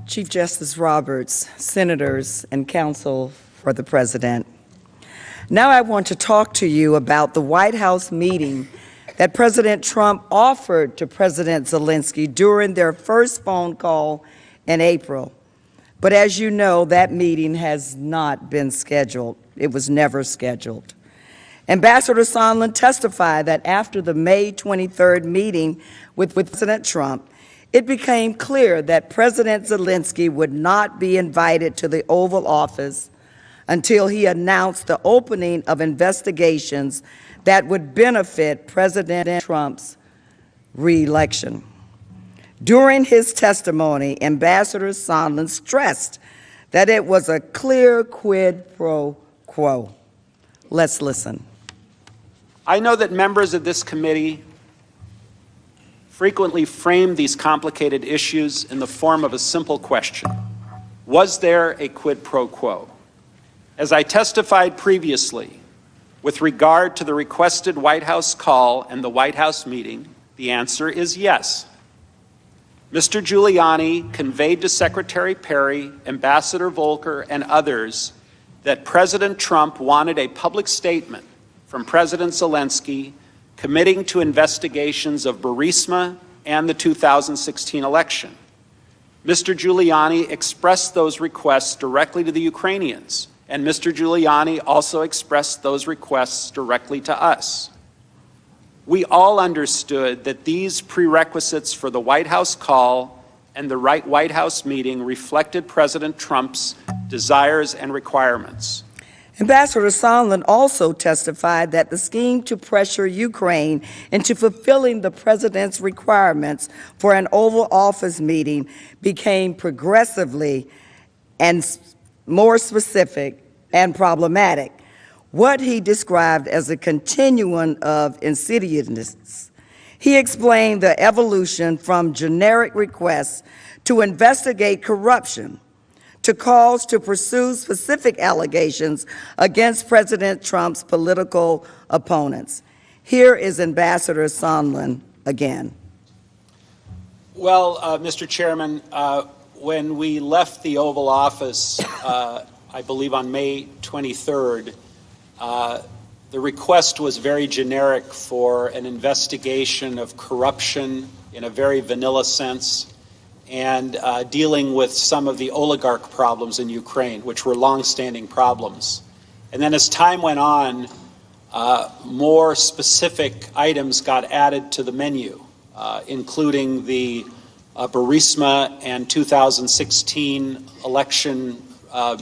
Chief Justice Roberts, senators, and counsel for the President. Now I want to talk to you about the White House meeting that President Trump offered to President Zelensky during their first phone call in April. But as you know, that meeting has not been scheduled. It was never scheduled. Ambassador Sondland testified that after the May 23rd meeting with President Trump, it became clear that President Zelensky would not be invited to the Oval Office until he announced the opening of investigations that would benefit President Trump's re-election. During his testimony, Ambassador Sondland stressed that it was a clear quid pro quo. Let's listen. I know that members of this committee frequently frame these complicated issues in the form of a simple question. Was there a quid pro quo? As I testified previously, with regard to the requested White House call and the White House meeting, the answer is yes. Mr. Giuliani conveyed to Secretary Perry, Ambassador Volker, and others that President Trump wanted a public statement from President Zelensky committing to investigations of Burisma and the 2016 election. Mr. Giuliani expressed those requests directly to the Ukrainians, and Mr. Giuliani also expressed those requests directly to us. We all understood that these prerequisites for the White House call and the White House meeting reflected President Trump's desires and requirements. Ambassador Sondland also testified that the scheme to pressure Ukraine into fulfilling the president's requirements for an Oval Office meeting became progressively and more specific and problematic, what he described as a continuum of insidiousness. He explained the evolution from generic requests to investigate corruption to calls to pursue specific allegations against President Trump's political opponents. Here is Ambassador Sondland again. Well, Mr. Chairman, when we left the Oval Office, I believe on May 23rd, the request was very generic for an investigation of corruption in a very vanilla sense, and dealing with some of the oligarch problems in Ukraine, which were longstanding problems. And then as time went on, more specific items got added to the menu, including the Burisma and 2016 election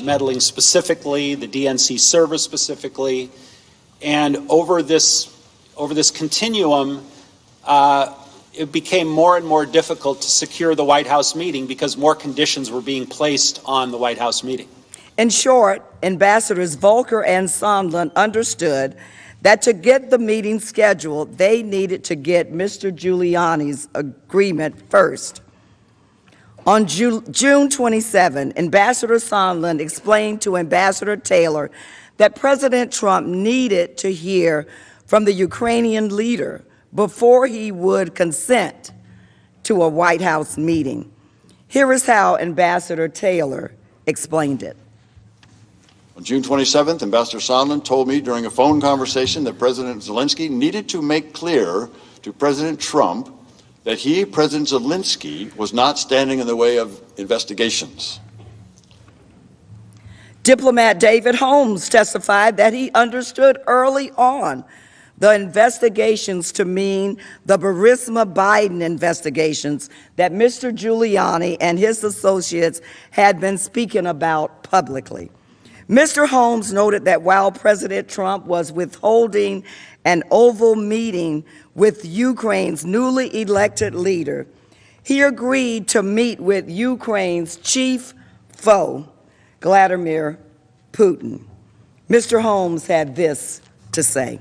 meddling specifically, the DNC server specifically. And over this continuum, it became more and more difficult to secure the White House meeting because more conditions were being placed on the White House meeting. In short, Ambassadors Volker and Sondland understood that to get the meeting scheduled, they needed to get Mr. Giuliani's agreement first. On June 27, Ambassador Sondland explained to Ambassador Taylor that President Trump needed to hear from the Ukrainian leader before he would consent to a White House meeting. Here is how Ambassador Taylor explained it. On June 27th, Ambassador Sondland told me during a phone conversation that President Zelensky needed to make clear to President Trump that he, President Zelensky, was not standing in the way of investigations. Diplomat David Holmes testified that he understood early on the investigations to mean the Burisma Biden investigations that Mr. Giuliani and his associates had been speaking about publicly. Mr. Holmes noted that while President Trump was withholding an Oval meeting with Ukraine's newly elected leader, he agreed to meet with Ukraine's chief foe, Vladimir Putin. Mr. Holmes had this to say.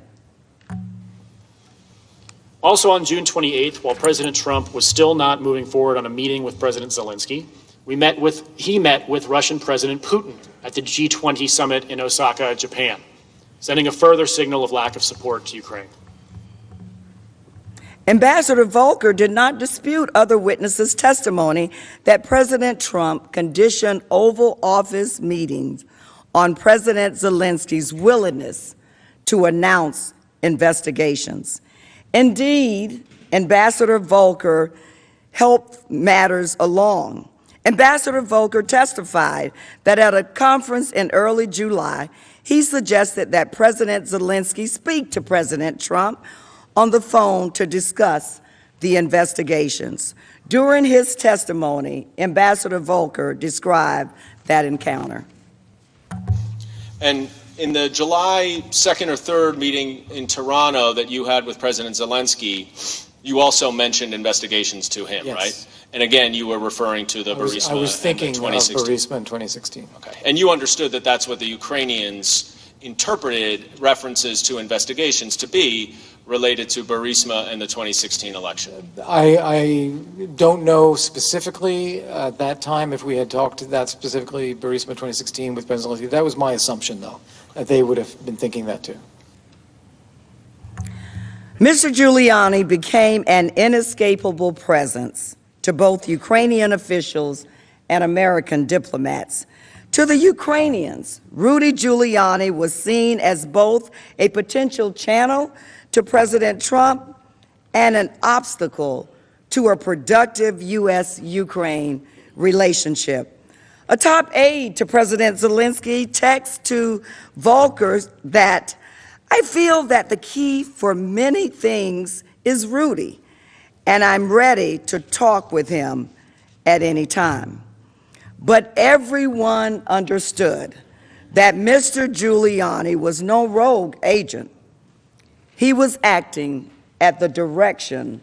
Also on June 28th, while President Trump was still not moving forward on a meeting with President Zelensky, he met with Russian President Putin at the G20 summit in Osaka, Japan, sending a further signal of lack of support to Ukraine. Ambassador Volker did not dispute other witnesses' testimony that President Trump conditioned Oval Office meetings on President Zelensky's willingness to announce investigations. Indeed, Ambassador Volker helped matters along. Ambassador Volker testified that at a conference in early July, he suggested that President Zelensky speak to President Trump on the phone to discuss the investigations. During his testimony, Ambassador Volker described that encounter. And in the July 2nd or 3rd meeting in Toronto that you had with President Zelensky, you also mentioned investigations to him, Yes. right? And again, you were referring to the Burisma. I was thinking and of the 2016. Burisma in 2016. Okay. And you understood that that's what the Ukrainians interpreted references to investigations to be related to Burisma and the 2016 election. I don't know specifically at that time if we had talked that specifically Burisma 2016 with President Zelensky. That was my assumption, though, that they would have been thinking that too. Mr. Giuliani became an inescapable presence to both Ukrainian officials and American diplomats. To the Ukrainians, Rudy Giuliani was seen as both a potential channel to President Trump and an obstacle to a productive U.S.-Ukraine relationship. A top aide to President Zelensky texted to Volker that, "I feel that the key for many things is Rudy, and I'm ready to talk with him at any time." But everyone understood that Mr. Giuliani was no rogue agent. He was acting at the direction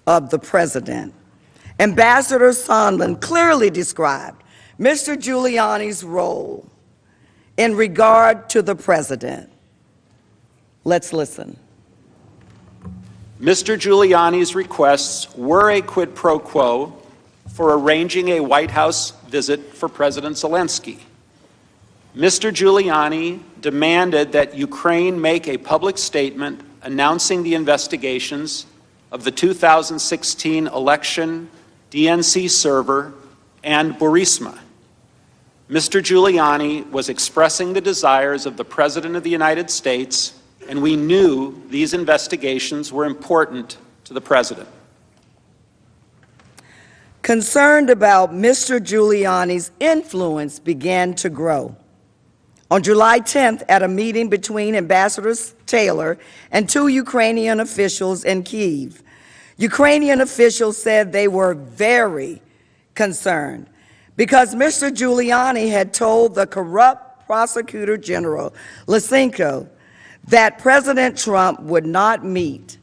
of the president. Ambassador Sondland clearly described Mr. Giuliani's role in regard to the president. Let's listen. Mr. Giuliani's requests were a quid pro quo for arranging a White House visit for President Zelensky. Mr. Giuliani demanded that Ukraine make a public statement announcing the investigations of the 2016 election, DNC server, and Burisma. Mr. Giuliani was expressing the desires of the President of the United States, and we knew these investigations were important to the President. Concerned about Mr. Giuliani's influence began to grow. On July 10th, at a meeting between Ambassador Taylor and two Ukrainian officials in Kyiv, Ukrainian officials said they were very concerned because Mr. Giuliani had told the corrupt prosecutor general, Lysenko, that President Trump would not meet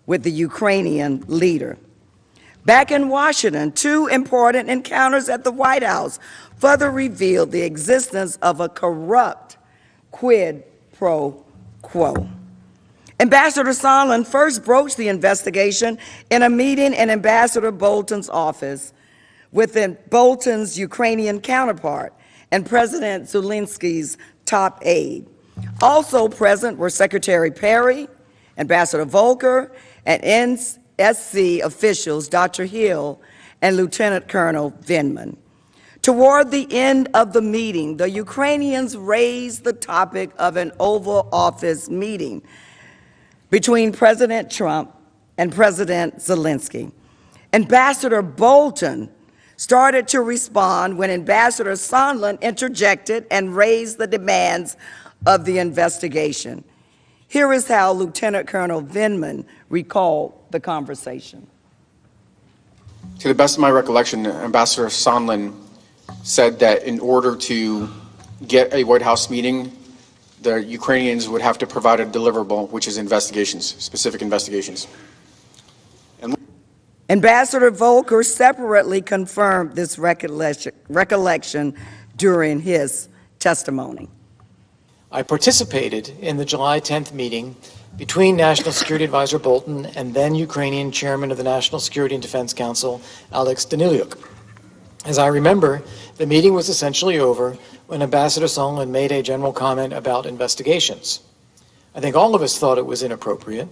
with the Ukrainian leader. Back in Washington, 2 important encounters at the White House further revealed the existence of a corrupt quid pro quo. Ambassador Sondland first broached the investigation in a meeting in Ambassador Bolton's office with Bolton's Ukrainian counterpart and President Zelensky's top aide. Also present were Secretary Perry, Ambassador Volker, and NSC officials Dr. Hill and Lieutenant Colonel Vindman. Toward the end of the meeting, the Ukrainians raised the topic of an Oval Office meeting between President Trump and President Zelensky. Ambassador Bolton started to respond when Ambassador Sondland interjected and raised the demands of the investigation. Here is how Lieutenant Colonel Vindman recalled the conversation. To the best of my recollection, Ambassador Sondland said that in order to get a White House meeting, the Ukrainians would have to provide a deliverable, which is investigations, specific investigations. Ambassador Volker separately confirmed this recollection during his testimony. I participated in the July 10th meeting between National Security Advisor Bolton and then Ukrainian Chairman of the National Security and Defense Council, Alex Danylyuk. As I remember, the meeting was essentially over when Ambassador Sondland made a general comment about investigations. I think all of us thought it was inappropriate.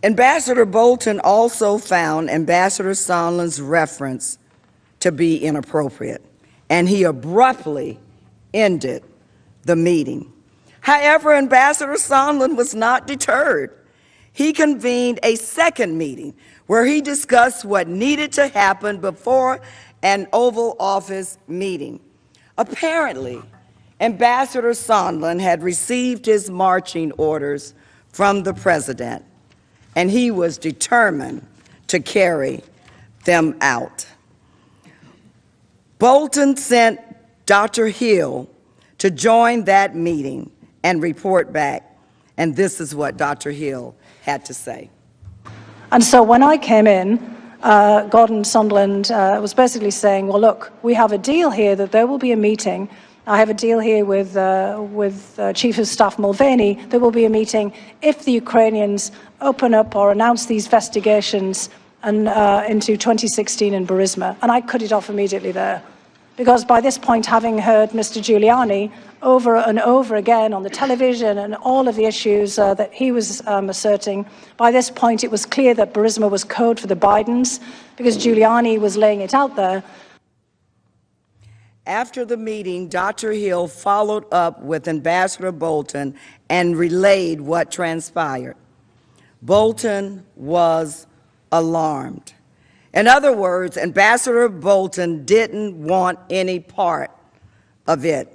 Ambassador Bolton also found Ambassador Sondland's reference to be inappropriate, and he abruptly ended the meeting. However, Ambassador Sondland was not deterred. He convened a second meeting where he discussed what needed to happen before an Oval Office meeting. Apparently, Ambassador Sondland had received his marching orders from the president, and he was determined to carry them out. Bolton sent Dr. Hill to join that meeting and report back, and this is what Dr. Hill had to say. And so when I came in, Gordon Sondland was basically saying, well, look, we have a deal here that there will be a meeting. I have a deal here with Chief of Staff Mulvaney. There will be a meeting if the Ukrainians open up or announce these investigations and, into 2016 in Burisma. And I cut it off immediately there. Because by this point, having heard Mr. Giuliani over and over again on the television and all of the issues that he was asserting, by this point it was clear that Burisma was code for the Bidens, because Giuliani was laying it out there. After the meeting, Dr. Hill followed up with Ambassador Bolton and relayed what transpired. Bolton was alarmed. In other words, Ambassador Bolton didn't want any part of it.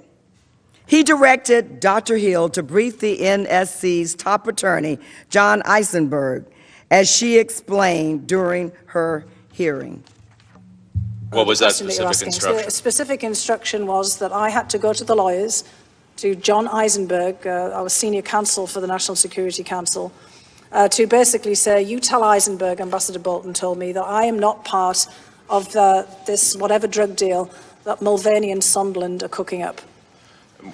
He directed Dr. Hill to brief the NSC's top attorney, John Eisenberg, as she explained during her hearing. What was that Question specific you're asking. instruction? The specific instruction was that I had to go to the lawyers, to John Eisenberg, our senior counsel for the National Security Council, to basically say, you tell Eisenberg, Ambassador Bolton told me, that I am not part of this whatever drug deal that Mulvaney and Sondland are cooking up.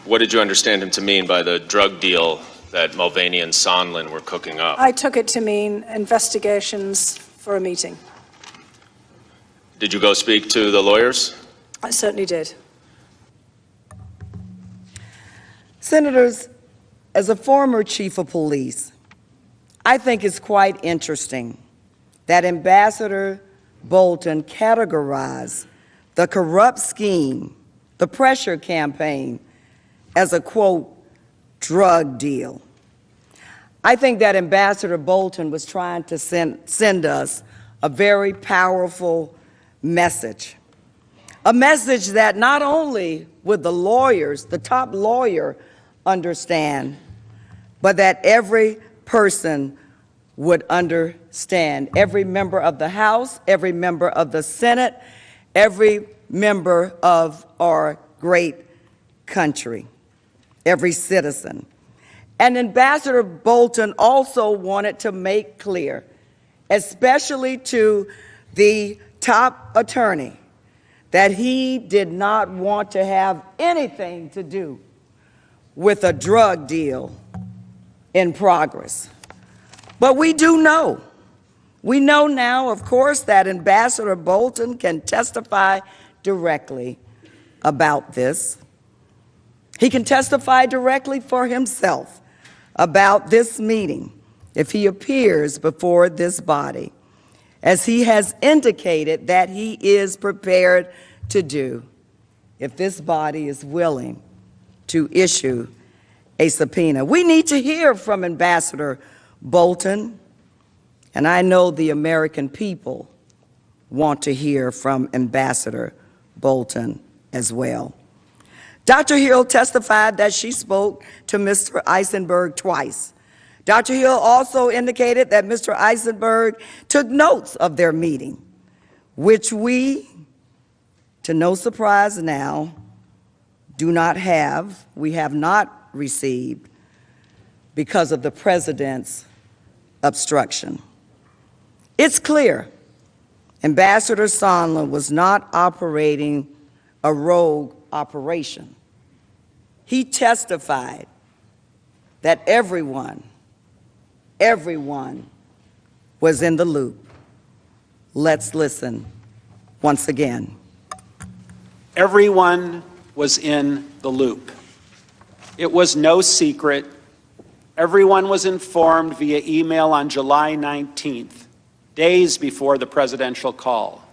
What did you understand him to mean by the drug deal that Mulvaney and Sondland were cooking up? I took it to mean investigations for a meeting. Did you go speak to the lawyers? I certainly did. Senators, as a former chief of police, I think it's quite interesting that Ambassador Bolton categorized the corrupt scheme, the pressure campaign, as a, quote, drug deal. I think that Ambassador Bolton was trying to send us a very powerful message. A message that not only would the lawyers, the top lawyer, understand, but that every person would understand. Every member of the House, every member of the Senate, every member of our great country, every citizen. And Ambassador Bolton also wanted to make clear especially to the top attorney, that he did not want to have anything to do with a drug deal in progress. But we do know. We know now, of course, that Ambassador Bolton can testify directly about this. He can testify directly for himself about this meeting if he appears before this body, as he has indicated that he is prepared to do if this body is willing to issue a subpoena. We need to hear from Ambassador Bolton, and I know the American people want to hear from Ambassador Bolton as well. Dr. Hill testified that she spoke to Mr. Eisenberg twice. Dr. Hill also indicated that Mr. Eisenberg took notes of their meeting, which we, to no surprise now, do not have. We have not received because of the president's obstruction. It's clear Ambassador Sondland was not operating a rogue operation. He testified that everyone was in the loop. Let's listen once again. Everyone was in the loop. It was no secret. Everyone was informed via email on July 19th, days before the presidential call.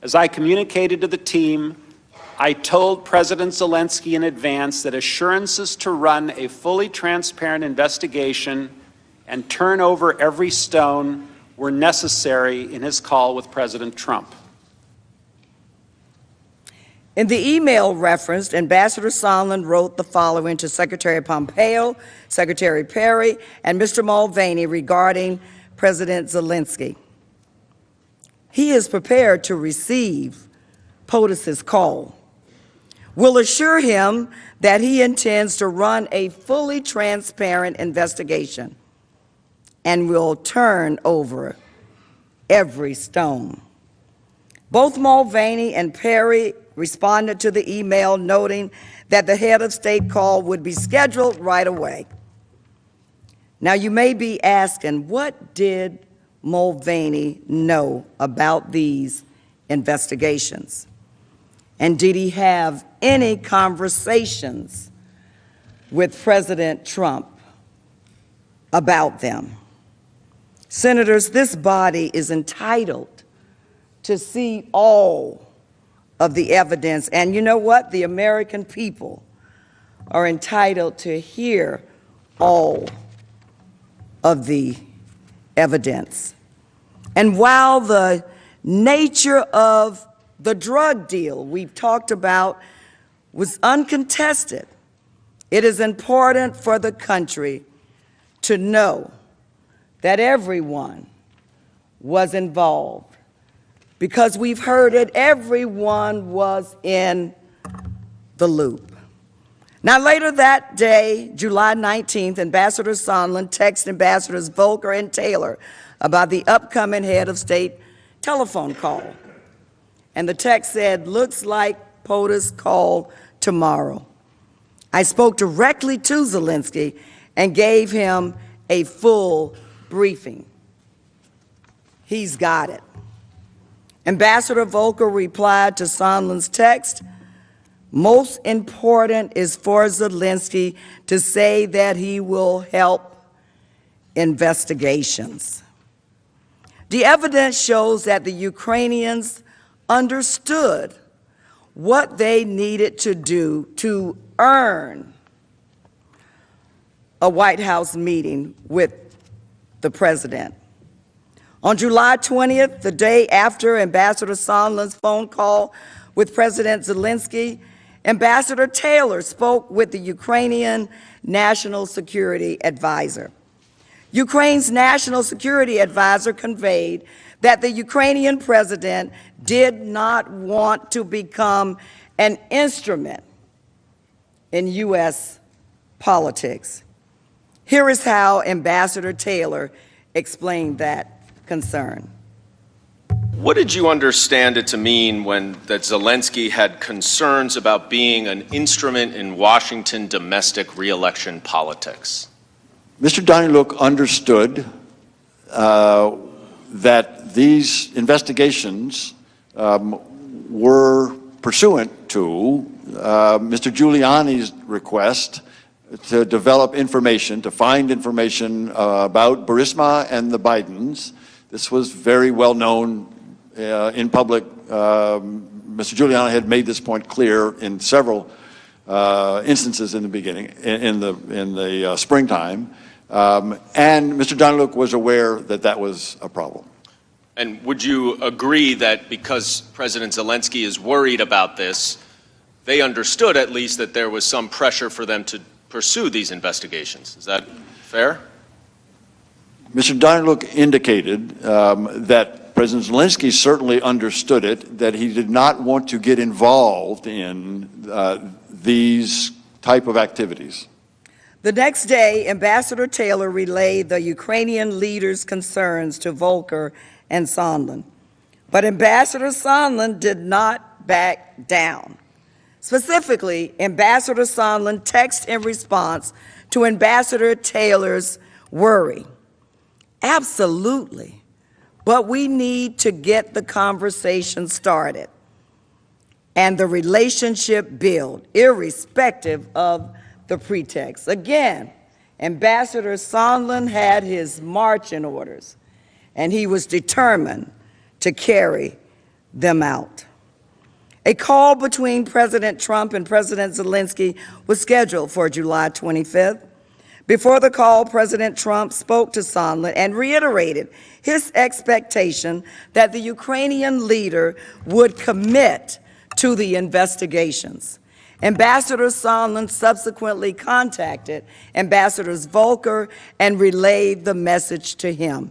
As I communicated to the team, I told President Zelensky in advance that assurances to run a fully transparent investigation and turn over every stone were necessary in his call with President Trump. In the email referenced, Ambassador Sondland wrote the following to Secretary Pompeo, Secretary Perry, and Mr. Mulvaney regarding President Zelensky. He is prepared to receive POTUS's call. We'll assure him that he intends to run a fully transparent investigation and will turn over every stone. Both Mulvaney and Perry responded to the email noting that the head of state call would be scheduled right away. Now you may be asking, what did Mulvaney know about these investigations? And did he have any conversations with President Trump about them? Senators, this body is entitled to see all of the evidence. And you know what? The American people are entitled to hear all of the evidence. And while the nature of the drug deal we've talked about was uncontested, it is important for the country to know that everyone was involved, because we've heard it, everyone was in the loop. Now, later that day, July 19th, Ambassador Sondland texted Ambassadors Volker and Taylor about the upcoming head of state telephone call. And the text said, looks like POTUS call tomorrow. I spoke directly to Zelensky and gave him a full briefing. He's got it. Ambassador Volker replied to Sondland's text, most important is for Zelensky to say that he will help investigations. The evidence shows that the Ukrainians understood what they needed to do to earn a White House meeting with the president. On July 20th, the day after Ambassador Sondland's phone call with President Zelensky, Ambassador Taylor spoke with the Ukrainian National Security Advisor. Ukraine's National Security Advisor conveyed that the Ukrainian president did not want to become an instrument in U.S. politics. Here is how Ambassador Taylor explained that concern. What did you understand it to mean that Zelensky had concerns about being an instrument in Washington domestic re-election politics? Mr. Daniluk understood that these investigations were pursuant to Mr. Giuliani's request to develop information, to find information about Burisma and the Bidens. This was very well known in public. Mr. Giuliani had made this point clear in several instances in the beginning, in the springtime, and Mr. Daniluk was aware that that was a problem. And would you agree that because President Zelensky is worried about this, they understood at least that there was some pressure for them to pursue these investigations? Is that fair? Mr. Daniluk indicated that President Zelensky certainly understood it, that he did not want to get involved in these type of activities. The next day, Ambassador Taylor relayed the Ukrainian leaders' concerns to Volker and Sondland. But Ambassador Sondland did not back down. Specifically, Ambassador Sondland texted in response to Ambassador Taylor's worry. Absolutely. But we need to get the conversation started and the relationship built, irrespective of the pretext. Again, Ambassador Sondland had his marching orders, and he was determined to carry them out. A call between President Trump and President Zelensky was scheduled for July 25th. Before the call, President Trump spoke to Sondland and reiterated his expectation that the Ukrainian leader would commit to the investigations. Ambassador Sondland subsequently contacted Ambassadors Volker and relayed the message to him.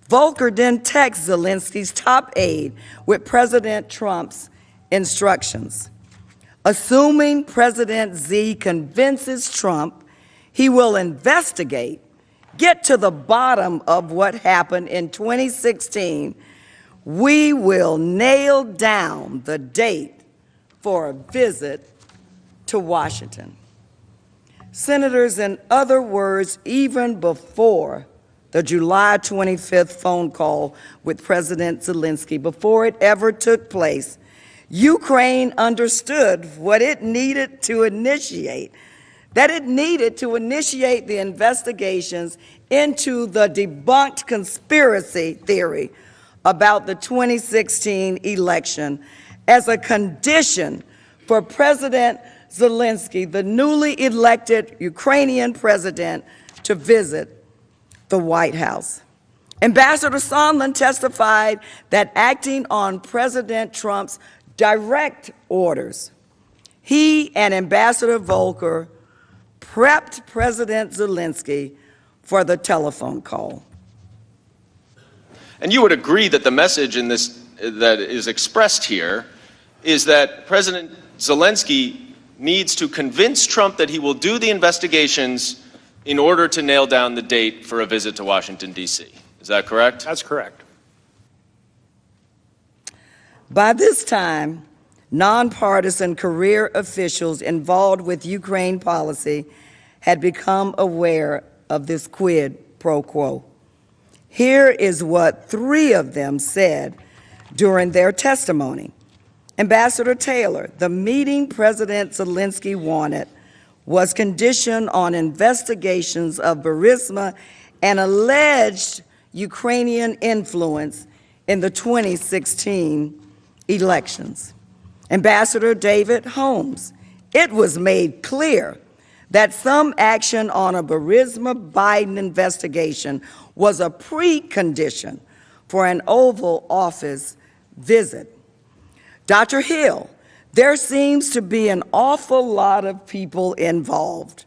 Volker then texted Zelensky's top aide with President Trump's instructions. Assuming President Z convinces Trump he will investigate, get to the bottom of what happened in 2016, we will nail down the date for a visit to Washington. Senators, in other words, even before the July 25th phone call with President Zelensky, before it ever took place, Ukraine understood what it needed to initiate, that it needed to initiate the investigations into the debunked conspiracy theory about the 2016 election as a condition for President Zelensky, the newly elected Ukrainian president, to visit the White House. Ambassador Sondland testified that acting on President Trump's direct orders, he and Ambassador Volker prepped President Zelensky for the telephone call. And you would agree that the message in this that is expressed here is that President Zelensky needs to convince Trump that he will do the investigations in order to nail down the date for a visit to Washington, D.C. Is that correct? That's correct. By this time, nonpartisan career officials involved with Ukraine policy had become aware of this quid pro quo. Here is what 3 of them said during their testimony. Ambassador Taylor, the meeting President Zelensky wanted was conditioned on investigations of Burisma and alleged Ukrainian influence in the 2016 elections. Ambassador David Holmes, it was made clear that some action on a Burisma-Biden investigation was a precondition for an Oval Office visit. Dr. Hill, there seems to be an awful lot of people involved.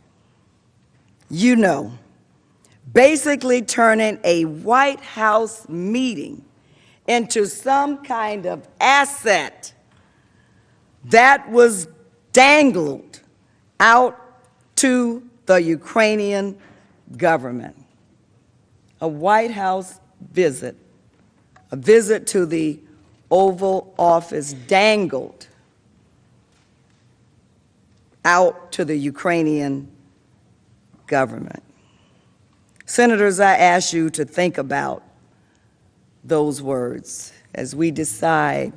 You know, basically turning a White House meeting into some kind of asset that was dangled out to the Ukrainian government. a White House visit, a visit to the Oval Office, dangled out to the Ukrainian government. Senators, I ask you to think about those words as we decide,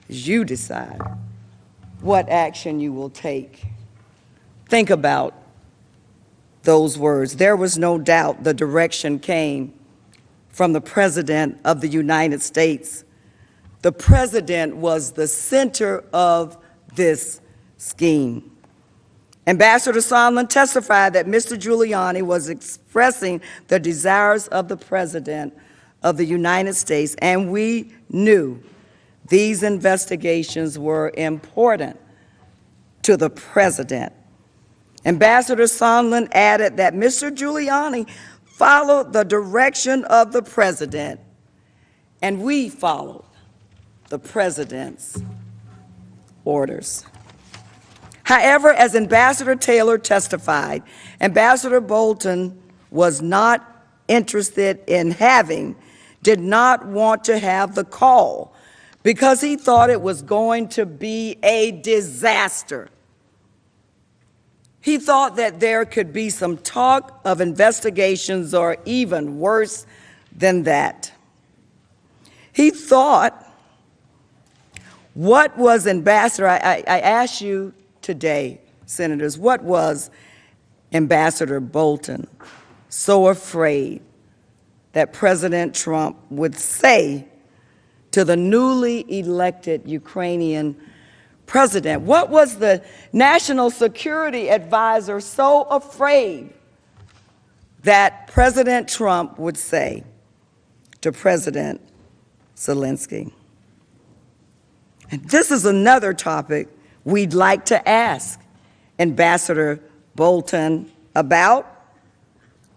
as you decide, what action you will take. Think about those words. There was no doubt the direction came from the President of the United States. The President was the center of this scheme. Ambassador Sondland testified that Mr. Giuliani was expressing the desires of the President of the United States, and we knew these investigations were important to the President. Ambassador Sondland added that Mr. Giuliani followed the direction of the President, and we followed the President's orders. However, as Ambassador Taylor testified, Ambassador Bolton was not interested in did not want to have the call because he thought it was going to be a disaster. He thought that there could be some talk of investigations or even worse than that. He thought, what was Ambassador, I ask you today, Senators, what was Ambassador Bolton so afraid that President Trump would say to the newly elected Ukrainian president? What was the National Security Advisor so afraid that President Trump would say to President Zelensky? And this is another topic we'd like to ask Ambassador Bolton about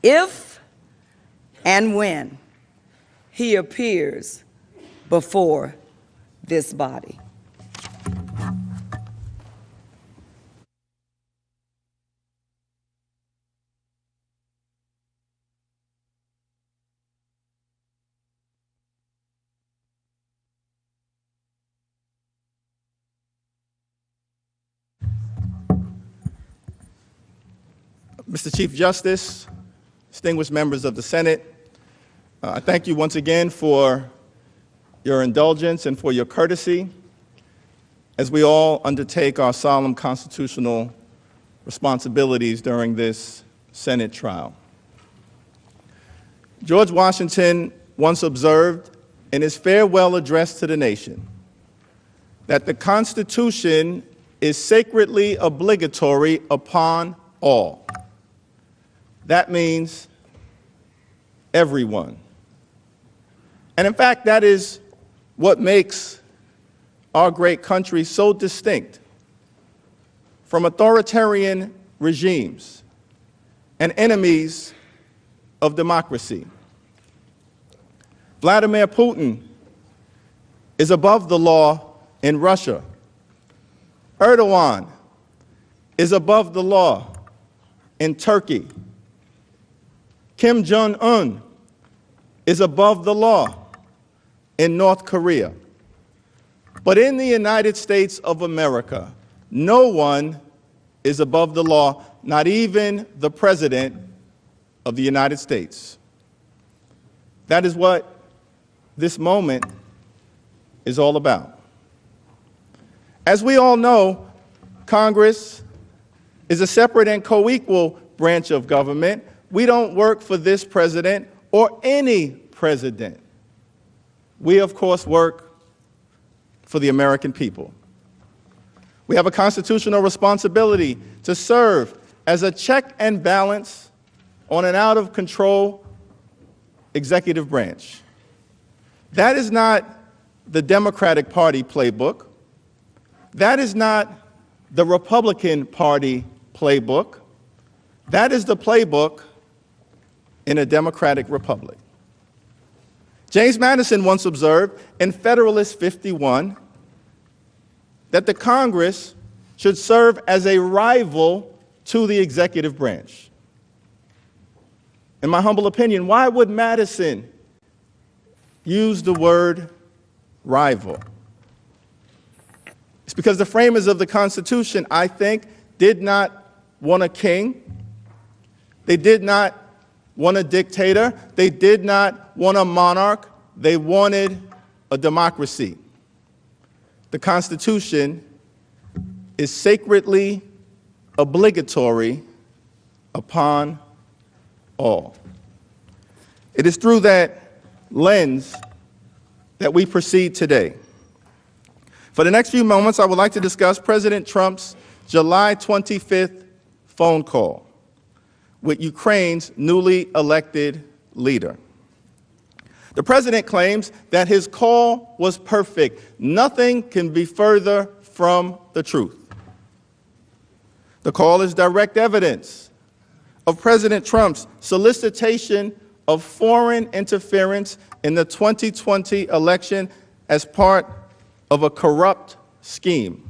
if and when he appears before this body. Mr. Chief Justice, distinguished members of the Senate, I thank you once again for your indulgence and for your courtesy as we all undertake our solemn constitutional responsibilities during this Senate trial. George Washington once observed in his farewell address to the nation that the Constitution is sacredly obligatory upon all. That means everyone. And in fact, that is what makes our great country so distinct from authoritarian regimes and enemies of democracy. Vladimir Putin is above the law in Russia. Erdogan is above the law in Turkey. Kim Jong-un is above the law in North Korea. But in the United States of America, no one is above the law, not even the President of the United States. That is what this moment is all about. As we all know, Congress is a separate and co-equal branch of government. We don't work for this president or any president. We, of course, work for the American people. We have a constitutional responsibility to serve as a check and balance on an out-of-control executive branch. That is not the Democratic Party playbook. That is not the Republican Party playbook. That is the playbook in a democratic republic. James Madison once observed in Federalist 51 that the Congress should serve as a rival to the executive branch. in my humble opinion, why would Madison use the word rival? It's because the framers of the Constitution, I think, did not want a king. They did not want a dictator. They did not want a monarch. They wanted a democracy. The Constitution is sacredly obligatory upon all. It is through that lens that we proceed today. For the next few moments, I would like to discuss President Trump's July 25th phone call with Ukraine's newly elected leader. The president claims that his call was perfect. Nothing can be further from the truth. The call is direct evidence of President Trump's solicitation of foreign interference in the 2020 election as part of a corrupt scheme.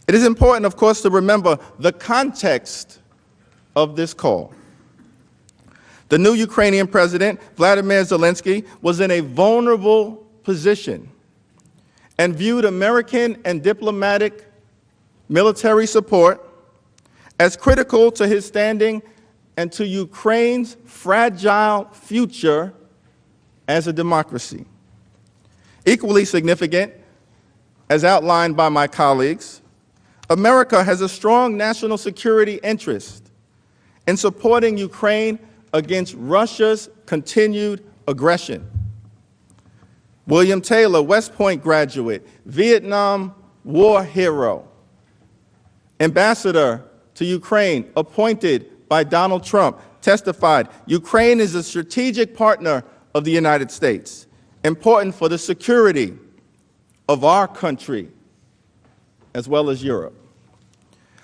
It is important, of course, to remember the context of this call. The new Ukrainian president, Vladimir Zelensky, was in a vulnerable position and viewed American and diplomatic military support as critical to his standing and to Ukraine's fragile future as a democracy. Equally significant, as outlined by my colleagues, America has a strong national security interest in supporting Ukraine against Russia's continued aggression. William Taylor, West Point graduate, Vietnam War hero, ambassador to Ukraine, appointed by Donald Trump, testified, Ukraine is a strategic partner of the United States, important for the security of our country as well as Europe.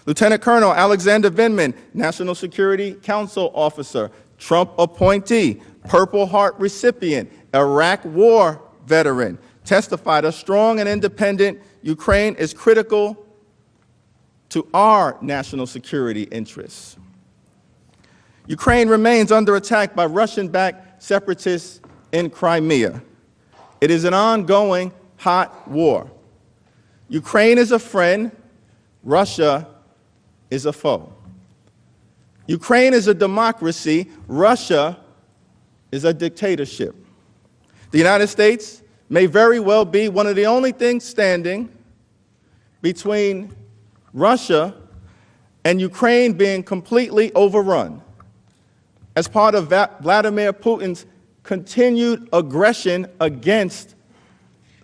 Lieutenant Colonel Alexander Vindman, National Security Council officer, Trump appointee, Purple Heart recipient, Iraq War veteran, testified a strong and independent Ukraine is critical to our national security interests. Ukraine remains under attack by Russian-backed separatists in Crimea. It is an ongoing hot war. Ukraine is a friend, Russia is a foe. Ukraine is a democracy, Russia is a dictatorship. The United States may very well be one of the only things standing between Russia and Ukraine being completely overrun as part of Vladimir Putin's continued aggression against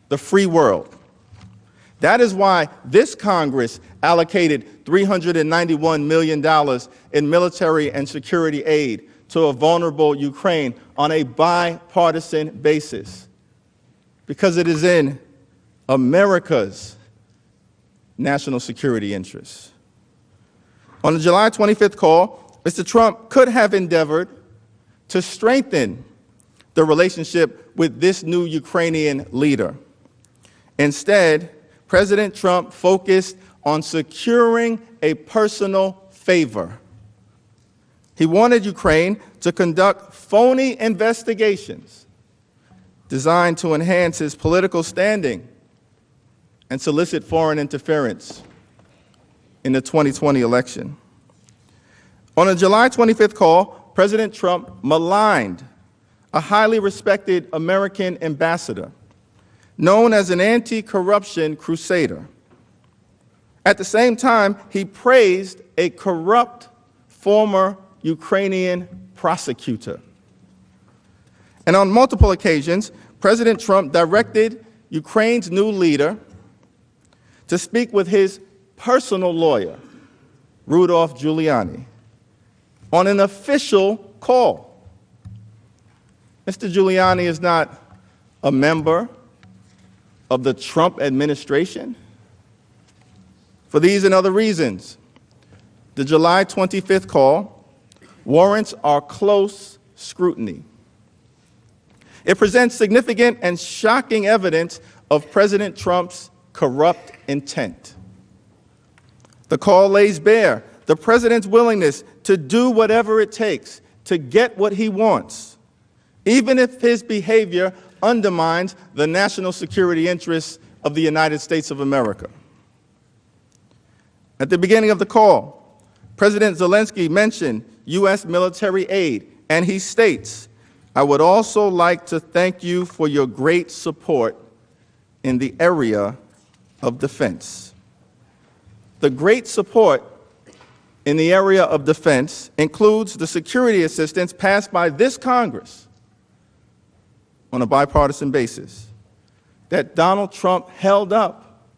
the free world. That is why this Congress allocated $391 million in military and security aid to a vulnerable Ukraine on a bipartisan basis, because it is in America's national security interests. On the July 25th call, Mr. Trump could have endeavored to strengthen the relationship with this new Ukrainian leader. Instead, President Trump focused on securing a personal favor. He wanted Ukraine to conduct phony investigations designed to enhance his political standing and solicit foreign interference in the 2020 election. On a July 25th call, President Trump maligned a highly respected American ambassador known as an anti-corruption crusader. At the same time, he praised a corrupt former Ukrainian prosecutor. And on multiple occasions, President Trump directed Ukraine's new leader to speak with his personal lawyer, Rudolph Giuliani, on an official call. Mr. Giuliani is not a member of the Trump administration. For these and other reasons, the July 25th call warrants our close scrutiny. It presents significant and shocking evidence of President Trump's corrupt intent. The call lays bare the president's willingness to do whatever it takes, to get what he wants, even if his behavior undermines the national security interests of the United States of America. At the beginning of the call, President Zelensky mentioned U.S. military aid, and he states, "I would also like to thank you for your great support in the area of defense." The great support in the area of defense includes the security assistance passed by this Congress on a bipartisan basis that Donald Trump held up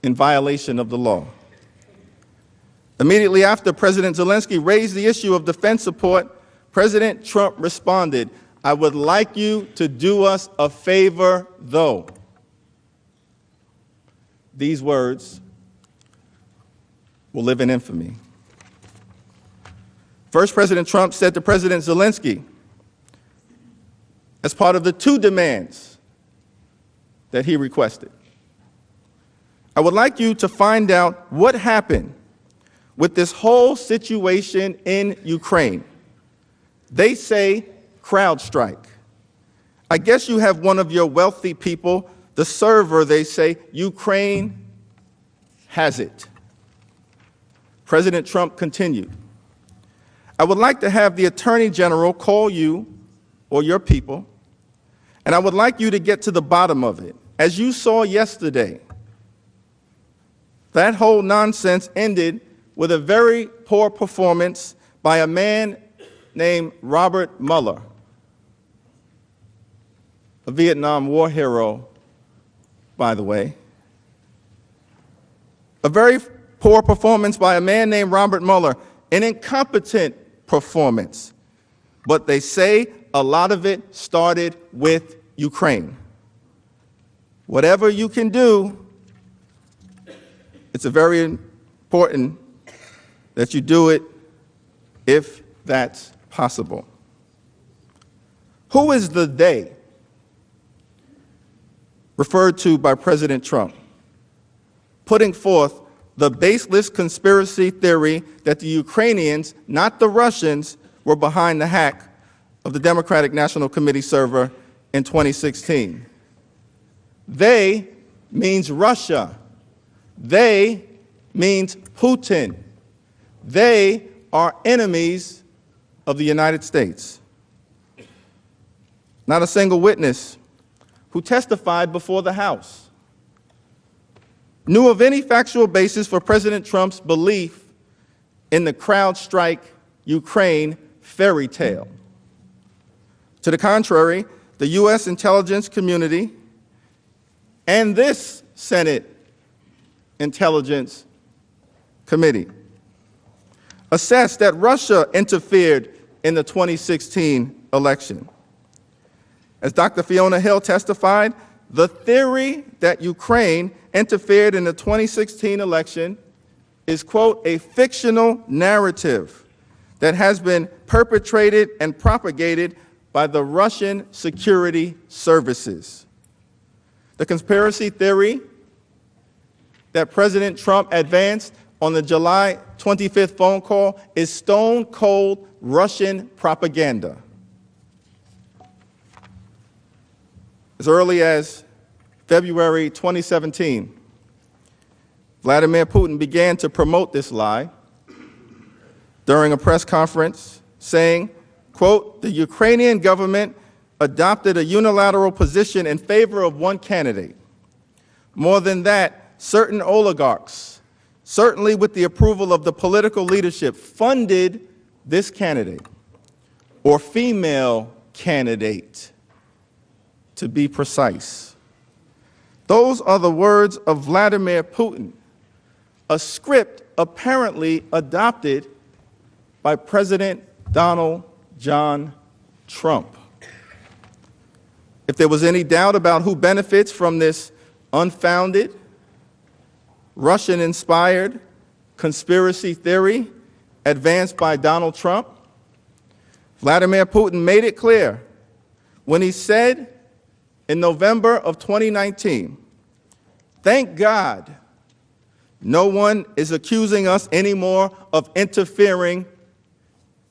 in violation of the law. Immediately after President Zelensky raised the issue of defense support, President Trump responded, "I would like you to do us a favor, though." These words will live in infamy. First, President Trump said to President Zelensky, as part of the two demands that he requested, "I would like you to find out what happened with this whole situation in Ukraine. They say CrowdStrike. I guess you have one of your wealthy people, the server, they say, Ukraine has it." President Trump continued, "I would like to have the Attorney General call you or your people, and I would like you to get to the bottom of it. As you saw yesterday, that whole nonsense ended with a very poor performance by a man named Robert Mueller, a Vietnam War hero, by the way. A very poor performance by a man named Robert Mueller, an incompetent performance. But they say a lot of it started with Ukraine. Whatever you can do, it's very important that you do it if that's possible." Who is the they referred to by President Trump, putting forth the baseless conspiracy theory that the Ukrainians, not the Russians, were behind the hack of the Democratic National Committee server in 2016? They means Russia. They means Putin. They are enemies of the United States. Not a single witness who testified before the House knew of any factual basis for President Trump's belief in the CrowdStrike Ukraine fairy tale. To the contrary, the U.S. intelligence community and this Senate Intelligence Committee assessed that Russia interfered in the 2016 election. As Dr. Fiona Hill testified, the theory that Ukraine interfered in the 2016 election is, quote, "a fictional narrative that has been perpetrated and propagated by the Russian security services." The conspiracy theory that President Trump advanced on the July 25th phone call is stone-cold Russian propaganda. As early as February 2017, Vladimir Putin began to promote this lie during a press conference, saying, quote, "The Ukrainian government adopted a unilateral position in favor of one candidate. More than that, certain oligarchs, certainly with the approval of the political leadership, funded this candidate, or female candidate, to be precise." Those are the words of Vladimir Putin, a script apparently adopted by President Donald John Trump. If there was any doubt about who benefits from this unfounded, Russian-inspired conspiracy theory advanced by Donald Trump, Vladimir Putin made it clear when he said in November of 2019, "Thank God no one is accusing us anymore of interfering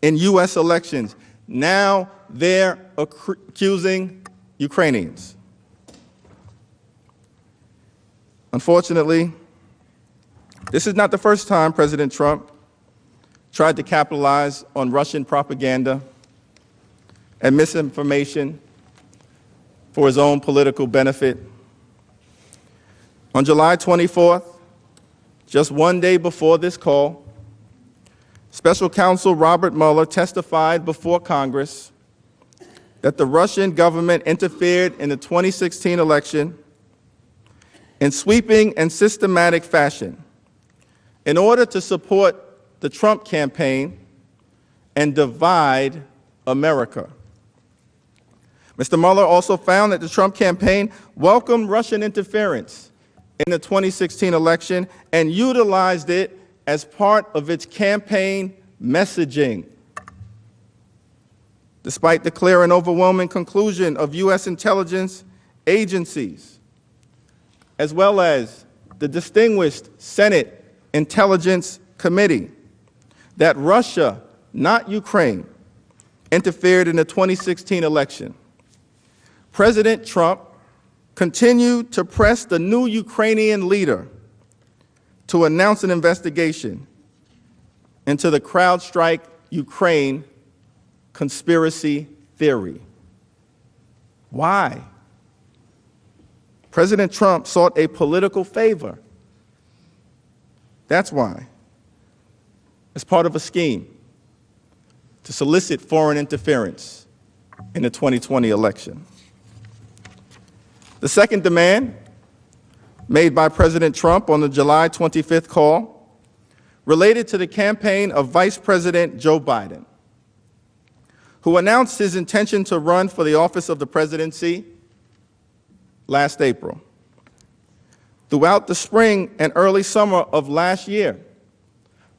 in U.S. elections. Now they're accusing Ukrainians. Unfortunately, this is not the first time President Trump tried to capitalize on Russian propaganda and misinformation for his own political benefit. On July 24th, just one day before this call, Special Counsel Robert Mueller testified before Congress that the Russian government interfered in the 2016 election in sweeping and systematic fashion in order to support the Trump campaign and divide America. Mr. Mueller also found that the Trump campaign welcomed Russian interference in the 2016 election and utilized it as part of its campaign messaging. Despite the clear and overwhelming conclusion of U.S. intelligence agencies, as well as the distinguished Senate Intelligence Committee, that Russia, not Ukraine, interfered in the 2016 election, President Trump continued to press the new Ukrainian leader to announce an investigation into the CrowdStrike Ukraine conspiracy theory. Why? President Trump sought a political favor. That's why. As part of a scheme to solicit foreign interference in the 2020 election. The second demand made by President Trump on the July 25th call related to the campaign of Vice President Joe Biden, who announced his intention to run for the office of the presidency last April. Throughout the spring and early summer of last year,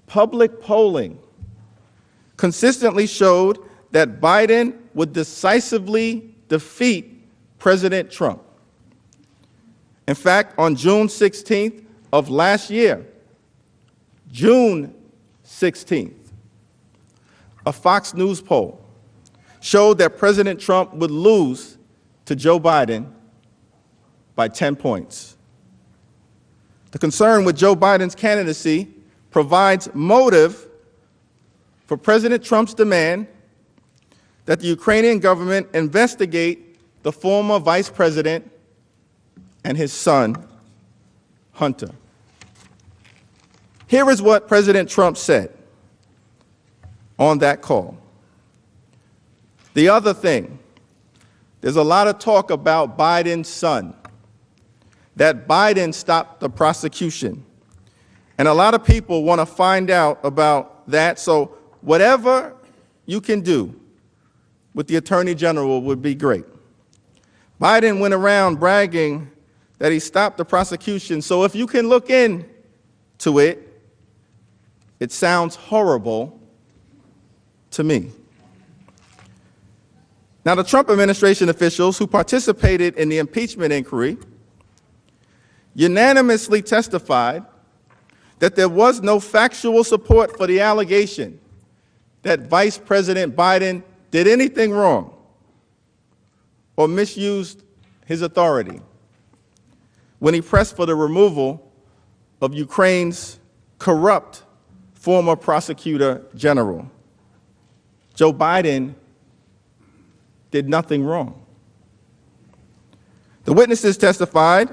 public polling consistently showed that Biden would decisively defeat President Trump. In fact, on June 16th of last year, June 16th, a Fox News poll showed that President Trump would lose to Joe Biden by 10 points. The concern with Joe Biden's candidacy provides motive for President Trump's demand that the Ukrainian government investigate the former vice president and his son, Hunter. Here is what President Trump said on that call. The other thing, there's a lot of talk about Biden's son, that Biden stopped the prosecution. And a lot of people want to find out about that, so whatever you can do with the Attorney General would be great. Biden went around bragging that he stopped the prosecution, so if you can look into it, it sounds horrible to me. Now, the Trump administration officials who participated in the impeachment inquiry unanimously testified that there was no factual support for the allegation that Vice President Biden did anything wrong or misused his authority when he pressed for the removal of Ukraine's corrupt former prosecutor general. Joe Biden did nothing wrong. The witnesses testified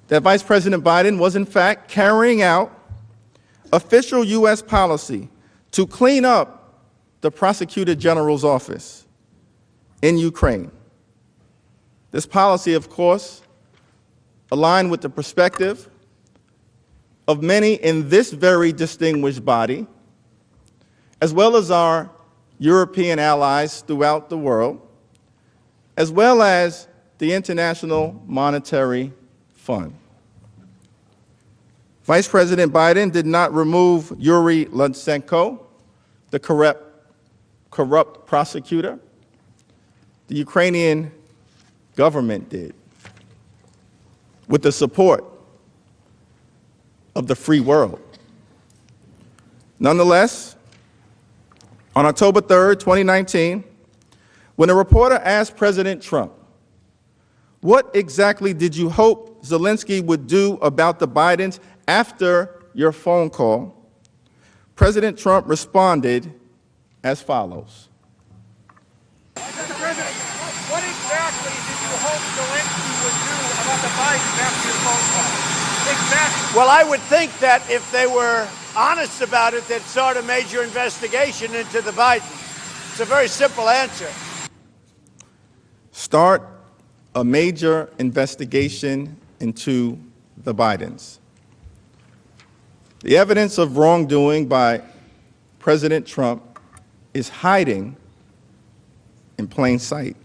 that Vice President Biden was in fact carrying out official U.S. policy to clean up the Prosecutor General's office in Ukraine. This policy, of course, aligned with the perspective of many in this very distinguished body, as well as our European allies throughout the world, as well as the International Monetary Fund. Vice President Biden did not remove Yuri Lutsenko, the corrupt prosecutor. The Ukrainian government did, with the support of the free world. Nonetheless, On October 3rd, 2019, when a reporter asked President Trump, "What exactly did you hope Zelensky would do about the Bidens after your phone call?" President Trump responded as follows. Mr. President, what exactly did you hope Zelensky would do about the Bidens after your phone call? Exactly. Well, I would think that if they were honest about it, they'd start a major investigation into the Bidens. It's a very simple answer. Start a major investigation into the Bidens. The evidence of wrongdoing by President Trump is hiding in plain sight.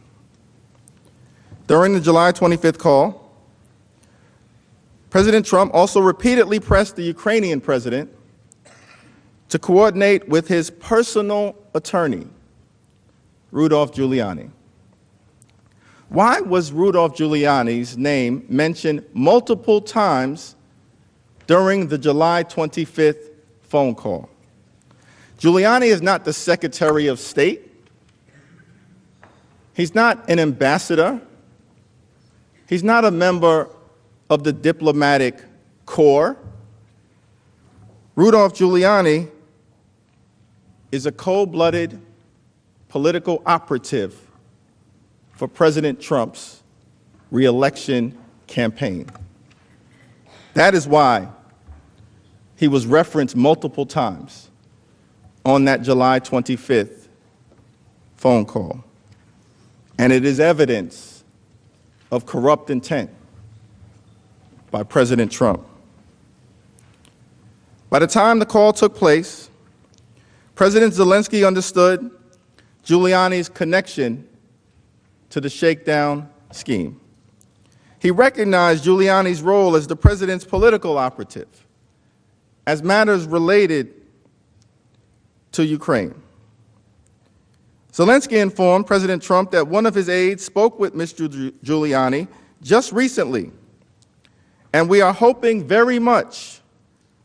During the July 25th call, President Trump also repeatedly pressed the Ukrainian president to coordinate with his personal attorney, Rudolph Giuliani. Why was Rudolph Giuliani's name mentioned multiple times during the July 25th phone call? Giuliani is not the Secretary of State. He's not an ambassador. He's not a member of the diplomatic corps. Rudolph Giuliani is a cold-blooded political operative for President Trump's re-election campaign. That is why he was referenced multiple times on that July 25th phone call. And it is evidence of corrupt intent by President Trump. By the time the call took place, President Zelensky understood Giuliani's connection to the shakedown scheme. He recognized Giuliani's role as the president's political operative as matters related to Ukraine. Zelensky informed President Trump that one of his aides spoke with Mr. Giuliani just recently, and we are hoping very much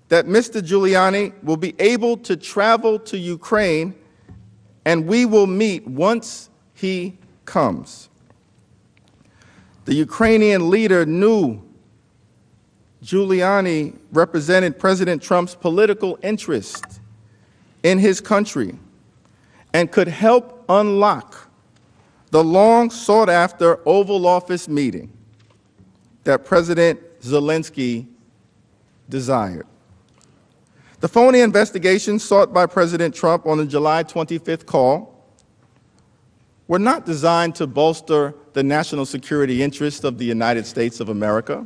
that Mr. Giuliani will be able to travel to Ukraine and we will meet once he comes. The Ukrainian leader knew Giuliani represented President Trump's political interest in his country and could help unlock the long sought after Oval Office meeting that President Zelensky desired. The phony investigations sought by President Trump on the July 25th call were not designed to bolster the national security interests of the United States of America.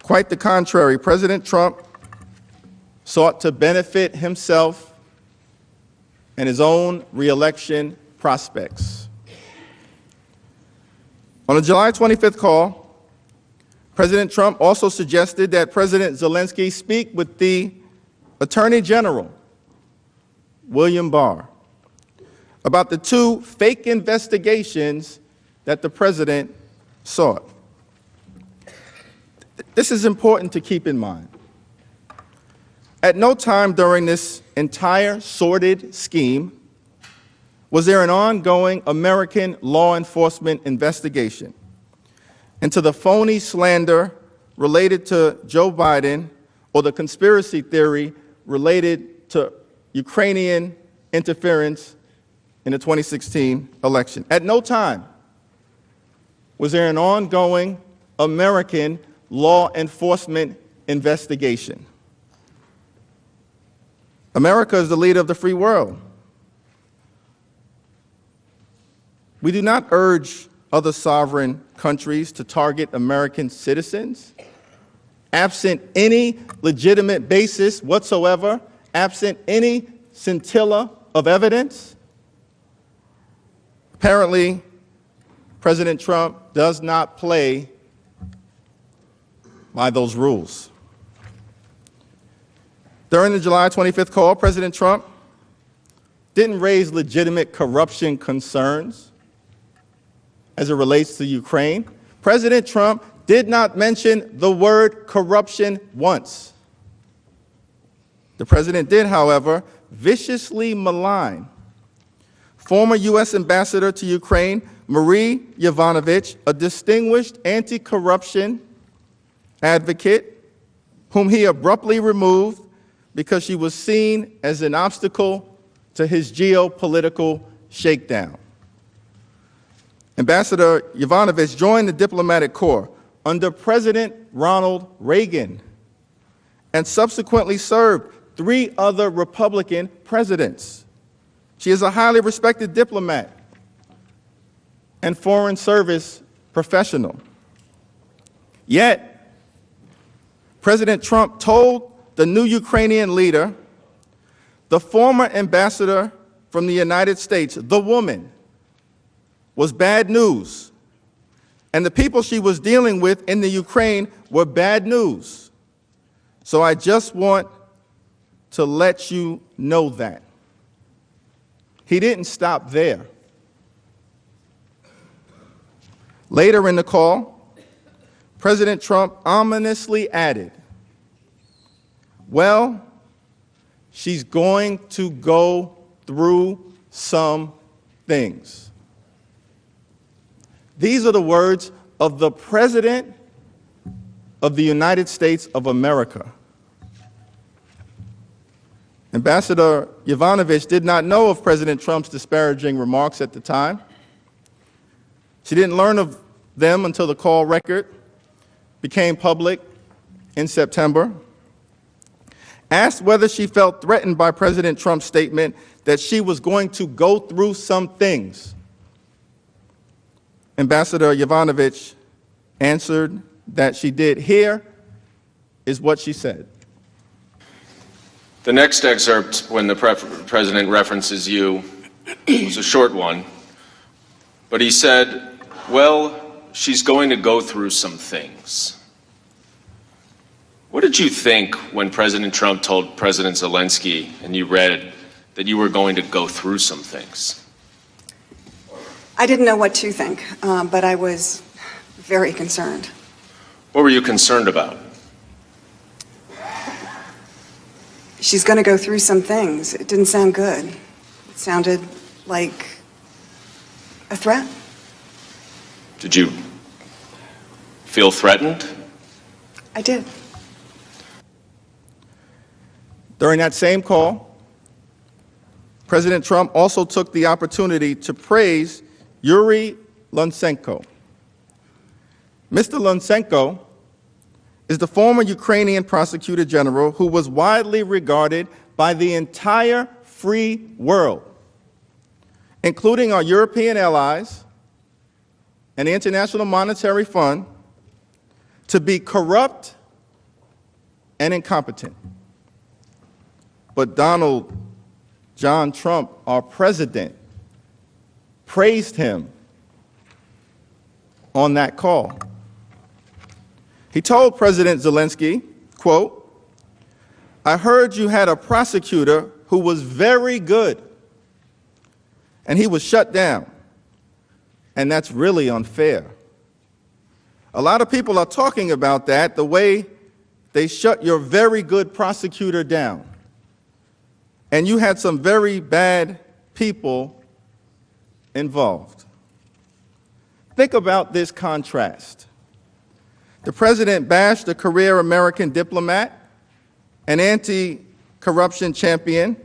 Quite the contrary, President Trump sought to benefit himself and his own re-election prospects. On the July 25th call, President Trump also suggested that President Zelensky speak with the Attorney General, William Barr, about the two fake investigations that the president sought. This is important to keep in mind. At no time during this entire sordid scheme was there an ongoing American law enforcement investigation into the phony slander related to Joe Biden or the conspiracy theory related to Ukrainian interference in the 2016 election. At no time was there an ongoing American law enforcement investigation. America is the leader of the free world. We do not urge other sovereign countries to target American citizens, absent any legitimate basis whatsoever, absent any scintilla of evidence. Apparently, President Trump does not play by those rules. During the July 25th call, President Trump didn't raise legitimate corruption concerns as it relates to Ukraine. President Trump did not mention the word corruption once. The president did, however, viciously malign former U.S. Ambassador to Ukraine, Marie Yovanovitch, a distinguished anti-corruption advocate whom he abruptly removed because she was seen as an obstacle to his geopolitical shakedown. Ambassador Yovanovitch joined the diplomatic corps under President Ronald Reagan and subsequently served 3 other Republican presidents. She is a highly respected diplomat and foreign service professional. Yet, President Trump told the new Ukrainian leader, the former ambassador from the United States, the woman, was bad news, and the people she was dealing with in the Ukraine were bad news. So I just want to let you know that. He didn't stop there. Later in the call, President Trump ominously added, well, she's going to go through some things. These are the words of the President of the United States of America. Ambassador Yovanovitch did not know of President Trump's disparaging remarks at the time. She didn't learn of them until the call record became public in September. Asked whether she felt threatened by President Trump's statement that she was going to go through some things, Ambassador Yovanovitch answered that she did. Here is what she said. The next excerpt, when the president references you, was a short one, but he said, well, she's going to go through some things. What did you think when President Trump told President Zelensky and you read that you were going to go through some things? I didn't know what to think, but I was very concerned. What were you concerned about? She's going to go through some things. It didn't sound good. It sounded like a threat. Did you feel threatened? I did. During that same call, President Trump also took the opportunity to praise Yuri Lutsenko. Mr. Lutsenko is the former Ukrainian prosecutor general who was widely regarded by the entire free world, including our European allies and the International Monetary Fund, to be corrupt and incompetent. But Donald John Trump, our president, praised him on that call. He told President Zelensky, quote, I heard you had a prosecutor who was very good, and he was shut down, and that's really unfair. A lot of people are talking about that, the way they shut your very good prosecutor down. And you had some very bad people involved. Think about this contrast. The president bashed a career American diplomat, an anti-corruption champion,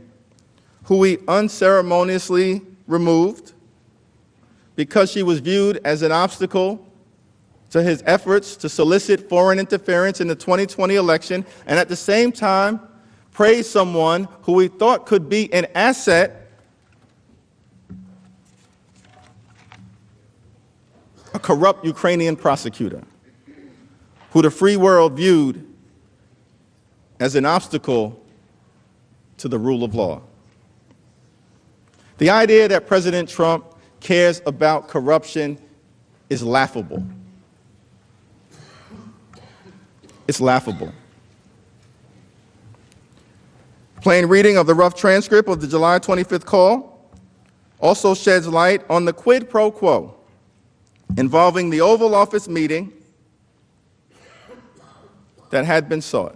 who he unceremoniously removed because she was viewed as an obstacle to his efforts to solicit foreign interference in the 2020 election, and at the same time praised someone who he thought could be an asset, a corrupt Ukrainian prosecutor, who the free world viewed as an obstacle to the rule of law. The idea that President Trump cares about corruption is laughable. It's laughable. Plain reading of the rough transcript of the July 25th call also sheds light on the quid pro quo involving the Oval Office meeting that had been sought.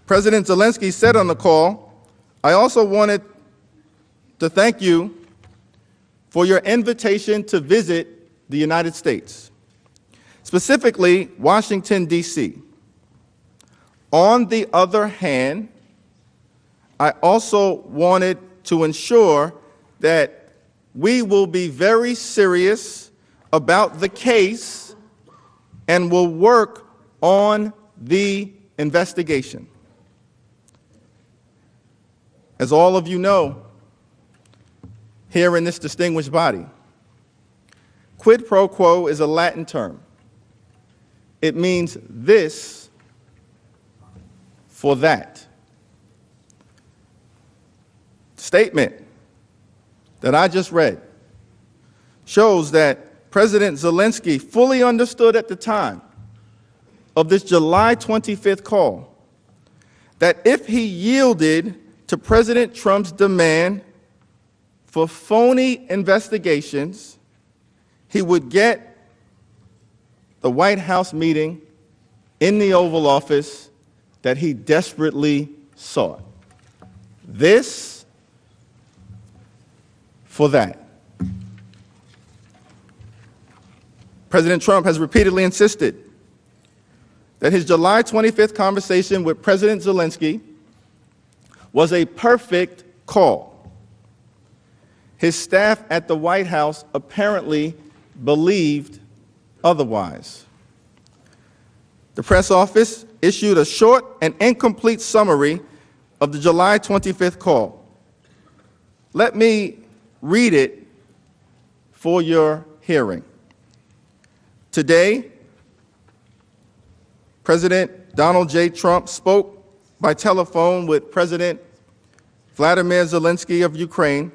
President Zelensky said on the call, I also wanted to thank you for your invitation to visit the United States, specifically Washington, D.C. On the other hand, I also wanted to ensure that we will be very serious about the case and will work on the investigation. As all of you know, here in this distinguished body, quid pro quo is a Latin term. It means this for that. Statement that I just read shows that President Zelensky fully understood at the time of this July 25th call that if he yielded to President Trump's demand for phony investigations, he would get the White House meeting in the Oval Office that he desperately sought. This for that. President Trump has repeatedly insisted that his July 25th conversation with President Zelensky was a perfect call. His staff at the White House apparently believed otherwise. The press office issued a short and incomplete summary of the July 25th call. Let me read it for your hearing. Today, President Donald J. Trump spoke by telephone with President Vladimir Zelensky of Ukraine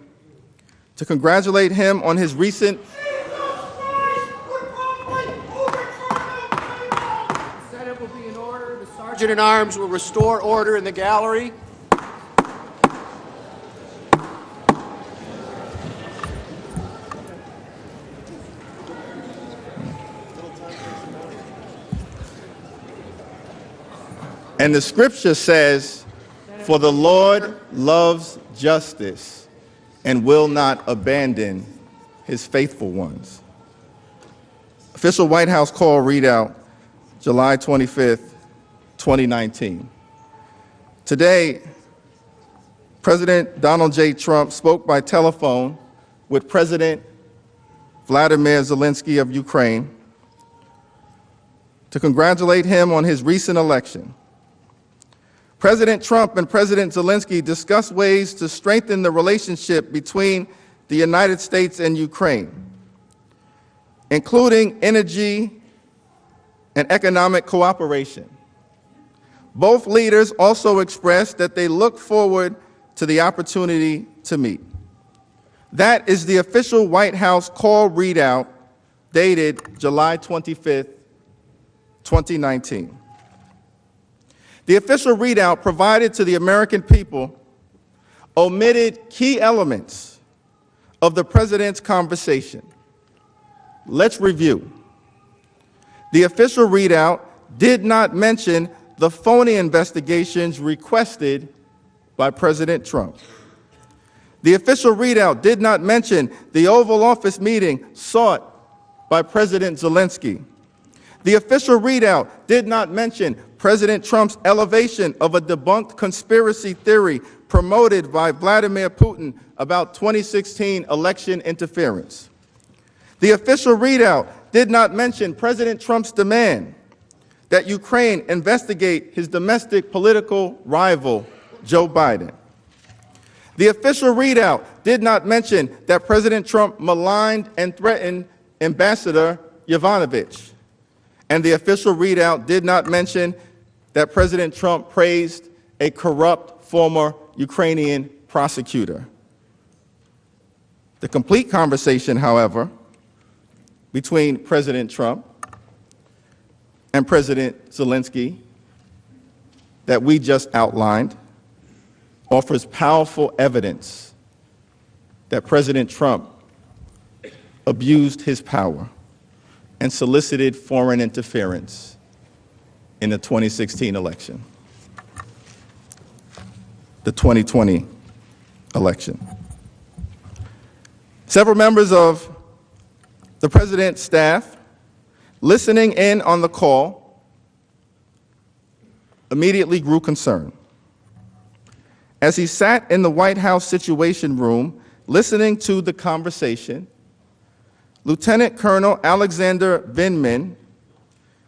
to congratulate him on his recent Senate will be in order. The Sergeant at Arms will restore order in the gallery. And the scripture says, "For the Lord loves justice and will not abandon his faithful ones." Official White House call readout, July 25th, 2019. Today, President Donald J. Trump spoke by telephone with President Vladimir Zelensky of Ukraine to congratulate him on his recent election. President Trump and President Zelensky discussed ways to strengthen the relationship between the United States and Ukraine, including energy and economic cooperation. Both leaders also expressed that they look forward to the opportunity to meet. That is the official White House call readout dated July 25th, 2019. The official readout provided to the American people omitted key elements of the president's conversation. Let's review. The official readout did not mention the phony investigations requested by President Trump. The official readout did not mention the Oval Office meeting sought by President Zelensky. The official readout did not mention President Trump's elevation of a debunked conspiracy theory promoted by Vladimir Putin about 2016 election interference. The official readout did not mention President Trump's demand that Ukraine investigate his domestic political rival, Joe Biden. The official readout did not mention that President Trump maligned and threatened Ambassador Yovanovitch. And the official readout did not mention that President Trump praised a corrupt former Ukrainian prosecutor. The complete conversation, however, between President Trump and President Zelensky that we just outlined offers powerful evidence that President Trump abused his power and solicited foreign interference in the 2016 election, the 2020 election. Several members of the president's staff listening in on the call immediately grew concerned. As he sat in the White House Situation Room listening to the conversation, Lieutenant Colonel Alexander Vindman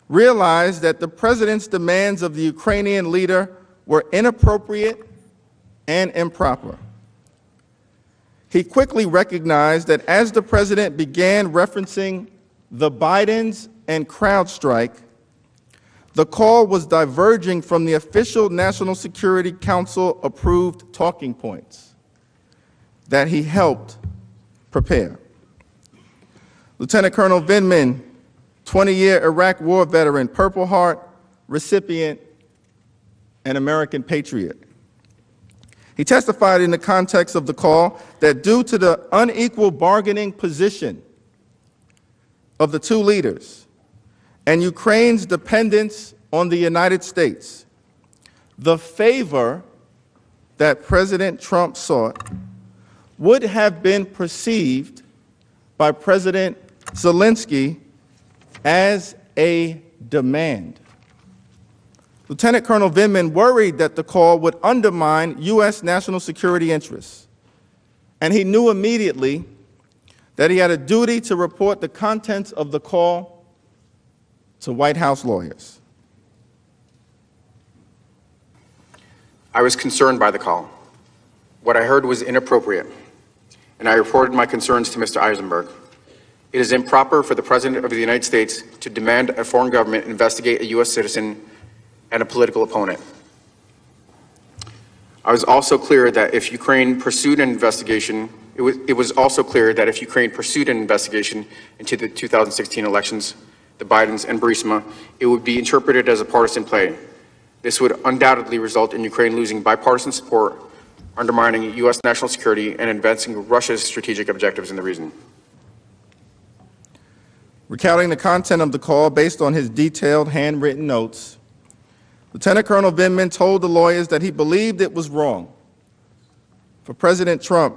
realized that the president's demands of the Ukrainian leader were inappropriate and improper. He quickly recognized that as the president began referencing the Bidens and CrowdStrike, the call was diverging from the official National Security Council approved talking points that he helped prepare. Lieutenant Colonel Vindman, 20-year Iraq War veteran, Purple Heart recipient, and American patriot. He testified in the context of the call that due to the unequal bargaining position of the two leaders and Ukraine's dependence on the United States, the favor that President Trump sought would have been perceived by President Zelensky as a demand. Lieutenant Colonel Vindman worried that the call would undermine U.S. national security interests, and he knew immediately that he had a duty to report the contents of the call to White House lawyers. I was concerned by the call. What I heard was inappropriate, and I reported my concerns to Mr. Eisenberg. It is improper for the President of the United States to demand a foreign government investigate a U.S. citizen and a political opponent. I was also clear that if Ukraine pursued an investigation, it was also clear that if Ukraine pursued an investigation into the 2016 elections, the Bidens and Burisma, it would be interpreted as a partisan play. This would undoubtedly result in Ukraine losing bipartisan support, undermining U.S. national security, and advancing Russia's strategic objectives in the region. Recounting the content of the call based on his detailed handwritten notes, Lieutenant Colonel Vindman told the lawyers that he believed it was wrong for President Trump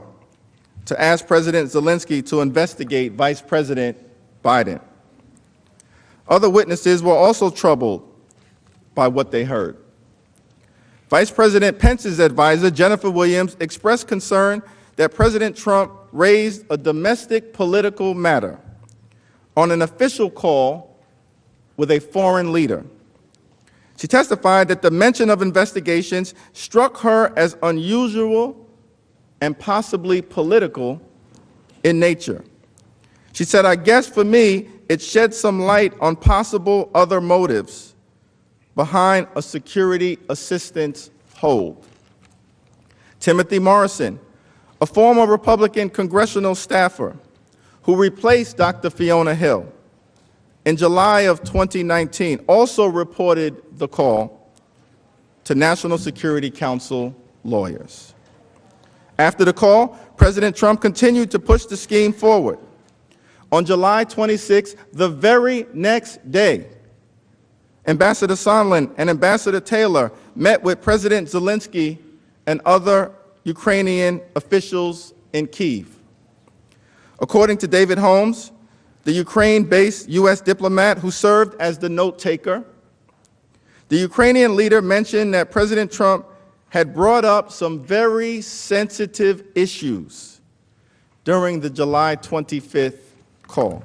to ask President Zelensky to investigate Vice President Biden. Other witnesses were also troubled by what they heard. Vice President Pence's advisor, Jennifer Williams, expressed concern that President Trump raised a domestic political matter on an official call with a foreign leader. She testified that the mention of investigations struck her as unusual and possibly political in nature. She said, "I guess for me, it shed some light on possible other motives behind a security assistance hold." Timothy Morrison, a former Republican congressional staffer who replaced Dr. Fiona Hill in July of 2019, also reported the call to National Security Council lawyers. After the call, President Trump continued to push the scheme forward. On July 26, the very next day, Ambassador Sondland and Ambassador Taylor met with President Zelensky and other Ukrainian officials in Kyiv. According to David Holmes, the Ukraine-based U.S. diplomat who served as the note-taker, the Ukrainian leader mentioned that President Trump had brought up some very sensitive issues during the July 25th call.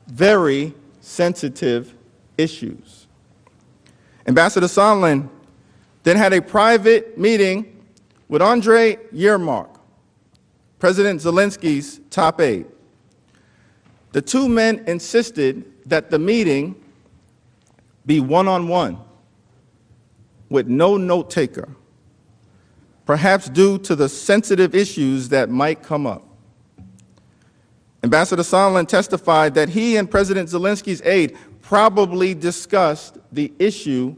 Very sensitive issues. Ambassador Sondland then had a private meeting with Andrei Yermak, President Zelensky's top aide. The two men insisted that the meeting be one-on-one with no note-taker, perhaps due to the sensitive issues that might come up. Ambassador Sondland testified that he and President Zelensky's aide probably discussed the issue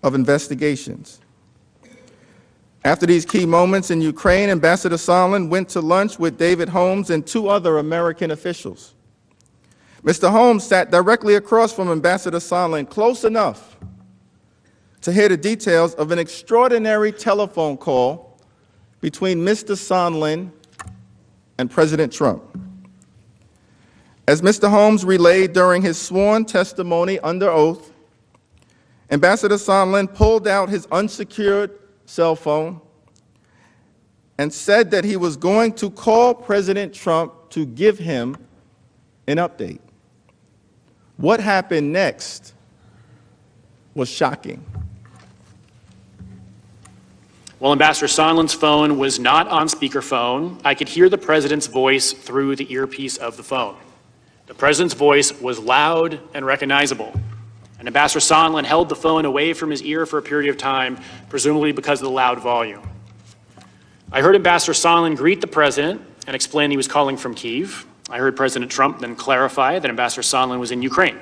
of investigations. After these key moments in Ukraine, Ambassador Sondland went to lunch with David Holmes and two other American officials. Mr. Holmes sat directly across from Ambassador Sondland, close enough to hear the details of an extraordinary telephone call between Mr. Sondland and President Trump. As Mr. Holmes relayed during his sworn testimony under oath, Ambassador Sondland pulled out his unsecured cell phone and said that he was going to call President Trump to give him an update. What happened next was shocking. While Ambassador Sondland's phone was not on speakerphone, I could hear the president's voice through the earpiece of the phone. The president's voice was loud and recognizable, and Ambassador Sondland held the phone away from his ear for a period of time, presumably because of the loud volume. I heard Ambassador Sondland greet the president and explain he was calling from Kyiv. I heard President Trump then clarify that Ambassador Sondland was in Ukraine.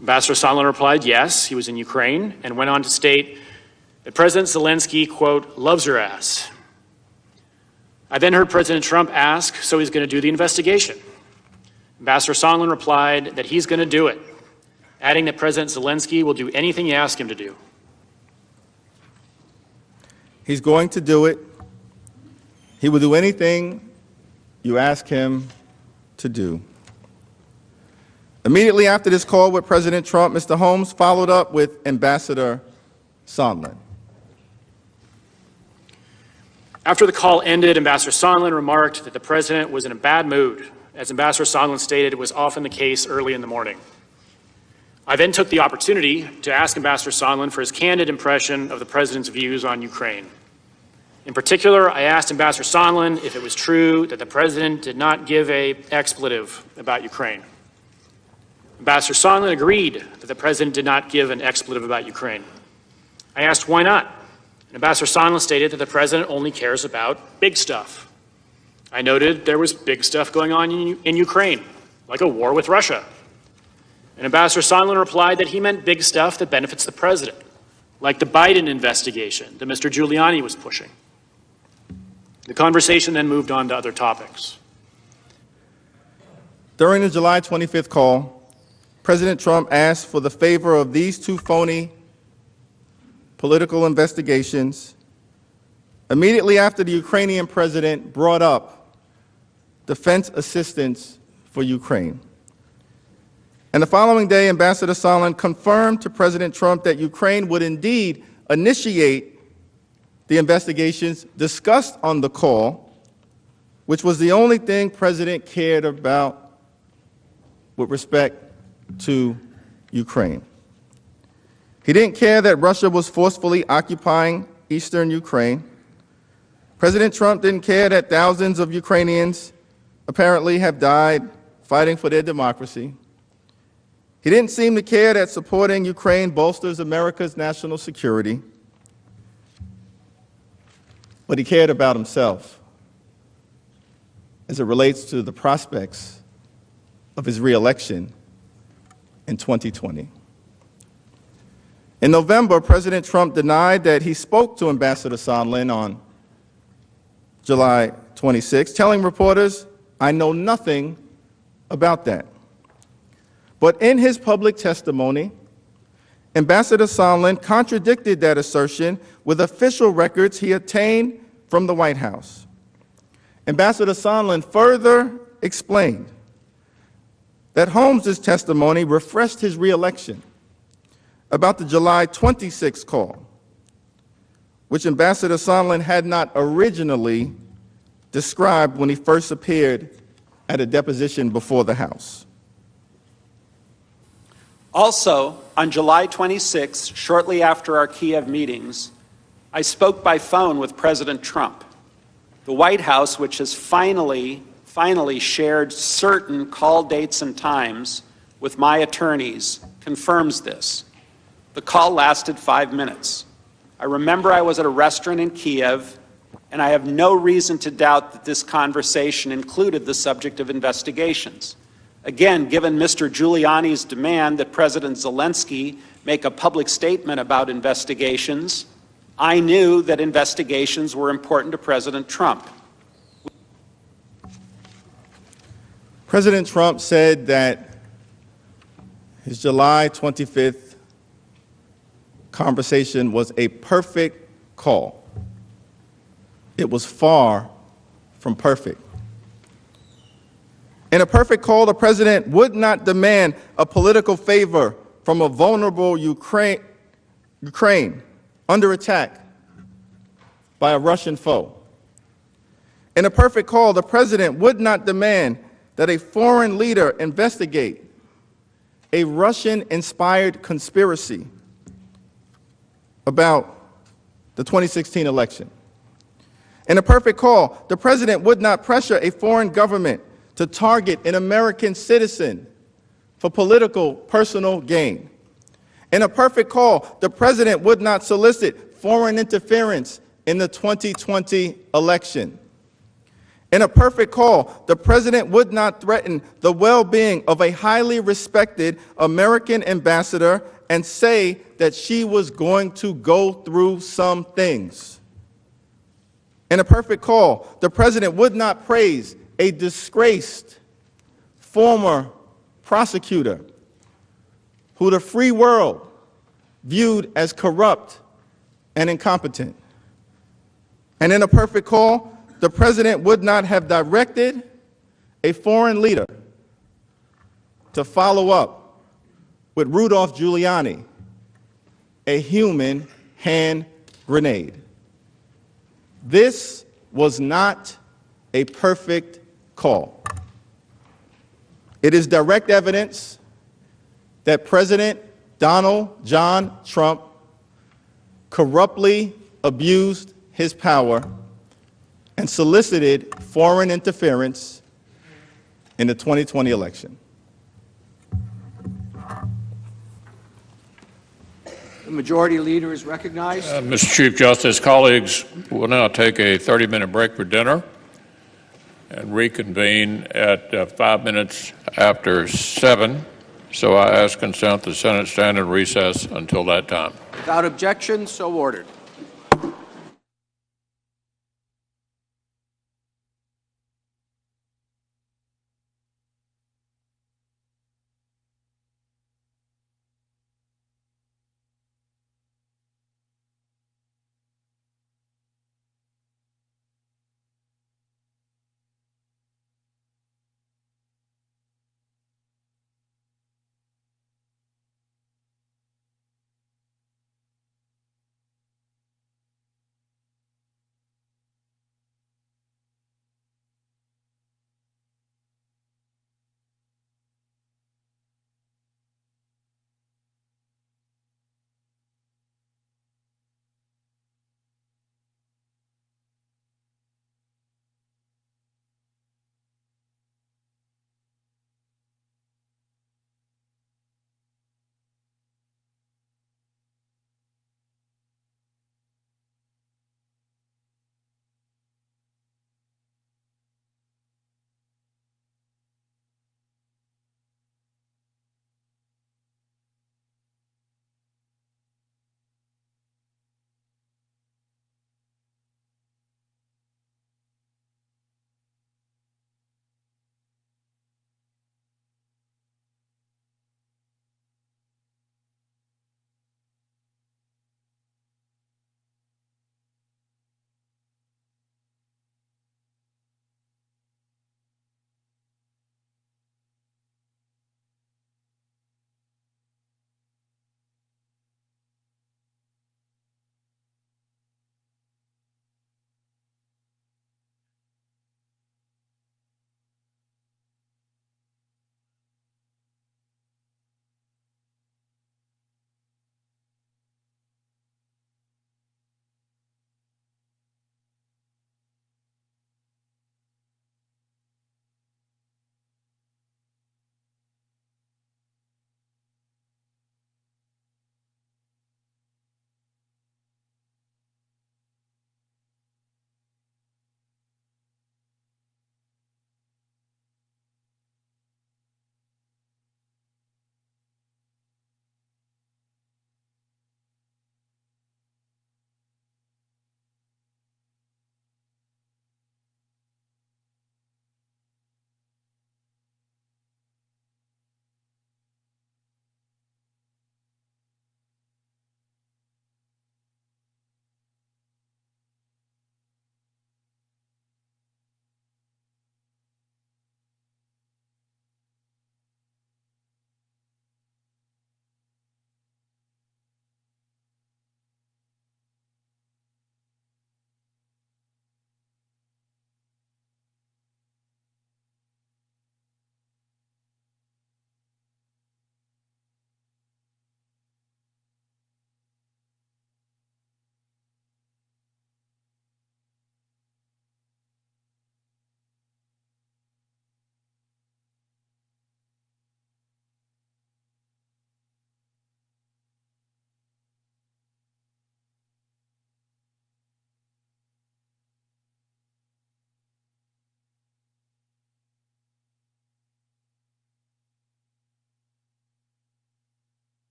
Ambassador Sondland replied yes, he was in Ukraine, and went on to state that President Zelensky, quote, loves your ass. I then heard President Trump ask, so he's going to do the investigation. Ambassador Sondland replied that he's going to do it, adding that President Zelensky will do anything you ask him to do. He's going to do it. He will do anything you ask him to do. Immediately after this call with President Trump, Mr. Holmes followed up with Ambassador Sondland. After the call ended, Ambassador Sondland remarked that the president was in a bad mood. As Ambassador Sondland stated, it was often the case early in the morning. I then took the opportunity to ask Ambassador Sondland for his candid impression of the president's views on Ukraine. In particular, I asked Ambassador Sondland if it was true that the president did not give an expletive about Ukraine. Ambassador Sondland agreed that the president did not give an expletive about Ukraine. I asked why not. And Ambassador Sondland stated that the president only cares about big stuff. I noted there was big stuff going on in Ukraine, like a war with Russia. And Ambassador Sondland replied that he meant big stuff that benefits the president, like the Biden investigation that Mr. Giuliani was pushing. The conversation then moved on to other topics. During the July 25th call, President Trump asked for the favor of these two phony political investigations immediately after the Ukrainian president brought up defense assistance for Ukraine. And the following day, Ambassador Sondland confirmed to President Trump that Ukraine would indeed initiate the investigations discussed on the call, which was the only thing President cared about with respect to Ukraine. He didn't care that Russia was forcefully occupying eastern Ukraine. President Trump didn't care that thousands of Ukrainians apparently have died fighting for their democracy. He didn't seem to care that supporting Ukraine bolsters America's national security. But he cared about himself as it relates to the prospects of his reelection in 2020. In November, President Trump denied that he spoke to Ambassador Sondland on July 26, telling reporters, "I know nothing about that." But in his public testimony, Ambassador Sondland contradicted that assertion with official records he obtained from the White House. Ambassador Sondland further explained that Holmes' testimony refreshed his reelection about the July 26 call, which Ambassador Sondland had not originally described when he first appeared at a deposition before the House. Also, on July 26, shortly after our Kiev meetings, I spoke by phone with President Trump. The White House, which has finally shared certain call dates and times with my attorneys, confirms this. The call lasted 5 minutes. I remember I was at a restaurant in Kiev, and I have no reason to doubt that this conversation included the subject of investigations. Again, given Mr. Giuliani's demand that President Zelensky make a public statement about investigations, I knew that investigations were important to President Trump. President Trump said that his July 25th conversation was a perfect call. It was far from perfect. In a perfect call, the president would not demand a political favor from a vulnerable Ukraine under attack by a Russian foe. In a perfect call, the president would not demand that a foreign leader investigate a Russian-inspired conspiracy about the 2016 election. In a perfect call, the president would not pressure a foreign government to target an American citizen for political personal gain. In a perfect call, the president would not solicit foreign interference in the 2020 election. In a perfect call, the president would not threaten the well-being of a highly respected American ambassador and say that she was going to go through some things. In a perfect call, the president would not praise a disgraced former prosecutor who the free world viewed as corrupt and incompetent. And in a perfect call, the president would not have directed a foreign leader to follow up with Rudolph Giuliani, a human hand grenade. This was not a perfect call. It is direct evidence that President Donald John Trump corruptly abused his power and solicited foreign interference in the 2020 election. The majority leader is recognized. Mr. Chief Justice, colleagues, we'll now take a 30-minute break for dinner and reconvene at 5 minutes after 7. So I ask consent the Senate stand in recess until that time. Without objection, so ordered.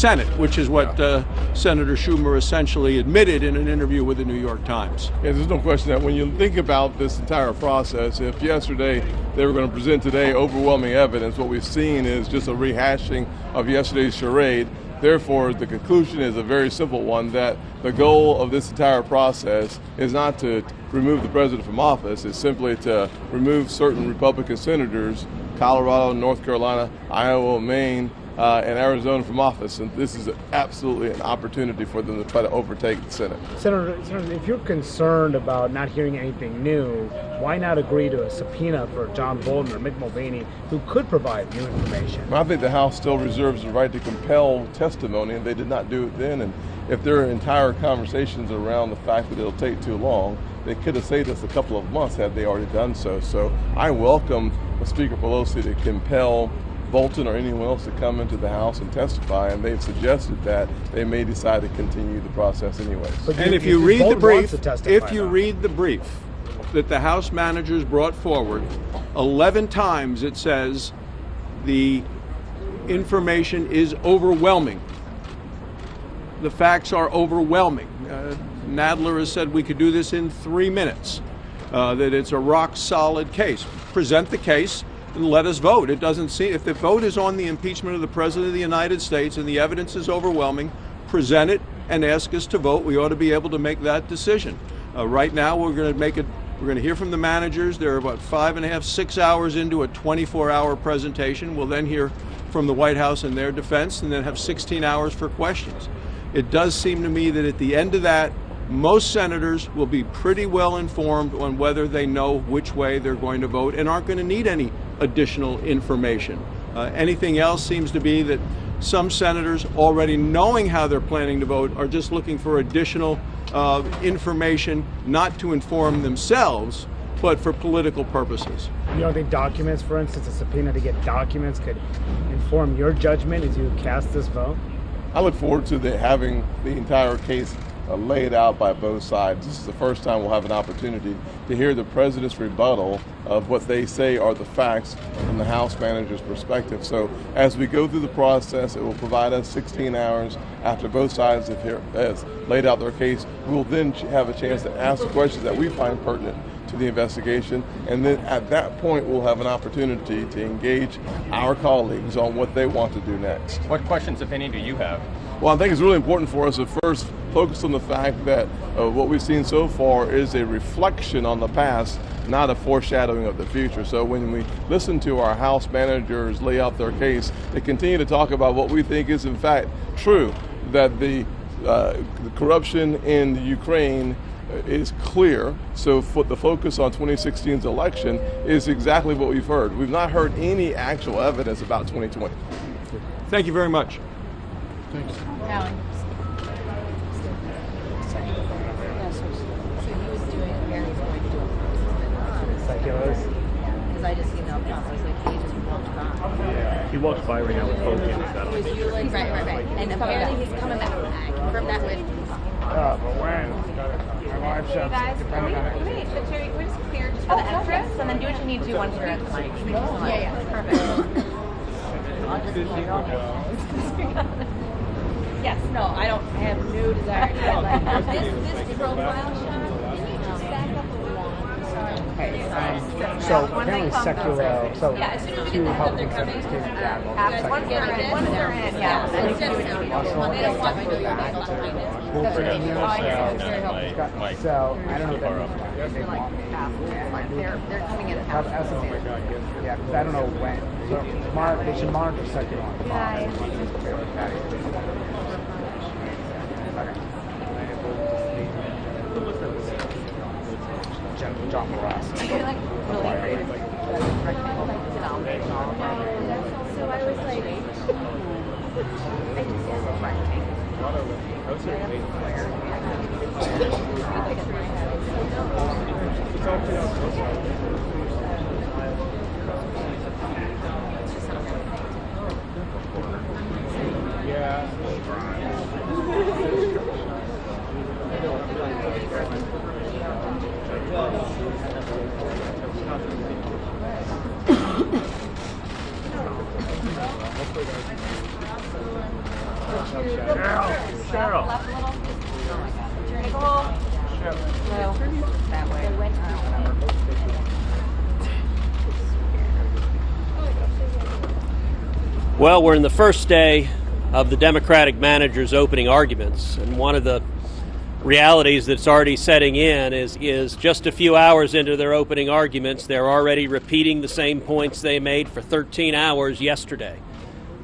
Senate, which is what Senator Schumer essentially admitted in an interview with the New York Times. Yeah, there's no question that when you think about this entire process, if yesterday they were going to present today overwhelming evidence, what we've seen is just a rehashing of yesterday's charade. Therefore, the conclusion is a very simple one, that the goal of this entire process is not to remove the president from office, it's simply to remove certain Republican senators, Colorado, North Carolina, Iowa, Maine, and Arizona from office. And this is absolutely an opportunity for them to try to overtake the Senate. Senator, if you're concerned about not hearing anything new, why not agree to a subpoena for John Bolton or Mick Mulvaney, who could provide new information? I think the House still reserves the right to compel testimony, and they did not do it then. And if there are entire conversations around the fact that it'll take too long, they could have saved us a couple of months had they already done so. So I welcome Speaker Pelosi to compel Bolton or anyone else to come into the House and testify, and they've suggested that they may decide to continue the process anyways. And if you read the brief, that the House managers brought forward, 11 times it says the information is overwhelming. The facts are overwhelming. Nadler has said we could do this in 3 minutes, that it's a rock solid case. Present the case and let us vote. It doesn't seem, if the vote is on the impeachment of the President of the United States and the evidence is overwhelming, present it and ask us to vote. We ought to be able to make that decision. Right now we're going to hear from the managers. They're about 5.5, 6 hours into a 24-hour presentation. We'll then hear from the White House in their defense and then have 16 hours for questions. It does seem to me that at the end of that, most senators will be pretty well informed on whether they know which way they're going to vote and aren't going to need any additional information. Anything else seems to be that some senators, already knowing how they're planning to vote, are just looking for additional information, not to inform themselves, but for political purposes. You don't think documents, for instance, a subpoena to get documents could inform your judgment as you cast this vote? I look forward to having the entire case laid out by both sides. This is the first time we'll have an opportunity to hear the president's rebuttal of what they say are the facts from the House manager's perspective. So as we go through the process, it will provide us 16 hours after both sides have laid out their case. We'll then have a chance to ask the questions that we find pertinent to the investigation, and then at that point we'll have an opportunity to engage our colleagues on what they want to do next. What questions, if any, do you have? Well, I think it's really important for us to first focus on the fact that what we've seen so far is a reflection on the past, not a foreshadowing of the future. So when we listen to our House managers lay out their case, they continue to talk about what we think is in fact true, that the corruption in the Ukraine is clear. So the focus on 2016's election is exactly what we've heard. We've not heard any actual evidence about 2020. Thank you very much. Thanks. Alan. Seculars? Because I just emailed him. I was like, he just walked by. Yeah. He walks by right now with photos. Right. And apparently he's coming back. I confirmed that with. But when? My wife said. Guys, wait, but Sherry, we're just clear just for the entrance, and then do what you need to do once you're at the mic. Yeah, perfect. I'll just keep going. Yes, no, I have no desire to get like this profile shot. Can you just back up a little? Sorry. Okay. So apparently secular. So yeah, as soon as we two get the Republican they're senators coming. came back. Once they're in, yeah. They don't want to do that. That's what they do. So I don't know if they want me. They're coming in half. Yeah, because I don't know when. So they should monitor secular on the John Morass. So I was like, Cheryl. Left a little. Oh my God. Turn it whole. That way. Well, we're in the first day of the Democratic manager's opening arguments, and one of the realities that's already setting in is just a few hours into their opening arguments, they're already repeating the same points they made for 13 hours yesterday.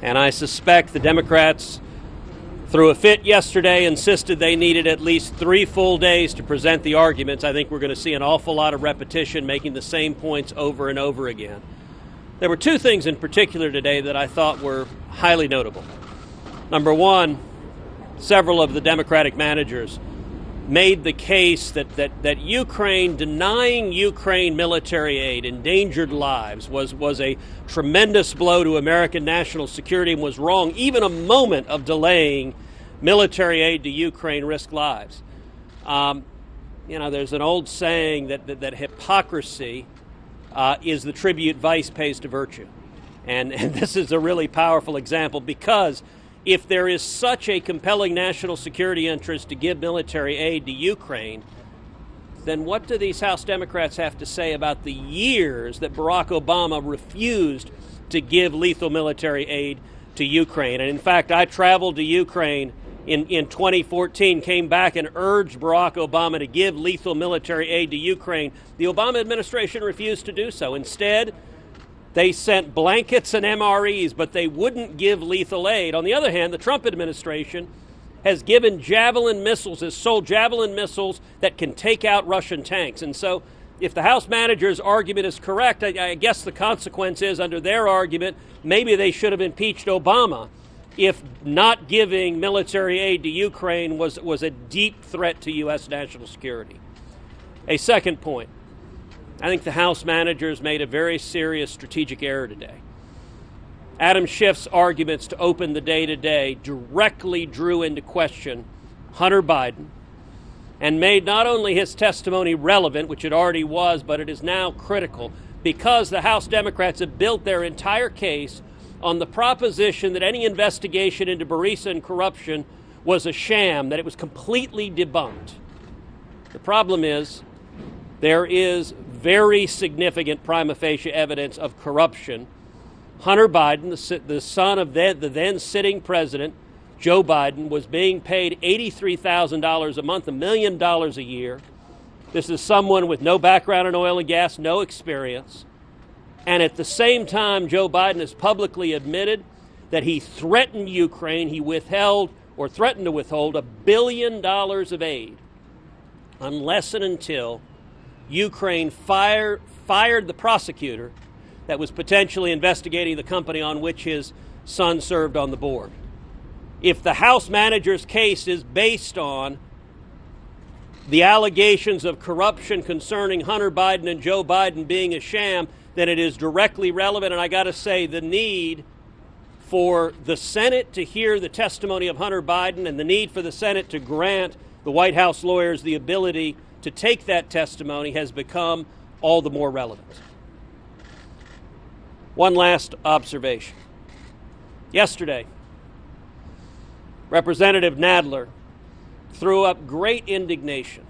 And I suspect the Democrats, through a fit yesterday, insisted they needed at least 3 full days to present the arguments. I think we're going to see an awful lot of repetition, making the same points over and over again. There were 2 things in particular today that I thought were highly notable. Number one, several of the Democratic managers made the case that Ukraine, denying Ukraine military aid, endangered lives, was a tremendous blow to American national security and was wrong. Even a moment of delaying military aid to Ukraine risked lives. There's an old saying that hypocrisy is the tribute vice pays to virtue. And this is a really powerful example, because if there is such a compelling national security interest to give military aid to Ukraine, then what do these House Democrats have to say about the years that Barack Obama refused to give lethal military aid to Ukraine? And in fact, I traveled to Ukraine in 2014, came back and urged Barack Obama to give lethal military aid to Ukraine. The Obama administration refused to do so. Instead, they sent blankets and MREs, but they wouldn't give lethal aid. On the other hand, the Trump administration has given Javelin missiles, has sold Javelin missiles that can take out Russian tanks. And so if the House manager's argument is correct, I guess the consequence is, under their argument, maybe they should have impeached Obama if not giving military aid to Ukraine was a deep threat to U.S. national security. A second point. I think the House managers made a very serious strategic error today. Adam Schiff's arguments to open the day today directly drew into question Hunter Biden and made not only his testimony relevant, which it already was, but it is now critical, because the House Democrats have built their entire case on the proposition that any investigation into Burisma and corruption was a sham, that it was completely debunked. The problem is there is very significant prima facie evidence of corruption. Hunter Biden, the son of the then sitting president, Joe Biden, was being paid $83,000 a month, $1 million a year. This is someone with no background in oil and gas, no experience. And at the same time, Joe Biden has publicly admitted that he threatened Ukraine. He withheld or threatened to withhold $1 billion of aid unless and until Ukraine fired the prosecutor that was potentially investigating the company on which his son served on the board. If the House manager's case is based on the allegations of corruption concerning Hunter Biden and Joe Biden being a sham, then it is directly relevant. And I got to say, the need for the Senate to hear the testimony of Hunter Biden and the need for the Senate to grant the White House lawyers the ability to take that testimony has become all the more relevant. One last observation. Yesterday, Representative Nadler threw up great indignation.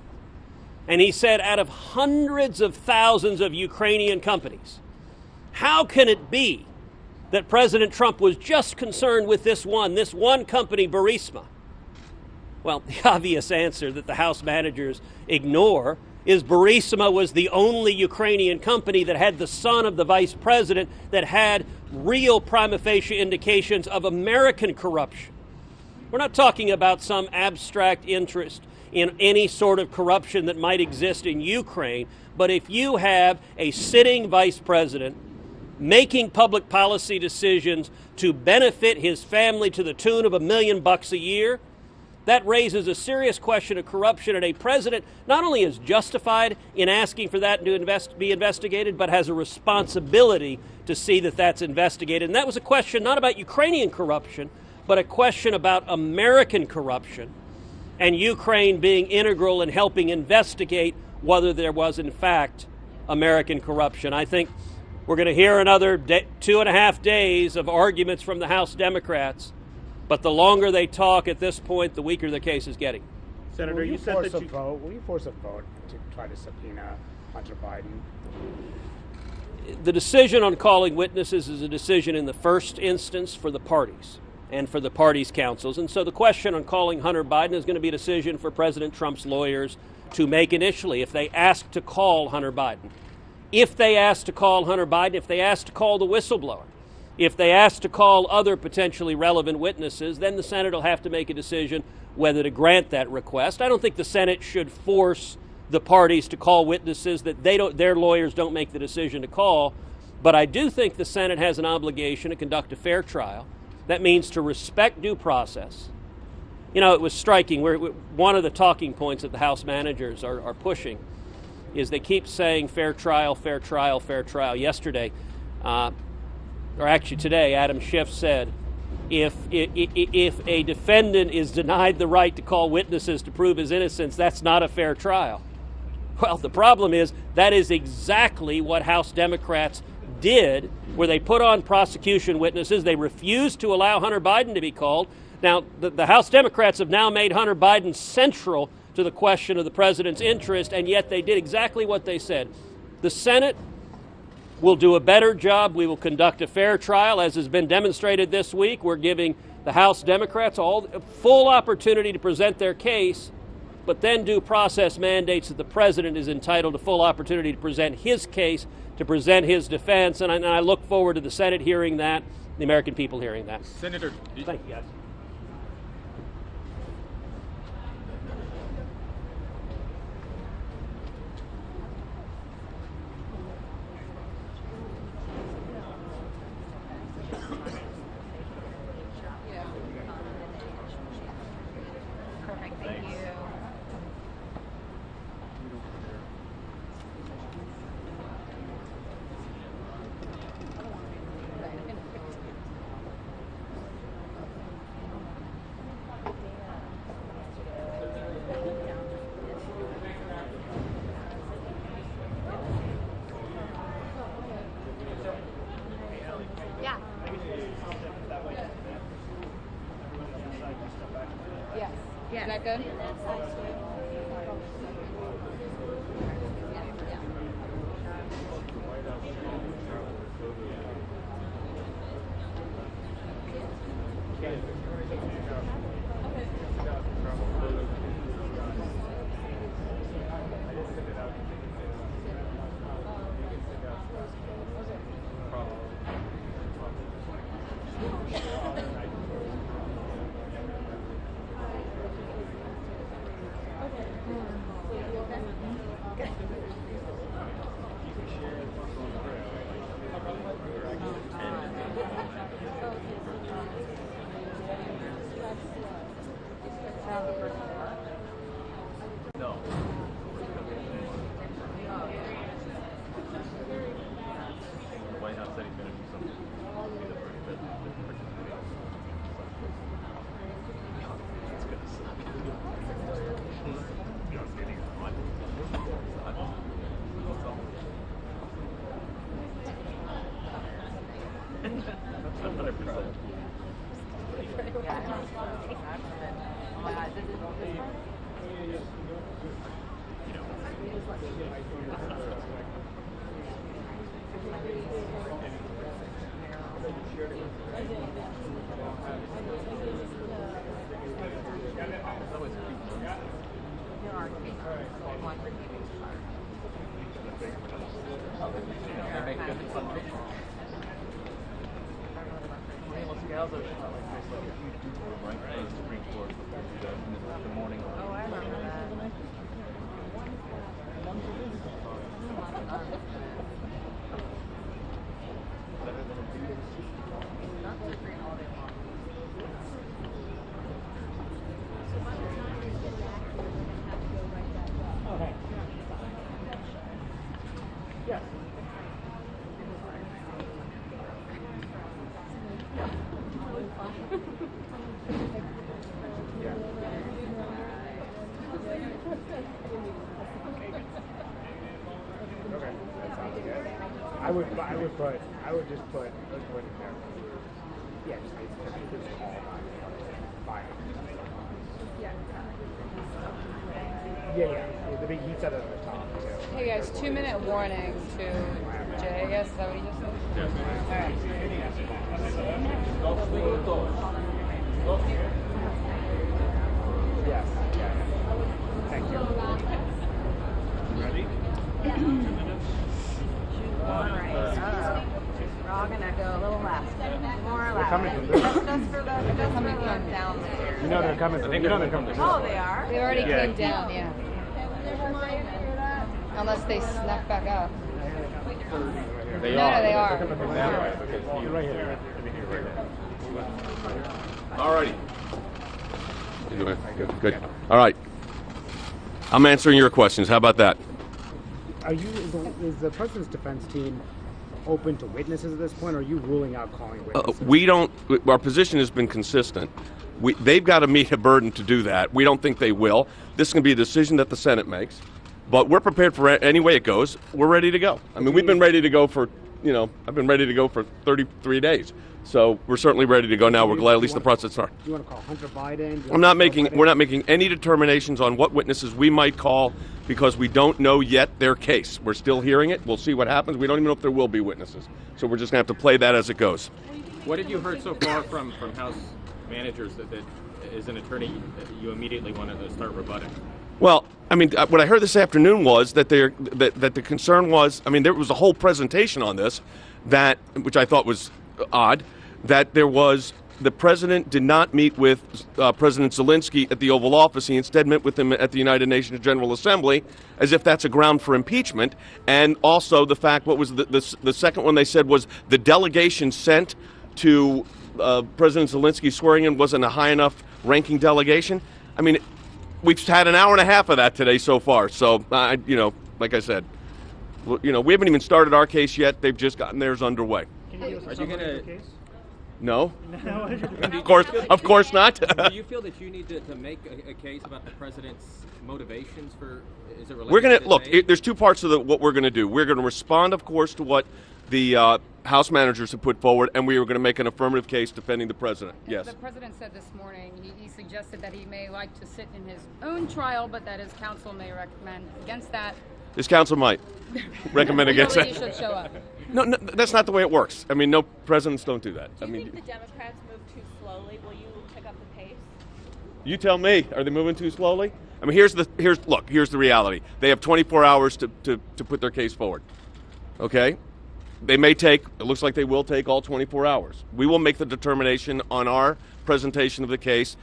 And he said, out of hundreds of thousands of Ukrainian companies, how can it be that President Trump was just concerned with this one company, Burisma? Well, the obvious answer that the House managers ignore is Burisma was the only Ukrainian company that had the son of the vice president that had real prima facie indications of American corruption. We're not talking about some abstract interest in any sort of corruption that might exist in Ukraine, but if you have a sitting vice president making public policy decisions to benefit his family to the tune of $1 million a year, that raises a serious question of corruption, and a president not only is justified in asking for that to be investigated, but has a responsibility to see that that's investigated. And that was a question not about Ukrainian corruption, but a question about American corruption, and Ukraine being integral in helping investigate whether there was, in fact, American corruption. I think we're going to hear another 2.5 days of arguments from the House Democrats But the longer they talk at this point, the weaker the case is getting. Senator, you said that you will you force a vote to try to subpoena Hunter Biden? The decision on calling witnesses is a decision in the first instance for the parties and for the parties' counsels. And so the question on calling Hunter Biden is going to be a decision for President Trump's lawyers to make initially if they ask to call Hunter Biden. If they ask to call Hunter Biden, if they ask to call the whistleblower, if they ask to call other potentially relevant witnesses, then the Senate will have to make a decision whether to grant that request. I don't think the Senate should force the parties to call witnesses that their lawyers don't make the decision to call, but I do think the Senate has an obligation to conduct a fair trial. That means to respect due process. You know, it was striking. One of the talking points that the House managers are pushing is they keep saying fair trial, fair trial, fair trial. Yesterday, or actually today, Adam Schiff said, if a defendant is denied the right to call witnesses to prove his innocence, that's not a fair trial. Well, the problem is that is exactly what House Democrats did, where they put on prosecution witnesses. They refused to allow Hunter Biden to be called. Now, the House Democrats have now made Hunter Biden central to the question of the president's interest, and yet they did exactly what they said. The Senate will do a better job. We will conduct a fair trial, as has been demonstrated this week. We're giving the House Democrats full opportunity to present their case, but then due process mandates that the president is entitled to full opportunity to present his case, to present his defense, and I look forward to the Senate hearing that, the American people hearing that. Senator, thank you, guys. Perfect, thank you. Yeah. Yes. Yeah. Is that good? I would just put it there. Yeah, just this call by. Yeah. He said it at the top too. Hey guys, 2-minute warning to Jay. I guess is that what he just said? Yes. All right. Yes. Thank you. Ready? All right. We're all gonna go a little left, more left. They're coming from this. Just for the down the stairs. You know they're coming from. You know they're coming from. Oh, they are. They already came down. Yeah. Unless they snuck back up. They no, are. they are. They're coming from that way. You're right here. All righty. Good. All right. I'm answering your questions. How about that? Is the president's defense team open to witnesses at this point, or are you ruling out calling witnesses? We don't. Our position has been consistent. They've got to meet a burden to do that. We don't think they will. This is going to be a decision that the Senate makes, but we're prepared for any way it goes. We're ready to go. I mean, we've been ready to go for, I've been ready to go for 33 days. So we're certainly ready to go now. We're glad at least the process started. Do you want to call Hunter Biden? We're not making any determinations on what witnesses we might call because we don't know yet their case. We're still hearing it. We'll see what happens. We don't even know if there will be witnesses. So we're just going to have to play that as it goes. What have you heard so far from House managers that as an attorney you immediately wanted to start rebutting? Well, I mean, what I heard this afternoon was that that the concern was, I mean, there was a whole presentation on this which I thought was odd, that the president did not meet with President Zelensky at the Oval Office. He instead met with him at the United Nations General Assembly, as if that's a ground for impeachment. And also the fact, what was the second one they said was the delegation sent to President Zelensky swearing in wasn't a high enough ranking delegation. I mean, we've had an hour and a half of that today so far. So, like I said, we haven't even started our case yet. They've just gotten theirs underway. Can you give us a summary of the case? No. Of course not. Do you feel that you need to make a case about the president's motivations for? Is it related? We're going to look. There's two parts of what we're going to do. We're going to respond, of course, to what the House managers have put forward, and we are going to make an affirmative case defending the president. Yes. The president said this morning he suggested that he may like to sit in his own trial, but that his counsel may recommend against that. This council might recommend against that. He should show up. No, that's not the way it works. I mean, no, presidents don't do that. Do you think the Democrats move too slowly? Will you pick up the pace? You tell me. Are they moving too slowly? I mean, here's the reality. They have 24 hours to put their case forward. Okay? It looks like they will take all 24 hours. We will make the determination on our presentation of the case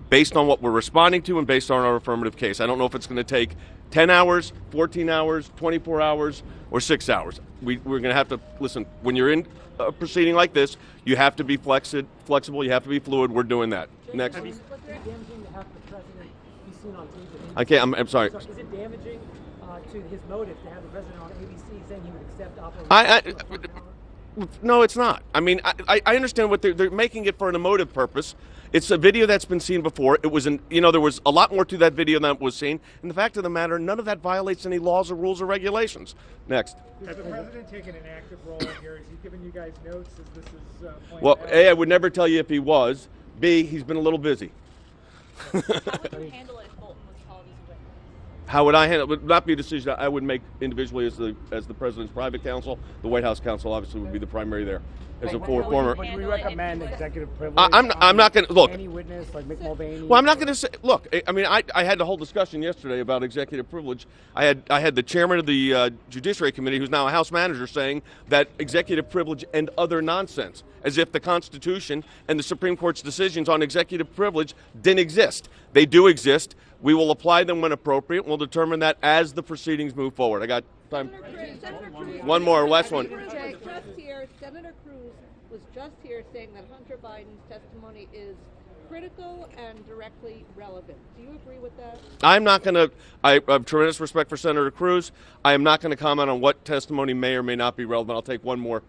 based on what we're responding to and based on our affirmative case. I don't know if it's going to take 10 hours, 14 hours, 24 hours, or 6 hours. We're going to have to, listen, when you're in a proceeding like this, you have to be flexible, you have to be fluid. We're doing that. Next. Is it damaging to have the president be seen on TV? Okay, I'm sorry. Is it damaging to his motive to have the president on ABC saying he would accept operating? No, it's not. I mean, I understand what they're making it for an emotive purpose. It's a video that's been seen before. It was there was a lot more to that video than was seen. And the fact of the matter, none of that violates any laws or rules or regulations. Next. Has the president taken an active role here? Is he giving you guys notes as this is playing Well, out? A, I would never tell you if he was. B, he's been a little busy. How would you handle it if Bolton was called as a witness? How would I handle it? It would not be a decision I would make individually as the president's private counsel. The White House counsel obviously would be the primary there. As a former. Would we recommend executive privilege? I'm not going to look. Any witness like Mick Mulvaney? Well, I'm not going to say. Look, I mean, I had the whole discussion yesterday about executive privilege. I had the chairman of the Judiciary Committee, who's now a House manager, saying that executive privilege and other nonsense, as if the Constitution and the Supreme Court's decisions on executive privilege didn't exist. They do exist. We will apply them when appropriate. We'll determine that as the proceedings move forward. I got time. One more, last one. Senator Cruz was just here saying that Hunter Biden's testimony is critical and directly relevant. Do you agree with that? I'm not going to. I have tremendous respect for Senator Cruz. I am not going to comment on what testimony may or may not be relevant. I'll take one more.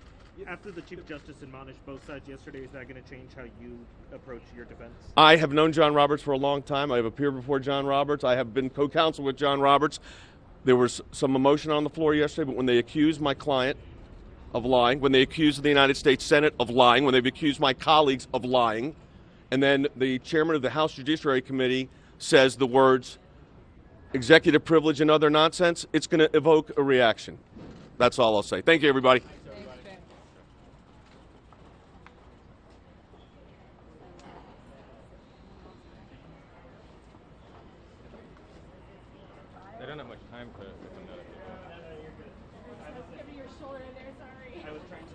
After the Chief Justice admonished both sides yesterday, is that going to change how you approach your defense? I have known John Roberts for a long time. I have appeared before John Roberts. I have been co-counsel with John Roberts. There was some emotion on the floor yesterday, but when they accused my client of lying, when they accuse the United States Senate of lying, when they've accused my colleagues of lying, and then the chairman of the House Judiciary Committee says the words executive privilege and other nonsense, it's going to evoke a reaction. That's all I'll say. Thank you, everybody. They don't have much time to Your shoulder there, sorry. I was trying to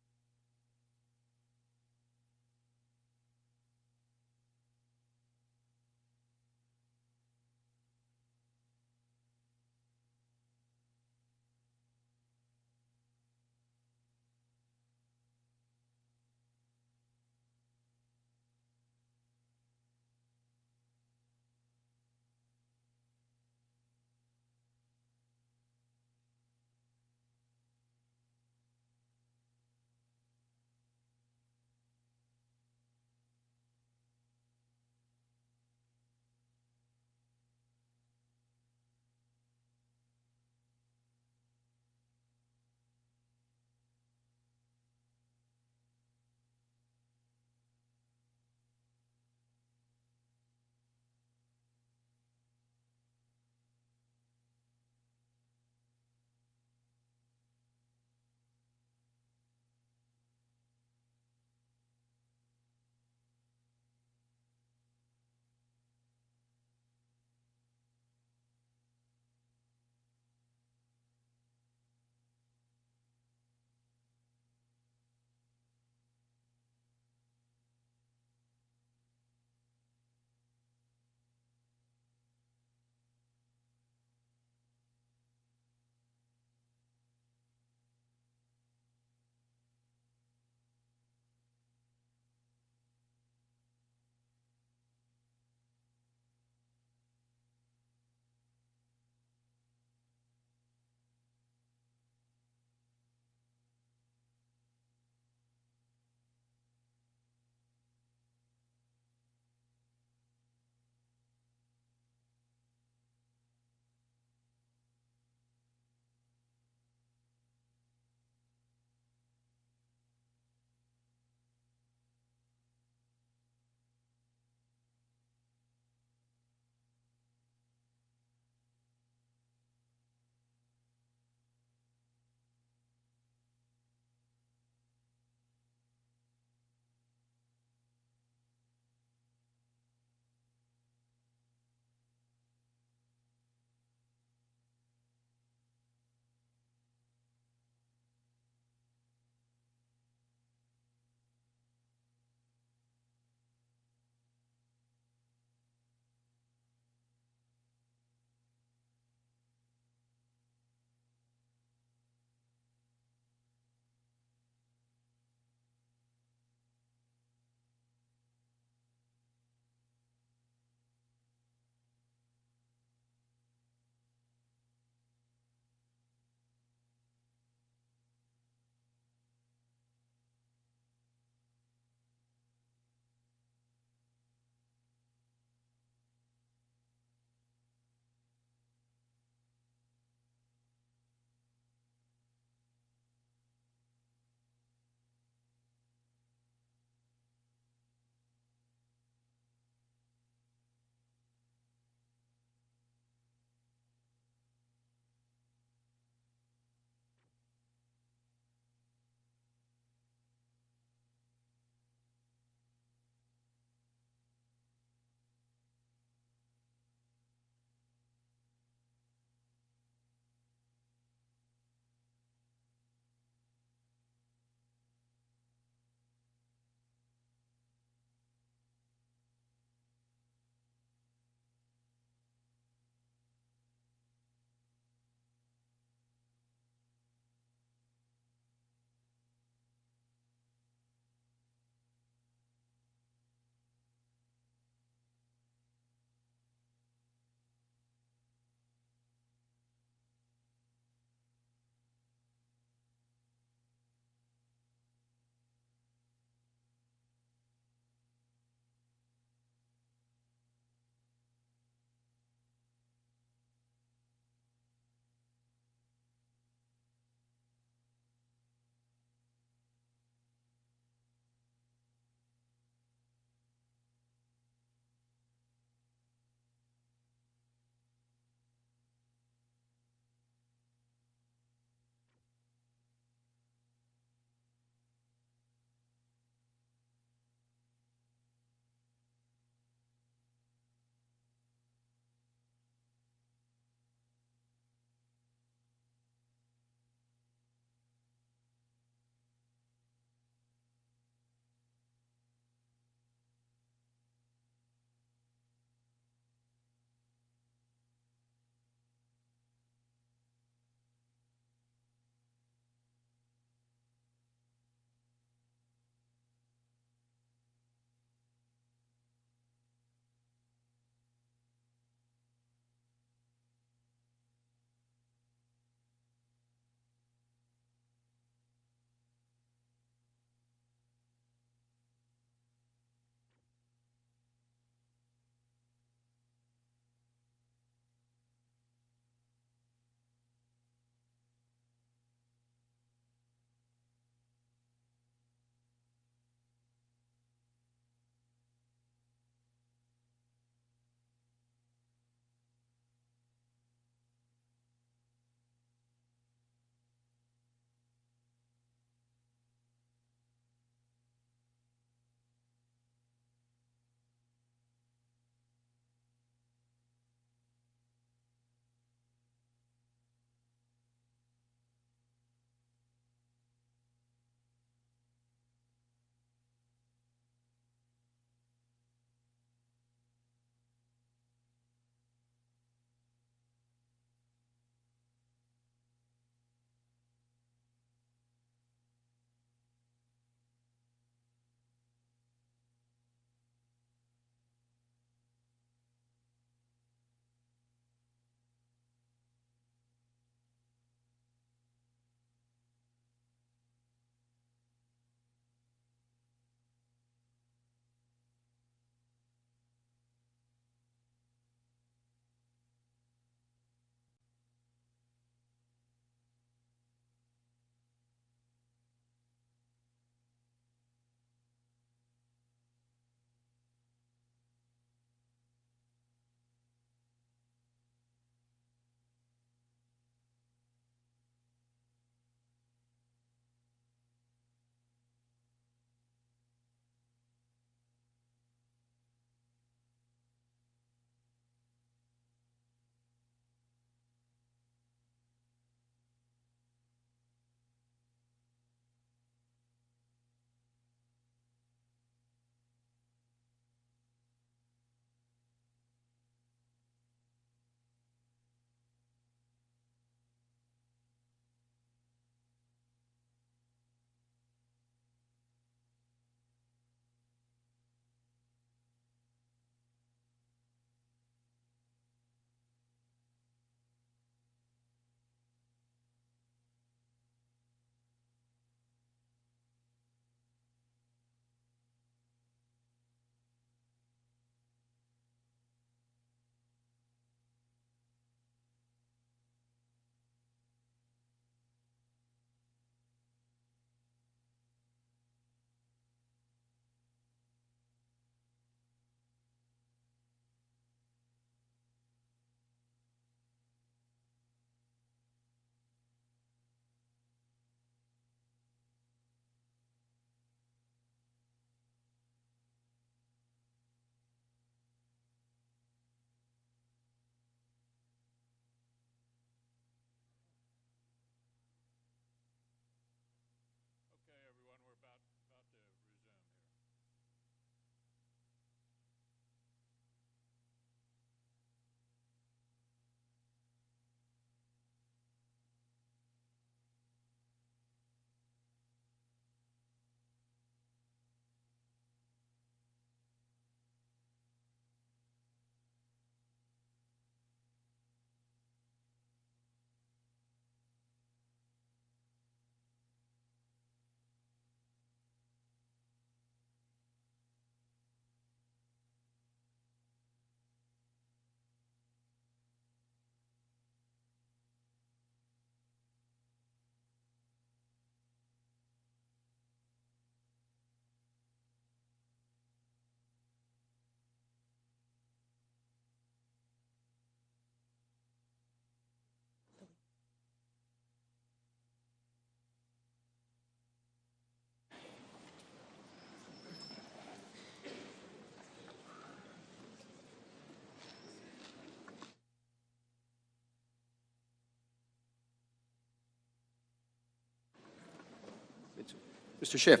Mr. Schiff.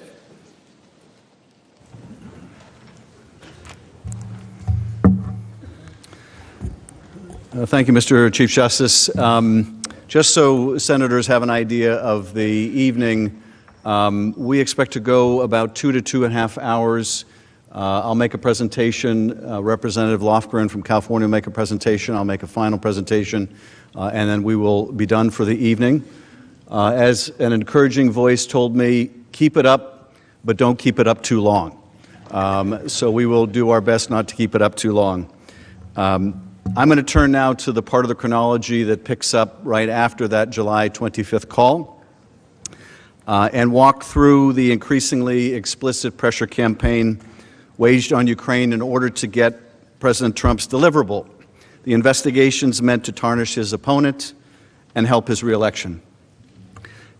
Thank you, Mr. Chief Justice. Just so senators have an idea of the evening, we expect to go about 2 to 2.5 hours. I'll make a presentation. Representative Lofgren from California will make a presentation. I'll make a final presentation, and then we will be done for the evening. As an encouraging voice told me, keep it up, but don't keep it up too long. So we will do our best not to keep it up too long. I'm going to turn now to the part of the chronology that picks up right after that July 25th call and walk through the increasingly explicit pressure campaign waged on Ukraine in order to get President Trump's deliverable, the investigations meant to tarnish his opponent and help his reelection.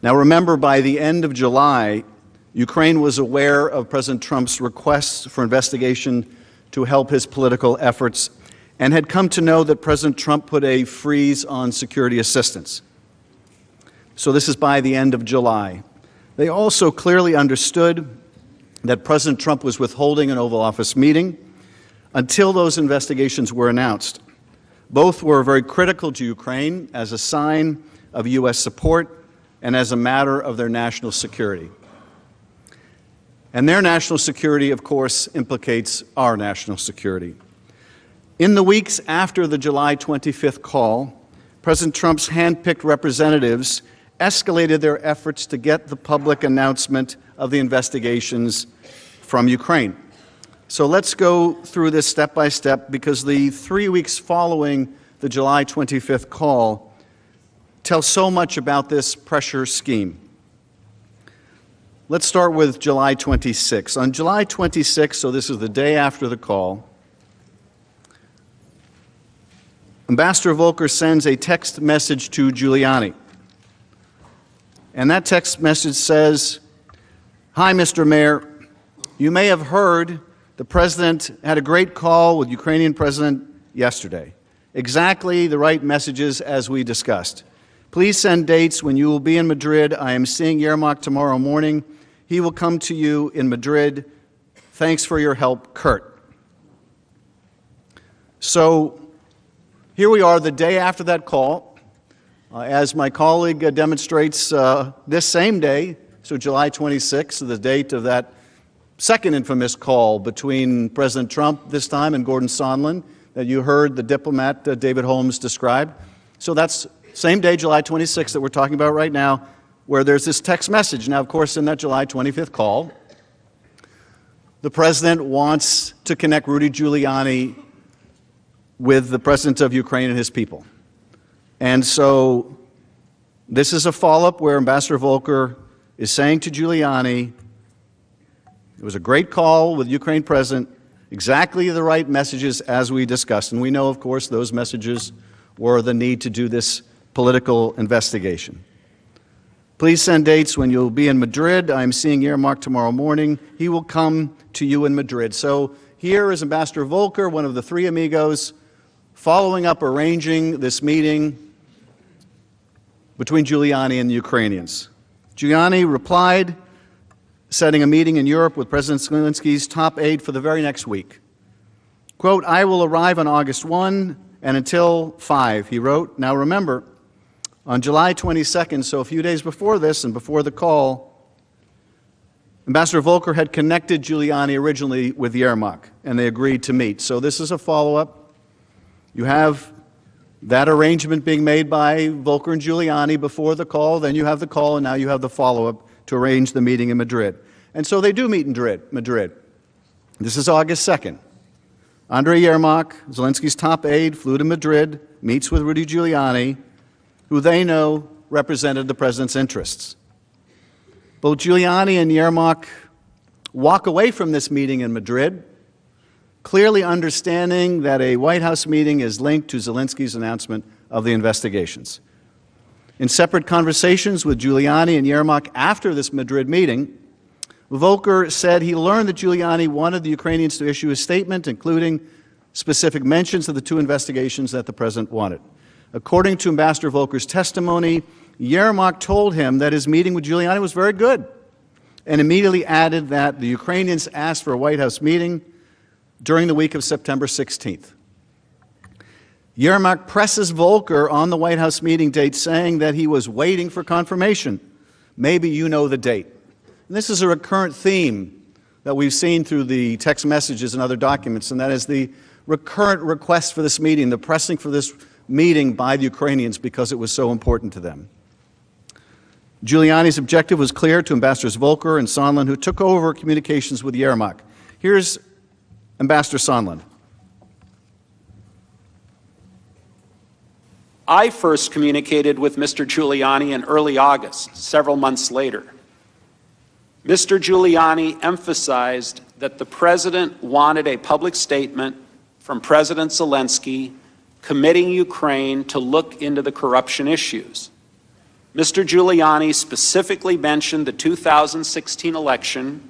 Now remember, by the end of July, Ukraine was aware of President Trump's requests for investigation to help his political efforts and had come to know that President Trump put a freeze on security assistance. So this is by the end of July. They also clearly understood that President Trump was withholding an Oval Office meeting until those investigations were announced. Both were very critical to Ukraine as a sign of U.S. support and as a matter of their national security. And their national security, of course, implicates our national security. In the weeks after the July 25th call, President Trump's hand-picked representatives escalated their efforts to get the public announcement of the investigations from Ukraine. So let's go through this step by step, because the 3 weeks following the July 25th call tell so much about this pressure scheme. Let's start with July 26. On July 26, so this is the day after the call, Ambassador Volker sends a text message to Giuliani. And that text message says, "Hi, Mr. Mayor. You may have heard the President had a great call with Ukrainian President yesterday. Exactly the right messages as we discussed. Please send dates when you will be in Madrid. I am seeing Yermak tomorrow morning. He will come to you in Madrid. Thanks for your help, Kurt." So here we are the day after that call. As my colleague demonstrates, this same day, so July 26th, the date of that second infamous call between President Trump this time and Gordon Sondland that you heard the diplomat David Holmes describe. So that's same day, July 26th, that we're talking about right now, where there's this text message. Now, of course, in that July 25th call, the President wants to connect Rudy Giuliani with the President of Ukraine and his people. And so this is a follow-up where Ambassador Volker is saying to Giuliani, it was a great call with Ukraine President, exactly the right messages as we discussed. And we know, of course, those messages were the need to do this political investigation. Please send dates when you'll be in Madrid. I'm seeing Yermak tomorrow morning. He will come to you in Madrid. So here is Ambassador Volker, one of the three amigos, following up, arranging this meeting between Giuliani and the Ukrainians. Giuliani replied, setting a meeting in Europe with President Zelensky's top aide for the very next week. Quote, "I will arrive on August 1 and until 5, he wrote. Now remember, on July 22nd, so a few days before this and before the call, Ambassador Volker had connected Giuliani originally with Yermak, and they agreed to meet. So this is a follow-up. You have that arrangement being made by Volker and Giuliani before the call, then you have the call, and now you have the follow-up to arrange the meeting in Madrid. And so they do meet in Madrid. This is August 2nd. Andrei Yermak, Zelensky's top aide, flew to Madrid, meets with Rudy Giuliani, who they know represented the President's interests. Both Giuliani and Yermak walk away from this meeting in Madrid, clearly understanding that a White House meeting is linked to Zelensky's announcement of the investigations. In separate conversations with Giuliani and Yermak after this Madrid meeting, Volker said he learned that Giuliani wanted the Ukrainians to issue a statement, including specific mentions of the two investigations that the President wanted. According to Ambassador Volker's testimony, Yermak told him that his meeting with Giuliani was very good, and immediately added that the Ukrainians asked for a White House meeting during the week of September 16th. Yermak presses Volker on the White House meeting date, saying that he was waiting for confirmation. Maybe you know the date. And this is a recurrent theme that we've seen through the text messages and other documents, and that is the recurrent request for this meeting, the pressing for this meeting by the Ukrainians because it was so important to them. Giuliani's objective was clear to Ambassadors Volker and Sondland, who took over communications with Yermak. Here's Ambassador Sondland. I first communicated with Mr. Giuliani in early August, several months later. Mr. Giuliani emphasized that the President wanted a public statement from President Zelensky committing Ukraine to look into the corruption issues. Mr. Giuliani specifically mentioned the 2016 election,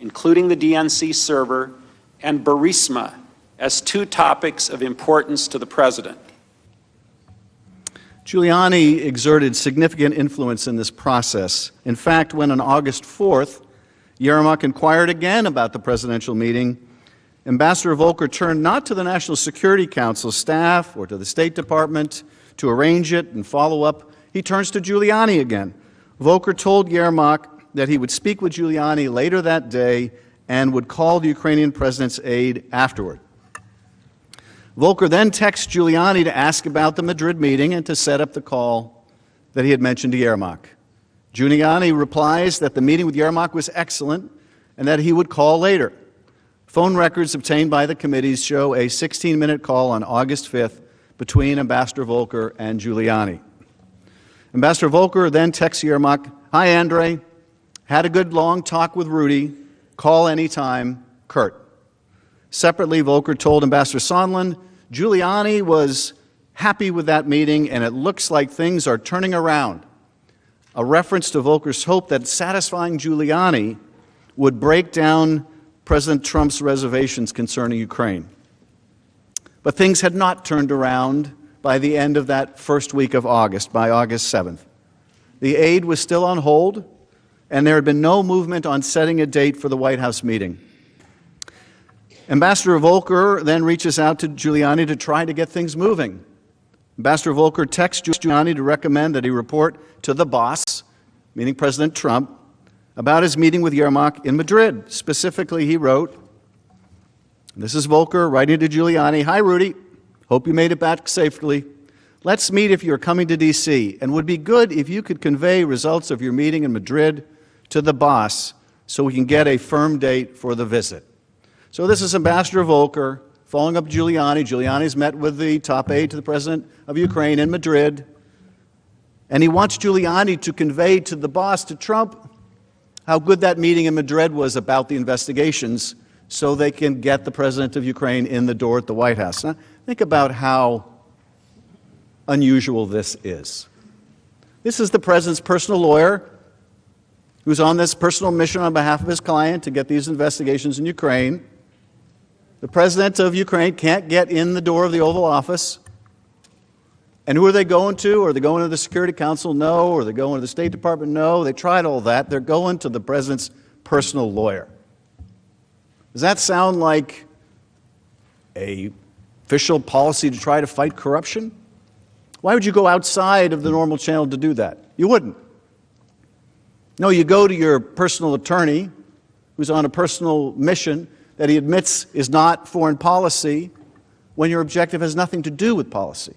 including the DNC server, and Burisma as two topics of importance to the President. Giuliani exerted significant influence in this process. In fact, when on August 4th, Yermak inquired again about the presidential meeting, Ambassador Volker turned not to the National Security Council staff or to the State Department to arrange it and follow up. He turns to Giuliani again. Volker told Yermak that he would speak with Giuliani later that day and would call the Ukrainian president's aide afterward. Volker then texts Giuliani to ask about the Madrid meeting and to set up the call that he had mentioned to Yermak. Giuliani replies that the meeting with Yermak was excellent and that he would call later. Phone records obtained by the committees show a 16-minute call on August 5th between Ambassador Volker and Giuliani. Ambassador Volker then texts Yermak, "Hi, Andre. Had a good long talk with Rudy. Call anytime. Kurt." Separately, Volker told Ambassador Sondland, Giuliani was happy with that meeting and it looks like things are turning around. A reference to Volker's hope that satisfying Giuliani would break down President Trump's reservations concerning Ukraine. But things had not turned around by the end of that first week of August, by August 7th. The aid was still on hold, and there had been no movement on setting a date for the White House meeting. Ambassador Volker then reaches out to Giuliani to try to get things moving. Ambassador Volker texts Giuliani to recommend that he report to the boss, meaning President Trump, about his meeting with Yermak in Madrid. Specifically, he wrote, this is Volker writing to Giuliani, "Hi, Rudy. Hope you made it back safely. Let's meet if you're coming to D.C., and would be good if you could convey results of your meeting in Madrid to the boss so we can get a firm date for the visit." So this is Ambassador Volker following up Giuliani. Giuliani's met with the top aide to the President of Ukraine in Madrid, and he wants Giuliani to convey to the boss, to Trump, how good that meeting in Madrid was about the investigations so they can get the President of Ukraine in the door at the White House. Now, think about how unusual this is. This is the President's personal lawyer who's on this personal mission on behalf of his client to get these investigations in Ukraine. The President of Ukraine can't get in the door of the Oval Office. And who are they going to? Are they going to the Security Council? No. Are they going to the State Department? No. They tried all that. They're going to the President's personal lawyer. Does that sound like an official policy to try to fight corruption? Why would you go outside of the normal channel to do that? You wouldn't. No, you go to your personal attorney who's on a personal mission that he admits is not foreign policy when your objective has nothing to do with policy.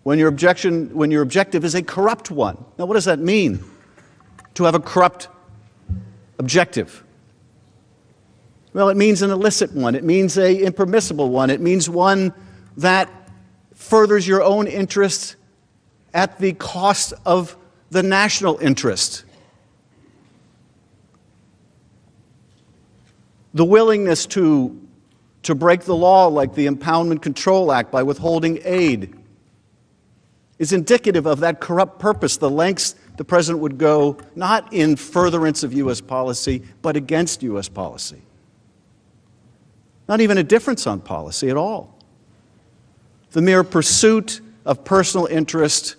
When your objective is a corrupt one. Now, what does that mean, to have a corrupt objective? Well, it means an illicit one. It means an impermissible one. It means one that furthers your own interest at the cost of the national interest. The willingness to break the law, like the Impoundment Control Act, by withholding aid, is indicative of that corrupt purpose, the lengths the President would go, not in furtherance of U.S. policy, but against U.S. policy. Not even a difference on policy at all. The mere pursuit of personal interest,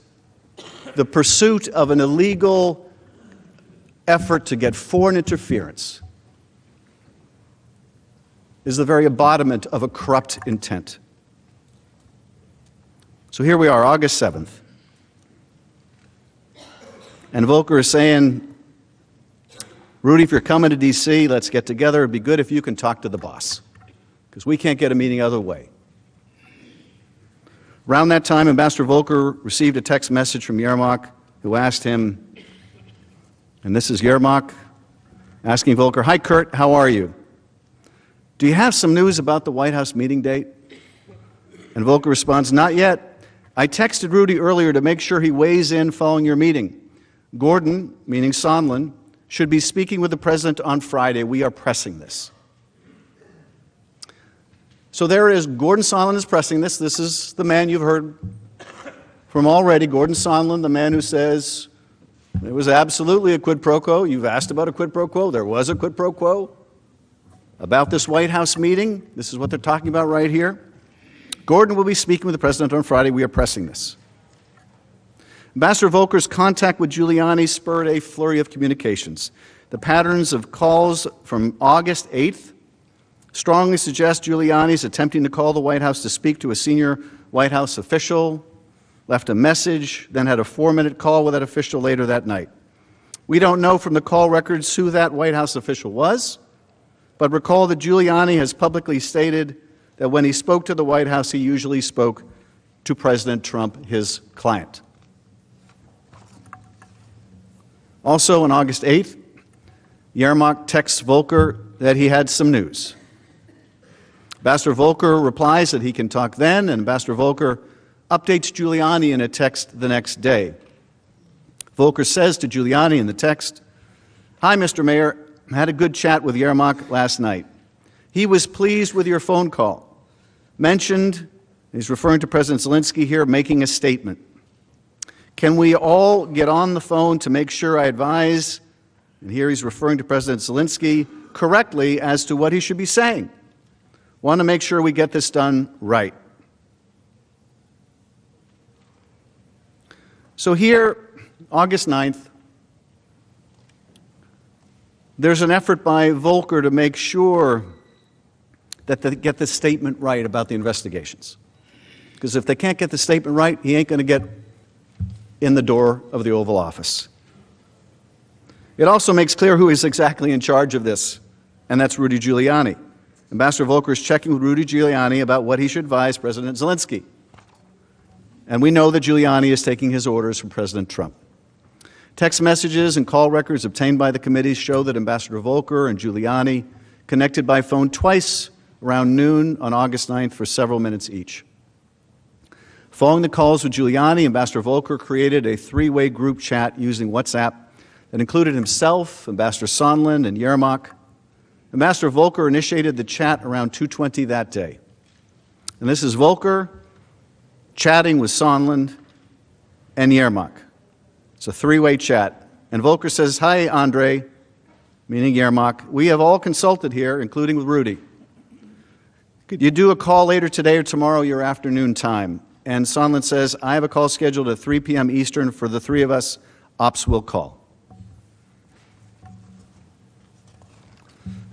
the pursuit of an illegal effort to get foreign interference is the very embodiment of a corrupt intent. So here we are, August 7th. And Volker is saying, Rudy, if you're coming to D.C., let's get together. It'd be good if you can talk to the boss, because we can't get a meeting other way. Around that time, Ambassador Volker received a text message from Yermak, who asked him, and this is Yermak asking Volker, "Hi, Kurt, how are you? Do you have some news about the White House meeting date?" And Volker responds, "Not yet. I texted Rudy earlier to make sure he weighs in following your meeting. Gordon," meaning Sondland, "should be speaking with the president on Friday. We are pressing this." So there it is. Gordon Sondland is pressing this. This is the man you've heard from already. Gordon Sondland, the man who says there was absolutely a quid pro quo. You've asked about a quid pro quo. There was a quid pro quo about this White House meeting. This is what they're talking about right here. Gordon will be speaking with the president on Friday. We are pressing this. Ambassador Volker's contact with Giuliani spurred a flurry of communications. The patterns of calls from August 8th strongly suggest Giuliani is attempting to call the White House to speak to a senior White House official, left a message, then had a 4-minute call with that official later that night. We don't know from the call records who that White House official was, but recall that Giuliani has publicly stated that when he spoke to the White House, he usually spoke to President Trump, his client. Also on August 8th, Yermak texts Volker that he had some news. Ambassador Volker replies that he can talk then, and Ambassador Volker updates Giuliani in a text the next day. Volker says to Giuliani in the text, "Hi, Mr. Mayor, I had a good chat with Yermak last night. He was pleased with your phone call. Mentioned," he's referring to President Zelensky here, "making a statement. Can we all get on the phone to make sure I advise," and here he's referring to President Zelensky, "correctly as to what he should be saying. Want to make sure we get this done right." So here, August 9th, there's an effort by Volker to make sure that they get the statement right about the investigations. Because if they can't get the statement right, he ain't going to get in the door of the Oval Office. It also makes clear who is exactly in charge of this, and that's Rudy Giuliani. Ambassador Volker is checking with Rudy Giuliani about what he should advise President Zelensky. And we know that Giuliani is taking his orders from President Trump. Text messages and call records obtained by the committees show that Ambassador Volker and Giuliani connected by phone twice around noon on August 9th for several minutes each. Following the calls with Giuliani, Ambassador Volker created a 3-way group chat using WhatsApp that included himself, Ambassador Sondland, and Yermak. Ambassador Volker initiated the chat around 2:20 that day. And this is Volker chatting with Sondland and Yermak. It's a 3-way chat. And Volker says, "Hi, Andre," meaning Yermak. "We have all consulted here, including with Rudy. Could you do a call later today or tomorrow, your afternoon time?" And Sondland says, "I have a call scheduled at 3 p.m. Eastern for the 3 of us. Ops will call."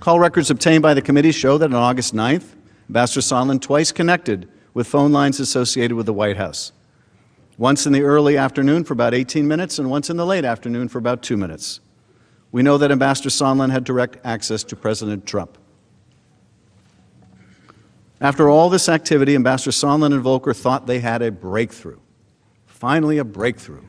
Call records obtained by the committee show that on August 9th, Ambassador Sondland twice connected with phone lines associated with the White House. Once in the early afternoon for about 18 minutes and once in the late afternoon for about 2 minutes. We know that Ambassador Sondland had direct access to President Trump. After all this activity, Ambassador Sondland and Volker thought they had a breakthrough. Finally, a breakthrough.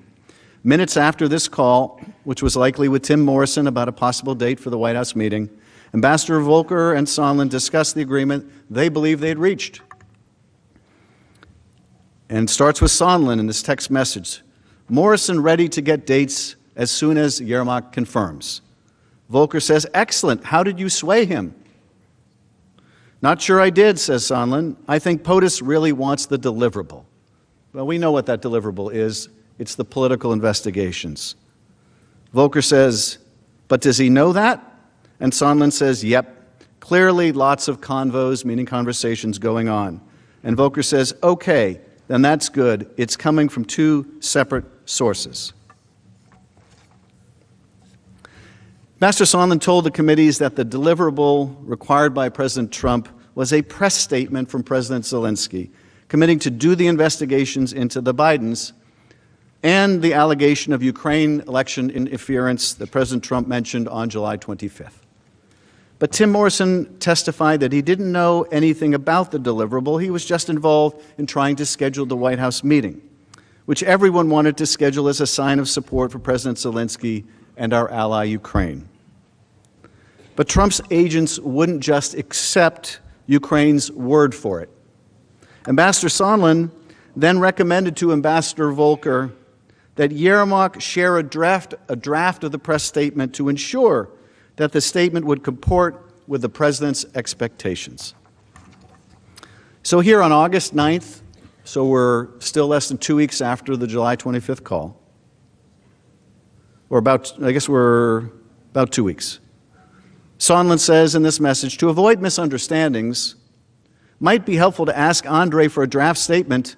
Minutes after this call, which was likely with Tim Morrison about a possible date for the White House meeting, Ambassador Volker and Sondland discussed the agreement they believed they had reached. And it starts with Sondland in this text message. "Morrison ready to get dates as soon as Yermak confirms." Volker says, "Excellent. How did you sway him?" "Not sure I did," says Sondland. "I think POTUS really wants the deliverable." Well, we know what that deliverable is. It's the political investigations. Volker says, "But does he know that?" And Sondland says, "Yep. Clearly lots of convos, meaning conversations, going on." And Volker says, "Okay, then that's good. It's coming from 2 separate sources." Ambassador Sondland told the committees that the deliverable required by President Trump was a press statement from President Zelensky committing to do the investigations into the Bidens and the allegation of Ukraine election interference that President Trump mentioned on July 25th. But Tim Morrison testified that he didn't know anything about the deliverable. He was just involved in trying to schedule the White House meeting, which everyone wanted to schedule as a sign of support for President Zelensky and our ally Ukraine. But Trump's agents wouldn't just accept Ukraine's word for it. Ambassador Sondland then recommended to Ambassador Volker that Yermak share a draft of the press statement to ensure that the statement would comport with the president's expectations. So here on August 9th, so we're still less than 2 weeks after the July 25th call, or we're about 2 weeks. Sondland says in this message, to avoid misunderstandings, might be helpful to ask Andre for a draft statement,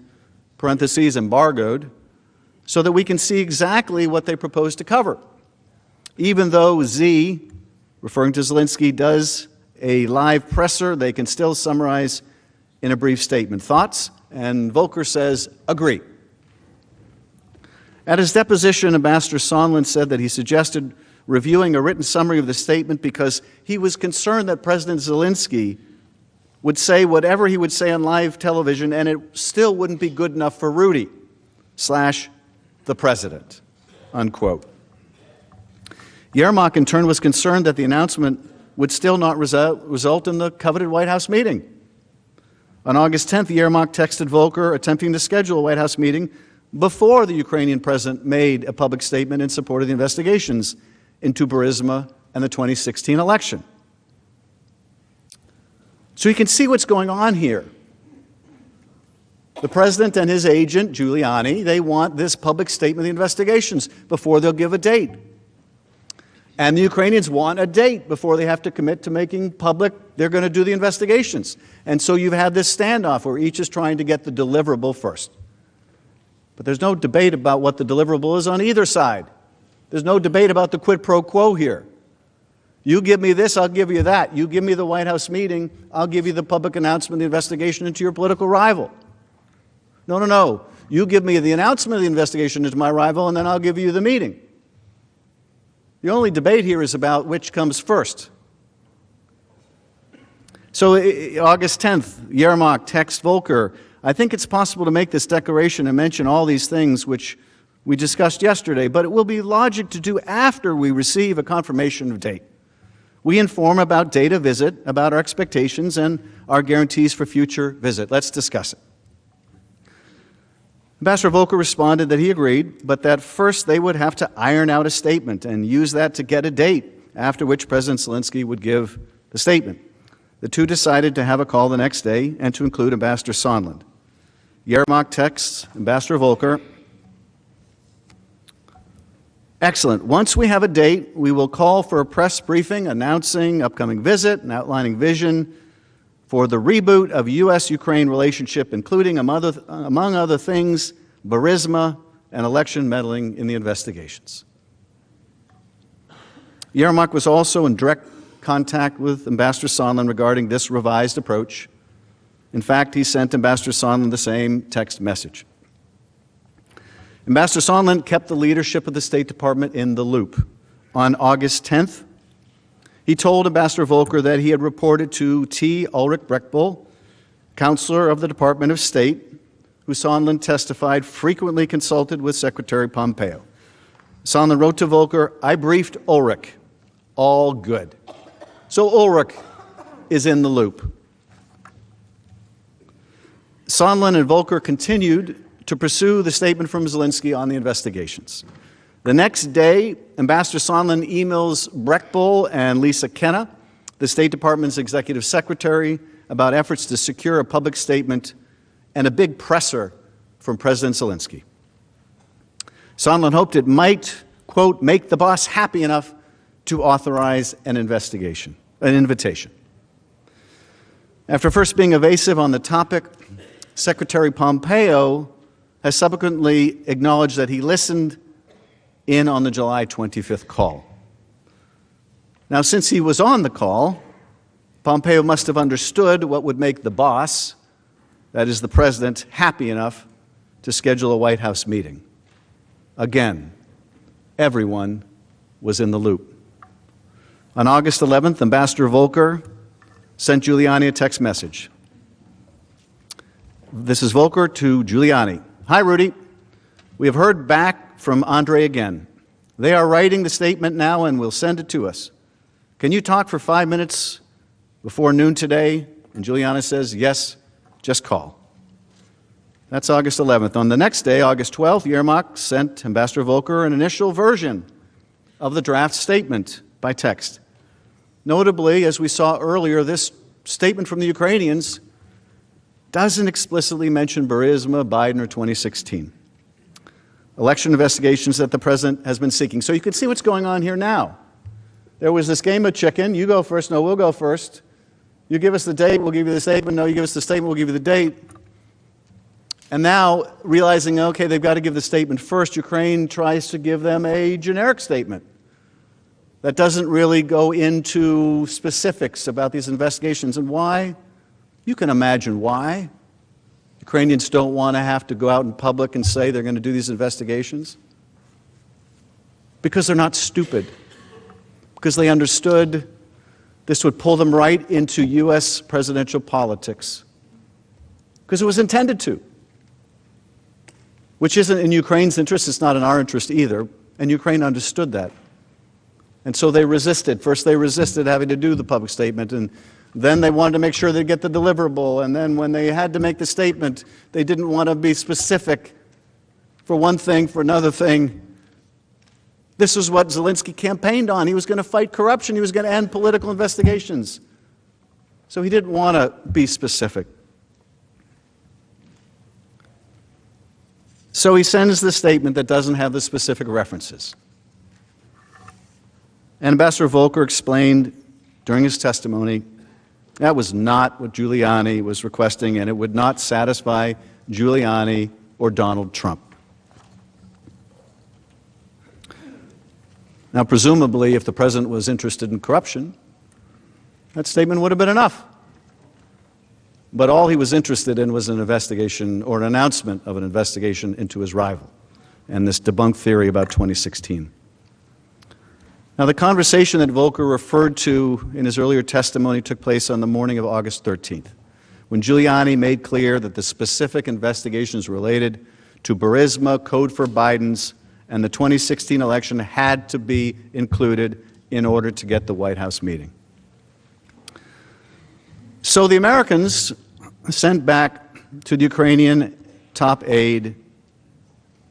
parentheses embargoed, so that we can see exactly what they propose to cover. Even though Z, referring to Zelensky, does a live presser, they can still summarize in a brief statement. Thoughts? And Volker says, agree. At his deposition, Ambassador Sondland said that he suggested reviewing a written summary of the statement because he was concerned that President Zelensky would say whatever he would say on live television and it still wouldn't be good enough for Rudy / the president, unquote. Yermak, in turn, was concerned that the announcement would still not result in the coveted White House meeting. On August 10th, Yermak texted Volker attempting to schedule a White House meeting before the Ukrainian president made a public statement in support of the investigations into Burisma and the 2016 election. So you can see what's going on here. The president and his agent, Giuliani, they want this public statement of the investigations before they'll give a date. And the Ukrainians want a date before they have to commit to making public they're going to do the investigations. And so you've had this standoff where each is trying to get the deliverable first. But there's no debate about what the deliverable is on either side. There's no debate about the quid pro quo here. You give me this, I'll give you that. You give me the White House meeting, I'll give you the public announcement of the investigation into your political rival. No. You give me the announcement of the investigation into my rival, and then I'll give you the meeting. The only debate here is about which comes first. So August 10th, Yermak texts Volker, I think it's possible to make this declaration and mention all these things which we discussed yesterday, but it will be logic to do after we receive a confirmation of date. We inform about date of visit, about our expectations and our guarantees for future visit. Let's discuss it. Ambassador Volker responded that he agreed, but that first they would have to iron out a statement and use that to get a date after which President Zelensky would give the statement. The two decided to have a call the next day and to include Ambassador Sondland. Yermak texts Ambassador Volker, excellent. Once we have a date, we will call for a press briefing announcing upcoming visit and outlining vision for the reboot of U.S.-Ukraine relationship, including, among other things, Burisma and election meddling in the investigations. Yermak was also in direct contact with Ambassador Sondland regarding this revised approach. In fact, he sent Ambassador Sondland the same text message. Ambassador Sondland kept the leadership of the State Department in the loop. On August 10th, he told Ambassador Volker that he had reported to T. Ulrich Breckbull, counselor of the Department of State, who Sondland testified frequently consulted with Secretary Pompeo. Sondland wrote to Volker, I briefed Ulrich. All good. So Ulrich is in the loop. Sondland and Volker continued to pursue the statement from Zelensky on the investigations. The next day, Ambassador Sondland emails Breckbull and Lisa Kenna, the State Department's executive secretary, about efforts to secure a public statement and a big presser from President Zelensky. Sondland hoped it might, quote, make the boss happy enough to authorize an invitation. After first being evasive on the topic, Secretary Pompeo has subsequently acknowledged that he listened in on the July 25th call. Now, since he was on the call, Pompeo must have understood what would make the boss, that is the president, happy enough to schedule a White House meeting. Again, everyone was in the loop. On August 11th, Ambassador Volker sent Giuliani a text message. This is Volker to Giuliani. Hi, Rudy. We have heard back from Andre again. They are writing the statement now and will send it to us. Can you talk for 5 minutes before noon today? And Giuliani says, yes, just call. That's August 11th. On the next day, August 12th, Yermak sent Ambassador Volker an initial version of the draft statement by text. Notably, as we saw earlier, this statement from the Ukrainians doesn't explicitly mention Burisma, Biden, or 2016. Election investigations that the president has been seeking. So you can see what's going on here now. There was this game of chicken. You go first. No, we'll go first. You give us the date, we'll give you the statement. No, you give us the statement, we'll give you the date. And now, realizing, okay, they've got to give the statement first, Ukraine tries to give them a generic statement that doesn't really go into specifics about these investigations. And why? You can imagine why. Ukrainians don't want to have to go out in public and say they're going to do these investigations. Because they're not stupid. Because they understood this would pull them right into U.S. presidential politics. Because it was intended to. Which isn't in Ukraine's interest, it's not in our interest either. And Ukraine understood that. And so they resisted. First they resisted having to do the public statement, and then they wanted to make sure they'd get the deliverable. And then when they had to make the statement, they didn't want to be specific for one thing, for another thing. This is what Zelensky campaigned on. He was going to fight corruption. He was going to end political investigations. So he didn't want to be specific. So he sends the statement that doesn't have the specific references. And Ambassador Volker explained during his testimony that was not what Giuliani was requesting, and it would not satisfy Giuliani or Donald Trump. Now, presumably, if the president was interested in corruption, that statement would have been enough. But all he was interested in was an investigation or an announcement of an investigation into his rival and this debunked theory about 2016. Now, the conversation that Volker referred to in his earlier testimony took place on the morning of August 13th, when Giuliani made clear that the specific investigations related to Burisma, Code for Biden's, and the 2016 election had to be included in order to get the White House meeting. So the Americans sent back to the Ukrainian top aide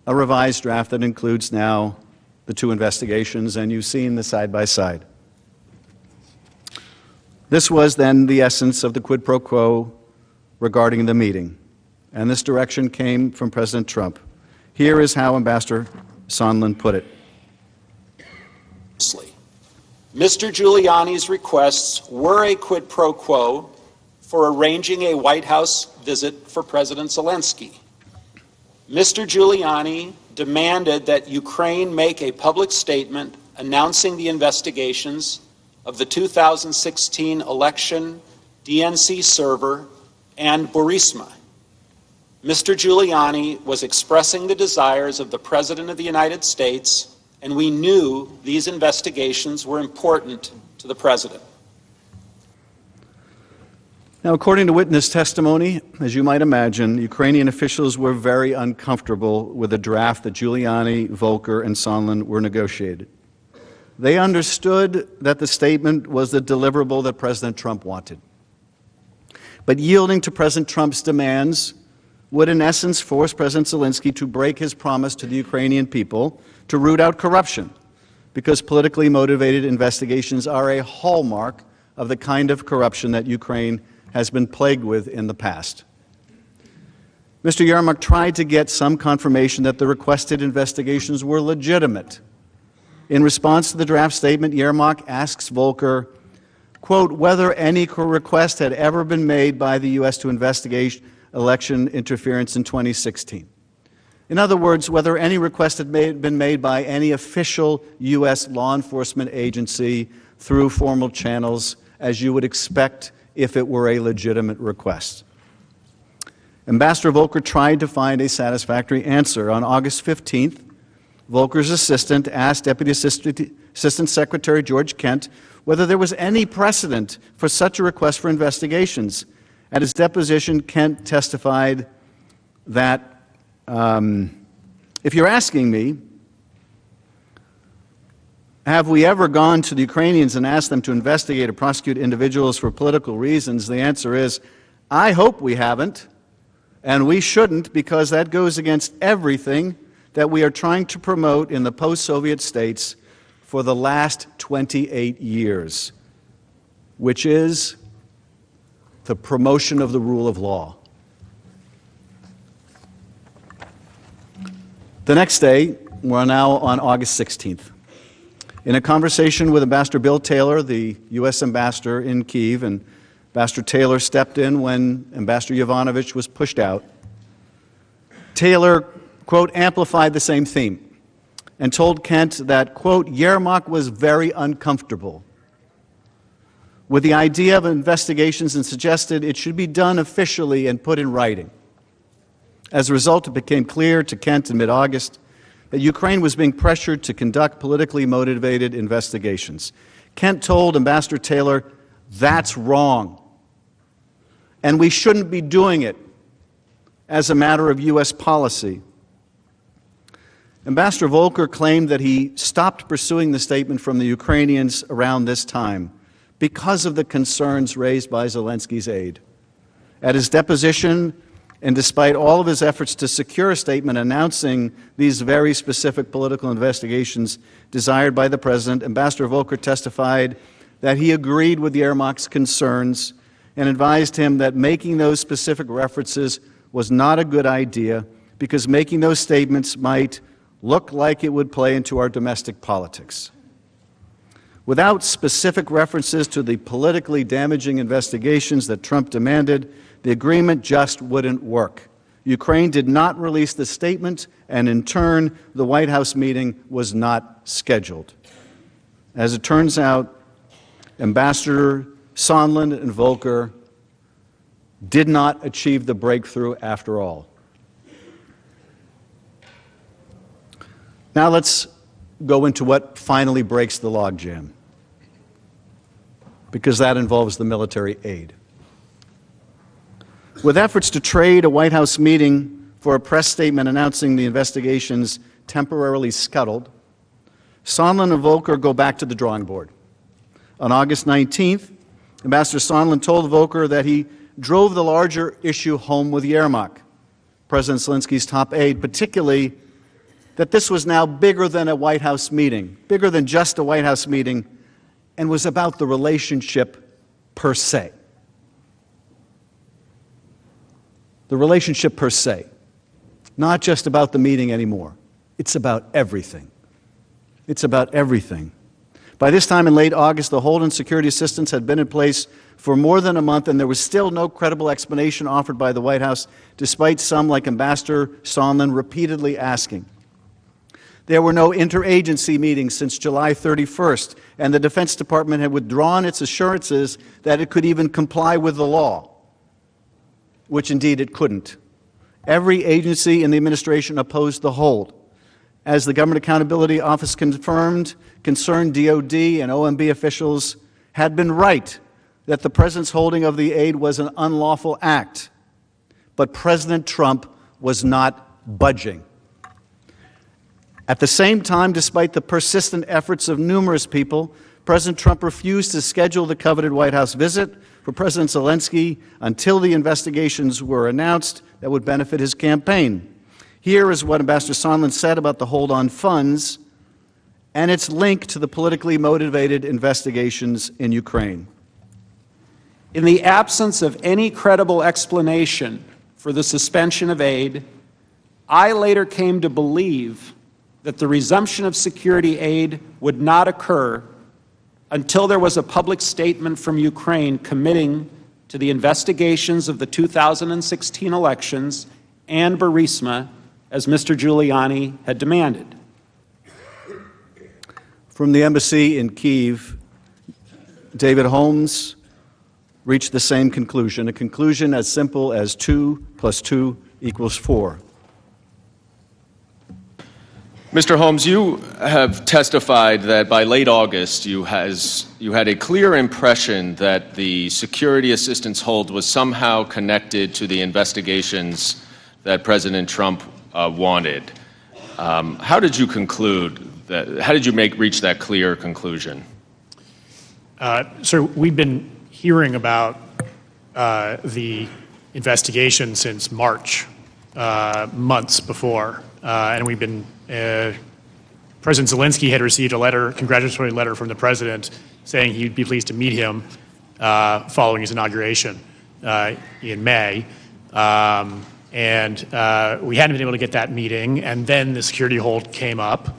a revised draft that includes now the two investigations, and you've seen the side-by-side. This was then the essence of the quid pro quo regarding the meeting, and this direction came from President Trump. Here is how Ambassador Sondland put it. Mr. Giuliani's requests were a quid pro quo for arranging a White House visit for President Zelensky. Mr. Giuliani demanded that Ukraine make a public statement announcing the investigations of the 2016 election, DNC server, and Burisma. Mr. Giuliani was expressing the desires of the President of the United States, and we knew these investigations were important to the President. Now, according to witness testimony, as you might imagine, Ukrainian officials were very uncomfortable with the draft that Giuliani, Volker, and Sondland were negotiated. They understood that the statement was the deliverable that President Trump wanted. But yielding to President Trump's demands would in essence force President Zelensky to break his promise to the Ukrainian people to root out corruption, because politically motivated investigations are a hallmark of the kind of corruption that Ukraine has been plagued with in the past. Mr. Yermak tried to get some confirmation that the requested investigations were legitimate. In response to the draft statement, Yermak asks Volker, quote, whether any request had ever been made by the U.S. to investigate election interference in 2016. In other words, whether any request had been made by any official U.S. law enforcement agency through formal channels, as you would expect if it were a legitimate request. Ambassador Volker tried to find a satisfactory answer. On August 15th, Volker's assistant asked Deputy Assistant Secretary George Kent whether there was any precedent for such a request for investigations. At his deposition, Kent testified that, if you're asking me, have we ever gone to the Ukrainians and asked them to investigate or prosecute individuals for political reasons? The answer is, I hope we haven't, and we shouldn't, because that goes against everything that we are trying to promote in the post-Soviet states for the last 28 years, which is the promotion of the rule of law. The next day, we're now on August 16th. In a conversation with Ambassador Bill Taylor, the U.S. ambassador in Kyiv, and Ambassador Taylor stepped in when Ambassador Yovanovitch was pushed out, Taylor, quote, amplified the same theme and told Kent that, quote, Yermak was very uncomfortable with the idea of investigations and suggested it should be done officially and put in writing. As a result, it became clear to Kent in mid-August that Ukraine was being pressured to conduct politically motivated investigations. Kent told Ambassador Taylor, that's wrong, and we shouldn't be doing it as a matter of U.S. policy. Ambassador Volker claimed that he stopped pursuing the statement from the Ukrainians around this time because of the concerns raised by Zelensky's aide. At his deposition, and despite all of his efforts to secure a statement announcing these very specific political investigations desired by the President, Ambassador Volker testified that he agreed with Yermak's concerns and advised him that making those specific references was not a good idea because making those statements might look like it would play into our domestic politics. Without specific references to the politically damaging investigations that Trump demanded, the agreement just wouldn't work. Ukraine did not release the statement, and in turn, the White House meeting was not scheduled. As it turns out, Ambassador Sondland and Volker did not achieve the breakthrough after all. Now let's go into what finally breaks the logjam, because that involves the military aid. With efforts to trade a White House meeting for a press statement announcing the investigations temporarily scuttled, Sondland and Volker go back to the drawing board. On August 19th, Ambassador Sondland told Volker that he drove the larger issue home with Yermak, President Zelensky's top aide, particularly that this was now bigger than a White House meeting, bigger than just a White House meeting, and was about the relationship per se. The relationship per se, not just about the meeting anymore. It's about everything. It's about everything. By this time in late August, the hold and security assistance had been in place for more than a month, and there was still no credible explanation offered by the White House, despite some, like Ambassador Sondland, repeatedly asking. There were no interagency meetings since July 31st, and the Defense Department had withdrawn its assurances that it could even comply with the law, which indeed it couldn't. Every agency in the administration opposed the hold. As the Government Accountability Office confirmed, concerned DOD and OMB officials had been right that the President's holding of the aid was an unlawful act, but President Trump was not budging. At the same time, despite the persistent efforts of numerous people, President Trump refused to schedule the coveted White House visit for President Zelensky until the investigations were announced that would benefit his campaign. Here is what Ambassador Sondland said about the hold on funds and its link to the politically motivated investigations in Ukraine. In the absence of any credible explanation for the suspension of aid, I later came to believe that the resumption of security aid would not occur until there was a public statement from Ukraine committing to the investigations of the 2016 elections and Burisma, as Mr. Giuliani had demanded. From the embassy in Kyiv, David Holmes reached the same conclusion, a conclusion as simple as 2 + 2 = 4. Mr. Holmes, you have testified that by late August you had a clear impression that the security assistance hold was somehow connected to the investigations that President Trump wanted. How did you conclude that? How did you reach that clear conclusion? Sir, we've been hearing about the investigation since March, months before, and we've been. President Zelensky had received a congratulatory letter from the president saying he'd be pleased to meet him following his inauguration in May. And we hadn't been able to get that meeting, and then the security hold came up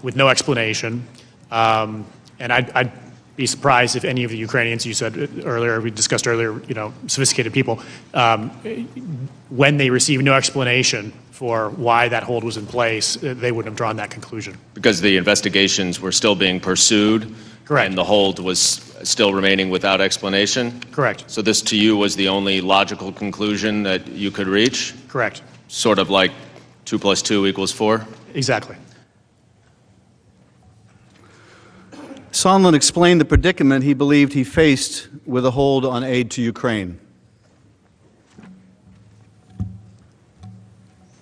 with no explanation. And I'd be surprised if any of the Ukrainians, you said earlier, we discussed earlier, sophisticated people, when they received no explanation for why that hold was in place, they wouldn't have drawn that conclusion. Because the investigations were still being pursued? Correct. And the hold was still remaining without explanation? Correct. So this, to you, was the only logical conclusion that you could reach? Correct. Sort of like 2 + 2 = 4? Exactly. Sondland explained the predicament he believed he faced with a hold on aid to Ukraine.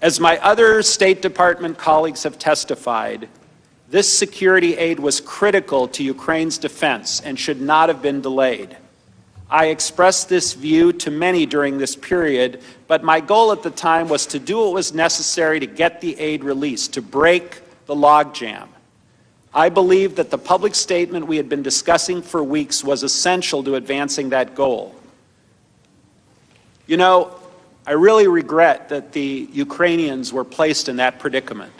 As my other State Department colleagues have testified, this security aid was critical to Ukraine's defense and should not have been delayed. I expressed this view to many during this period, but my goal at the time was to do what was necessary to get the aid released, to break the logjam. I believe that the public statement we had been discussing for weeks was essential to advancing that goal. I really regret that the Ukrainians were placed in that predicament,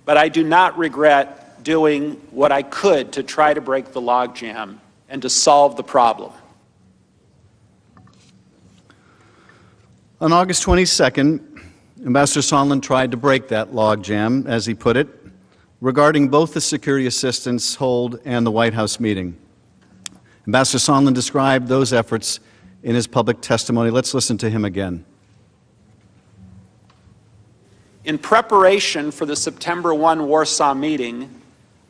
but I do not regret doing what I could to try to break the logjam and to solve the problem. On August 22nd, Ambassador Sondland tried to break that logjam, as he put it, regarding both the security assistance hold and the White House meeting. Ambassador Sondland described those efforts in his public testimony. Let's listen to him again. In preparation for the September 1 Warsaw meeting,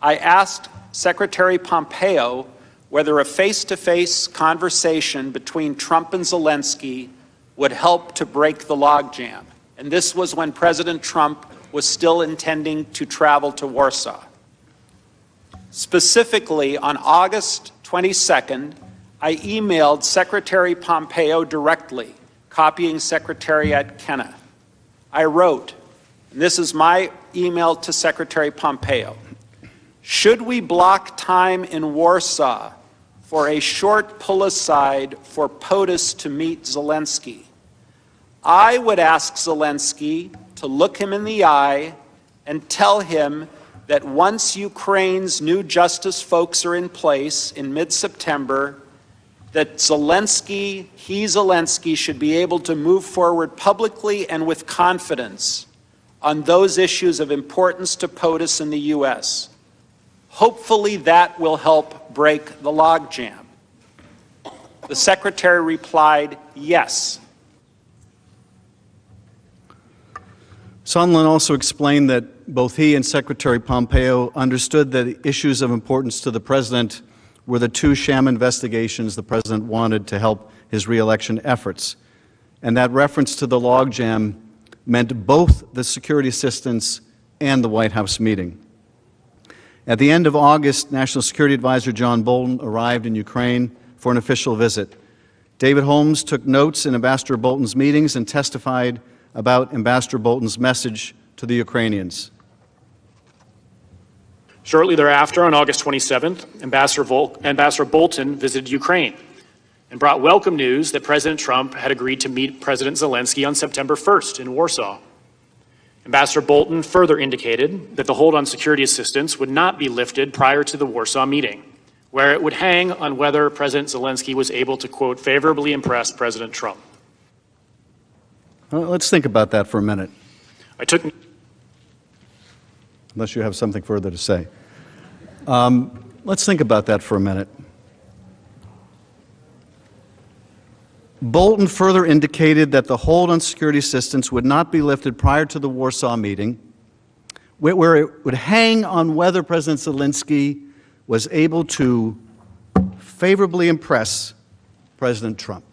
I asked Secretary Pompeo whether a face-to-face conversation between Trump and Zelensky would help to break the logjam. And this was when President Trump was still intending to travel to Warsaw. Specifically, on August 22nd, I emailed Secretary Pompeo directly, copying Secretary Kenna. I wrote, and this is my email to Secretary Pompeo, should we block time in Warsaw for a short pull-aside for POTUS to meet Zelensky? I would ask Zelensky to look him in the eye and tell him that once Ukraine's new justice folks are in place in mid-September, that Zelensky should be able to move forward publicly and with confidence on those issues of importance to POTUS in the U.S. Hopefully that will help break the logjam. The Secretary replied, yes. Sondland also explained that both he and Secretary Pompeo understood that issues of importance to the President were the 2 sham investigations the President wanted to help his re-election efforts, and that reference to the logjam meant both the security assistance and the White House meeting. At the end of August, National Security Advisor John Bolton arrived in Ukraine for an official visit. David Holmes took notes in Ambassador Bolton's meetings and testified about Ambassador Bolton's message to the Ukrainians. Shortly thereafter, on August 27th, Ambassador Bolton visited Ukraine and brought welcome news that President Trump had agreed to meet President Zelensky on September 1st in Warsaw. Ambassador Bolton further indicated that the hold on security assistance would not be lifted prior to the Warsaw meeting, where it would hang on whether President Zelensky was able to, quote, favorably impress President Trump. Let's think about that for a minute. Unless you have something further to say. Let's think about that for a minute. Bolton further indicated that the hold on security assistance would not be lifted prior to the Warsaw meeting, where it would hang on whether President Zelensky was able to favorably impress President Trump.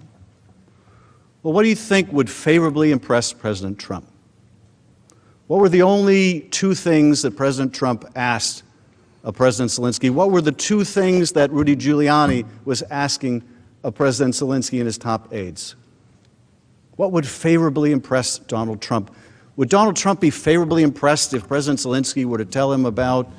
Well, what do you think would favorably impress President Trump? What were the only two things that President Trump asked of President Zelensky? What were the two things that Rudy Giuliani was asking of President Zelensky and his top aides? What would favorably impress Donald Trump? Would Donald Trump be favorably impressed if President Zelensky were to tell him about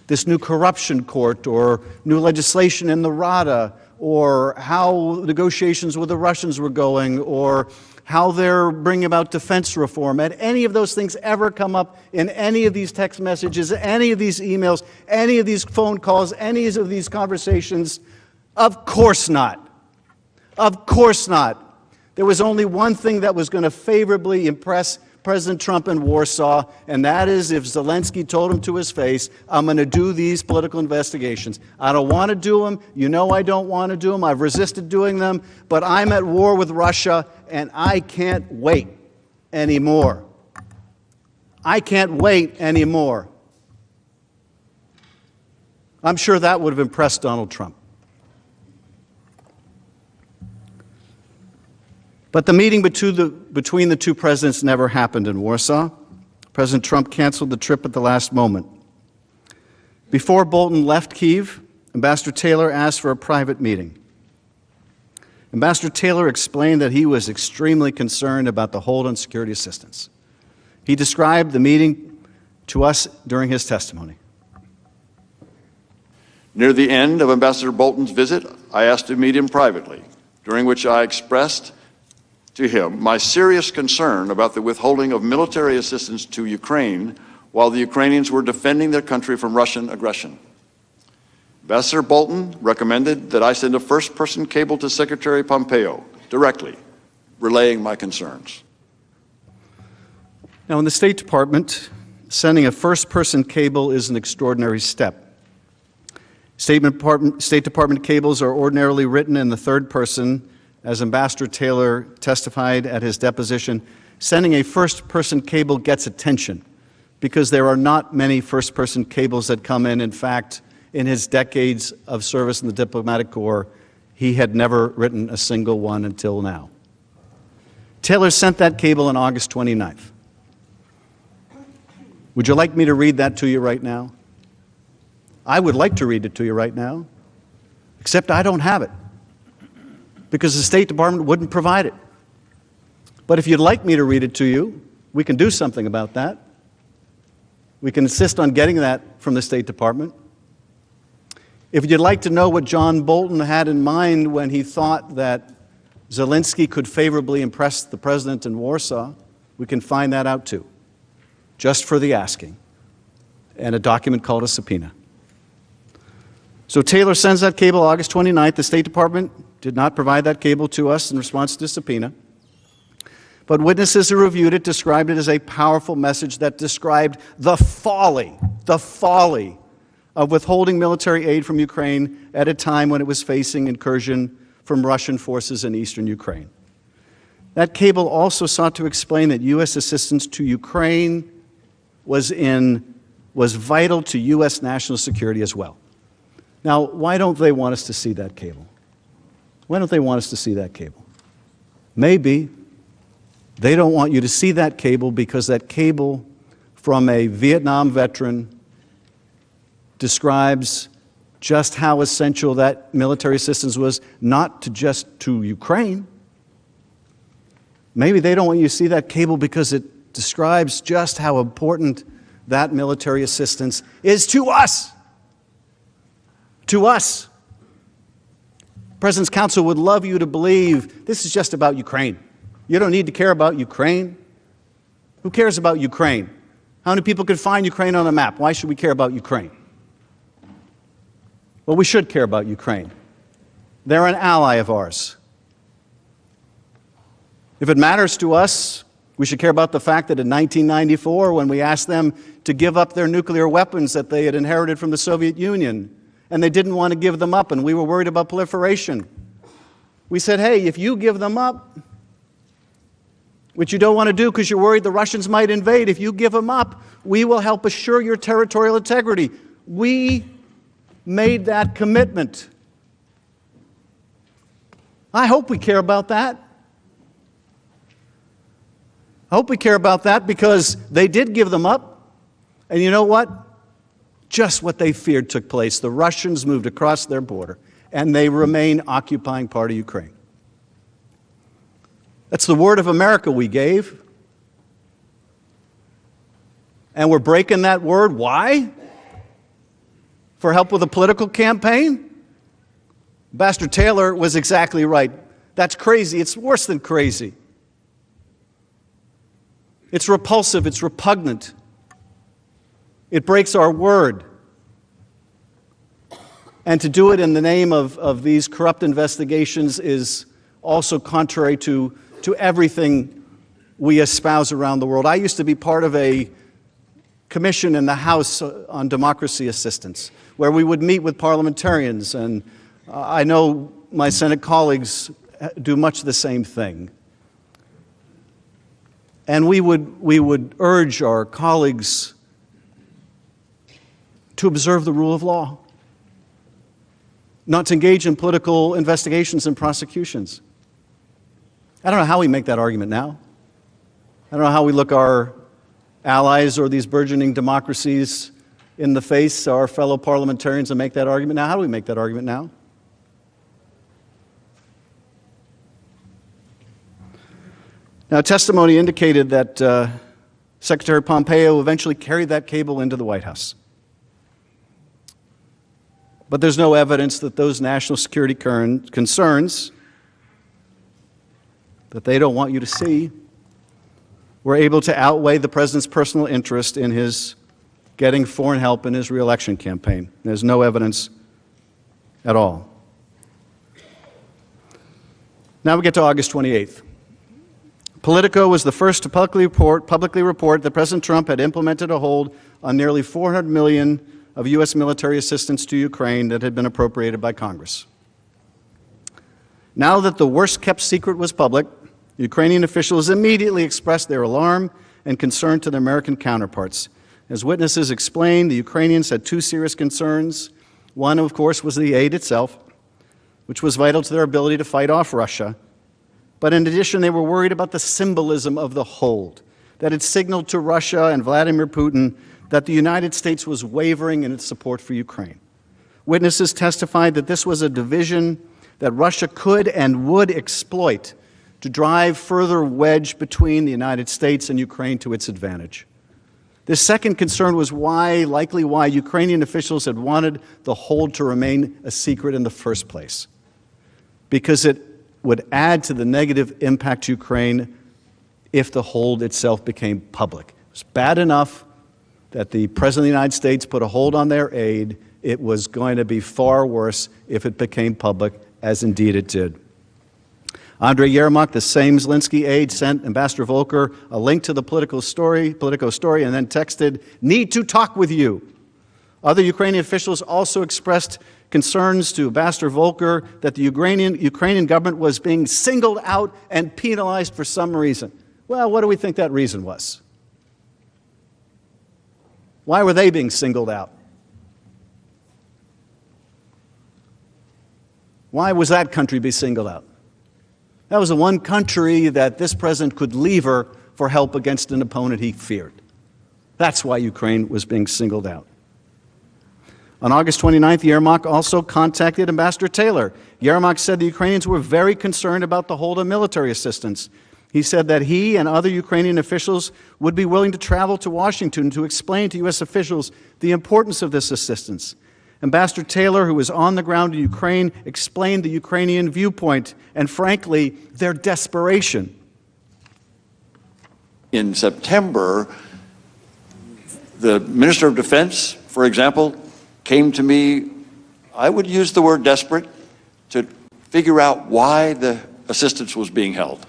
this new corruption court or new legislation in the Rada, or how negotiations with the Russians were going, or how they're bringing about defense reform? Had any of those things ever come up in any of these text messages, any of these emails, any of these phone calls, any of these conversations? Of course not. Of course not. There was only one thing that was going to favorably impress President Trump in Warsaw, and that is if Zelensky told him to his face, I'm going to do these political investigations. I don't want to do them. You know I don't want to do them. I've resisted doing them, but I'm at war with Russia, and I can't wait anymore. I can't wait anymore. I'm sure that would have impressed Donald Trump. But the meeting between the two presidents never happened in Warsaw. President Trump canceled the trip at the last moment. Before Bolton left Kyiv, Ambassador Taylor asked for a private meeting. Ambassador Taylor explained that he was extremely concerned about the hold on security assistance. He described the meeting to us during his testimony. Near the end of Ambassador Bolton's visit, I asked to meet him privately, during which I expressed to him my serious concern about the withholding of military assistance to Ukraine while the Ukrainians were defending their country from Russian aggression. Ambassador Bolton recommended that I send a first-person cable to Secretary Pompeo directly, relaying my concerns. Now, in the State Department, sending a first-person cable is an extraordinary step. State Department cables are ordinarily written in the third person. As Ambassador Taylor testified at his deposition, sending a first-person cable gets attention because there are not many first-person cables that come in. In fact, in his decades of service in the diplomatic corps, he had never written a single one until now. Taylor sent that cable on August 29th. Would you like me to read that to you right now? I would like to read it to you right now, except I don't have it, because the State Department wouldn't provide it. But if you'd like me to read it to you, we can do something about that. We can insist on getting that from the State Department. If you'd like to know what John Bolton had in mind when he thought that Zelensky could favorably impress the president in Warsaw, we can find that out too, just for the asking, and a document called a subpoena. So Taylor sends that cable August 29th. The State Department did not provide that cable to us in response to the subpoena. But witnesses who reviewed it described it as a powerful message that described the folly of withholding military aid from Ukraine at a time when it was facing incursion from Russian forces in eastern Ukraine. That cable also sought to explain that U.S. assistance to Ukraine was vital to U.S. national security as well. Now, why don't they want us to see that cable? Why don't they want us to see that cable? Maybe they don't want you to see that cable because that cable from a Vietnam veteran describes just how essential that military assistance was, not just to Ukraine. Maybe they don't want you to see that cable because it describes just how important that military assistance is to us. To us. President's Council would love you to believe this is just about Ukraine. You don't need to care about Ukraine. Who cares about Ukraine? How many people can find Ukraine on the map? Why should we care about Ukraine? Well, we should care about Ukraine. They're an ally of ours. If it matters to us, we should care about the fact that in 1994, when we asked them to give up their nuclear weapons that they had inherited from the Soviet Union, and they didn't want to give them up, and we were worried about proliferation, We said, hey, if you give them up, which you don't want to do because you're worried the Russians might invade, if you give them up, we will help assure your territorial integrity. We made that commitment. I hope we care about that. I hope we care about that because they did give them up. And you know what? Just what they feared took place. The Russians moved across their border, and they remain occupying part of Ukraine. That's the word of America we gave. And we're breaking that word. Why? For help with a political campaign? Ambassador Taylor was exactly right. That's crazy. It's worse than crazy. It's repulsive. It's repugnant. It breaks our word. And to do it in the name of these corrupt investigations is also contrary to everything we espouse around the world. I used to be part of a commission in the House on democracy assistance, where we would meet with parliamentarians, and I know my Senate colleagues do much the same thing. And we would urge our colleagues to observe the rule of law, not to engage in political investigations and prosecutions. I don't know how we make that argument now. I don't know how we look our allies or these burgeoning democracies in the face, our fellow parliamentarians, and make that argument now. How do we make that argument now? Now, testimony indicated that Secretary Pompeo eventually carried that cable into the White House. But there's no evidence that those national security concerns that they don't want you to see were able to outweigh the president's personal interest in his getting foreign help in his re-election campaign. There's no evidence at all. Now we get to August 28th. Politico was the first to publicly report that President Trump had implemented a hold on nearly $400 million of U.S. military assistance to Ukraine that had been appropriated by Congress. Now that the worst-kept secret was public, Ukrainian officials immediately expressed their alarm and concern to their American counterparts. As witnesses explained, the Ukrainians had two serious concerns. One, of course, was the aid itself, which was vital to their ability to fight off Russia. But in addition, they were worried about the symbolism of the hold, that it signaled to Russia and Vladimir Putin that the United States was wavering in its support for Ukraine. Witnesses testified that this was a division that Russia could and would exploit to drive further wedge between the United States and Ukraine to its advantage. The second concern was likely why Ukrainian officials had wanted the hold to remain a secret in the first place, because it would add to the negative impact to Ukraine if the hold itself became public. It was bad enough that the President of the United States put a hold on their aid. It was going to be far worse if it became public, as indeed it did. Andrei Yermak, the same Zelensky aide, sent Ambassador Volker a link to the Politico story, and then texted, "Need to talk with you." Other Ukrainian officials also expressed concerns to Ambassador Volker that the Ukrainian government was being singled out and penalized for some reason. Well, what do we think that reason was? Why were they being singled out? Why was that country being singled out? That was the one country that this president could lever for help against an opponent he feared. That's why Ukraine was being singled out. On August 29th, Yermak also contacted Ambassador Taylor. Yermak said the Ukrainians were very concerned about the hold on military assistance. He said that he and other Ukrainian officials would be willing to travel to Washington to explain to U.S. officials the importance of this assistance. Ambassador Taylor, who was on the ground in Ukraine, explained the Ukrainian viewpoint and, frankly, their desperation. In September, the Minister of Defense, for example, came to me, I would use the word desperate, to figure out why the assistance was being held.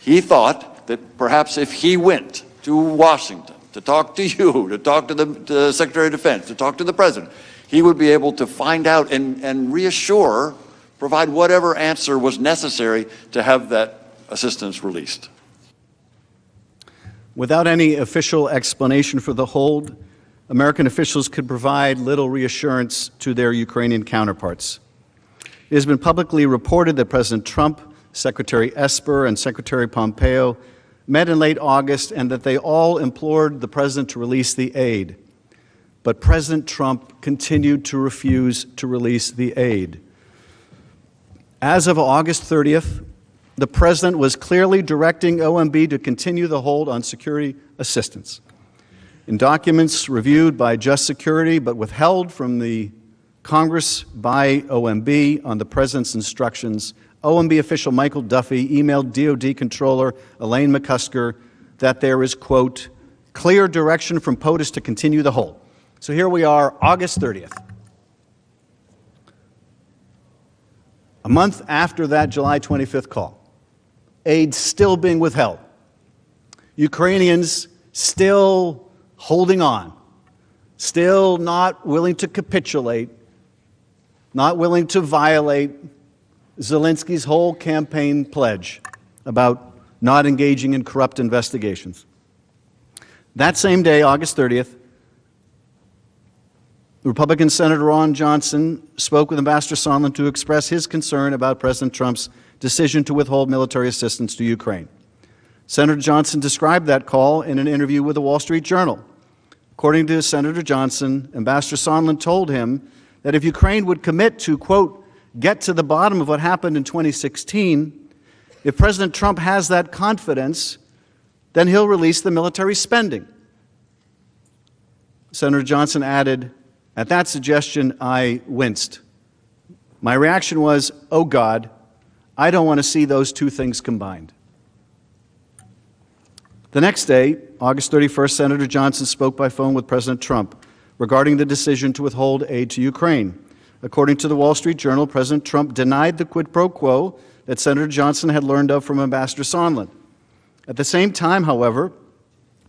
He thought that perhaps if he went to Washington to talk to you, to talk to the Secretary of Defense, to talk to the President, he would be able to find out and reassure provide whatever answer was necessary to have that assistance released. Without any official explanation for the hold, American officials could provide little reassurance to their Ukrainian counterparts. It has been publicly reported that President Trump, Secretary Esper, and Secretary Pompeo met in late August and that they all implored the president to release the aid. But President Trump continued to refuse to release the aid. As of August 30th, the president was clearly directing OMB to continue the hold on security assistance. In documents reviewed by Just Security but withheld from the Congress by OMB on the president's instructions, OMB official Michael Duffy emailed DOD Controller Elaine McCusker that there is, quote, clear direction from POTUS to continue the hold. So here we are, August 30th. A month after that July 25th call. Aid still being withheld. Ukrainians still holding on, still not willing to capitulate, not willing to violate Zelensky's whole campaign pledge about not engaging in corrupt investigations. That same day, August 30th, Republican Senator Ron Johnson spoke with Ambassador Sondland to express his concern about President Trump's decision to withhold military assistance to Ukraine. Senator Johnson described that call in an interview with the Wall Street Journal. According to Senator Johnson, Ambassador Sondland told him that if Ukraine would commit to, quote, get to the bottom of what happened in 2016, if President Trump has that confidence, then he'll release the military spending. Senator Johnson added, at that suggestion, I winced. My reaction was, oh God, I don't want to see those two things combined. The next day, August 31st, Senator Johnson spoke by phone with President Trump regarding the decision to withhold aid to Ukraine. According to the Wall Street Journal, President Trump denied the quid pro quo that Senator Johnson had learned of from Ambassador Sondland. At the same time, however,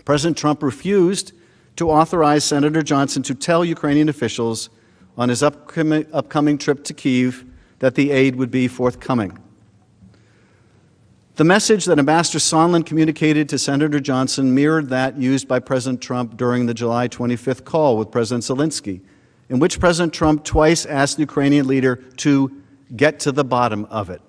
President Trump refused to authorize Senator Johnson to tell Ukrainian officials on his upcoming trip to Kyiv that the aid would be forthcoming. The message that Ambassador Sondland communicated to Senator Johnson mirrored that used by President Trump during the July 25th call with President Zelensky, in which President Trump twice asked the Ukrainian leader to get to the bottom of it,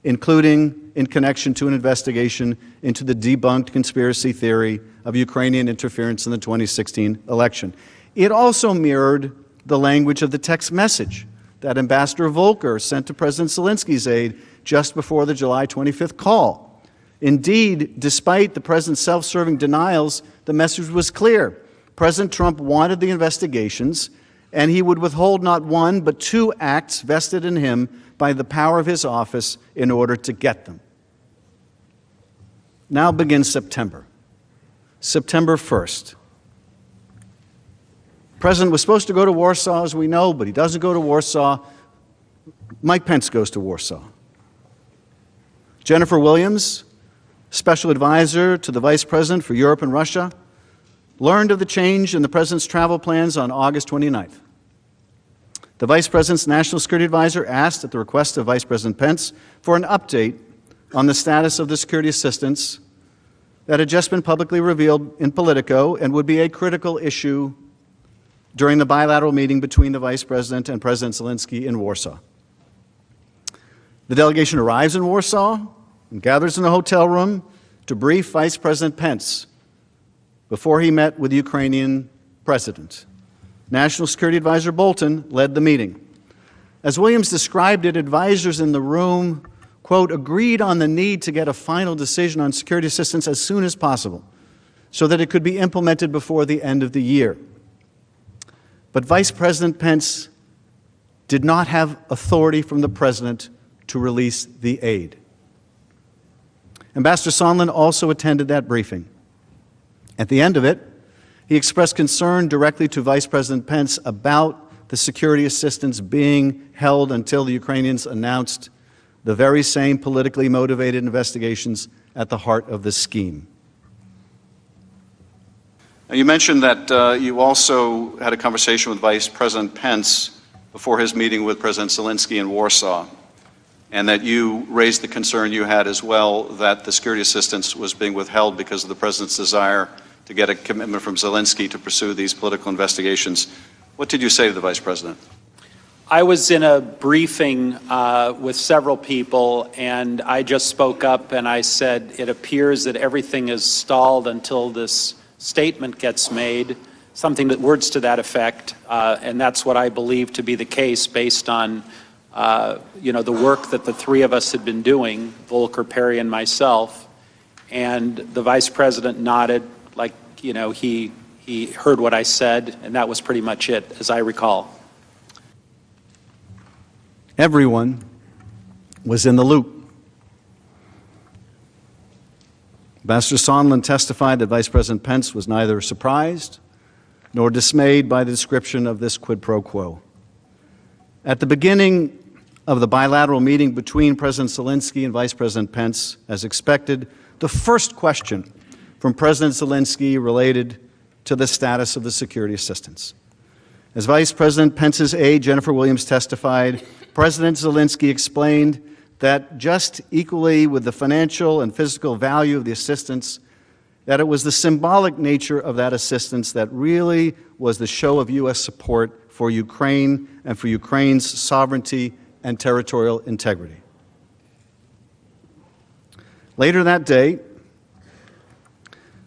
including in connection to an investigation into the debunked conspiracy theory of Ukrainian interference in the 2016 election. It also mirrored the language of the text message that Ambassador Volker sent to President Zelensky's aide just before the July 25th call. Indeed, despite the president's self-serving denials, the message was clear. President Trump wanted the investigations, and he would withhold not one but two acts vested in him by the power of his office in order to get them. Now begins September. September 1st. The president was supposed to go to Warsaw, as we know, but he doesn't go to Warsaw. Mike Pence goes to Warsaw. Jennifer Williams, special advisor to the Vice President for Europe and Russia, learned of the change in the President's travel plans on August 29th. The Vice President's National Security Advisor asked, at the request of Vice President Pence, for an update on the status of the security assistance that had just been publicly revealed in Politico and would be a critical issue during the bilateral meeting between the Vice President and President Zelensky in Warsaw. The delegation arrives in Warsaw and gathers in a hotel room to brief Vice President Pence before he met with the Ukrainian president. National Security Advisor Bolton led the meeting. As Williams described it, advisors in the room, quote, agreed on the need to get a final decision on security assistance as soon as possible so that it could be implemented before the end of the year. But Vice President Pence did not have authority from the president to release the aid. Ambassador Sondland also attended that briefing. At the end of it, he expressed concern directly to Vice President Pence about the security assistance being held until the Ukrainians announced the very same politically motivated investigations at the heart of the scheme. Now, you mentioned that you also had a conversation with Vice President Pence before his meeting with President Zelensky in Warsaw, and that you raised the concern you had as well that the security assistance was being withheld because of the president's desire to get a commitment from Zelensky to pursue these political investigations. What did you say to the vice president? I was in a briefing with several people, and I just spoke up and I said, it appears that everything is stalled until this statement gets made, words to that effect, and that's what I believe to be the case based on the work that the three of us had been doing, Volker, Perry, and myself. And the vice president nodded like, he heard what I said, and that was pretty much it, as I recall. Everyone was in the loop. Ambassador Sondland testified that Vice President Pence was neither surprised nor dismayed by the description of this quid pro quo. At the beginning of the bilateral meeting between President Zelensky and Vice President Pence, as expected, the first question from President Zelensky related to the status of the security assistance. As Vice President Pence's aide, Jennifer Williams, testified, President Zelensky explained that just equally with the financial and physical value of the assistance, that it was the symbolic nature of that assistance that really was the show of U.S. support for Ukraine and for Ukraine's sovereignty and territorial integrity. Later that day,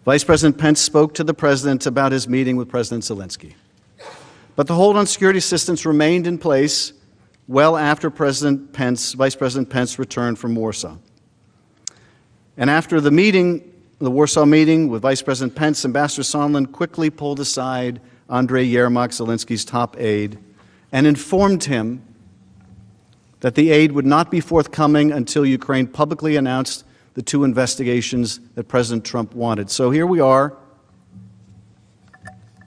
Vice President Pence spoke to the President about his meeting with President Zelensky. But the hold on security assistance remained in place well after Vice President Pence returned from Warsaw. And after the Warsaw meeting with Vice President Pence, Ambassador Sondland quickly pulled aside Andrei Yermak, Zelensky's top aide, and informed him that the aid would not be forthcoming until Ukraine publicly announced the two investigations that President Trump wanted. So here we are.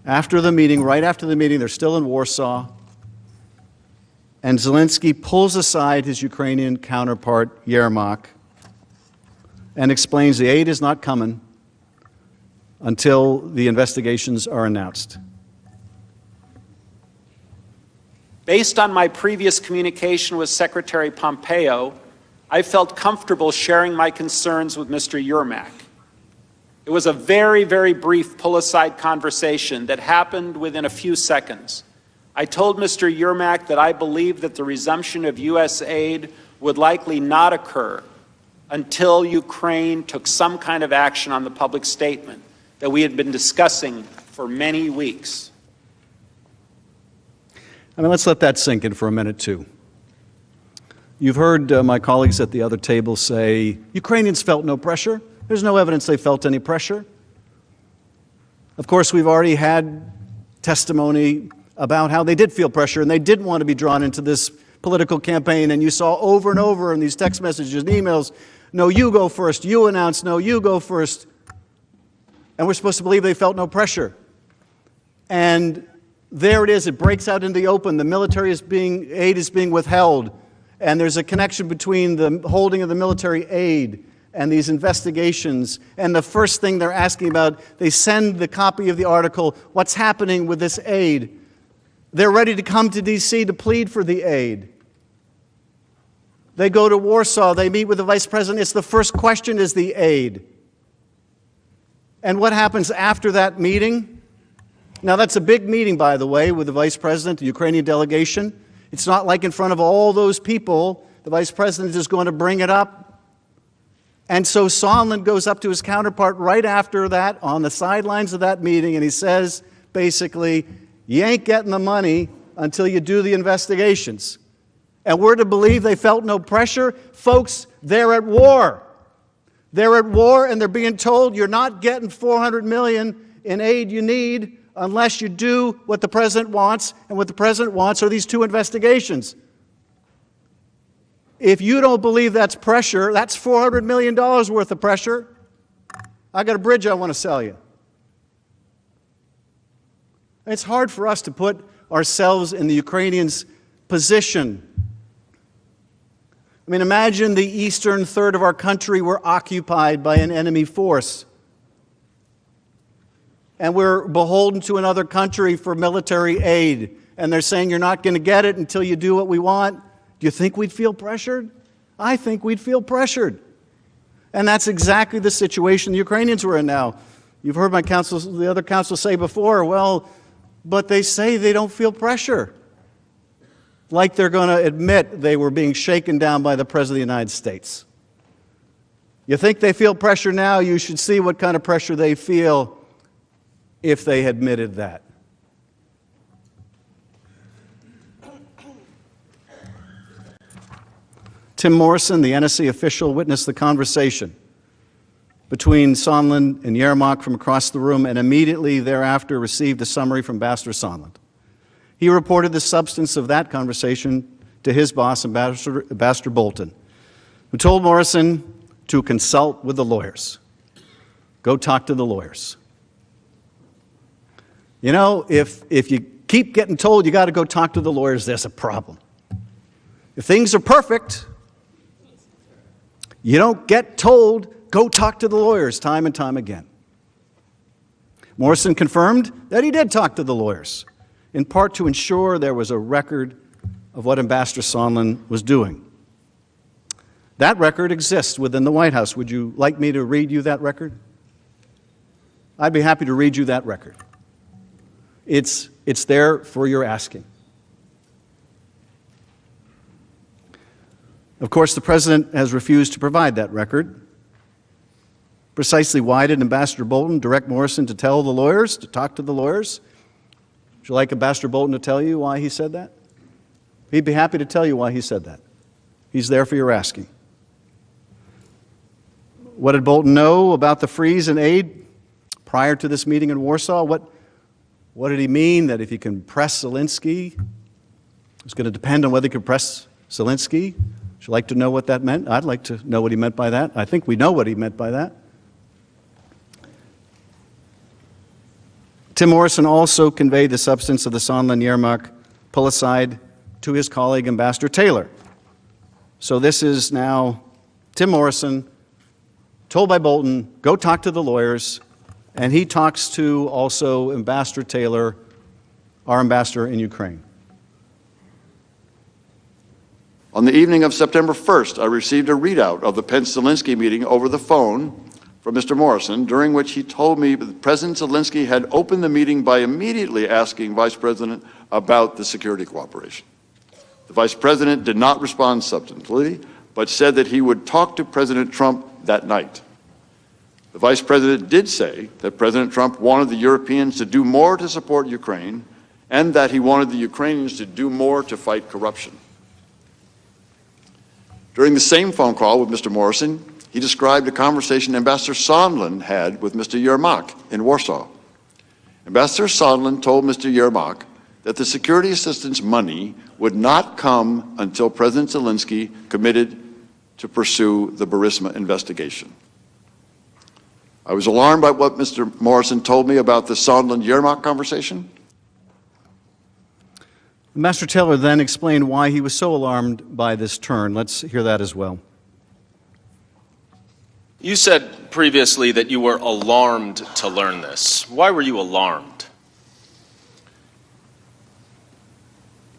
After the meeting, right after the meeting, they're still in Warsaw, and Zelensky pulls aside his Ukrainian counterpart, Yermak, and explains the aid is not coming until the investigations are announced. Based on my previous communication with Secretary Pompeo, I felt comfortable sharing my concerns with Mr. Yermak. It was a very, very brief pull-aside conversation that happened within a few seconds. I told Mr. Yermak that I believed that the resumption of U.S. aid would likely not occur until Ukraine took some kind of action on the public statement that we had been discussing for many weeks. Let's let that sink in for a minute, too. You've heard my colleagues at the other table say, Ukrainians felt no pressure. There's no evidence they felt any pressure. Of course, we've already had testimony about how they did feel pressure and they didn't want to be drawn into this political campaign. And you saw over and over in these text messages and emails, no, you go first. You announce, no, you go first. And we're supposed to believe they felt no pressure. And there it is. It breaks out in the open. The military aid is being withheld. And there's a connection between the holding of the military aid and these investigations. And the first thing they're asking about, they send the copy of the article, what's happening with this aid? They're ready to come to D.C. to plead for the aid. They go to Warsaw. They meet with the vice president. It's the first question is the aid. And what happens after that meeting? Now, that's a big meeting, by the way, with the vice president, the Ukrainian delegation. It's not like in front of all those people, the vice president is going to bring it up. And so Sondland goes up to his counterpart right after that on the sidelines of that meeting, and he says, basically, you ain't getting the money until you do the investigations. And we're to believe they felt no pressure? Folks, they're at war. They're at war, and they're being told you're not getting $400 million in aid you need unless you do what the president wants, and what the president wants are these two investigations. If you don't believe that's pressure, that's $400 million worth of pressure. I got a bridge I want to sell you. It's hard for us to put ourselves in the Ukrainians' position. I mean, imagine the eastern third of our country were occupied by an enemy force. And we're beholden to another country for military aid. and they're saying you're not going to get it until you do what we want, do you think we'd feel pressured? I think we'd feel pressured. And that's exactly the situation the Ukrainians were in now. You've heard the other councils say before, well, but they say they don't feel pressure. Like they're going to admit they were being shaken down by the President of the United States. You think they feel pressure now? You should see what kind of pressure they feel if they admitted that. Tim Morrison, the NSC official, witnessed the conversation between Sondland and Yermak from across the room and immediately thereafter received a summary from Ambassador Sondland. He reported the substance of that conversation to his boss, Ambassador Bolton, who told Morrison to consult with the lawyers. Go talk to the lawyers. You know, if you keep getting told you got to go talk to the lawyers, there's a problem. If things are perfect, you don't get told, go talk to the lawyers time and time again. Morrison confirmed that he did talk to the lawyers, in part to ensure there was a record of what Ambassador Sondland was doing. That record exists within the White House. Would you like me to read you that record? I'd be happy to read you that record. It's there for your asking. Of course, the President has refused to provide that record. Precisely why did Ambassador Bolton direct Morrison to tell the lawyers, to talk to the lawyers? Would you like Ambassador Bolton to tell you why he said that? He'd be happy to tell you why he said that. He's there for your asking. What did Bolton know about the freeze in aid prior to this meeting in Warsaw? What did he mean that if he can press Zelensky, it's going to depend on whether he can press Zelensky? Would you like to know what that meant? I'd like to know what he meant by that. I think we know what he meant by that. Tim Morrison also conveyed the substance of the Sondland-Yermak pull-aside to his colleague, Ambassador Taylor. So this is now Tim Morrison, told by Bolton, go talk to the lawyers, and he talks to also Ambassador Taylor, our ambassador in Ukraine. On the evening of September 1st, I received a readout of the Pence-Zelensky meeting over the phone from Mr. Morrison, during which he told me that President Zelensky had opened the meeting by immediately asking Vice President about the security cooperation. The Vice President did not respond substantively, but said that he would talk to President Trump that night. The Vice President did say that President Trump wanted the Europeans to do more to support Ukraine and that he wanted the Ukrainians to do more to fight corruption. During the same phone call with Mr. Morrison, he described a conversation Ambassador Sondland had with Mr. Yermak in Warsaw. Ambassador Sondland told Mr. Yermak that the security assistance money would not come until President Zelensky committed to pursue the Burisma investigation. I was alarmed by what Mr. Morrison told me about the Sondland-Yermak conversation. Ambassador Taylor then explained why he was so alarmed by this turn. Let's hear that as well. You said previously that you were alarmed to learn this. Why were you alarmed?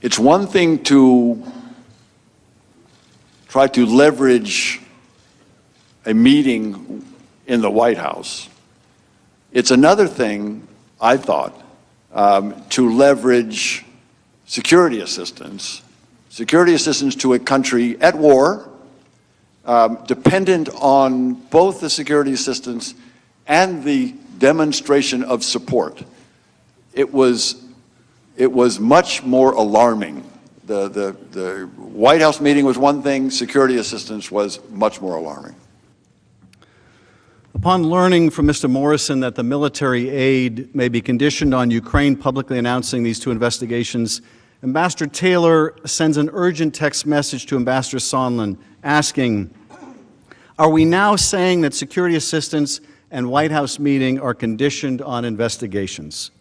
It's one thing to try to leverage a meeting in the White House. It's another thing, I thought, to leverage security assistance to a country at war, dependent on both the security assistance and the demonstration of support. It was much more alarming. The White House meeting was one thing, security assistance was much more alarming. Upon learning from Mr. Morrison that the military aid may be conditioned on Ukraine publicly announcing these two investigations, Ambassador Taylor sends an urgent text message to Ambassador Sondland asking, are we now saying that security assistance and White House meeting are conditioned on investigations?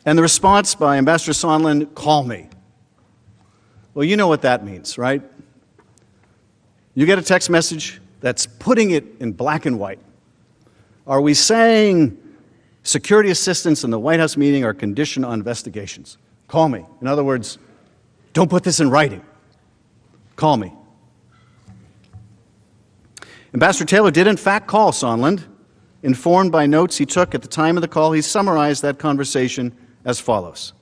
And the response by Ambassador Sondland, call me. Well, you know what that means, right? You get a text message that's putting it in black and white. Are we saying security assistance and the White House meeting are conditioned on investigations? Call me. In other words, don't put this in writing. Call me. Ambassador Taylor did in fact call Sondland. Informed by notes he took at the time of the call, he summarized that conversation as follows.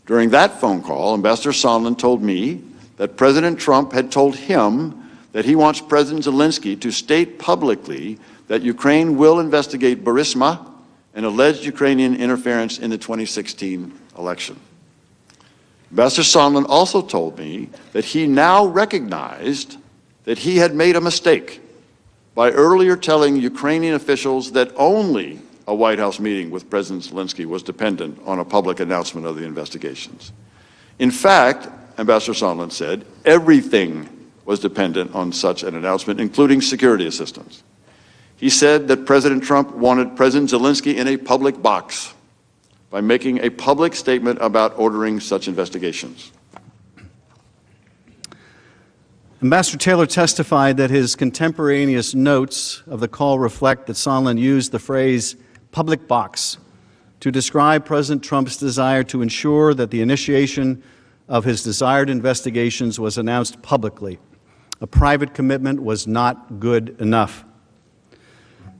During that phone call, Ambassador Sondland told me that President Trump had told him that he wants President Zelensky to state publicly that Ukraine will investigate Burisma and alleged Ukrainian interference in the 2016 election. Ambassador Sondland also told me that he now recognized that he had made a mistake by earlier telling Ukrainian officials that only a White House meeting with President Zelensky was dependent on a public announcement of the investigations. In fact, Ambassador Sondland said, everything was dependent on such an announcement, including security assistance. He said that President Trump wanted President Zelensky in a public box by making a public statement about ordering such investigations. Ambassador Taylor testified that his contemporaneous notes of the call reflect that Sondland used the phrase public box to describe President Trump's desire to ensure that the initiation of his desired investigations was announced publicly. A private commitment was not good enough.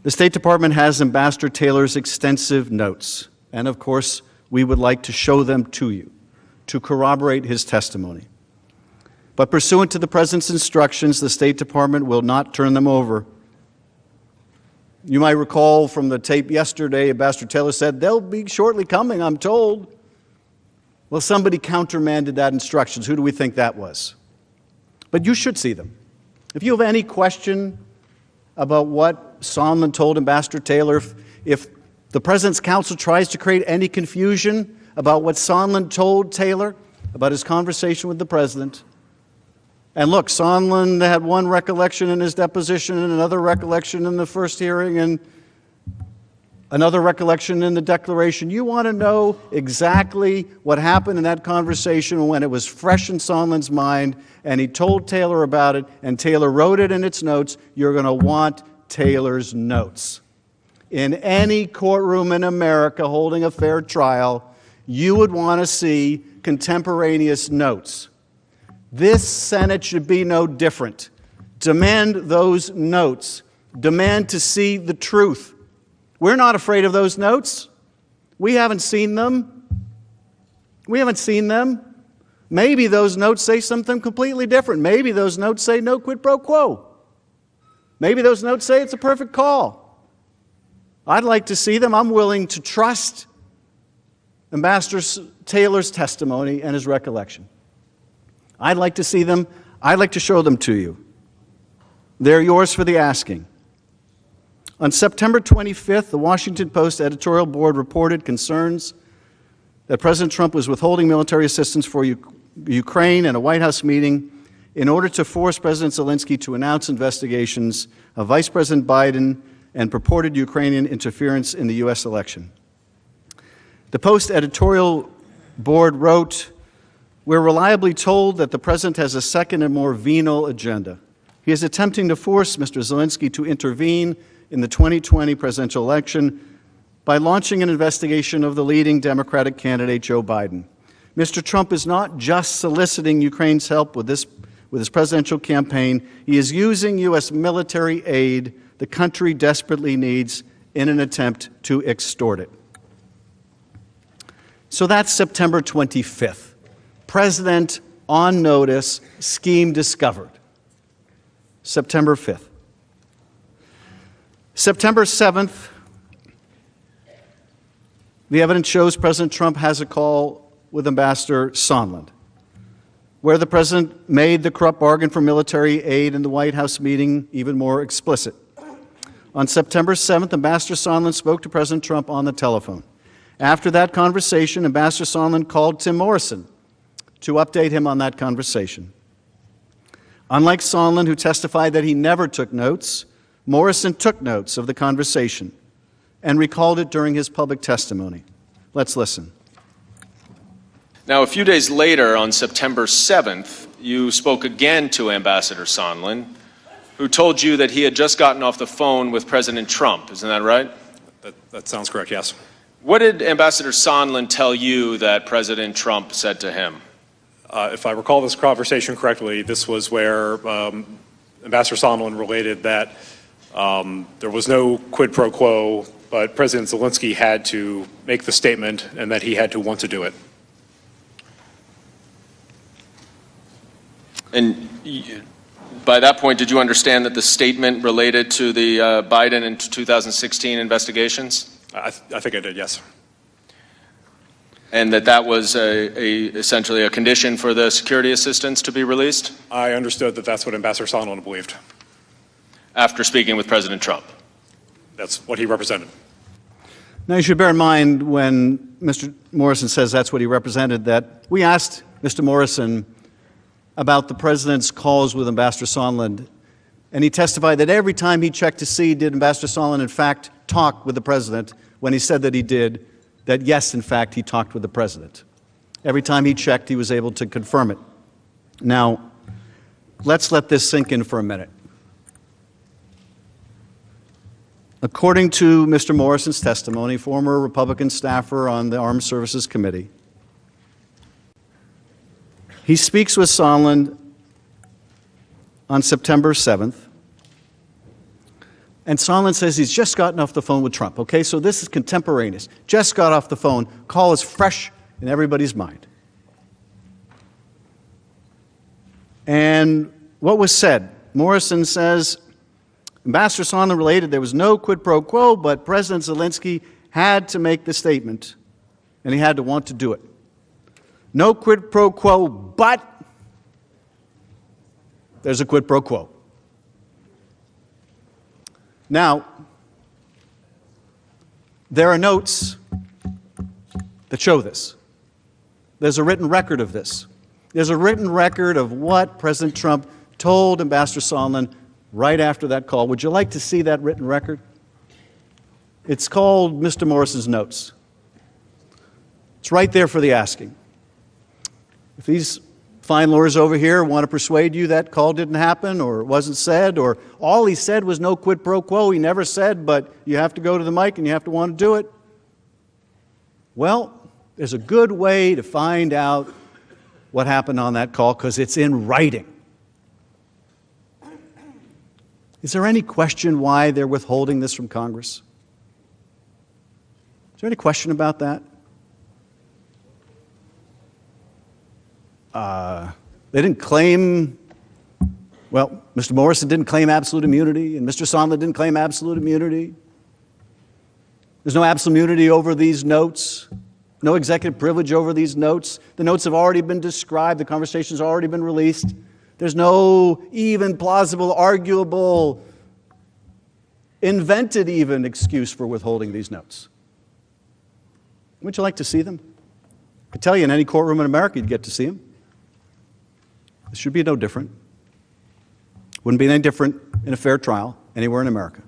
The State Department has Ambassador Taylor's extensive notes, and of course, we would like to show them to you to corroborate his testimony. But pursuant to the President's instructions, the State Department will not turn them over. You might recall from the tape yesterday, Ambassador Taylor said, they'll be shortly coming, I'm told. Well, somebody countermanded that instructions. Who do we think that was? But you should see them. If you have any question about what Sondland told Ambassador Taylor, if the President's counsel tries to create any confusion about what Sondland told Taylor about his conversation with the President, and look, Sondland had one recollection in his deposition and another recollection in the first hearing and another recollection in the declaration. You want to know exactly what happened in that conversation when it was fresh in Sondland's mind and he told Taylor about it and Taylor wrote it in its notes. You're going to want Taylor's notes. In any courtroom in America holding a fair trial, you would want to see contemporaneous notes. This Senate should be no different. Demand those notes. Demand to see the truth. We're not afraid of those notes. We haven't seen them. We haven't seen them. Maybe those notes say something completely different. Maybe those notes say no quid pro quo. Maybe those notes say it's a perfect call. I'd like to see them. I'm willing to trust Ambassador Taylor's testimony and his recollection. I'd like to see them. I'd like to show them to you. They're yours for the asking. On September 25th, the Washington Post editorial board reported concerns that President Trump was withholding military assistance for Ukraine in a White House meeting in order to force President Zelensky to announce investigations of Vice President Biden and purported Ukrainian interference in the U.S. election. The Post editorial board wrote, "We're reliably told that the President has a second and more venal agenda. He is attempting to force Mr. Zelensky to intervene in the 2020 presidential election by launching an investigation of the leading Democratic candidate, Joe Biden. Mr. Trump is not just soliciting Ukraine's help with his presidential campaign. He is using U.S. military aid the country desperately needs in an attempt to extort it." So that's September 25th. President on notice, scheme discovered. September 5th. September 7th, the evidence shows President Trump has a call with Ambassador Sondland, where the President made the corrupt bargain for military aid in the White House meeting even more explicit. On September 7th, Ambassador Sondland spoke to President Trump on the telephone. After that conversation, Ambassador Sondland called Tim Morrison to update him on that conversation. Unlike Sondland, who testified that he never took notes, Morrison took notes of the conversation and recalled it during his public testimony. Let's listen. Now, a few days later, on September 7th, you spoke again to Ambassador Sondland, who told you that he had just gotten off the phone with President Trump. Isn't that right? That sounds correct, yes. What did Ambassador Sondland tell you that President Trump said to him? If I recall this conversation correctly, this was where Ambassador Sondland related that there was no quid pro quo, but President Zelensky had to make the statement and that he had to want to do it. And by that point, did you understand that the statement related to the Biden and 2016 investigations? I think I did, yes. And that was essentially a condition for the security assistance to be released? I understood that that's what Ambassador Sondland believed. After speaking with President Trump? That's what he represented. Now, you should bear in mind when Mr. Morrison says that's what he represented, that we asked Mr. Morrison about the president's calls with Ambassador Sondland, and he testified that every time he checked to see did Ambassador Sondland in fact talk with the president, when he said that he did, that yes, in fact, he talked with the president. Every time he checked, he was able to confirm it. Now, let's let this sink in for a minute. According to Mr. Morrison's testimony, former Republican staffer on the Armed Services Committee, he speaks with Sondland on September 7th, and Sondland says he's just gotten off the phone with Trump. Okay, so this is contemporaneous. Just got off the phone. Call is fresh in everybody's mind. And what was said? Morrison says, Ambassador Sondland related there was no quid pro quo, but President Zelensky had to make the statement, and he had to want to do it. No quid pro quo, but there's a quid pro quo. Now, there are notes that show this. There's a written record of this. There's a written record of what President Trump told Ambassador Sondland right after that call. Would you like to see that written record? It's called Mr. Morrison's Notes. It's right there for the asking. If these fine lawyers over here want to persuade you that call didn't happen or it wasn't said or all he said was no quid pro quo, he never said, but you have to go to the mic and you have to want to do it. Well, there's a good way to find out what happened on that call because it's in writing. Is there any question why they're withholding this from Congress? Is there any question about that? They didn't claim, well, Mr. Morrison didn't claim absolute immunity, and Mr. Sondland didn't claim absolute immunity. There's no absolute immunity over these notes, no executive privilege over these notes. The notes have already been described, the conversations have already been released. There's no even plausible, arguable, invented even excuse for withholding these notes. Wouldn't you like to see them? I can tell you in any courtroom in America you'd get to see them. This should be no different. Wouldn't be any different in a fair trial anywhere in America.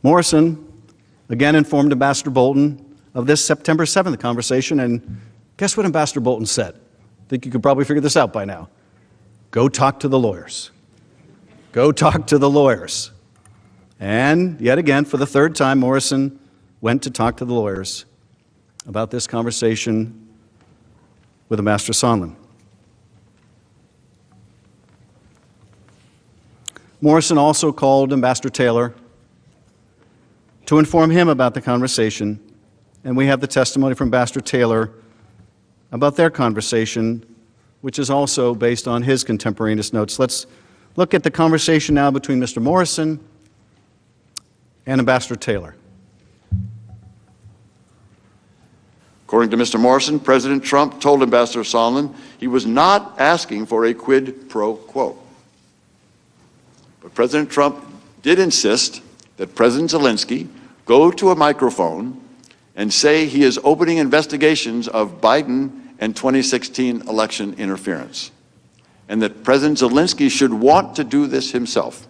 Morrison again informed Ambassador Bolton of this September 7th conversation, and guess what Ambassador Bolton said? I think you could probably figure this out by now. Go talk to the lawyers. Go talk to the lawyers. And yet again, for the third time, Morrison went to talk to the lawyers about this conversation with Ambassador Sondland. Morrison also called Ambassador Taylor to inform him about the conversation, and we have the testimony from Ambassador Taylor about their conversation, which is also based on his contemporaneous notes. Let's look at the conversation now between Mr. Morrison and Ambassador Taylor. According to Mr. Morrison, President Trump told Ambassador Sondland he was not asking for a quid pro quo. But President Trump did insist that President Zelensky go to a microphone and say he is opening investigations of Biden and 2016 election interference, and that President Zelensky should want to do this himself.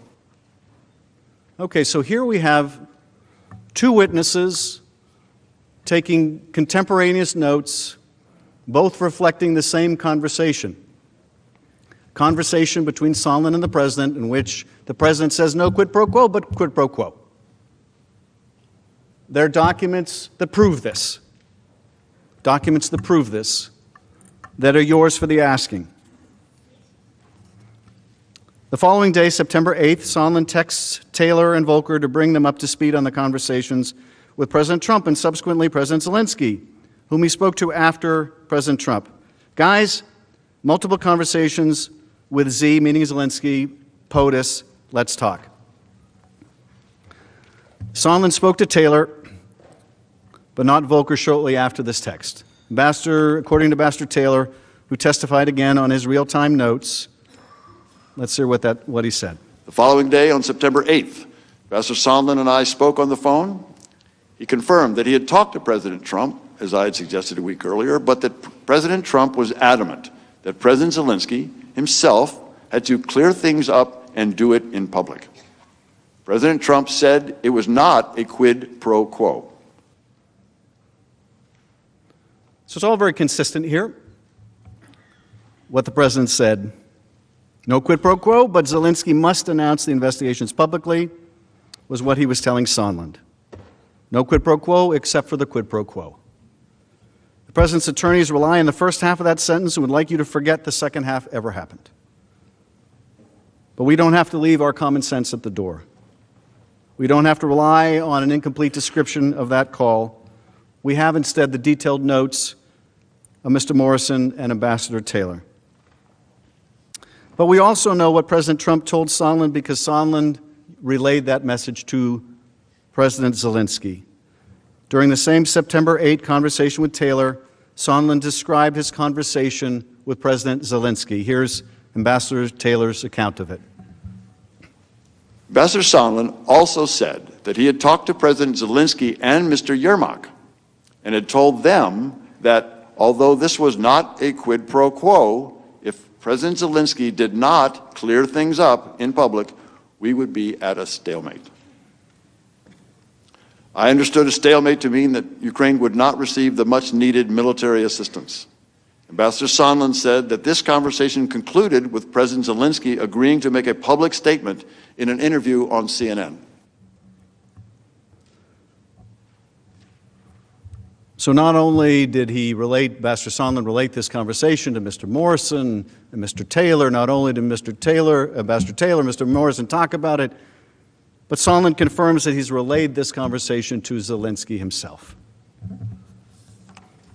Okay, so here we have two witnesses taking contemporaneous notes, both reflecting the same conversation. conversation between Sondland and the president in which the president says no quid pro quo, but quid pro quo. There are documents that prove this. Documents that prove this, that are yours for the asking. The following day, September 8th, Sondland texts Taylor and Volker to bring them up to speed on the conversations with President Trump and subsequently President Zelensky, whom he spoke to after President Trump. Guys, multiple conversations with Z, meaning Zelensky, POTUS, let's talk. Sondland spoke to Taylor, but not Volker shortly after this text. According to Ambassador Taylor, who testified again on his real-time notes, let's hear what he said. The following day, on September 8th, Ambassador Sondland and I spoke on the phone. He confirmed that he had talked to President Trump, as I had suggested a week earlier, but that President Trump was adamant that President Zelensky himself had to clear things up and do it in public. President Trump said it was not a quid pro quo. So it's all very consistent here. What the president said, no quid pro quo, but Zelensky must announce the investigations publicly, was what he was telling Sondland. No quid pro quo except for the quid pro quo. The president's attorneys rely on the first half of that sentence and would like you to forget the second half ever happened. But we don't have to leave our common sense at the door. We don't have to rely on an incomplete description of that call. We have instead the detailed notes of Mr. Morrison and Ambassador Taylor. But we also know what President Trump told Sondland because Sondland relayed that message to President Zelensky. During the same September 8 conversation with Taylor, Sondland described his conversation with President Zelensky. Here's Ambassador Taylor's account of it. Ambassador Sondland also said that he had talked to President Zelensky and Mr. Yermak and had told them that although this was not a quid pro quo, if President Zelensky did not clear things up in public, we would be at a stalemate. I understood a stalemate to mean that Ukraine would not receive the much-needed military assistance. Ambassador Sondland said that this conversation concluded with President Zelensky agreeing to make a public statement in an interview on CNN. So not only did Ambassador Sondland relate this conversation to Mr. Morrison and Mr. Taylor, not only did Ambassador Taylor, Mr. Morrison talk about it, but Sondland confirms that he's relayed this conversation to Zelensky himself.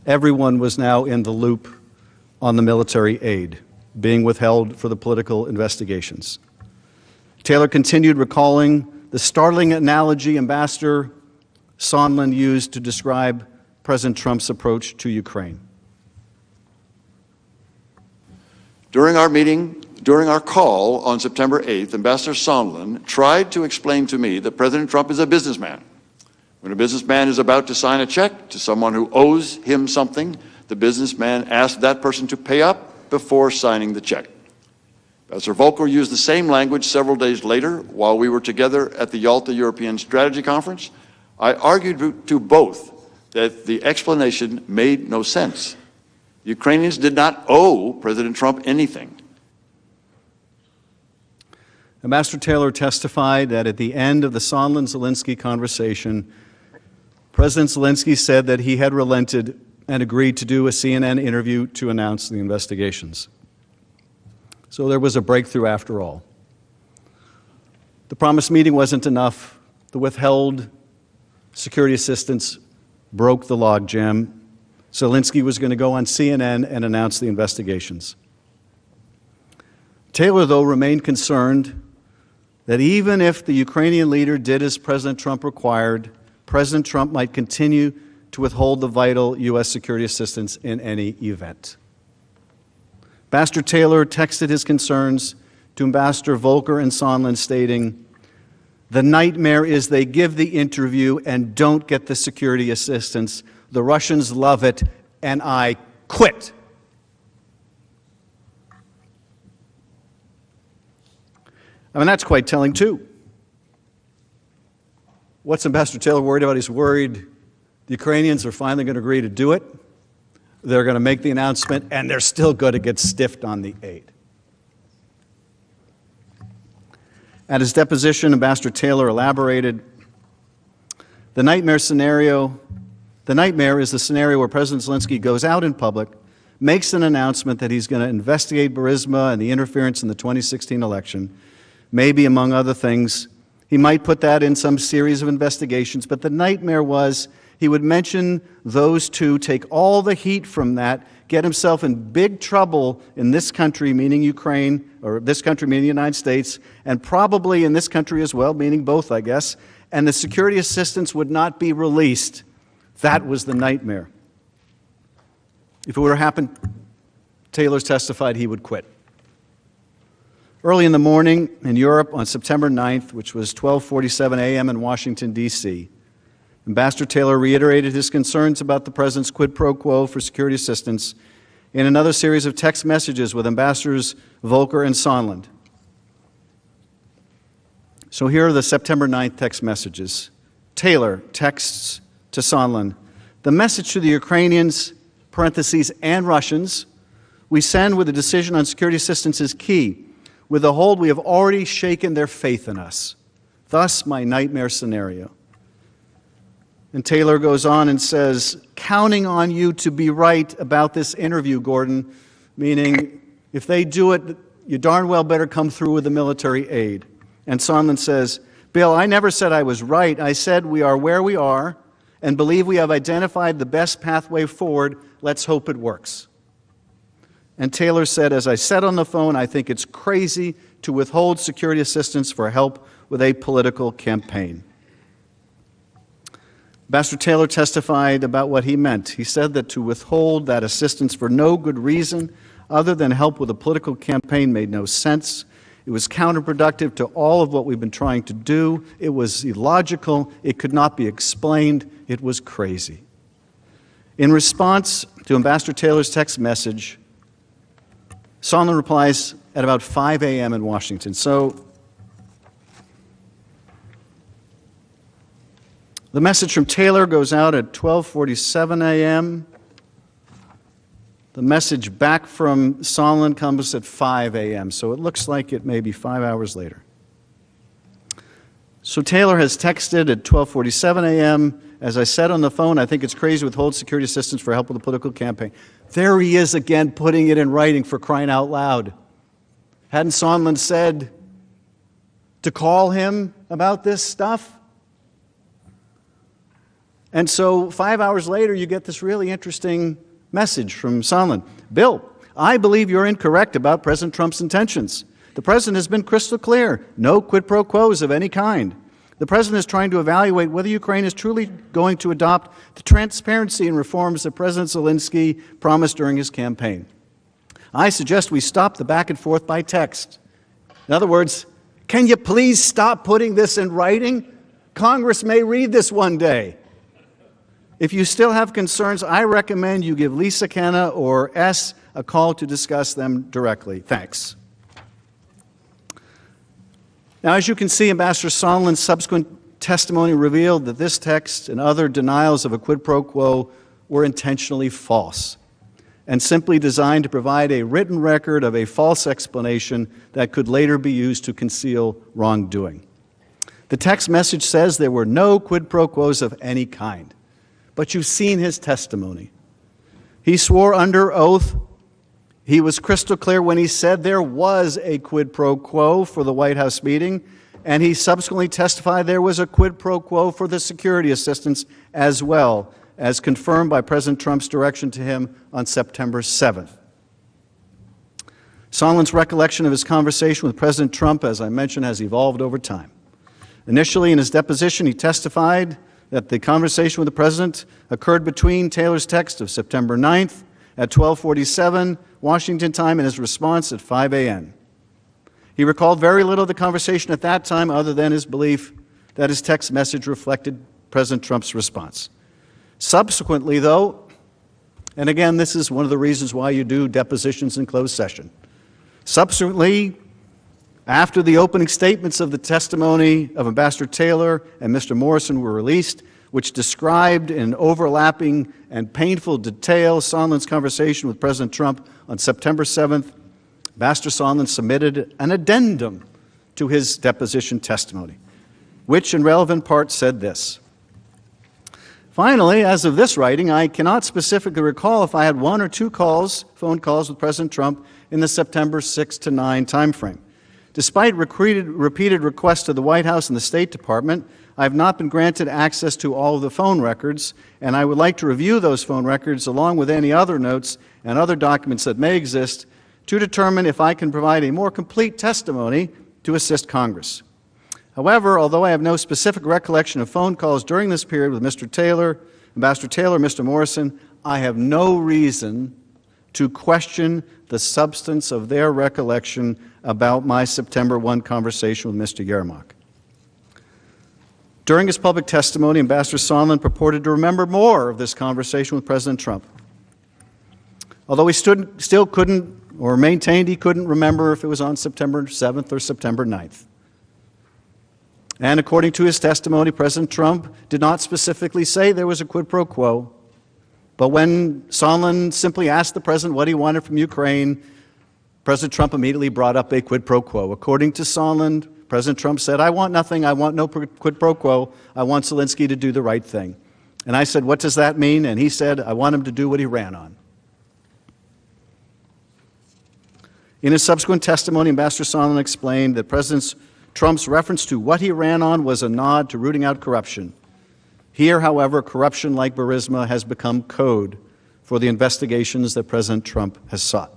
Everyone was now in the loop on the military aid being withheld for the political investigations. Taylor continued recalling the startling analogy Ambassador Sondland used to describe President Trump's approach to Ukraine. During our call on September 8th, Ambassador Sondland tried to explain to me that President Trump is a businessman. When a businessman is about to sign a check to someone who owes him something, the businessman asks that person to pay up before signing the check. Ambassador Volker used the same language several days later while we were together at the Yalta European Strategy Conference. I argued to both that the explanation made no sense. The Ukrainians did not owe President Trump anything. Ambassador Taylor testified that at the end of the Sondland-Zelensky conversation, President Zelensky said that he had relented and agreed to do a CNN interview to announce the investigations. So there was a breakthrough after all. The promised meeting wasn't enough. The withheld security assistance broke the logjam. Zelensky was going to go on CNN and announce the investigations. Taylor, though, remained concerned that even if the Ukrainian leader did as President Trump required, President Trump might continue to withhold the vital U.S. security assistance in any event. Ambassador Taylor texted his concerns to Ambassador Volker and Sondland, stating, "The nightmare is they give the interview and don't get the security assistance. The Russians love it, and I quit." I mean, that's quite telling, too. What's Ambassador Taylor worried about? He's worried the Ukrainians are finally going to agree to do it. They're going to make the announcement, and they're still going to get stiffed on the aid. At his deposition, Ambassador Taylor elaborated, the nightmare is the scenario where President Zelensky goes out in public, makes an announcement that he's going to investigate Burisma and the interference in the 2016 election. Maybe, among other things, he might put that in some series of investigations, but the nightmare was he would mention those two, take all the heat from that, get himself in big trouble in this country, meaning Ukraine, or this country, meaning the United States, and probably in this country as well, meaning both, I guess, and the security assistance would not be released. That was the nightmare. If it were to happen, Taylor's testified he would quit. Early in the morning in Europe on September 9th, which was 12:47 a.m. in Washington, D.C., Ambassador Taylor reiterated his concerns about the President's quid pro quo for security assistance in another series of text messages with Ambassadors Volker and Sondland. So here are the September 9th text messages. Taylor texts to Sondland, the message to the Ukrainians, parentheses, and Russians, we send with a decision on security assistance is key. With the hold, we have already shaken their faith in us. Thus, my nightmare scenario. And Taylor goes on and says, counting on you to be right about this interview, Gordon, meaning if they do it, you darn well better come through with the military aid. And Sondland says, Bill, I never said I was right. I said we are where we are and believe we have identified the best pathway forward. Let's hope it works. And Taylor said, as I said on the phone, I think it's crazy to withhold security assistance for help with a political campaign. Ambassador Taylor testified about what he meant. He said that to withhold that assistance for no good reason other than help with a political campaign made no sense. It was counterproductive to all of what we've been trying to do. It was illogical. It could not be explained. It was crazy. In response to Ambassador Taylor's text message, Sondland replies at about 5 a.m. in Washington. So the message from Taylor goes out at 12:47 a.m. The message back from Sondland comes at 5 a.m., so it looks like it may be 5 hours later. So Taylor has texted at 12:47 a.m., as I said on the phone, I think it's crazy to withhold security assistance for help with a political campaign. There he is again, putting it in writing, for crying out loud. Hadn't Sondland said to call him about this stuff? And so 5 hours later, you get this really interesting message from Sondland. Bill, I believe you're incorrect about President Trump's intentions. The President has been crystal clear. No quid pro quos of any kind. The President is trying to evaluate whether Ukraine is truly going to adopt the transparency and reforms that President Zelensky promised during his campaign. I suggest we stop the back and forth by text. In other words, can you please stop putting this in writing? Congress may read this one day. If you still have concerns, I recommend you give Lisa Kenna or S a call to discuss them directly. Thanks. Now, as you can see, Ambassador Sondland's subsequent testimony revealed that this text and other denials of a quid pro quo were intentionally false and simply designed to provide a written record of a false explanation that could later be used to conceal wrongdoing. The text message says there were no quid pro quos of any kind. But you've seen his testimony. He swore under oath. He was crystal clear when he said there was a quid pro quo for the White House meeting, and he subsequently testified there was a quid pro quo for the security assistance as well, as confirmed by President Trump's direction to him on September 7th. Sondland's recollection of his conversation with President Trump, as I mentioned, has evolved over time. Initially, in his deposition, he testified that the conversation with the President occurred between Taylor's text of September 9th at 12:47 Washington time and his response at 5 a.m. He recalled very little of the conversation at that time other than his belief that his text message reflected President Trump's response. Subsequently, though, and again, this is one of the reasons why you do depositions in closed session, subsequently, after the opening statements of the testimony of Ambassador Taylor and Mr. Morrison were released, which described in overlapping and painful detail Sondland's conversation with President Trump on September 7th, Ambassador Sondland submitted an addendum to his deposition testimony, which in relevant part said this. Finally, as of this writing, I cannot specifically recall if I had one or two phone calls with President Trump in the September 6 to 9 timeframe. Despite repeated requests to the White House and the State Department, I have not been granted access to all of the phone records, and I would like to review those phone records along with any other notes and other documents that may exist to determine if I can provide a more complete testimony to assist Congress. However, although I have no specific recollection of phone calls during this period with Mr. Taylor, Ambassador Taylor, Mr. Morrison, I have no reason to question the substance of their recollection about my September 1 conversation with Mr. Yermak. During his public testimony, Ambassador Sondland purported to remember more of this conversation with President Trump. Although he still couldn't, or maintained he couldn't remember if it was on September 7th or September 9th. And according to his testimony, President Trump did not specifically say there was a quid pro quo. But when Sondland simply asked the president what he wanted from Ukraine, President Trump immediately brought up a quid pro quo. According to Sondland, President Trump said, I want nothing, I want no quid pro quo, I want Zelensky to do the right thing. And I said, what does that mean? And he said, I want him to do what he ran on. In his subsequent testimony, Ambassador Sondland explained that President Trump's reference to what he ran on was a nod to rooting out corruption. Here, however, corruption like Burisma has become code for the investigations that President Trump has sought.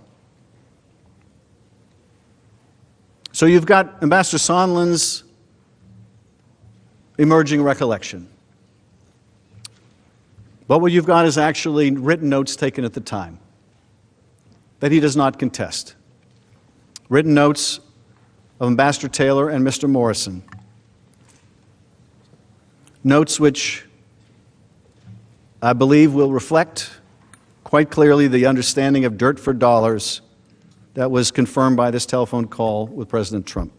So you've got Ambassador Sondland's emerging recollection. But what you've got is actually written notes taken at the time that he does not contest. Written notes of Ambassador Taylor and Mr. Morrison. Notes which I believe will reflect quite clearly the understanding of dirt for dollars that was confirmed by this telephone call with President Trump.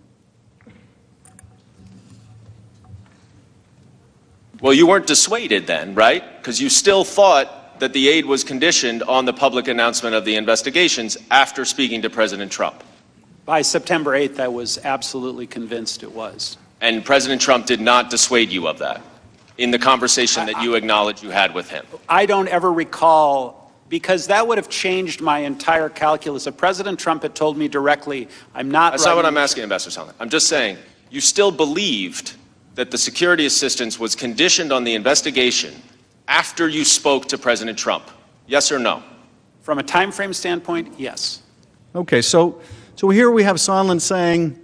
Well, you weren't dissuaded then, right? Because you still thought that the aid was conditioned on the public announcement of the investigations after speaking to President Trump. By September 8th, I was absolutely convinced it was. And President Trump did not dissuade you of that in the conversation that you acknowledged you had with him. I don't ever recall, because that would have changed my entire calculus. If President Trump had told me directly, I'm not... That's not what I'm asking, Ambassador Sondland. I'm just saying, you still believed that the security assistance was conditioned on the investigation after you spoke to President Trump. Yes or no? From a time frame standpoint, yes. Okay, so here we have Sondland saying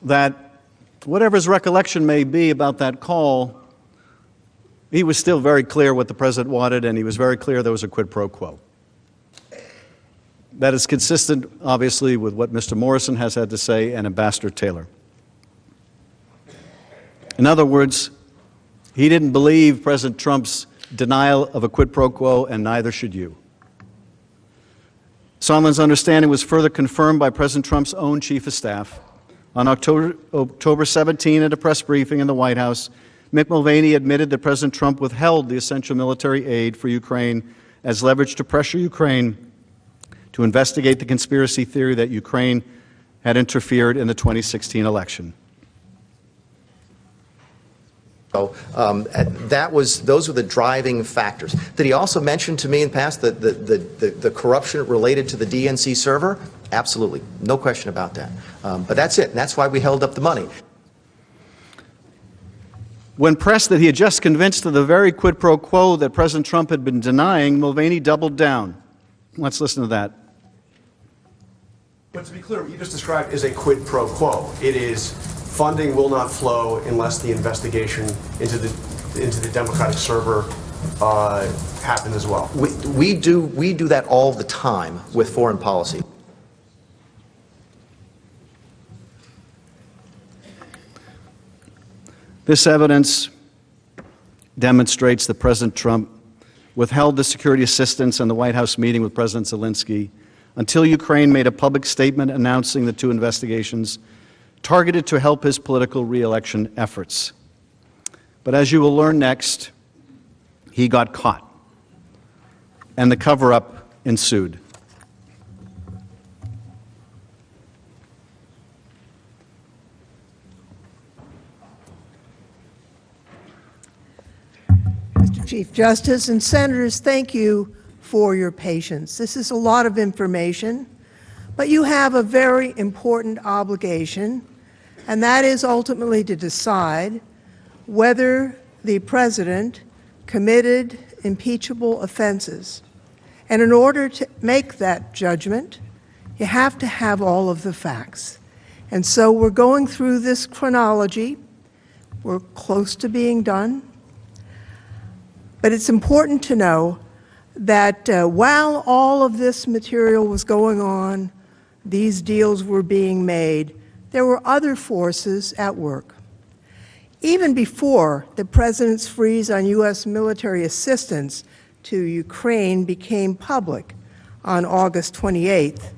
that whatever his recollection may be about that call, he was still very clear what the president wanted, and he was very clear there was a quid pro quo. That is consistent, obviously, with what Mr. Morrison has had to say and Ambassador Taylor. In other words, he didn't believe President Trump's denial of a quid pro quo, and neither should you. Sondland's understanding was further confirmed by President Trump's own chief of staff. On October 17, at a press briefing in the White House, Mick Mulvaney admitted that President Trump withheld the essential military aid for Ukraine as leverage to pressure Ukraine to investigate the conspiracy theory that Ukraine had interfered in the 2016 election. So those were the driving factors. Did he also mention to me in the past the corruption related to the DNC server? Absolutely, no question about that. But that's it, and that's why we held up the money. When pressed that he had just convinced of the very quid pro quo that President Trump had been denying, Mulvaney doubled down. Let's listen to that. But to be clear, what you just described is a quid pro quo. It is funding will not flow unless the investigation into the Democratic server happens as well. We do that all the time with foreign policy. This evidence demonstrates that President Trump withheld the security assistance and the White House meeting with President Zelensky until Ukraine made a public statement announcing the two investigations targeted to help his political re-election efforts. But as you will learn next, he got caught, and the cover-up ensued. Chief Justice. And Senators, thank you for your patience. This is a lot of information, but you have a very important obligation, and that is ultimately to decide whether the President committed impeachable offenses. And in order to make that judgment, you have to have all of the facts. And so we're going through this chronology. We're close to being done. But it's important to know that while all of this material was going on, these deals were being made, there were other forces at work. Even before the President's freeze on U.S. military assistance to Ukraine became public on August 28th,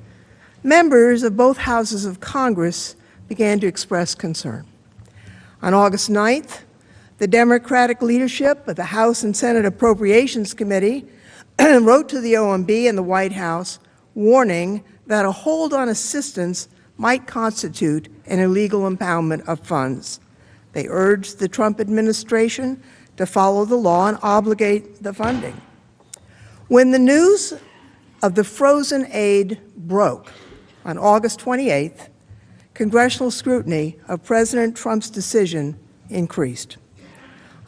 members of both houses of Congress began to express concern. On August 9th, the Democratic leadership of the House and Senate Appropriations Committee wrote to the OMB and the White House warning that a hold on assistance might constitute an illegal impoundment of funds. They urged the Trump administration to follow the law and obligate the funding. When the news of the frozen aid broke on August 28th, congressional scrutiny of President Trump's decision increased.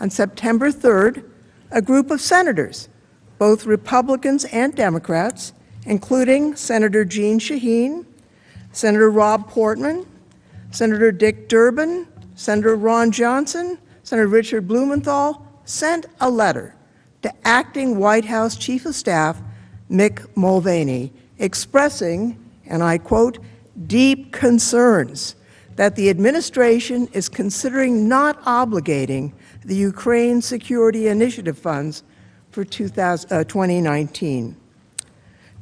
On September 3rd, a group of senators, both Republicans and Democrats, including Senator Jeanne Shaheen, Senator Rob Portman, Senator Dick Durbin, Senator Ron Johnson, Senator Richard Blumenthal, sent a letter to acting White House Chief of Staff Mick Mulvaney expressing, and I quote, deep concerns that the administration is considering not obligating the Ukraine Security Initiative funds for 2019.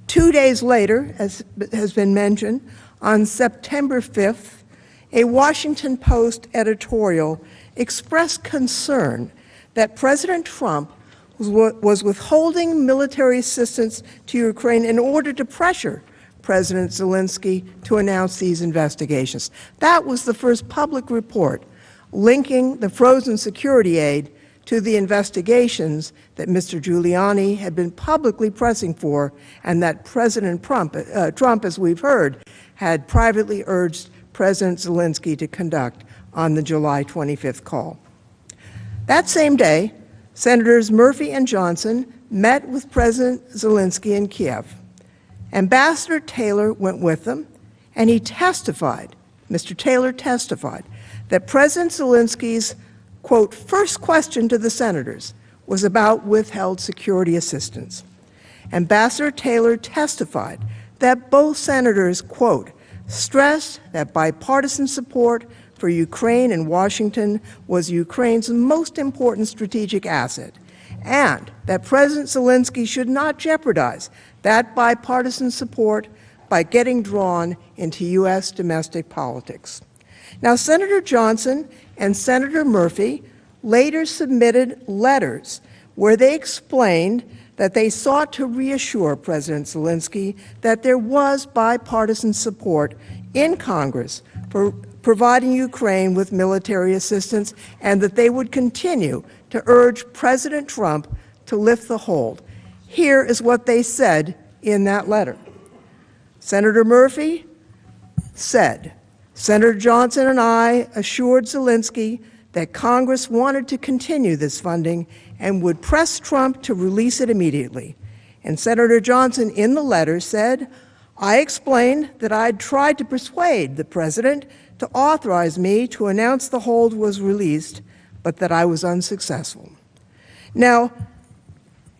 2 days later, as has been mentioned, on September 5th, a Washington Post editorial expressed concern that President Trump was withholding military assistance to Ukraine in order to pressure President Zelensky to announce these investigations. That was the first public report linking the frozen security aid to the investigations that Mr. Giuliani had been publicly pressing for, and that President Trump, as we've heard, had privately urged President Zelensky to conduct on the July 25th call. That same day, Senators Murphy and Johnson met with President Zelensky in Kiev. Ambassador Taylor went with them, and he testified, Mr. Taylor testified, that President Zelensky's, quote, first question to the senators was about withheld security assistance. Ambassador Taylor testified that both senators, quote, stressed that bipartisan support for Ukraine in Washington was Ukraine's most important strategic asset, and that President Zelensky should not jeopardize that bipartisan support by getting drawn into U.S. domestic politics. Now, Senator Johnson and Senator Murphy later submitted letters where they explained that they sought to reassure President Zelensky that there was bipartisan support in Congress for providing Ukraine with military assistance, and that they would continue to urge President Trump to lift the hold. Here is what they said in that letter. Senator Murphy said, Senator Johnson and I assured Zelensky that Congress wanted to continue this funding and would press Trump to release it immediately. And Senator Johnson in the letter said, I explained that I'd tried to persuade the president to authorize me to announce the hold was released, but that I was unsuccessful. Now,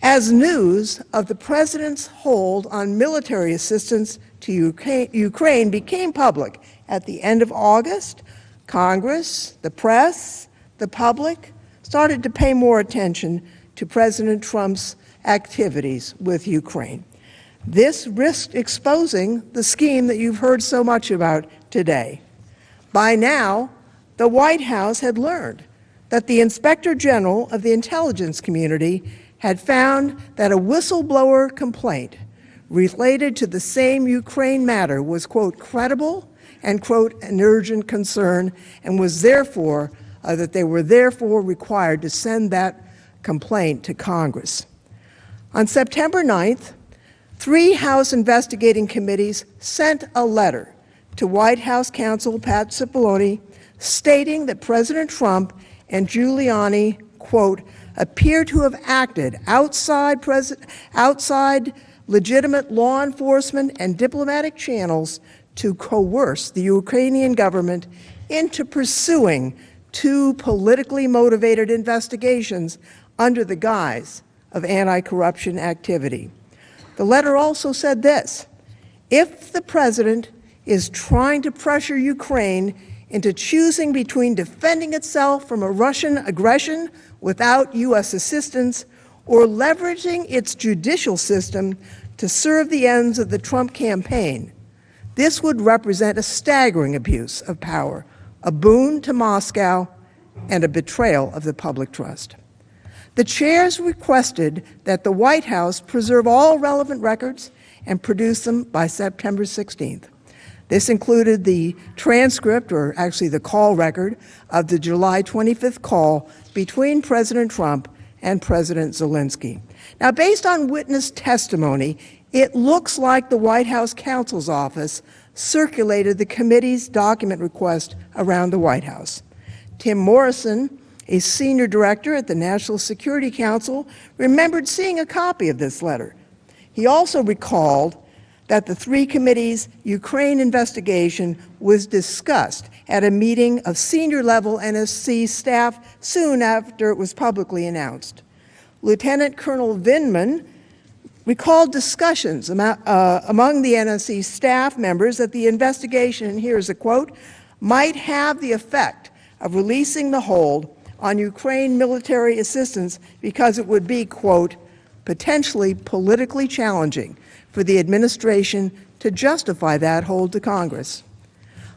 as news of the president's hold on military assistance to Ukraine became public at the end of August, Congress, the press, the public started to pay more attention to President Trump's activities with Ukraine. This risked exposing the scheme that you've heard so much about today. By now, the White House had learned that the Inspector General of the intelligence community had found that a whistleblower complaint related to the same Ukraine matter was, quote, credible and, quote, an urgent concern, and was therefore, that they were therefore required to send that complaint to Congress. On September 9th, 3 House investigating committees sent a letter to White House counsel Pat Cipollone stating that President Trump and Giuliani, quote, appear to have acted outside legitimate law enforcement and diplomatic channels to coerce the Ukrainian government into pursuing 2 politically motivated investigations under the guise of anti-corruption activity. The letter also said this: if the president is trying to pressure Ukraine into choosing between defending itself from a Russian aggression without U.S. assistance or leveraging its judicial system to serve the ends of the Trump campaign, this would represent a staggering abuse of power, a boon to Moscow, and a betrayal of the public trust. The chairs requested that the White House preserve all relevant records and produce them by September 16th. This included the transcript, or actually the call record, of the July 25th call between President Trump and President Zelensky. Now, based on witness testimony, it looks like the White House counsel's office circulated the committee's document request around the White House. Tim Morrison, a senior director at the National Security Council, remembered seeing a copy of this letter. He also recalled that the 3 committees' Ukraine investigation was discussed at a meeting of senior-level NSC staff soon after it was publicly announced. Lieutenant Colonel Vindman recalled discussions among the NSC staff members that the investigation, and here's a quote, might have the effect of releasing the hold on Ukraine military assistance because it would be, quote, potentially politically challenging for the administration to justify that hold to Congress.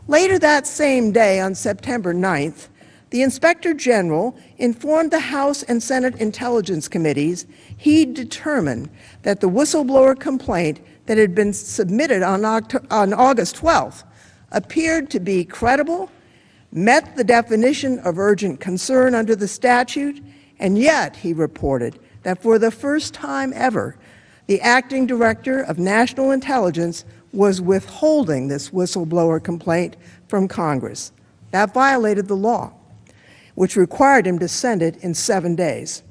Later that same day, on September 9th, the Inspector General informed the House and Senate Intelligence Committees he'd determined that the whistleblower complaint that had been submitted on August 12th appeared to be credible, met the definition of urgent concern under the statute, and yet, he reported, that for the first time ever, the acting director of national intelligence was withholding this whistleblower complaint from Congress. That violated the law, which required him to send it in 7 days.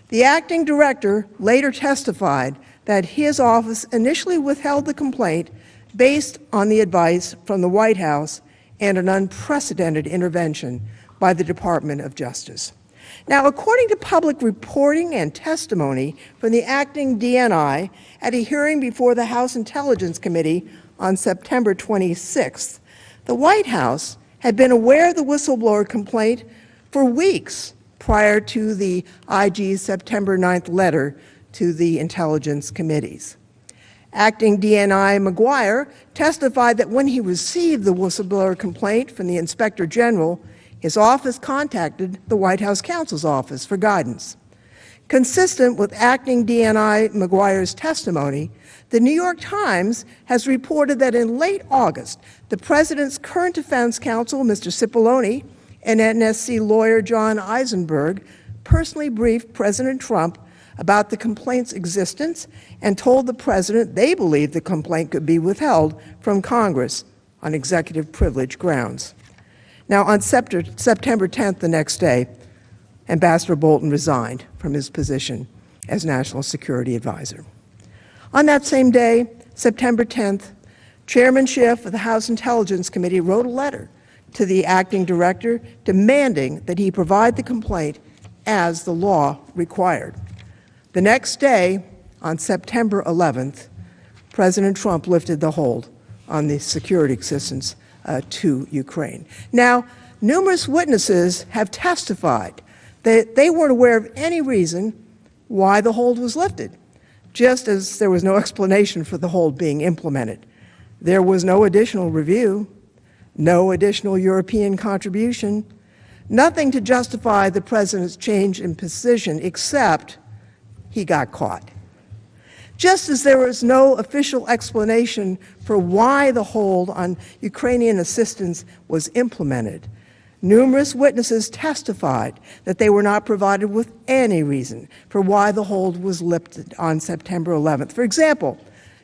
The acting director later testified that his office initially withheld the complaint based on the advice from the White House and an unprecedented intervention by the Department of Justice. Now, according to public reporting and testimony from the acting DNI at a hearing before the House Intelligence Committee on September 26th, the White House had been aware of the whistleblower complaint for weeks prior to the IG's September 9th letter to the intelligence committees. Acting DNI McGuire testified that when he received the whistleblower complaint from the Inspector General, his office contacted the White House counsel's office for guidance. Consistent with acting DNI McGuire's testimony, the New York Times has reported that in late August, the president's current defense counsel, Mr. Cipollone, and NSC lawyer John Eisenberg personally briefed President Trump about the complaint's existence and told the president they believed the complaint could be withheld from Congress on executive privilege grounds. Now, on September 10th, the next day, Ambassador Bolton resigned from his position as National Security Advisor. On that same day, September 10th, Chairman Schiff of the House Intelligence Committee wrote a letter to the acting director demanding that he provide the complaint as the law required. The next day, on September 11th, President Trump lifted the hold on the security assistance to Ukraine. Now, numerous witnesses have testified that they weren't aware of any reason why the hold was lifted, just as there was no explanation for the hold being implemented. There was no additional review, no additional European contribution, nothing to justify the president's change in position except he got caught. Just as there was no official explanation for why the hold on Ukrainian assistance was implemented, Numerous witnesses testified that they were not provided with any reason for why the hold was lifted on September 11th. For example,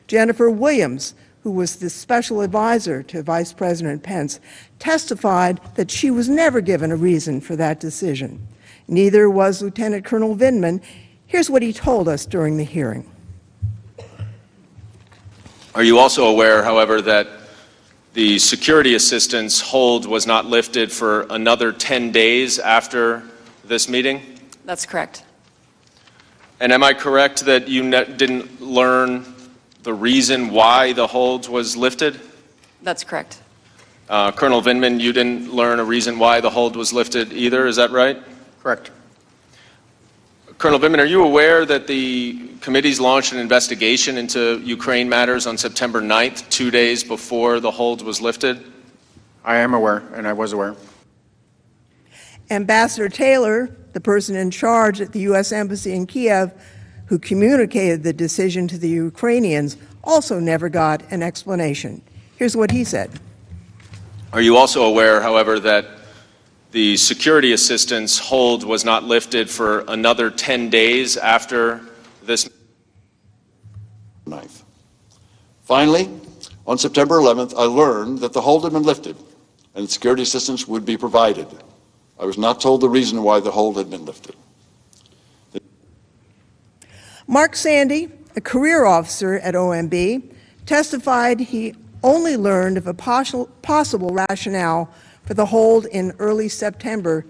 Jennifer Williams, who was the special advisor to Vice President Pence, testified that she was never given a reason for that decision. Neither was Lieutenant Colonel Vindman. Here's what he told us during the hearing. Are you also aware, however, that the security assistance hold was not lifted for another 10 days after this meeting? That's correct. And am I correct that you didn't learn the reason why the hold was lifted? That's correct. Colonel Vindman, you didn't learn a reason why the hold was lifted either, is that right? Correct. Colonel Vindman, are you aware that the committees launched an investigation into Ukraine matters on September 9th, 2 days before the hold was lifted? I am aware, and I was aware. Ambassador Taylor, the person in charge at the U.S. Embassy in Kiev, who communicated the decision to the Ukrainians, also never got an explanation. Here's what he said. Are you also aware, however, that the security assistance hold was not lifted for another 10 days after this? 9th. Finally, on September 11th, I learned that the hold had been lifted and security assistance would be provided. I was not told the reason why the hold had been lifted. Mark Sandy, a career officer at OMB, testified he only learned of a possible rationale for the hold in early September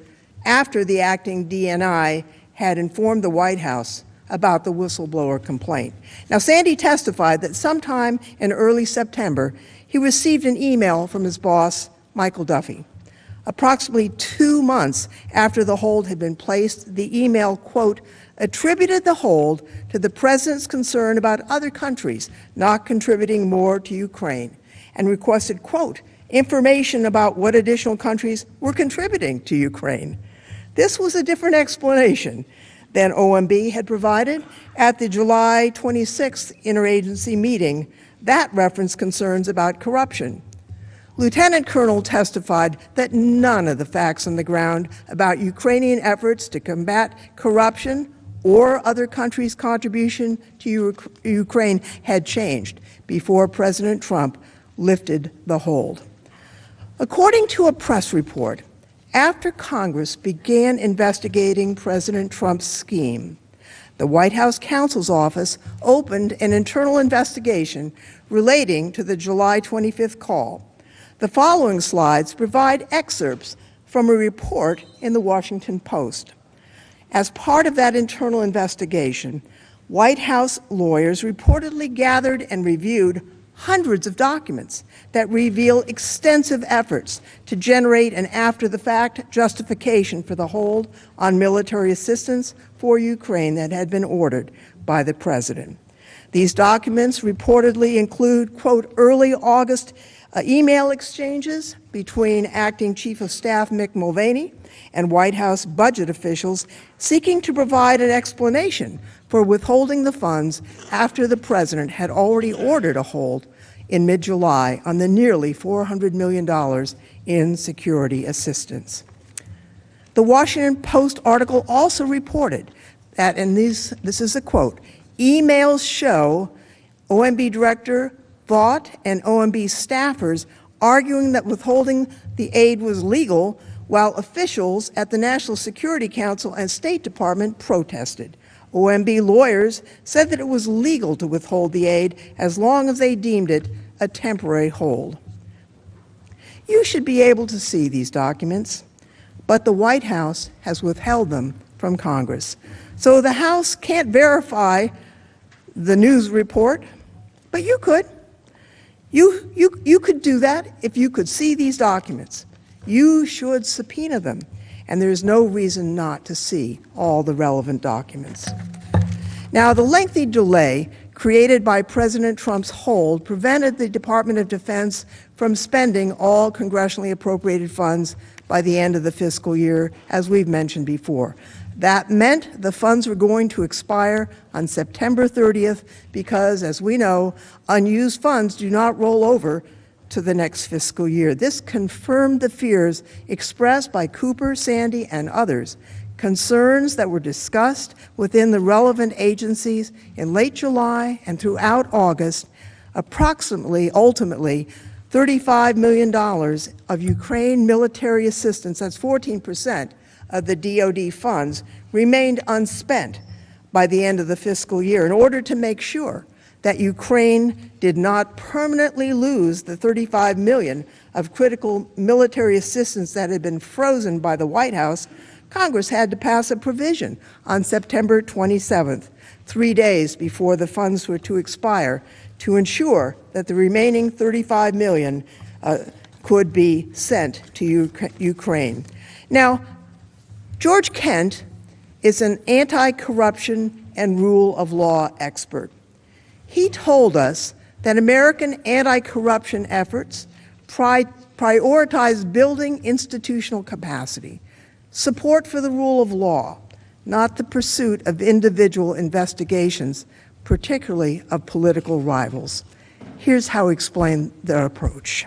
after the acting DNI had informed the White House about the whistleblower complaint. Now, Sandy testified that sometime in early September, he received an email from his boss, Michael Duffy. Approximately 2 months after the hold had been placed, the email, quote, attributed the hold to the president's concern about other countries not contributing more to Ukraine and requested, quote, information about what additional countries were contributing to Ukraine. This was a different explanation than OMB had provided at the July 26th interagency meeting. That referenced concerns about corruption. Lieutenant Colonel testified that none of the facts on the ground about Ukrainian efforts to combat corruption or other countries' contribution to Ukraine had changed before President Trump lifted the hold. According to a press report, after Congress began investigating President Trump's scheme, the White House counsel's office opened an internal investigation relating to the July 25th call. The following slides provide excerpts from a report in the Washington Post. As part of that internal investigation, White House lawyers reportedly gathered and reviewed hundreds of documents that reveal extensive efforts to generate an after-the-fact justification for the hold on military assistance for Ukraine that had been ordered by the president. These documents reportedly include, quote, early August email exchanges between Acting Chief of Staff Mick Mulvaney and White House budget officials seeking to provide an explanation for withholding the funds after the president had already ordered a hold in mid-July on the nearly $400 million in security assistance. The Washington Post article also reported that, and this is a quote, emails show OMB Director Vaught and OMB staffers arguing that withholding the aid was legal while officials at the National Security Council and State Department protested. OMB lawyers said that it was legal to withhold the aid as long as they deemed it a temporary hold. You should be able to see these documents, but the White House has withheld them from Congress. So the House can't verify the news report, but you could. You could do that if you could see these documents. You should subpoena them, and there's no reason not to see all the relevant documents. Now, the lengthy delay created by President Trump's hold prevented the Department of Defense from spending all congressionally appropriated funds by the end of the fiscal year, as we've mentioned before. That meant the funds were going to expire on September 30th because, as we know, unused funds do not roll over to the next fiscal year. This confirmed the fears expressed by Cooper, Sandy, and others, concerns that were discussed within the relevant agencies in late July and throughout August. Ultimately, $35 million of Ukraine military assistance, that's 14% of the DoD funds, remained unspent by the end of the fiscal year in order to make sure that Ukraine did not permanently lose the $35 million of critical military assistance that had been frozen by the White House. Congress had to pass a provision on September 27th, 3 days before the funds were to expire, to ensure that the remaining $35 million could be sent to Ukraine. Now, George Kent is an anti-corruption and rule of law expert. He told us that American anti-corruption efforts prioritize building institutional capacity, support for the rule of law, not the pursuit of individual investigations, particularly of political rivals. Here's how he explained their approach.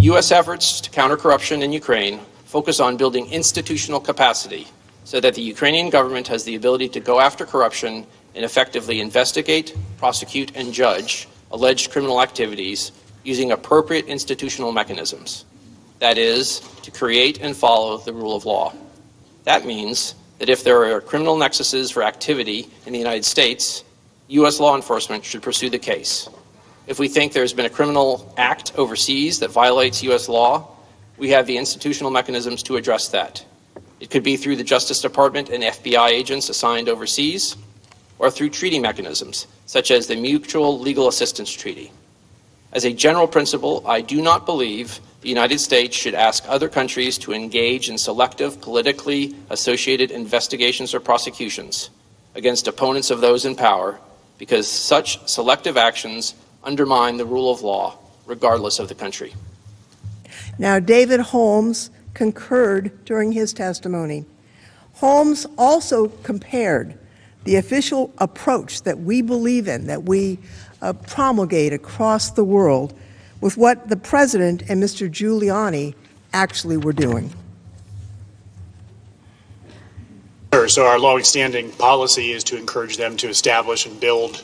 U.S. efforts to counter corruption in Ukraine focus on building institutional capacity so that the Ukrainian government has the ability to go after corruption and effectively investigate, prosecute, and judge alleged criminal activities using appropriate institutional mechanisms. That is, to create and follow the rule of law. That means that if there are criminal nexuses for activity in the United States, U.S. law enforcement should pursue the case. If we think there's been a criminal act overseas that violates U.S. law, we have the institutional mechanisms to address that. It could be through the Justice Department and FBI agents assigned overseas, or through treaty mechanisms, such as the Mutual Legal Assistance Treaty. As a general principle, I do not believe the United States should ask other countries to engage in selective, politically associated investigations or prosecutions against opponents of those in power, because such selective actions undermine the rule of law, regardless of the country. Now, David Holmes concurred during his testimony. Holmes also compared the official approach that we believe in, that we promulgate across the world, with what the President and Mr. Giuliani actually were doing. Sure. So our long-standing policy is to encourage them to establish and build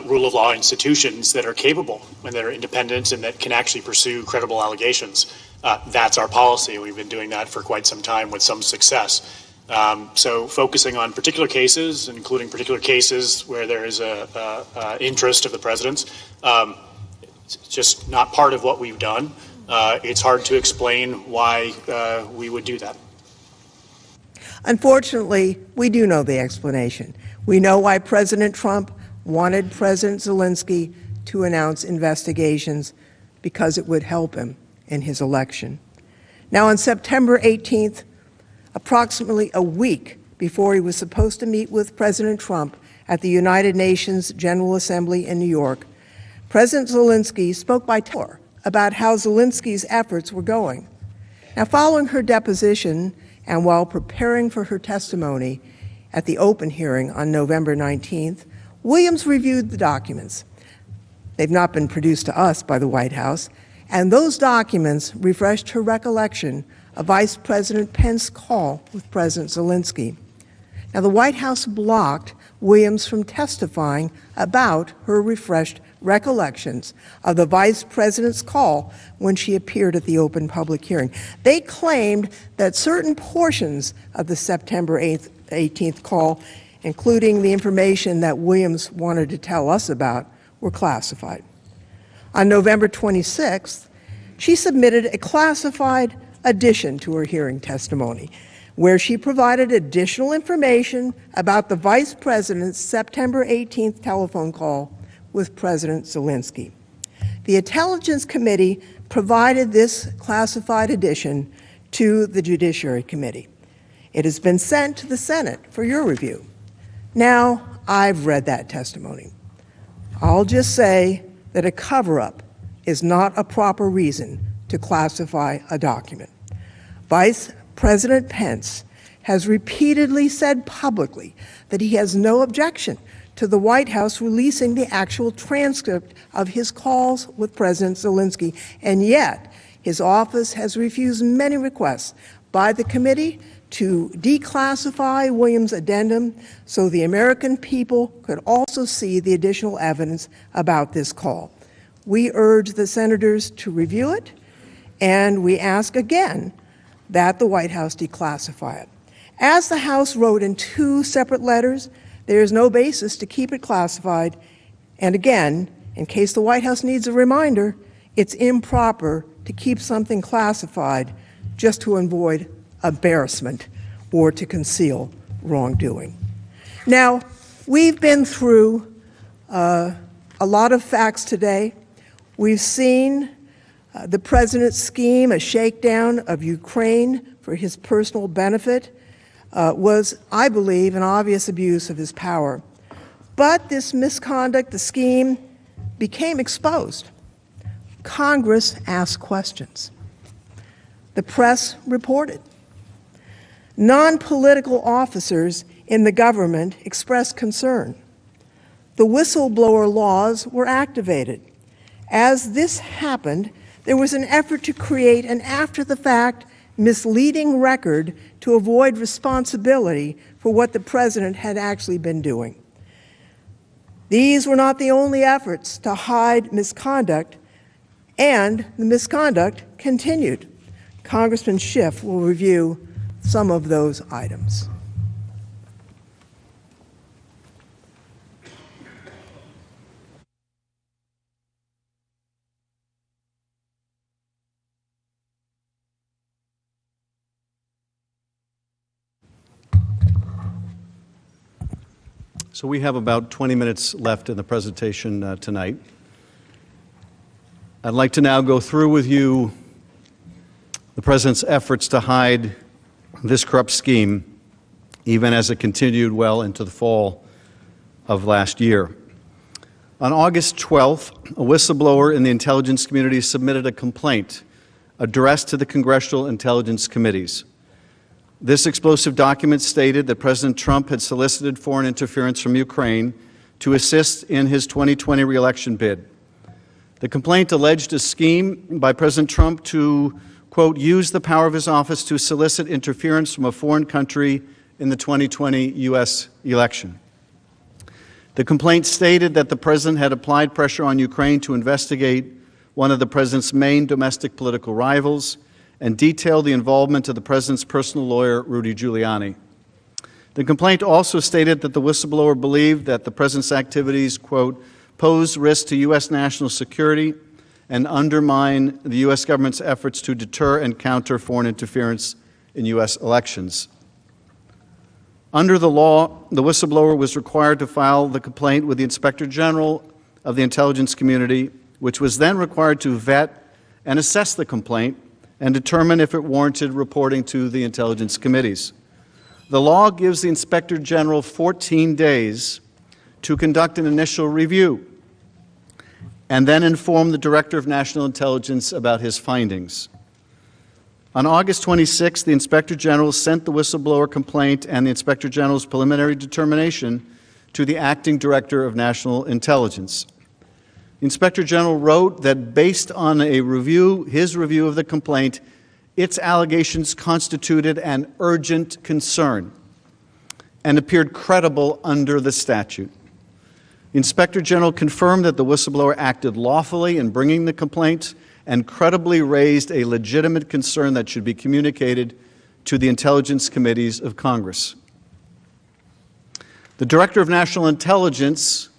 rule of law institutions that are capable and that are independent and that can actually pursue credible allegations. That's our policy. We've been doing that for quite some time with some success. So focusing on particular cases, including particular cases where there is a interest of the president's, it's just not part of what we've done. It's hard to explain why we would do that. Unfortunately, we do know the explanation. We know why President Trump wanted President Zelensky to announce investigations, because it would help him in his election. Now, on September 18th, approximately a week before he was supposed to meet with President Trump at the United Nations General Assembly in New York, President Zelensky spoke by telephone about how Zelensky's efforts were going. Now, following her deposition and while preparing for her testimony at the open hearing on November 19th, Williams reviewed the documents. They've not been produced to us by the White House, and those documents refreshed her recollection of Vice President Pence's call with President Zelensky. Now, the White House blocked Williams from testifying about her refreshed recollections of the Vice President's call when she appeared at the open public hearing. They claimed that certain portions of the September 18th call, including the information that Williams wanted to tell us about, were classified. On November 26th, she submitted a classified addition to her hearing testimony, where she provided additional information about the Vice President's September 18th telephone call with President Zelensky. The Intelligence Committee provided this classified addition to the Judiciary Committee. It has been sent to the Senate for your review. Now, I've read that testimony. I'll just say that a cover-up is not a proper reason to classify a document. Vice President Pence has repeatedly said publicly that he has no objection to the White House releasing the actual transcript of his calls with President Zelensky, and yet his office has refused many requests by the committee to declassify Williams' addendum so the American people could also see the additional evidence about this call. We urge the senators to review it, and we ask again that the White House declassify it. As the House wrote in 2 separate letters, there is no basis to keep it classified, and again, in case the White House needs a reminder, it's improper to keep something classified just to avoid embarrassment or to conceal wrongdoing. Now, we've been through a lot of facts today. We've seen the president's scheme, a shakedown of Ukraine for his personal benefit, was, I believe, an obvious abuse of his power. But this misconduct, the scheme, became exposed. Congress asked questions. The press reported. Non-political officers in the government expressed concern. The whistleblower laws were activated. As this happened, there was an effort to create an after-the-fact misleading record to avoid responsibility for what the president had actually been doing. These were not the only efforts to hide misconduct, and the misconduct continued. Congressman Schiff will review some of those items. So we have about 20 minutes left in the presentation tonight. I'd like to now go through with you the President's efforts to hide this corrupt scheme, even as it continued well into the fall of last year. On August 12th, a whistleblower in the intelligence community submitted a complaint addressed to the Congressional Intelligence Committees. This explosive document stated that President Trump had solicited foreign interference from Ukraine to assist in his 2020 re-election bid. The complaint alleged a scheme by President Trump to, quote, use the power of his office to solicit interference from a foreign country in the 2020 U.S. election. The complaint stated that the president had applied pressure on Ukraine to investigate one of the president's main domestic political rivals and detailed the involvement of the president's personal lawyer, Rudy Giuliani. The complaint also stated that the whistleblower believed that the president's activities, quote, pose risk to U.S. national security and undermine the U.S. government's efforts to deter and counter foreign interference in U.S. elections. Under the law, the whistleblower was required to file the complaint with the Inspector General of the intelligence community, which was then required to vet and assess the complaint and determine if it warranted reporting to the intelligence committees. The law gives the Inspector General 14 days to conduct an initial review and then inform the Director of National Intelligence about his findings. On August 26, the Inspector General sent the whistleblower complaint and the Inspector General's preliminary determination to the Acting Director of National Intelligence. The Inspector General wrote that based on his review of the complaint, its allegations constituted an urgent concern and appeared credible under the statute. The Inspector General confirmed that the whistleblower acted lawfully in bringing the complaint and credibly raised a legitimate concern that should be communicated to the intelligence committees of Congress. The Director of National Intelligence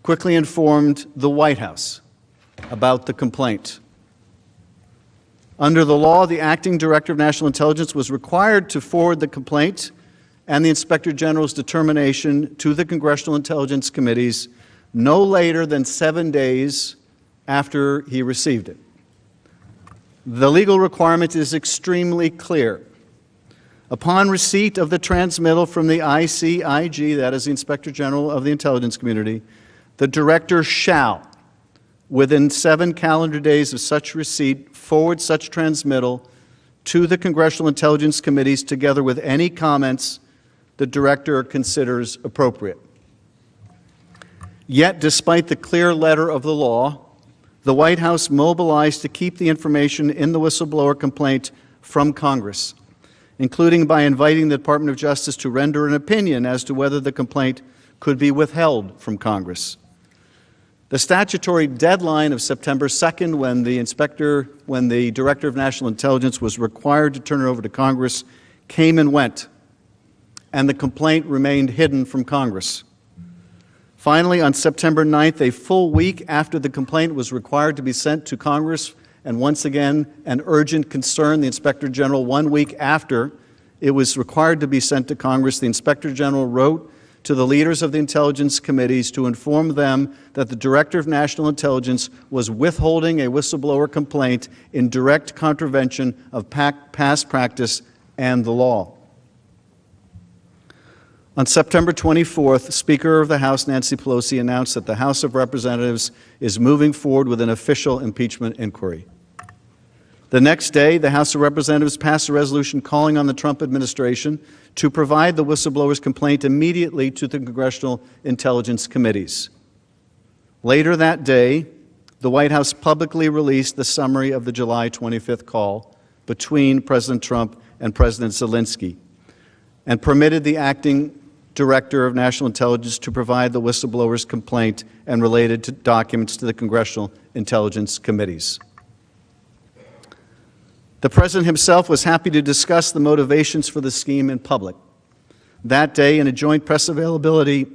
quickly informed the White House about the complaint. Under the law, the Acting Director of National Intelligence was required to forward the complaint and the Inspector General's determination to the Congressional Intelligence Committees no later than 7 days after he received it. The legal requirement is extremely clear. Upon receipt of the transmittal from the ICIG, that is the Inspector General of the Intelligence Community, the Director shall, within 7 calendar days of such receipt, forward such transmittal to the Congressional Intelligence Committees together with any comments the Director considers appropriate. Yet, despite the clear letter of the law, the White House mobilized to keep the information in the whistleblower complaint from Congress, including by inviting the Department of Justice to render an opinion as to whether the complaint could be withheld from Congress. The statutory deadline of September 2nd, when the Director of National Intelligence was required to turn it over to Congress, came and went, and the complaint remained hidden from Congress. Finally, on September 9th, a full week after the complaint was required to be sent to Congress, and once again, an urgent concern, the Inspector General, 1 week after it was required to be sent to Congress, the Inspector General wrote to the leaders of the intelligence committees to inform them that the Director of National Intelligence was withholding a whistleblower complaint in direct contravention of past practice and the law. On September 24th, Speaker of the House Nancy Pelosi announced that the House of Representatives is moving forward with an official impeachment inquiry. The next day, the House of Representatives passed a resolution calling on the Trump administration to provide the whistleblower's complaint immediately to the Congressional Intelligence Committees. Later that day, the White House publicly released the summary of the July 25th call between President Trump and President Zelensky, and permitted the acting Director of National Intelligence to provide the whistleblower's complaint and related documents to the Congressional Intelligence Committees. The President himself was happy to discuss the motivations for the scheme in public. That day, in a joint press availability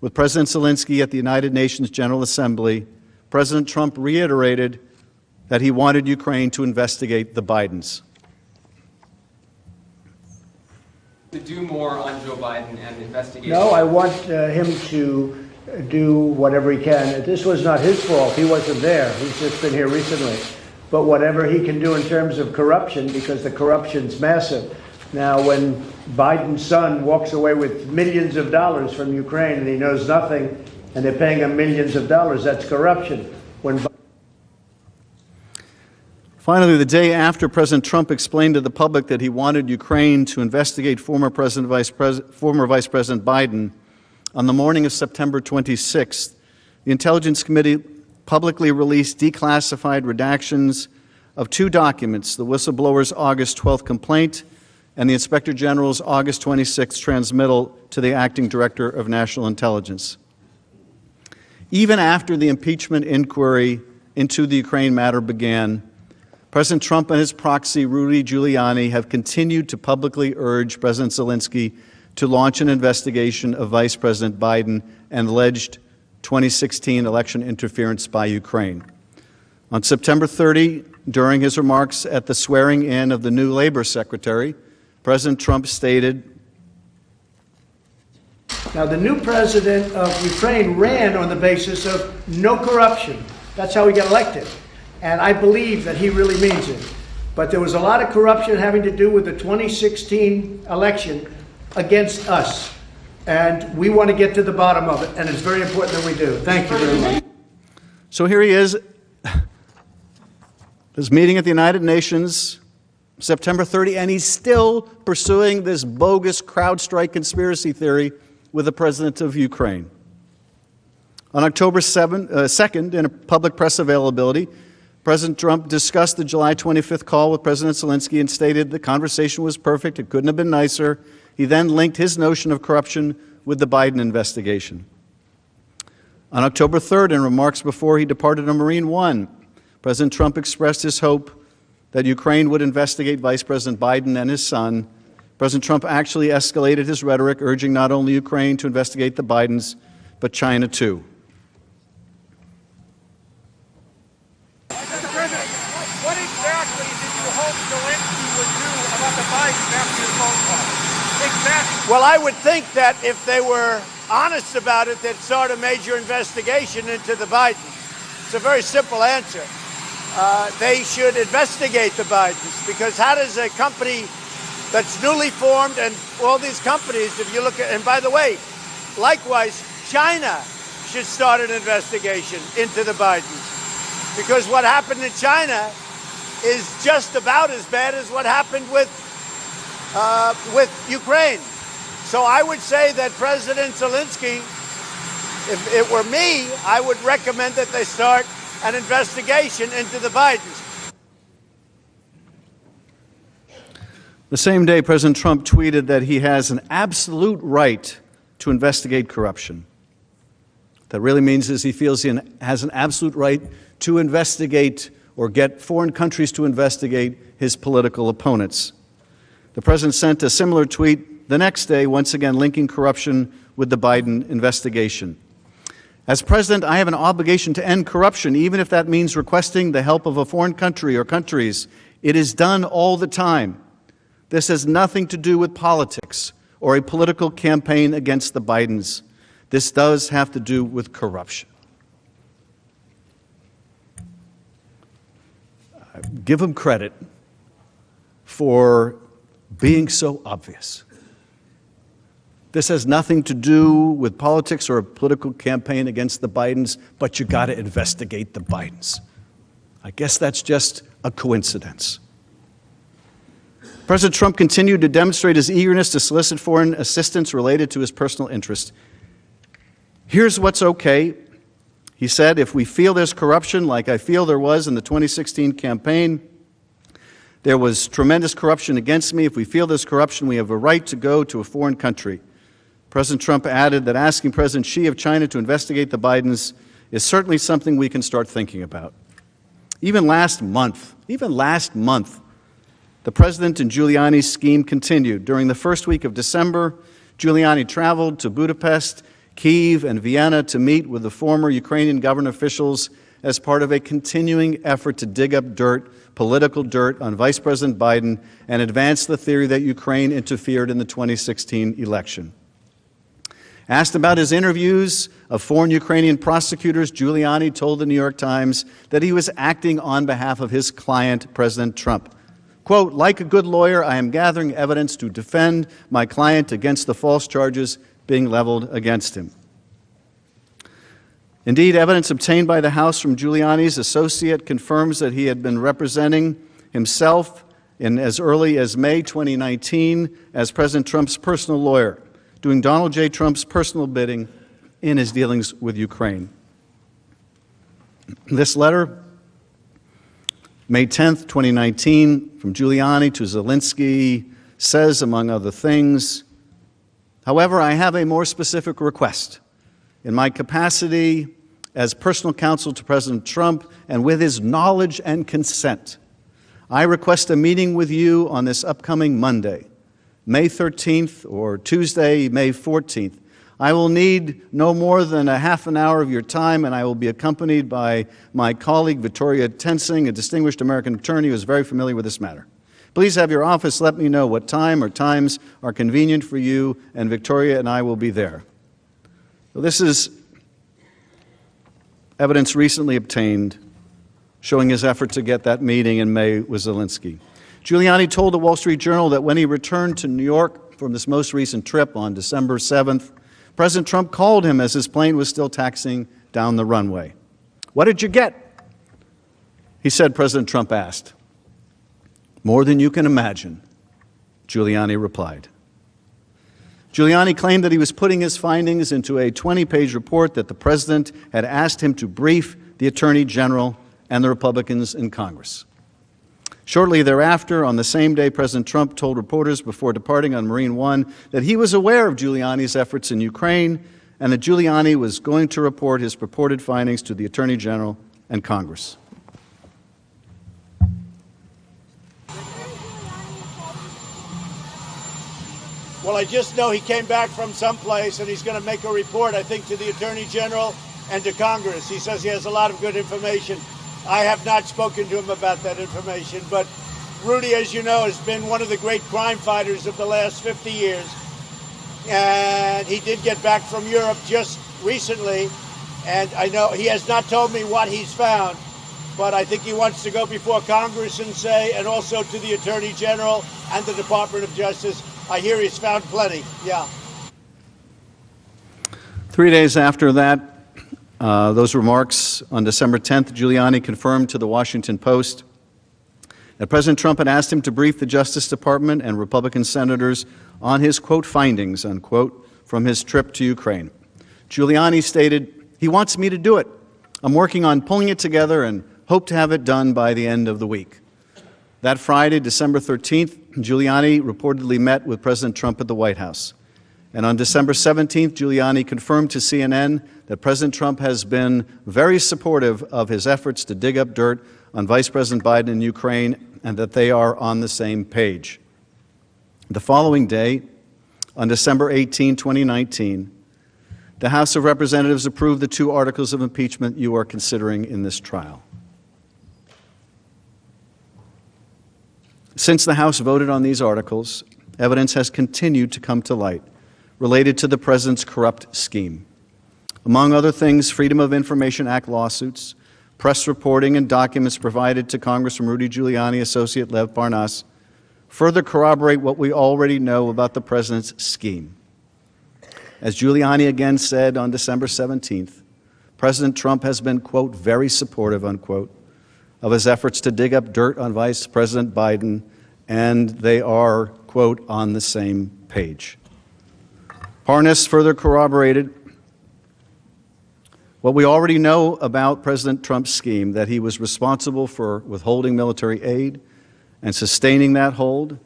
with President Zelensky at the United Nations General Assembly, President Trump reiterated that he wanted Ukraine to investigate the Bidens. To do more on Joe Biden and investigate. No, I want him to do whatever he can. This was not his fault. He wasn't there. He's just been here recently. But whatever he can do in terms of corruption, because the corruption's massive. Now, when Biden's son walks away with millions of dollars from Ukraine and he knows nothing, and they're paying him millions of dollars, that's corruption. Finally, the day after President Trump explained to the public that he wanted Ukraine to investigate former Vice President Biden, on the morning of September 26th, the Intelligence Committee publicly released declassified redactions of two documents, the whistleblower's August 12th complaint and the Inspector General's August 26th transmittal to the Acting Director of National Intelligence. Even after the impeachment inquiry into the Ukraine matter began, President Trump and his proxy, Rudy Giuliani, have continued to publicly urge President Zelensky to launch an investigation of Vice President Biden and alleged 2016 election interference by Ukraine. On September 30, during his remarks at the swearing-in of the new Labor Secretary, President Trump stated, Now, the new president of Ukraine ran on the basis of no corruption. That's how he got elected. And I believe that he really means it. But there was a lot of corruption having to do with the 2016 election against us. And we want to get to the bottom of it, and it's very important that we do. Thank you very much. So here he is, this meeting at the United Nations, September 30, and he's still pursuing this bogus CrowdStrike conspiracy theory with the president of Ukraine. On October 2nd, in a public press availability, President Trump discussed the July 25th call with President Zelensky and stated the conversation was perfect, it couldn't have been nicer. He then linked his notion of corruption with the Biden investigation. On October 3rd, in remarks before he departed on Marine One, President Trump expressed his hope that Ukraine would investigate Vice President Biden and his son. President Trump actually escalated his rhetoric, urging not only Ukraine to investigate the Bidens, but China too. Mr. President, what exactly did you hope Zelensky would do about the Bidens after your phone call? Exactly. Well, I would think that if they were honest about it, they'd start a major investigation into the Bidens. It's a very simple answer. They should investigate the Bidens, because how does a company that's newly formed, and all these companies, if you look at, and by the way, likewise, China should start an investigation into the Bidens, because what happened in China is just about as bad as what happened with Ukraine. So I would say that President Zelensky If it were me, I would recommend that they start an investigation into the Bidens. The same day, President Trump tweeted that he has an absolute right to investigate corruption. What that really means is he feels he has an absolute right to investigate or get foreign countries to investigate his political opponents. The president sent a similar tweet the next day, once again linking corruption with the Biden investigation. As president, I have an obligation to end corruption, even if that means requesting the help of a foreign country or countries. It is done all the time. This has nothing to do with politics or a political campaign against the Bidens. This does have to do with corruption. Give him credit for being so obvious. This has nothing to do with politics or a political campaign against the Bidens, but you got to investigate the Bidens. I guess that's just a coincidence. President Trump continued to demonstrate his eagerness to solicit foreign assistance related to his personal interest. Here's what's okay. He said, if we feel there's corruption, like I feel there was in the 2016 campaign, there was tremendous corruption against me. If we feel there's corruption, we have a right to go to a foreign country. President Trump added that asking President Xi of China to investigate the Bidens is certainly something we can start thinking about. Even last month, the president and Giuliani's scheme continued. During the first week of December, Giuliani traveled to Budapest, Kyiv, and Vienna to meet with the former Ukrainian government officials as part of a continuing effort to dig up political dirt on Vice President Biden and advance the theory that Ukraine interfered in the 2016 election. Asked about his interviews of foreign Ukrainian prosecutors, Giuliani told the New York Times that he was acting on behalf of his client, President Trump. Quote, like a good lawyer, I am gathering evidence to defend my client against the false charges being leveled against him. Indeed, evidence obtained by the House from Giuliani's associate confirms that he had been representing himself in as early as May 2019 as President Trump's personal lawyer, doing Donald J. Trump's personal bidding in his dealings with Ukraine. This letter, May 10th, 2019, from Giuliani to Zelensky, says, among other things, however, I have a more specific request. In my capacity as personal counsel to President Trump and with his knowledge and consent, I request a meeting with you on this upcoming Monday, May 13th, or Tuesday, May 14th. I will need no more than a half an hour of your time, and I will be accompanied by my colleague, Victoria Tensing, a distinguished American attorney who is very familiar with this matter. Please have your office let me know what time or times are convenient for you, and Victoria and I will be there. So this is evidence recently obtained showing his effort to get that meeting in May with Zelensky. Giuliani told the Wall Street Journal that when he returned to New York from this most recent trip on December 7th, President Trump called him as his plane was still taxiing down the runway. What did you get? He said, President Trump asked. More than you can imagine, Giuliani replied. Giuliani claimed that he was putting his findings into a 20-page report that the president had asked him to brief the Attorney General and the Republicans in Congress. Shortly thereafter, on the same day, President Trump told reporters before departing on Marine One that he was aware of Giuliani's efforts in Ukraine and that Giuliani was going to report his purported findings to the Attorney General and Congress. Well, I just know he came back from someplace and he's going to make a report, I think, to the Attorney General and to Congress. He says he has a lot of good information. I have not spoken to him about that information, but Rudy, as you know, has been one of the great crime fighters of the last 50 years. And he did get back from Europe just recently, and I know he has not told me what he's found, but I think he wants to go before Congress and say, and also to the Attorney General and the Department of Justice, I hear he's found plenty. Yeah. 3 days after that, those remarks on December 10th, Giuliani confirmed to the Washington Post that President Trump had asked him to brief the Justice Department and Republican senators on his, quote, findings, unquote, from his trip to Ukraine. Giuliani stated, "He wants me to do it. I'm working on pulling it together and hope to have it done by the end of the week." That Friday, December 13th, Giuliani reportedly met with President Trump at the White House. And on December 17th, Giuliani confirmed to CNN that President Trump has been very supportive of his efforts to dig up dirt on Vice President Biden in Ukraine and that they are on the same page. The following day, on December 18, 2019, the House of Representatives approved the 2 articles of impeachment you are considering in this trial. Since the House voted on these articles, evidence has continued to come to light related to the President's corrupt scheme. Among other things, Freedom of Information Act lawsuits, press reporting, and documents provided to Congressman Rudy Giuliani associate Lev Parnas further corroborate what we already know about the President's scheme. As Giuliani again said on December 17th, President Trump has been, quote, very supportive, unquote, of his efforts to dig up dirt on Vice President Biden, and they are, quote, on the same page. Parnas further corroborated what we already know about President Trump's scheme, that he was responsible for withholding military aid and sustaining that hold,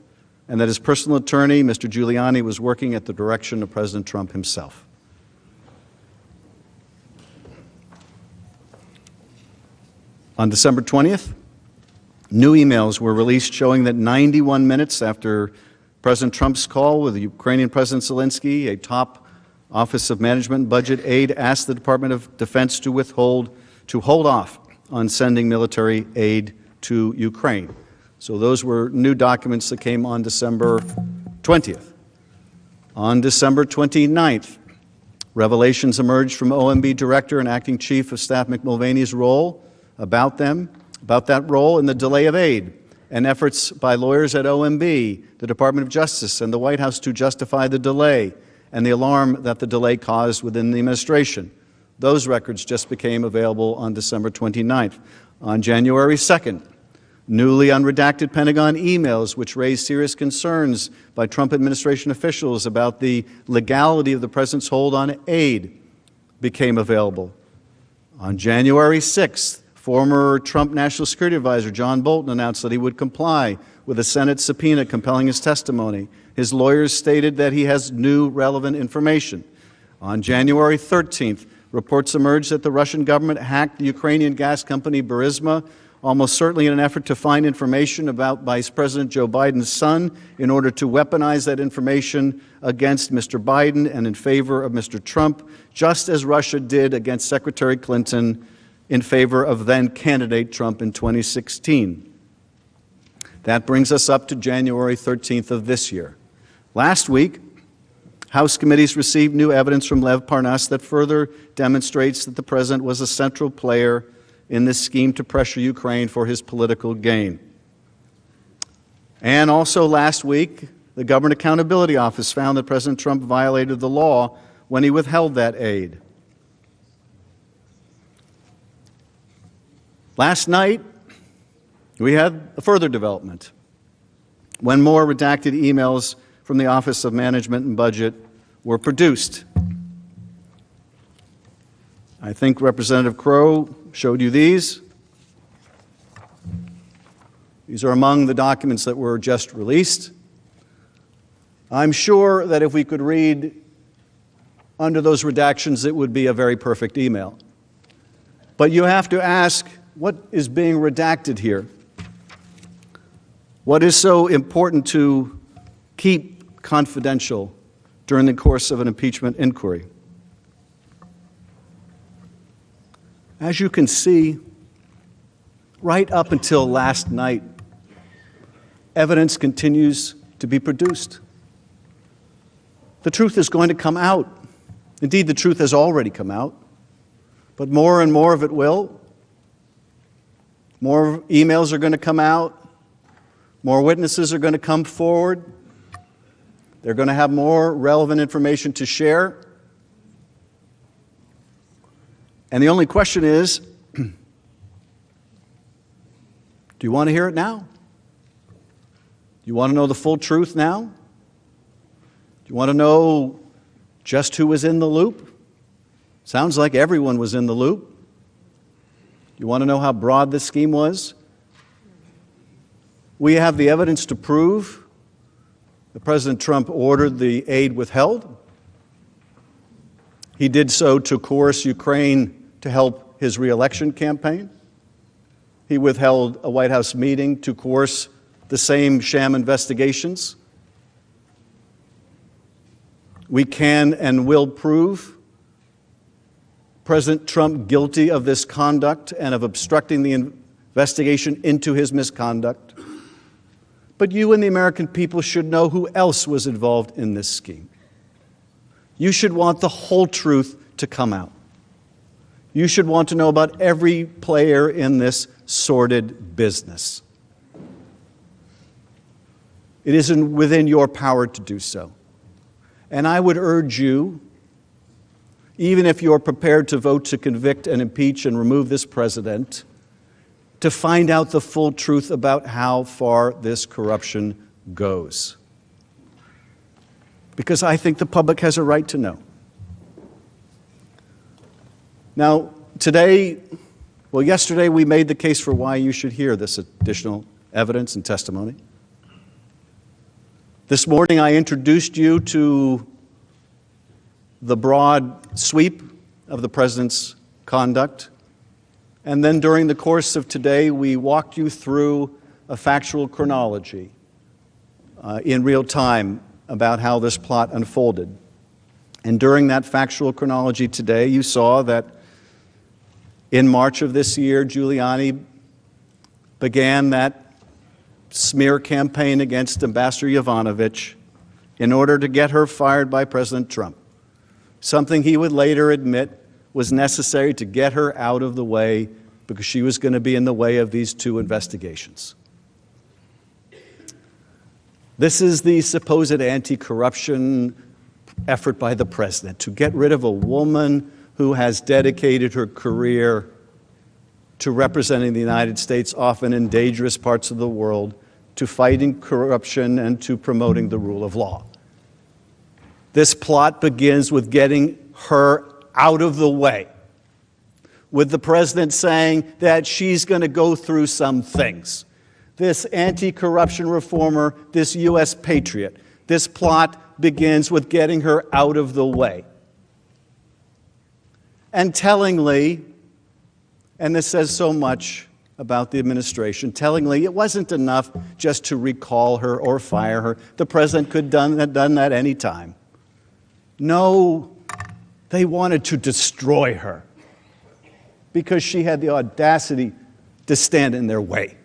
and that his personal attorney, Mr. Giuliani, was working at the direction of President Trump himself. On December 20th, new emails were released showing that 91 minutes after President Trump's call with the Ukrainian President Zelensky, a top Office of Management and Budget aide asked the Department of Defense to hold off on sending military aid to Ukraine. So those were new documents that came on December 20th. On December 29th, revelations emerged from OMB Director and Acting Chief of Staff Mick Mulvaney's role about that role in the delay of aid and efforts by lawyers at OMB, the Department of Justice, and the White House to justify the delay and the alarm that the delay caused within the administration. Those records just became available on December 29th. On January 2nd, newly unredacted Pentagon emails which raised serious concerns by Trump administration officials about the legality of the President's hold on aid became available. On January 6th, former Trump National Security Advisor John Bolton announced that he would comply with a Senate subpoena compelling his testimony. His lawyers stated that he has new relevant information. On January 13th, reports emerged that the Russian government hacked the Ukrainian gas company Burisma, almost certainly in an effort to find information about Vice President Joe Biden's son in order to weaponize that information against Mr. Biden and in favor of Mr. Trump, just as Russia did against Secretary Clinton in favor of then-candidate Trump in 2016. That brings us up to January 13th of this year. Last week, House committees received new evidence from Lev Parnas that further demonstrates that the President was a central player in this scheme to pressure Ukraine for his political gain. And also last week, the Government Accountability Office found that President Trump violated the law when he withheld that aid. Last night, we had a further development when more redacted emails from the Office of Management and Budget were produced. I think Representative Crow showed you these. These are among the documents that were just released. I'm sure that if we could read under those redactions, it would be a very perfect email. But you have to ask, what is being redacted here? What is so important to keep confidential during the course of an impeachment inquiry? As you can see, right up until last night, evidence continues to be produced. The truth is going to come out. Indeed, the truth has already come out, but more and more of it will. More emails are going to come out. More witnesses are going to come forward. They're going to have more relevant information to share. And the only question is, do you want to hear it now? Do you want to know the full truth now? Do you want to know just who was in the loop? Sounds like everyone was in the loop. You want to know how broad this scheme was? We have the evidence to prove that President Trump ordered the aid withheld. He did so to coerce Ukraine to help his re-election campaign. He withheld a White House meeting to coerce the same sham investigations. We can and will prove President Trump guilty of this conduct and of obstructing the investigation into his misconduct. But you and the American people should know who else was involved in this scheme. You should want the whole truth to come out. You should want to know about every player in this sordid business. It isn't within your power to do so. And I would urge you, even if you're prepared to vote to convict and impeach and remove this president, to find out the full truth about how far this corruption goes. Because I think the public has a right to know. Now, yesterday we made the case for why you should hear this additional evidence and testimony. This morning I introduced you to the broad sweep of the president's conduct. And then during the course of today, we walked you through a factual chronology in real time about how this plot unfolded. And during that factual chronology today, you saw that in March of this year, Giuliani began that smear campaign against Ambassador Yovanovitch in order to get her fired by President Trump, something he would later admit was necessary to get her out of the way because she was going to be in the way of these two investigations. This is the supposed anti-corruption effort by the president to get rid of a woman who has dedicated her career to representing the United States, often in dangerous parts of the world, to fighting corruption and to promoting the rule of law. This plot begins with getting her out of the way, with the president saying that she's going to go through some things. This anti-corruption reformer, this U.S. patriot, this plot begins with getting her out of the way. And tellingly, and this says so much about the administration, tellingly, it wasn't enough just to recall her or fire her. The president could have done that any time. No, they wanted to destroy her because she had the audacity to stand in their way.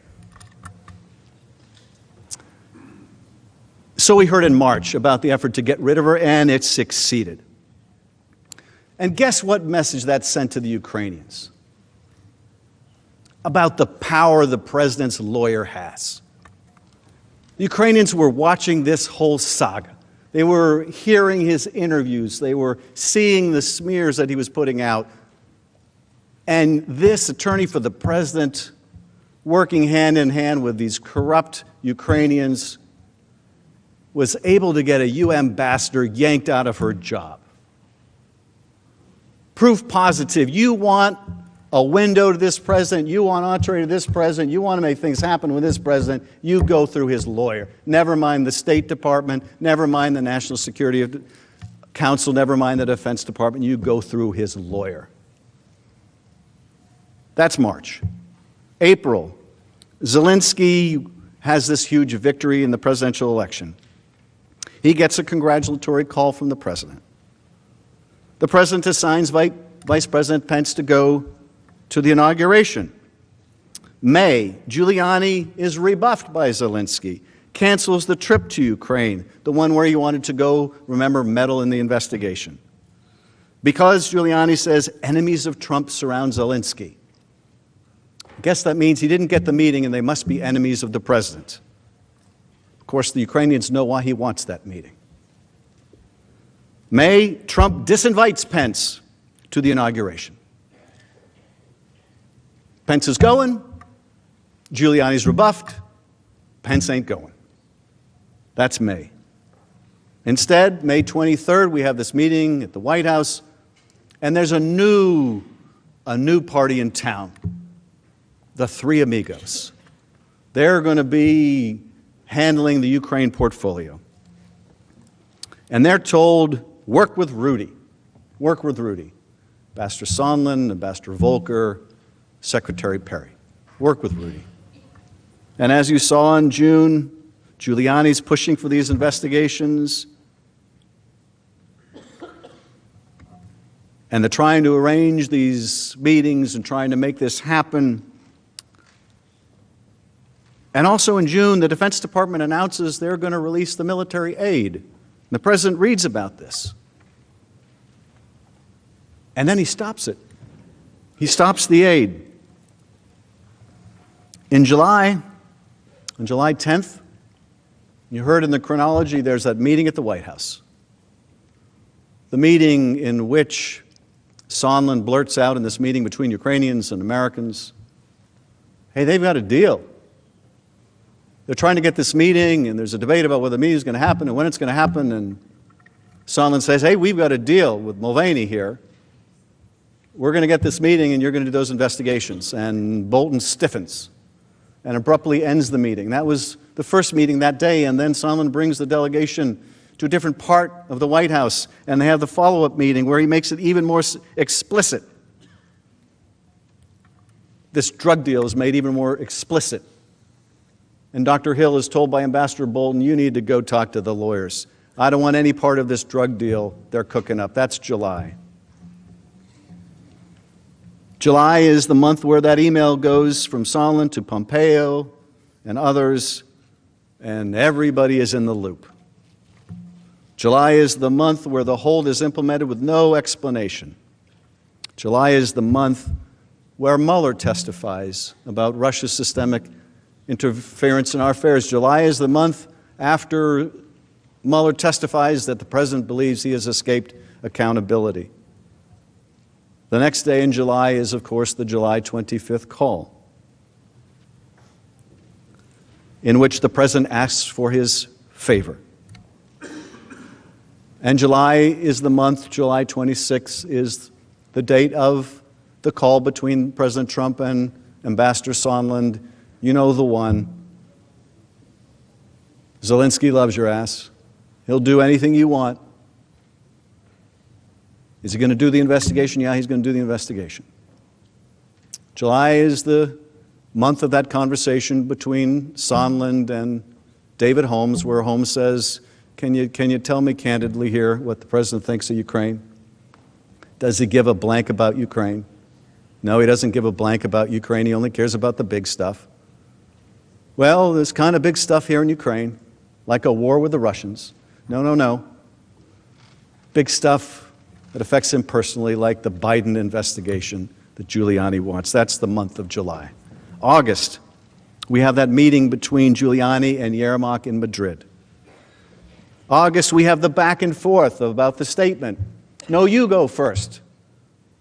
So we heard in March about the effort to get rid of her, and it succeeded. And guess what message that sent to the Ukrainians? About the power the president's lawyer has. The Ukrainians were watching this whole saga. They were hearing his interviews. They were seeing the smears that he was putting out. And this attorney for the president, working hand in hand with these corrupt Ukrainians, was able to get a UN ambassador yanked out of her job. Proof positive. You want a window to this president, you want entree to this president, you want to make things happen with this president, you go through his lawyer. Never mind the State Department, never mind the National Security Council, never mind the Defense Department, you go through his lawyer. That's March. April, Zelensky has this huge victory in the presidential election. He gets a congratulatory call from the president. The president assigns Vice President Pence to go to the inauguration. May, Giuliani is rebuffed by Zelensky, cancels the trip to Ukraine, the one where he wanted to go, remember, meddle in the investigation. Because Giuliani says enemies of Trump surround Zelensky. I guess that means he didn't get the meeting and they must be enemies of the president. Of course, the Ukrainians know why he wants that meeting. May, Trump disinvites Pence to the inauguration. Pence is going, Giuliani's rebuffed, Pence ain't going. That's May. Instead, May 23rd, we have this meeting at the White House And there's a new party in town, the Three Amigos. They're going to be handling the Ukraine portfolio. And they're told, work with Rudy. Work with Rudy. Ambassador Sondland, Ambassador Volker, Secretary Perry. Work with Rudy. And as you saw in June, Giuliani's pushing for these investigations. And they're trying to arrange these meetings and trying to make this happen. And also in June, the Defense Department announces they're going to release the military aid. And the president reads about this. And then he stops it. He stops the aid. On July 10th, you heard in the chronology, there's that meeting at the White House. The meeting in which Sondland blurts out in this meeting between Ukrainians and Americans, hey, they've got a deal. They're trying to get this meeting, and there's a debate about whether the meeting is going to happen and when it's going to happen, and Sondland says, hey, we've got a deal with Mulvaney here. We're going to get this meeting, and you're going to do those investigations. And Bolton stiffens and abruptly ends the meeting. That was the first meeting that day, and then Sondland brings the delegation to a different part of the White House, and they have the follow-up meeting where he makes it even more explicit. This drug deal is made even more explicit. And Dr. Hill is told by Ambassador Bolton, you need to go talk to the lawyers. I don't want any part of this drug deal they're cooking up. That's July. July is the month where that email goes from Sondland to Pompeo and others, and everybody is in the loop. July is the month where the hold is implemented with no explanation. July is the month where Mueller testifies about Russia's systemic interference in our affairs. July is the month after Mueller testifies that the president believes he has escaped accountability. The next day in July is, of course, the July 25th call, in which the president asks for his favor. And July is the month, July 26th is the date of the call between President Trump and Ambassador Sondland. You know the one. Zelensky loves your ass. He'll do anything you want. Is he going to do the investigation? Yeah, he's going to do the investigation. July is the month of that conversation between Sondland and David Holmes, where Holmes says, can you tell me candidly here what the president thinks of Ukraine? Does he give a blank about Ukraine? No, he doesn't give a blank about Ukraine. He only cares about the big stuff. Well, there's kind of big stuff here in Ukraine, like a war with the Russians. No. Big stuff that affects him personally, like the Biden investigation that Giuliani wants. That's the month of July. August, we have that meeting between Giuliani and Yermak in Madrid. August, we have the back and forth about the statement. No, you go first.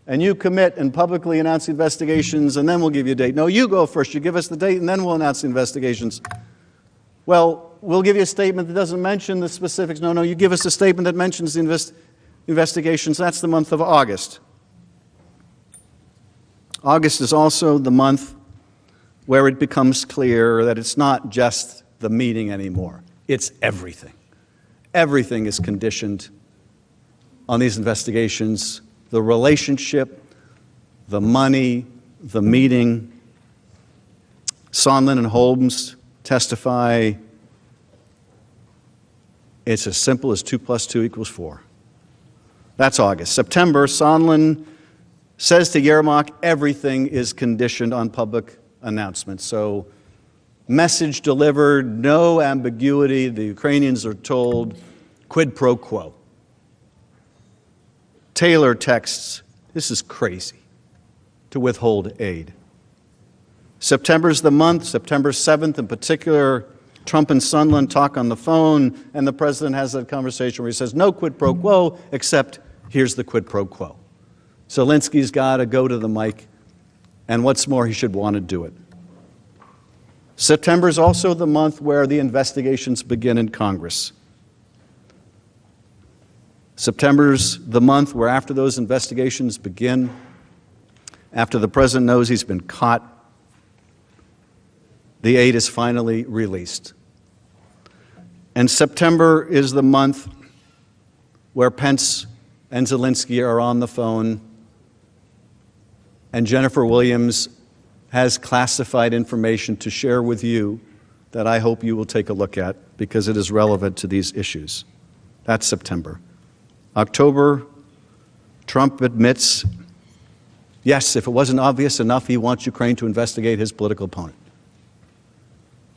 And you commit and publicly announce the investigations, and then we'll give you a date. No, you go first. You give us the date, and then we'll announce the investigations. Well, we'll give you a statement that doesn't mention the specifics. No, you give us a statement that mentions the investigations. That's the month of August. August is also the month where it becomes clear that it's not just the meeting anymore. It's everything. Everything is conditioned on these investigations. The relationship, the money, the meeting. Sondland and Holmes testify it's as simple as 2 + 2 = 4. That's August. September, Sondland says to Yermak, everything is conditioned on public announcements. So, message delivered, no ambiguity. The Ukrainians are told, quid pro quo. Taylor texts, this is crazy, to withhold aid. September's the month, September 7th in particular, Trump and Sondland talk on the phone, and the president has that conversation where he says, no quid pro quo, except here's the quid pro quo. Zelensky's got to go to the mic, and what's more, he should want to do it. September is also the month where the investigations begin in Congress. September's the month where after those investigations begin, after the president knows he's been caught, the aid is finally released. And September is the month where Pence and Zelensky are on the phone, and Jennifer Williams has classified information to share with you that I hope you will take a look at because it is relevant to these issues. That's September. October, Trump admits, yes, if it wasn't obvious enough, he wants Ukraine to investigate his political opponent.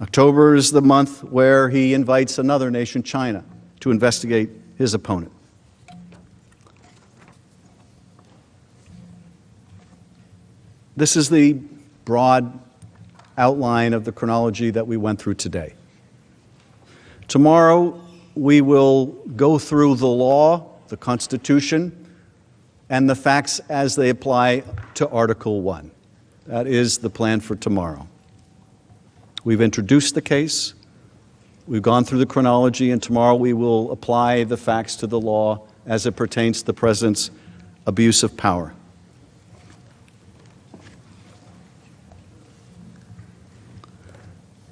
October is the month where he invites another nation, China, to investigate his opponent. This is the broad outline of the chronology that we went through today. Tomorrow, we will go through the law, the Constitution, and the facts as they apply to Article 1. That is the plan for tomorrow. We've introduced the case, we've gone through the chronology, and tomorrow we will apply the facts to the law as it pertains to the President's abuse of power.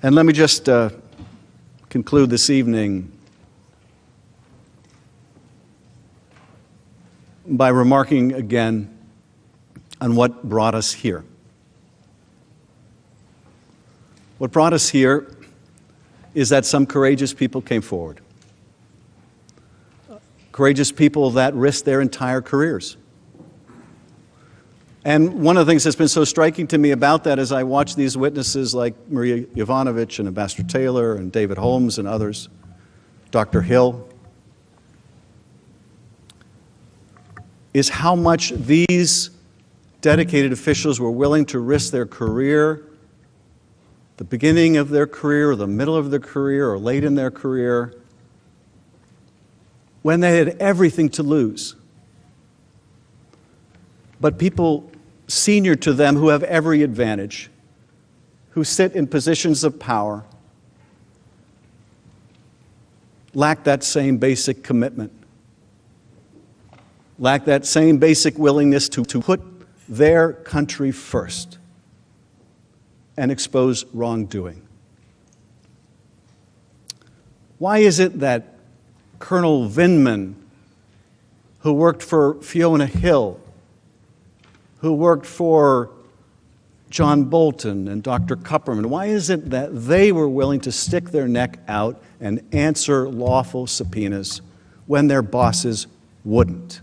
And let me just conclude this evening by remarking again on what brought us here. What brought us here is that some courageous people came forward. Courageous people that risked their entire careers. And one of the things that's been so striking to me about that as I watch these witnesses like Maria Yovanovitch and Ambassador Taylor and David Holmes and others, Dr. Hill, is how much these dedicated officials were willing to risk their career, the beginning of their career, or the middle of their career, or late in their career, when they had everything to lose. But people senior to them who have every advantage, who sit in positions of power, lack that same basic commitment, lack that same basic willingness to put their country first and expose wrongdoing. Why is it that Colonel Vindman, who worked for Fiona Hill, who worked for John Bolton and Dr. Kupperman, why is it that they were willing to stick their neck out and answer lawful subpoenas when their bosses wouldn't?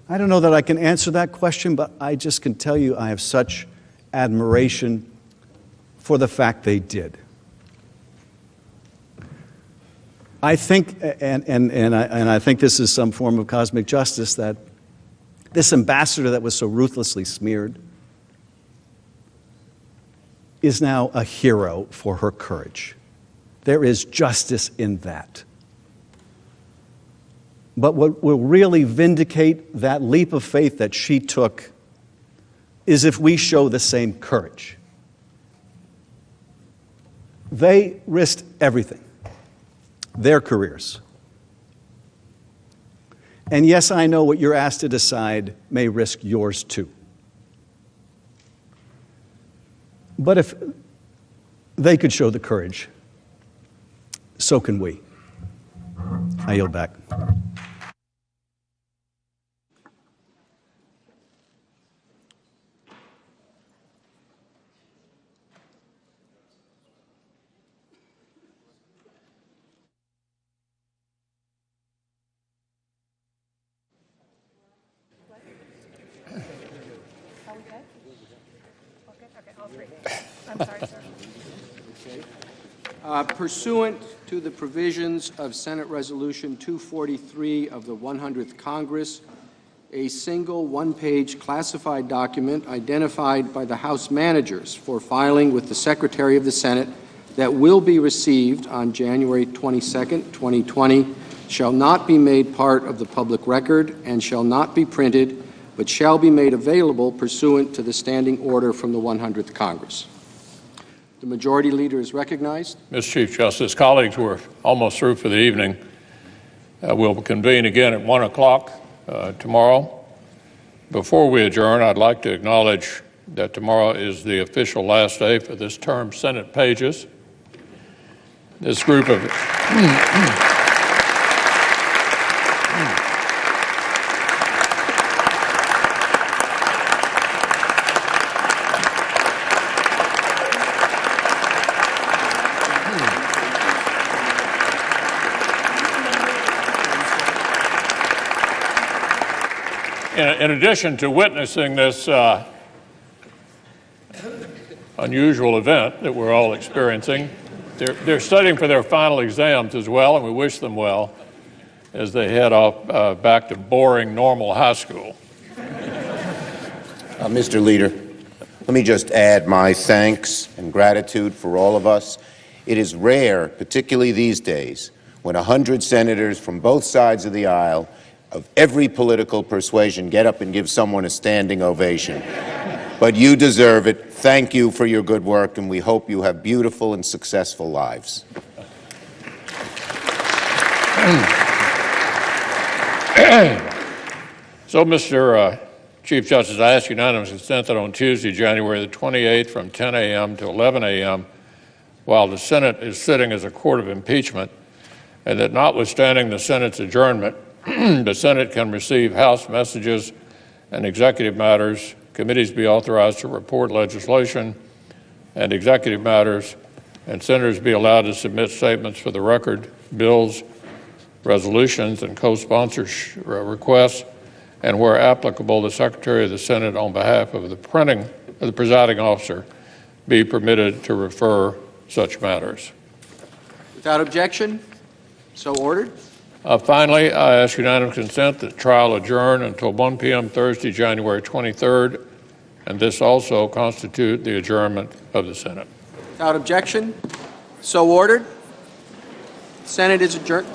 I don't know that I can answer that question, but I just can tell you I have such admiration for the fact they did. I think, and I think this is some form of cosmic justice, that this ambassador that was so ruthlessly smeared is now a hero for her courage. There is justice in that. But what will really vindicate that leap of faith that she took is if we show the same courage. They risked everything, their careers. And yes, I know what you're asked to decide may risk yours too. But if they could show the courage, so can we. I yield back. I'm sorry, sir. Pursuant to the provisions of Senate Resolution 243 of the 100th Congress, a single one-page classified document identified by the House managers for filing with the Secretary of the Senate that will be received on January 22, 2020, shall not be made part of the public record and shall not be printed, but shall be made available pursuant to the standing order from the 100th Congress. The Majority Leader is recognized. Mr. Chief Justice, colleagues, we're almost through for the evening. We'll convene again at 1 o'clock tomorrow. Before we adjourn, I'd like to acknowledge that tomorrow is the official last day for this term's Senate pages. This group of in addition to witnessing this unusual event that we're all experiencing, they're studying for their final exams as well, and we wish them well as they head off back to boring normal high school. Mr. Leader, let me just add my thanks and gratitude for all of us. It is rare, particularly these days, when 100 senators from both sides of the aisle of every political persuasion get up and give someone a standing ovation. But you deserve it. Thank you for your good work, and we hope you have beautiful and successful lives. So, Mr. Chief Justice, I ask unanimous consent that on Tuesday, January the 28th, from 10 a.m. to 11 a.m., while the Senate is sitting as a court of impeachment, and that notwithstanding the Senate's adjournment, the Senate can receive House messages and executive matters, committees be authorized to report legislation and executive matters, and senators be allowed to submit statements for the record, bills, resolutions, and co-sponsor requests, and where applicable, the Secretary of the Senate, on behalf of the presiding officer, be permitted to refer such matters. Without objection, so ordered. Finally, I ask unanimous consent that the trial adjourn until 1 p.m. Thursday, January 23rd, and this also constitute the adjournment of the Senate. Without objection, so ordered. Senate is adjourned.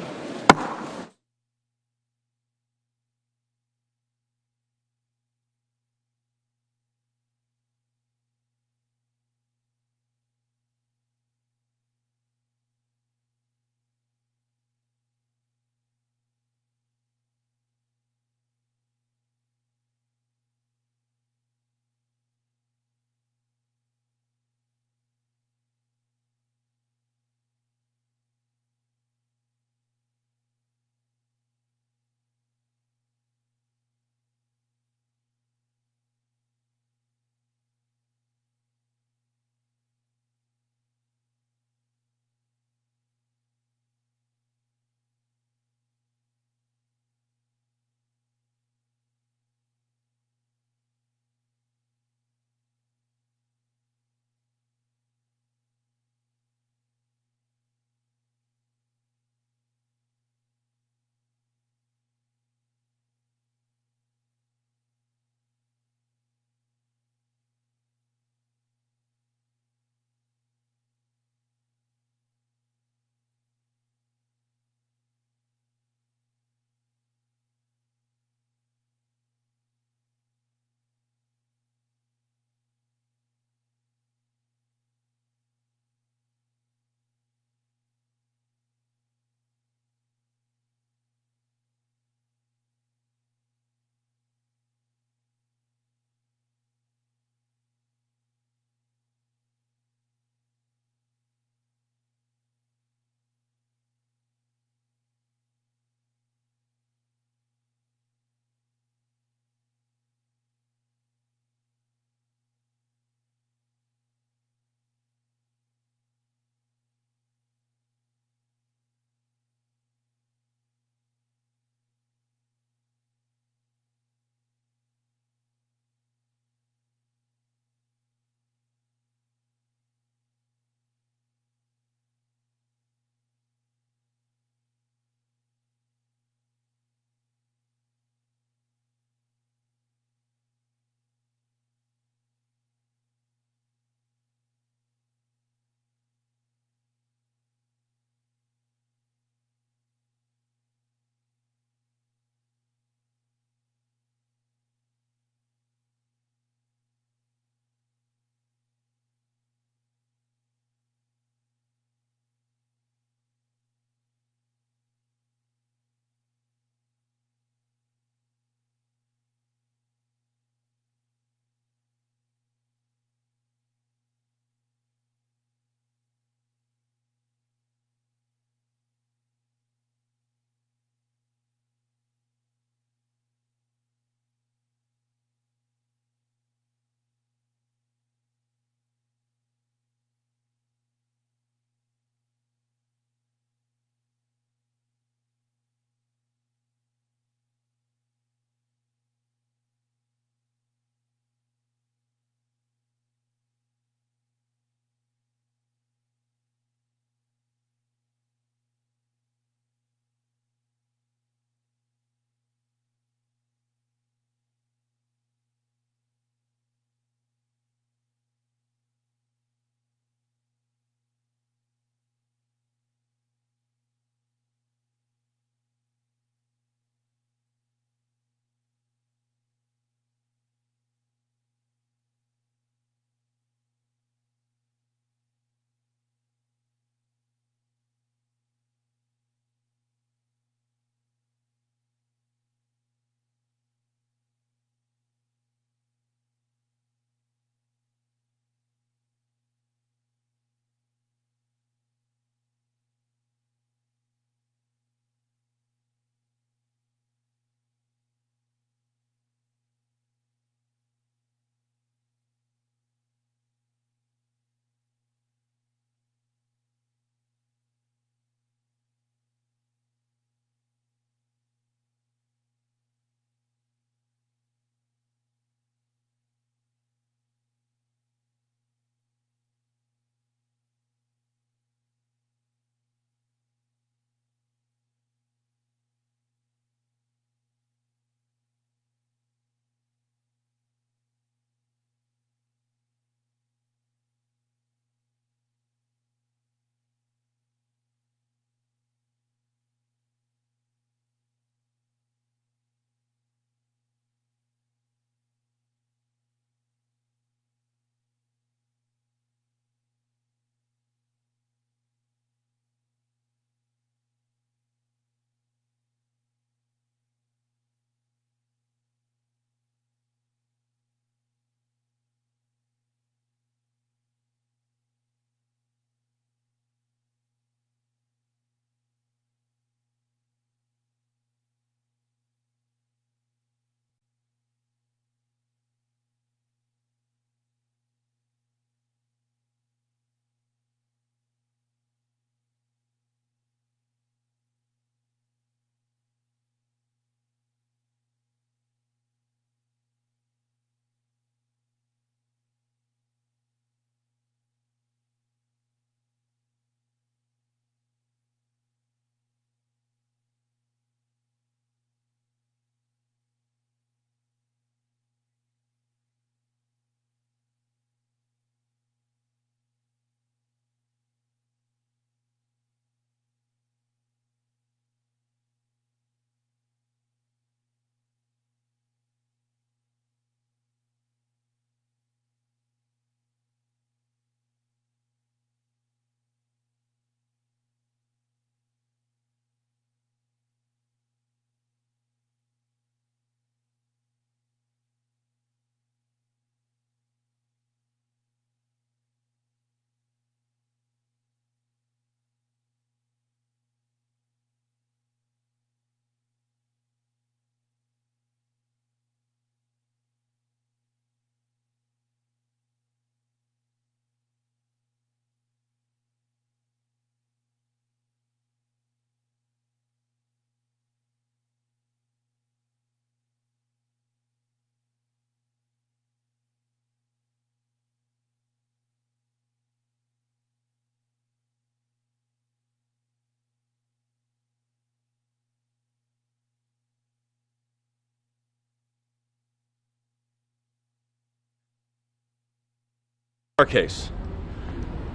our case.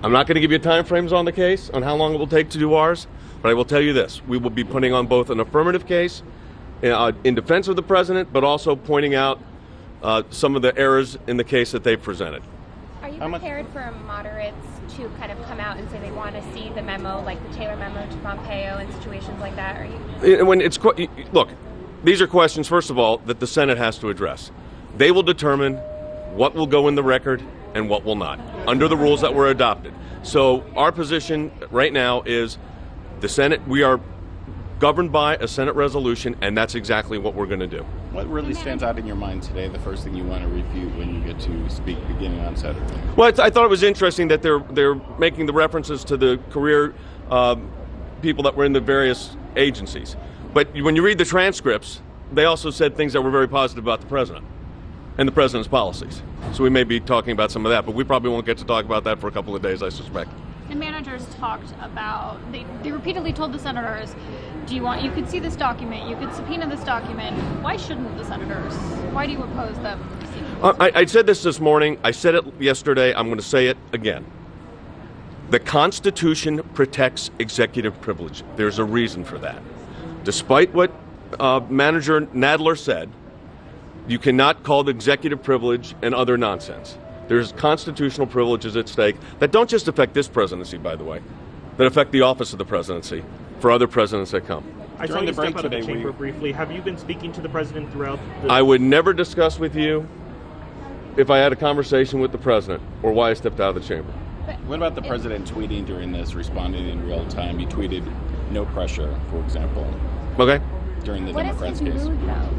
I'm not going to give you time frames on the case, on how long it will take to do ours, but I will tell you this. We will be putting on both an affirmative case in defense of the president, but also pointing out some of the errors in the case that they've presented. Are you prepared for moderates to kind of come out and say they want to see the memo, like the Taylor memo to Pompeo and situations like that? Are you? When it's look, these are questions, first of all, that the Senate has to address. They will determine what will go in the record and what will not, under the rules that were adopted. So our position right now is the Senate, we are governed by a Senate resolution, and that's exactly what we're going to do. What really stands out in your mind today, the first thing you want to refute when you get to speak beginning on Saturday? Well, I thought it was interesting that they're making the references to the career people that were in the various agencies. But when you read the transcripts, they also said things that were very positive about the president and the president's policies. So we may be talking about some of that, but we probably won't get to talk about that for a couple of days, I suspect. The managers talked about, they repeatedly told the senators, you could see this document, you could subpoena this document. Why shouldn't the senators? Why do you oppose them? I said this morning, I said it yesterday, I'm going to say it again. The Constitution protects executive privilege. There's a reason for that. Despite what Manager Nadler said, you cannot call the executive privilege and other nonsense. There's constitutional privileges at stake that don't just affect this presidency, by the way, that affect the office of the presidency for other presidents that come. I saw you step out of the chamber briefly. Have you been speaking to the president throughout the... I would never discuss with you if I had a conversation with the president or why I stepped out of the chamber. What about the president tweeting during this, responding in real time? He tweeted, "No pressure," for example. Okay. During the What is Democrats' his case. mood, though?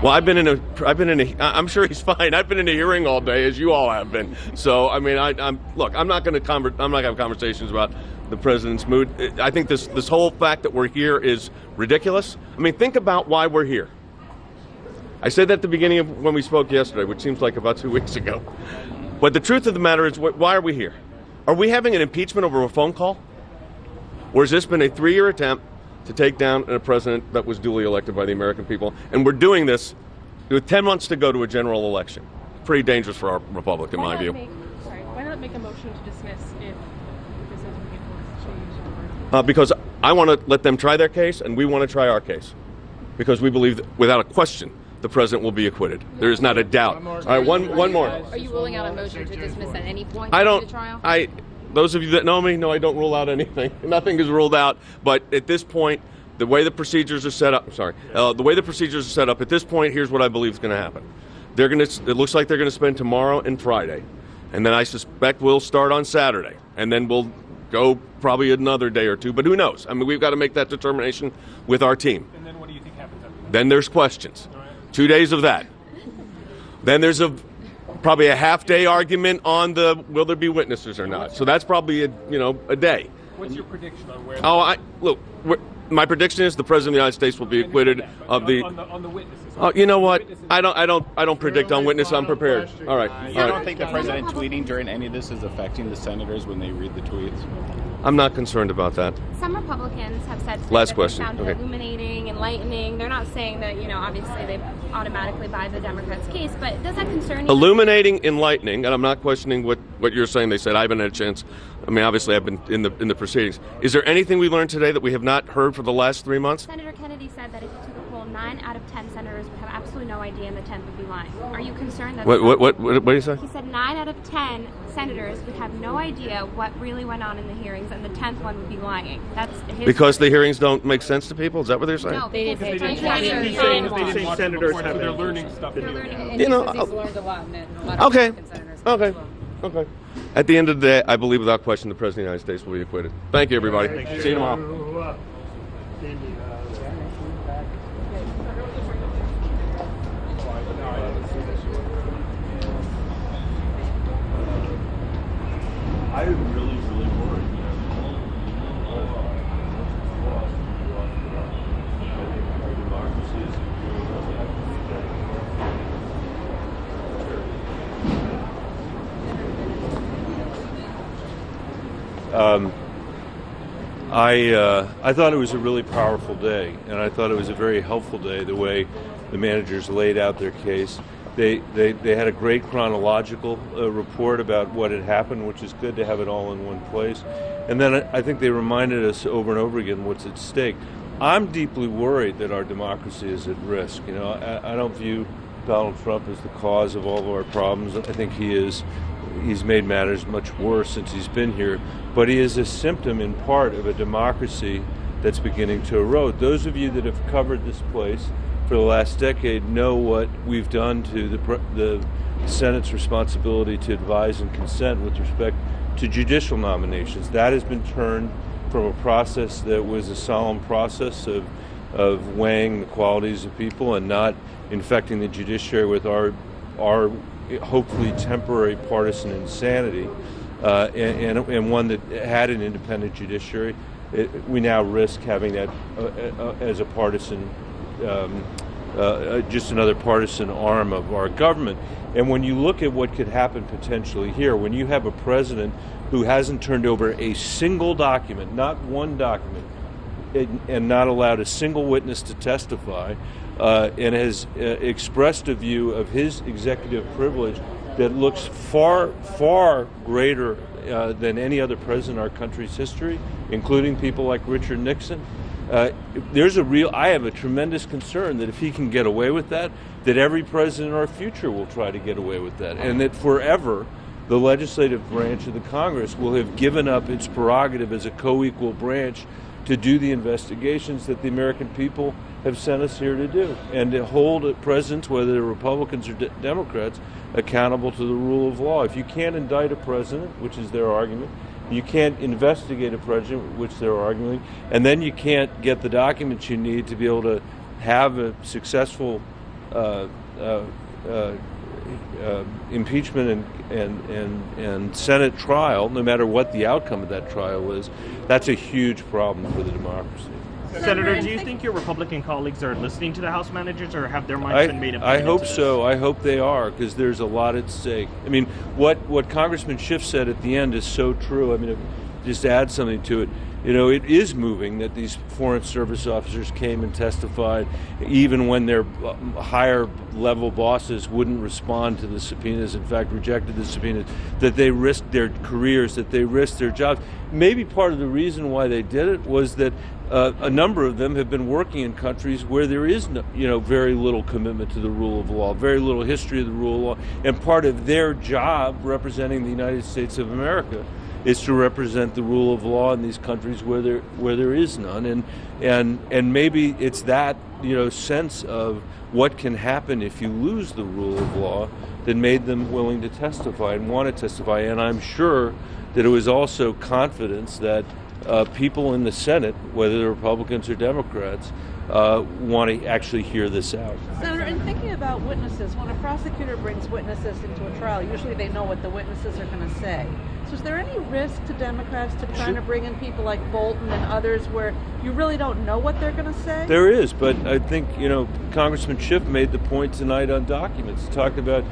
Well, I'm sure he's fine. I've been in a hearing all day, as you all have been. So, I mean, look, I'm not going to have conversations about the president's mood. I think this whole fact that we're here is ridiculous. I mean, think about why we're here. I said that at the beginning of when we spoke yesterday, which seems like about 2 weeks ago. But the truth of the matter is, why are we here? Are we having an impeachment over a phone call? Or has this been a 3-year attempt to take down a president that was duly elected by the American people? And we're doing this with 10 months to go to a general election. Pretty dangerous for our republic, in my view. Why not make a motion to dismiss if this doesn't get changed? Because I want to let them try their case, and we want to try our case. Because we believe that, without a question, the president will be acquitted. There is not a doubt. All right, one more. Are you ruling out a motion to dismiss at any point I during don't. the trial? Those of you that know me know I don't rule out anything. Nothing is ruled out. But at this point, the way the procedures are set up. The way the procedures are set up at this point, here's what I believe is going to happen. It looks like they're going to spend tomorrow and Friday, and then I suspect we'll start on Saturday, and then we'll go probably another day or two. But who knows? I mean, we've got to make that determination with our team. And then what do you think happens after that? Then there's questions. 2 days of that. Then there's probably a half-day argument on will there be witnesses or not. So that's probably a day. What's your prediction on where... Look, my prediction is the president of the United States will be acquitted of the... On the witnesses. You know what? I don't predict on witness. I'm prepared. All right. You don't think the president tweeting during any of this is affecting the senators when they read the tweets? I'm not concerned about that. Some Republicans have said Last that question. they found Okay. it illuminating, enlightening. They're not saying that, obviously they automatically buy the Democrats' case, but does that concern you? Illuminating, enlightening, and I'm not questioning what you're saying. They said I haven't had a chance. I mean, obviously, I've been in the proceedings. Is there anything we learned today that we have not heard for the last 3 months? Senator Kennedy said that if you took a poll, 9 out of 10 senators would have absolutely no idea, and the 10th would be lying. Are you concerned that? What do you say? He said 9 out of 10 senators would have no idea what really went on in the hearings, and the 10th one would be lying. That's his Because the hearings don't make sense to people? Is that what they're saying? No, they didn't pay He's attention. saying senators have... They're learning stuff. They're learning. And You know, he says he's learned a lot, and a lot of Okay. Republican senators have as well. Okay. At the end of the day, I believe without question the President of the United States will be acquitted. Thank you, everybody. See you tomorrow. I'm really worried. I thought it was a really powerful day, and I thought it was a very helpful day, the way the managers laid out their case. They had a great chronological report about what had happened, which is good to have it all in one place. And then I think they reminded us over and over again what's at stake. I'm deeply worried that our democracy is at risk. You know, I don't view Donald Trump as the cause of all of our problems. I think he's made matters much worse since he's been here. But he is a symptom in part of a democracy that's beginning to erode. Those of you that have covered this place for the last decade know what we've done to the Senate's responsibility to advise and consent with respect to judicial nominations. That has been turned from a process that was a solemn process of weighing the qualities of people and not infecting the judiciary with our hopefully temporary partisan insanity, and one that had an independent judiciary. We now risk having that as a partisan, just another partisan arm of our government. And when you look at what could happen potentially here, when you have a president who hasn't turned over a single document, not one document, and not allowed a single witness to testify, and has expressed a view of his executive privilege that looks far, far greater than any other president in our country's history, including people like Richard Nixon. I have a tremendous concern that if he can get away with that every president in our future will try to get away with that, and that forever the legislative branch of the Congress will have given up its prerogative as a co-equal branch to do the investigations that the American people have sent us here to do, and to hold presidents, whether they're Republicans or Democrats, accountable to the rule of law. If you can't indict a president, which is their argument, you can't investigate a president, which they're arguing, and then you can't get the documents you need to be able to have a successful impeachment and Senate trial, no matter what the outcome of that trial is, that's a huge problem for the democracy. Senator, do you think your Republican colleagues are listening to the House managers, or have their minds been made up? I hope so. I hope they are, because there's a lot at stake. I mean, what Congressman Schiff said at the end is so true. I mean, just to add something to it, you know, it is moving that these Foreign Service officers came and testified, even when their higher level bosses wouldn't respond to the subpoenas, in fact, rejected the subpoenas, that they risked their careers, that they risked their jobs. Maybe part of the reason why they did it was that a number of them have been working in countries where there is very little commitment to the rule of law, very little history of the rule of law, and part of their job representing the United States of America is to represent the rule of law in these countries where there is none, and maybe it's that sense of what can happen if you lose the rule of law that made them willing to testify and want to testify. And I'm sure that it was also confidence that people in the Senate, whether they're Republicans or Democrats, want to actually hear this out. Senator, in thinking about witnesses, when a prosecutor brings witnesses into a trial, usually they know what the witnesses are going to say. So is there any risk to Democrats to trying to bring in people like Bolton and others where you really don't know what they're going to say? There is, but I think, Congressman Schiff made the point tonight on documents. He talked about,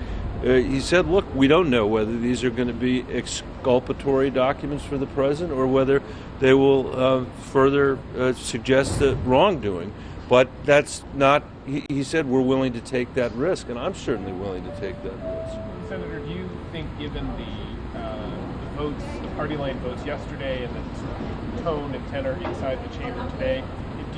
he said, look, we don't know whether these are going to be exculpatory documents for the president or whether they will further suggest wrongdoing. But that's not, he said, we're willing to take that risk, and I'm certainly willing to take that risk. Senator, do you think, given the votes, the party line votes yesterday and the sort of tone and tenor inside the chamber today,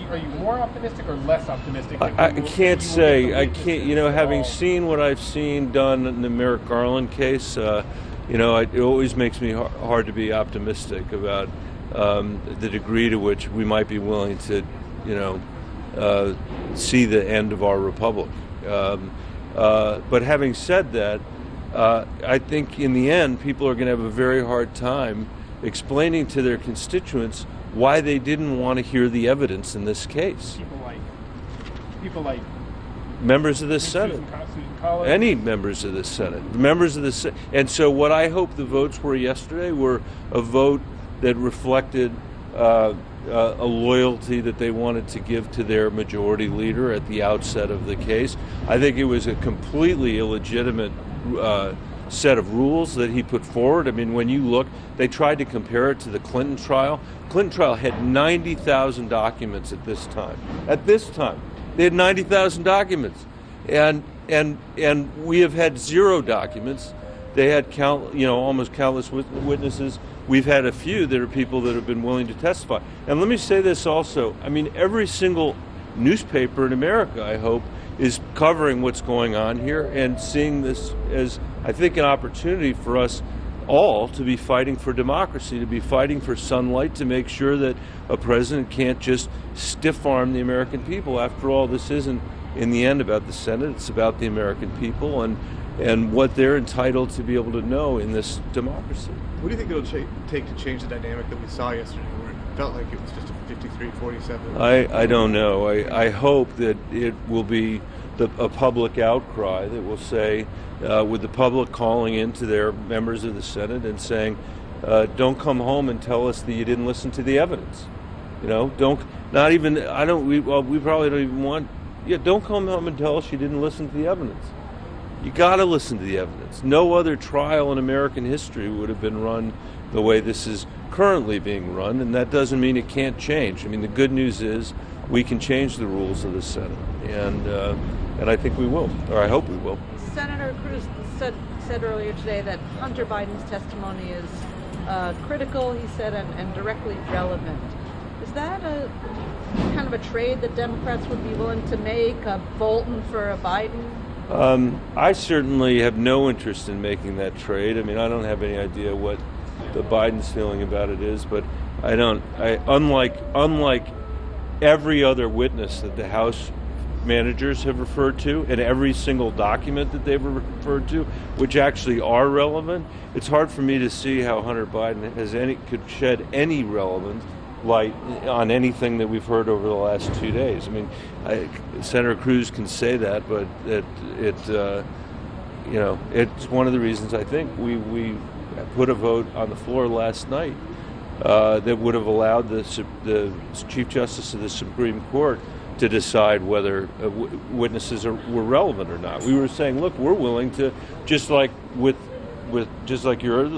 are you more optimistic or less optimistic? I can't say. I can't, having seen what I've seen done in the Merrick Garland case, it always makes me hard to be optimistic about the degree to which we might be willing to, see the end of our republic. But having said that, I think in the end, people are going to have a very hard time explaining to their constituents why they didn't want to hear the evidence in this case. People like members of the Senate, any members of the Senate, members of the Senate. And so what I hope the votes were yesterday were a vote that reflected a loyalty that they wanted to give to their majority leader at the outset of the case. I think it was a completely illegitimate set of rules that he put forward. I mean, when you look, they tried to compare it to the Clinton trial. Clinton trial had 90,000 documents at this time. At this time, they had 90,000 documents. And we have had zero documents. They had almost countless witnesses. We've had a few that are people that have been willing to testify. And let me say this also. I mean, every single newspaper in America, I hope, is covering what's going on here and seeing this as, I think, an opportunity for us all to be fighting for democracy, to be fighting for sunlight, to make sure that a president can't just stiff-arm the American people. After all, this isn't, in the end, about the Senate. It's about the American people and what they're entitled to be able to know in this democracy. What do you think it'll take to change the dynamic that we saw yesterday, where it felt like it was just a 53-47? I don't know. I hope that it will be a public outcry that will say, with the public calling into their members of the Senate and saying, don't come home and tell us that you didn't listen to the evidence. We probably don't even want, don't come home and tell us you didn't listen to the evidence. You got to listen to the evidence. No other trial in American history would have been run the way this is currently being run, and that doesn't mean it can't change. I mean, the good news is we can change the rules of the Senate, and I think we will, or I hope we will. Senator Cruz said earlier today that Hunter Biden's testimony is critical, he said, and directly relevant. Is that a kind of a trade that Democrats would be willing to make, a Bolton for a Biden? I certainly have no interest in making that trade. I mean, I don't have any idea what the Biden's feeling about it is, but unlike every other witness that the House managers have referred to and every single document that they've referred to, which actually are relevant, it's hard for me to see how Hunter Biden could shed any relevant light on anything that we've heard over the last 2 days. I mean, Senator Cruz can say that, but it's one of the reasons I think we put a vote on the floor last night that would have allowed the Chief Justice of the Supreme Court to decide whether witnesses were relevant or not. We were saying, look, we're willing to, just like your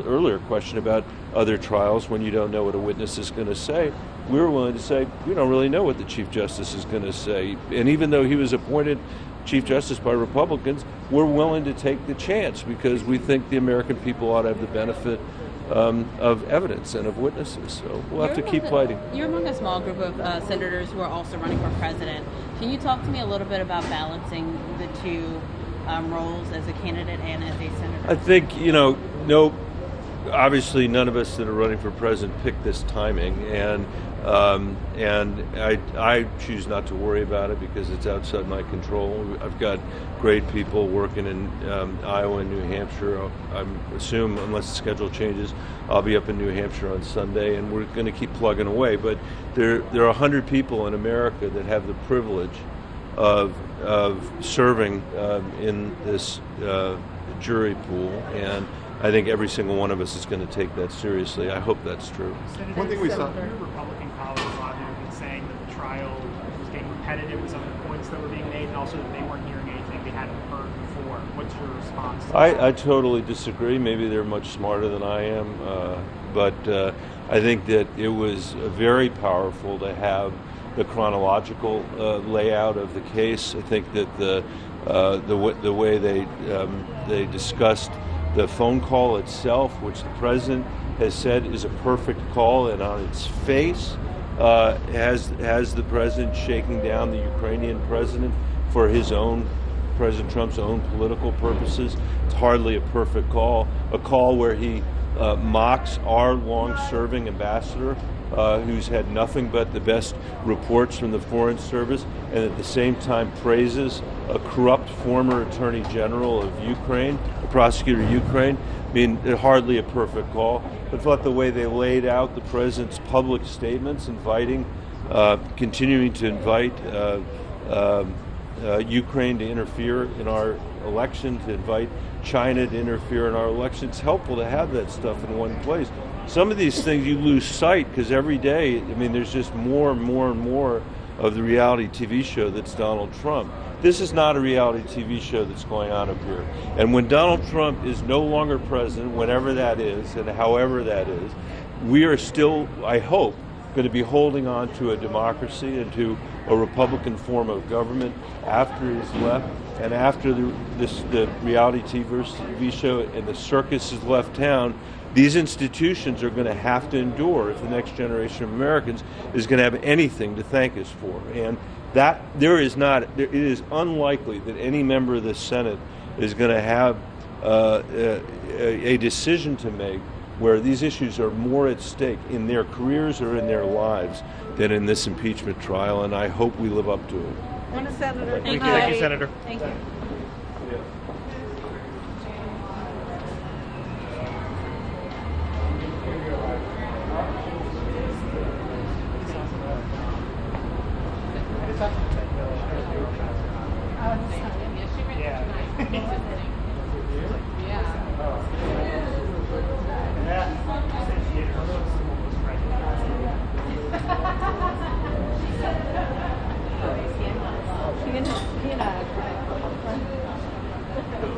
earlier question about other trials when you don't know what a witness is going to say, we were willing to say, we don't really know what the Chief Justice is going to say. And even though he was appointed Chief Justice by Republicans, we're willing to take the chance because we think the American people ought to have the benefit of evidence and of witnesses. So we'll have to keep fighting. You're among a small group of senators who are also running for president. Can you talk to me a little bit about balancing the two roles as a candidate and as a senator? I think, obviously none of us that are running for president picked this timing, and I choose not to worry about it because it's outside my control. I've got great people working in Iowa and New Hampshire. I assume, unless the schedule changes, I'll be up in New Hampshire on Sunday, and we're going to keep plugging away. But there are 100 people in America that have the privilege of serving in this jury pool, and I think every single one of us is going to take that seriously. I hope that's true. One thing we saw. Your Republican colleagues have been saying that the trial was getting repetitive with some of the points that were being made, and also that they weren't hearing anything they hadn't heard before. What's your response to that? I totally disagree. Maybe they're much smarter than I am, but I think that it was very powerful to have the chronological layout of the case. I think that the way they discussed the phone call itself, which the president has said is a perfect call, and on its face has the president shaking down the Ukrainian president for his own, President Trump's own political purposes. It's hardly a perfect call, a call where he mocks our long-serving ambassador, who's had nothing but the best reports from the Foreign Service, and at the same time praises a corrupt former Attorney General of Ukraine, a prosecutor of Ukraine. I mean, hardly a perfect call, but thought the way they laid out the president's public statements, continuing to invite Ukraine to interfere in our election, to invite China to interfere in our election. It's helpful to have that stuff in one place. Some of these things you lose sight because every day, there's just more and more and more of the reality TV show that's Donald Trump. This is not a reality TV show that's going on up here. And when Donald Trump is no longer president, whenever that is and however that is, we are still, I hope, going to be holding on to a democracy and to a Republican form of government after he's left, and after the reality TV show and the circus has left town. These institutions are going to have to endure if the next generation of Americans is going to have anything to thank us for. And that it is unlikely that any member of the Senate is going to have a decision to make where these issues are more at stake in their careers or in their lives than in this impeachment trial, and I hope we live up to it. Senator. Thank you, Senator. Thank you.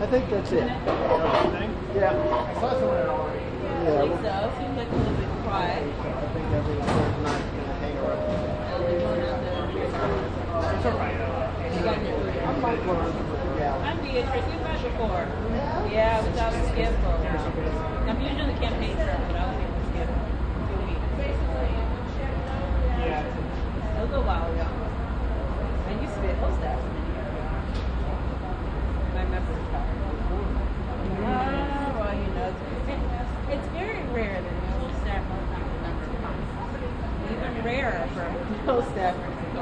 I think that's it. Yeah. I saw someone already. Yeah. I think so. Seems like a little bit quiet. I think everyone's not going to hang around. It's all right. I'm Beatrice. We've met before. Yeah, I was out with Skip. I'm usually the campaign trail, but I was here with Skip 2 weeks. Yeah. A little while ago. I used to be a hostess. My member retired. Well, you know, it's very rare that no staff are not a member of Congress. Even rarer for no staffers to go.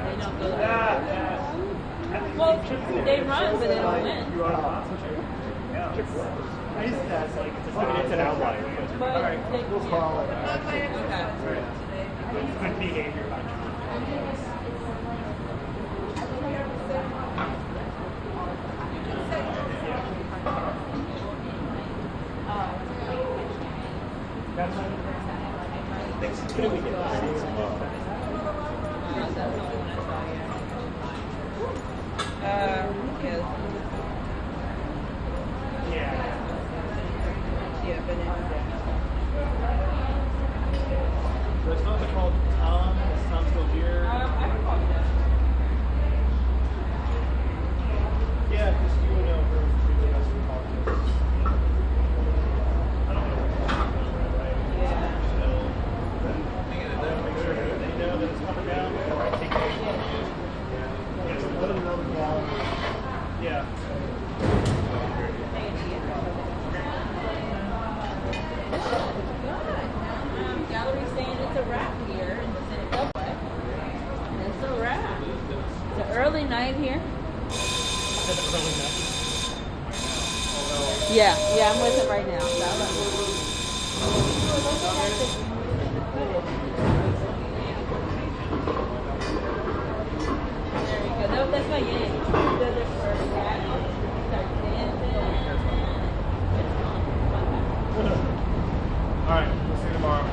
They don't go there. Well, they run, but they don't win. It's an outlier. But We'll call it. Okay. Good behavior by So it's not called Tom. Is Tom still here? I don't know. Yeah, just you and over the rest of the politics. I don't know. Right? Yeah. So, make sure that they know that it's coming down. Yeah. So let them know the gallery. Yeah. Gallery's saying it's a wrap here in the Senate Subway. It's a wrap. It's an early night here. Yeah, I'm with it right now. There we go. No, that's my Yang. All right. We'll see you tomorrow.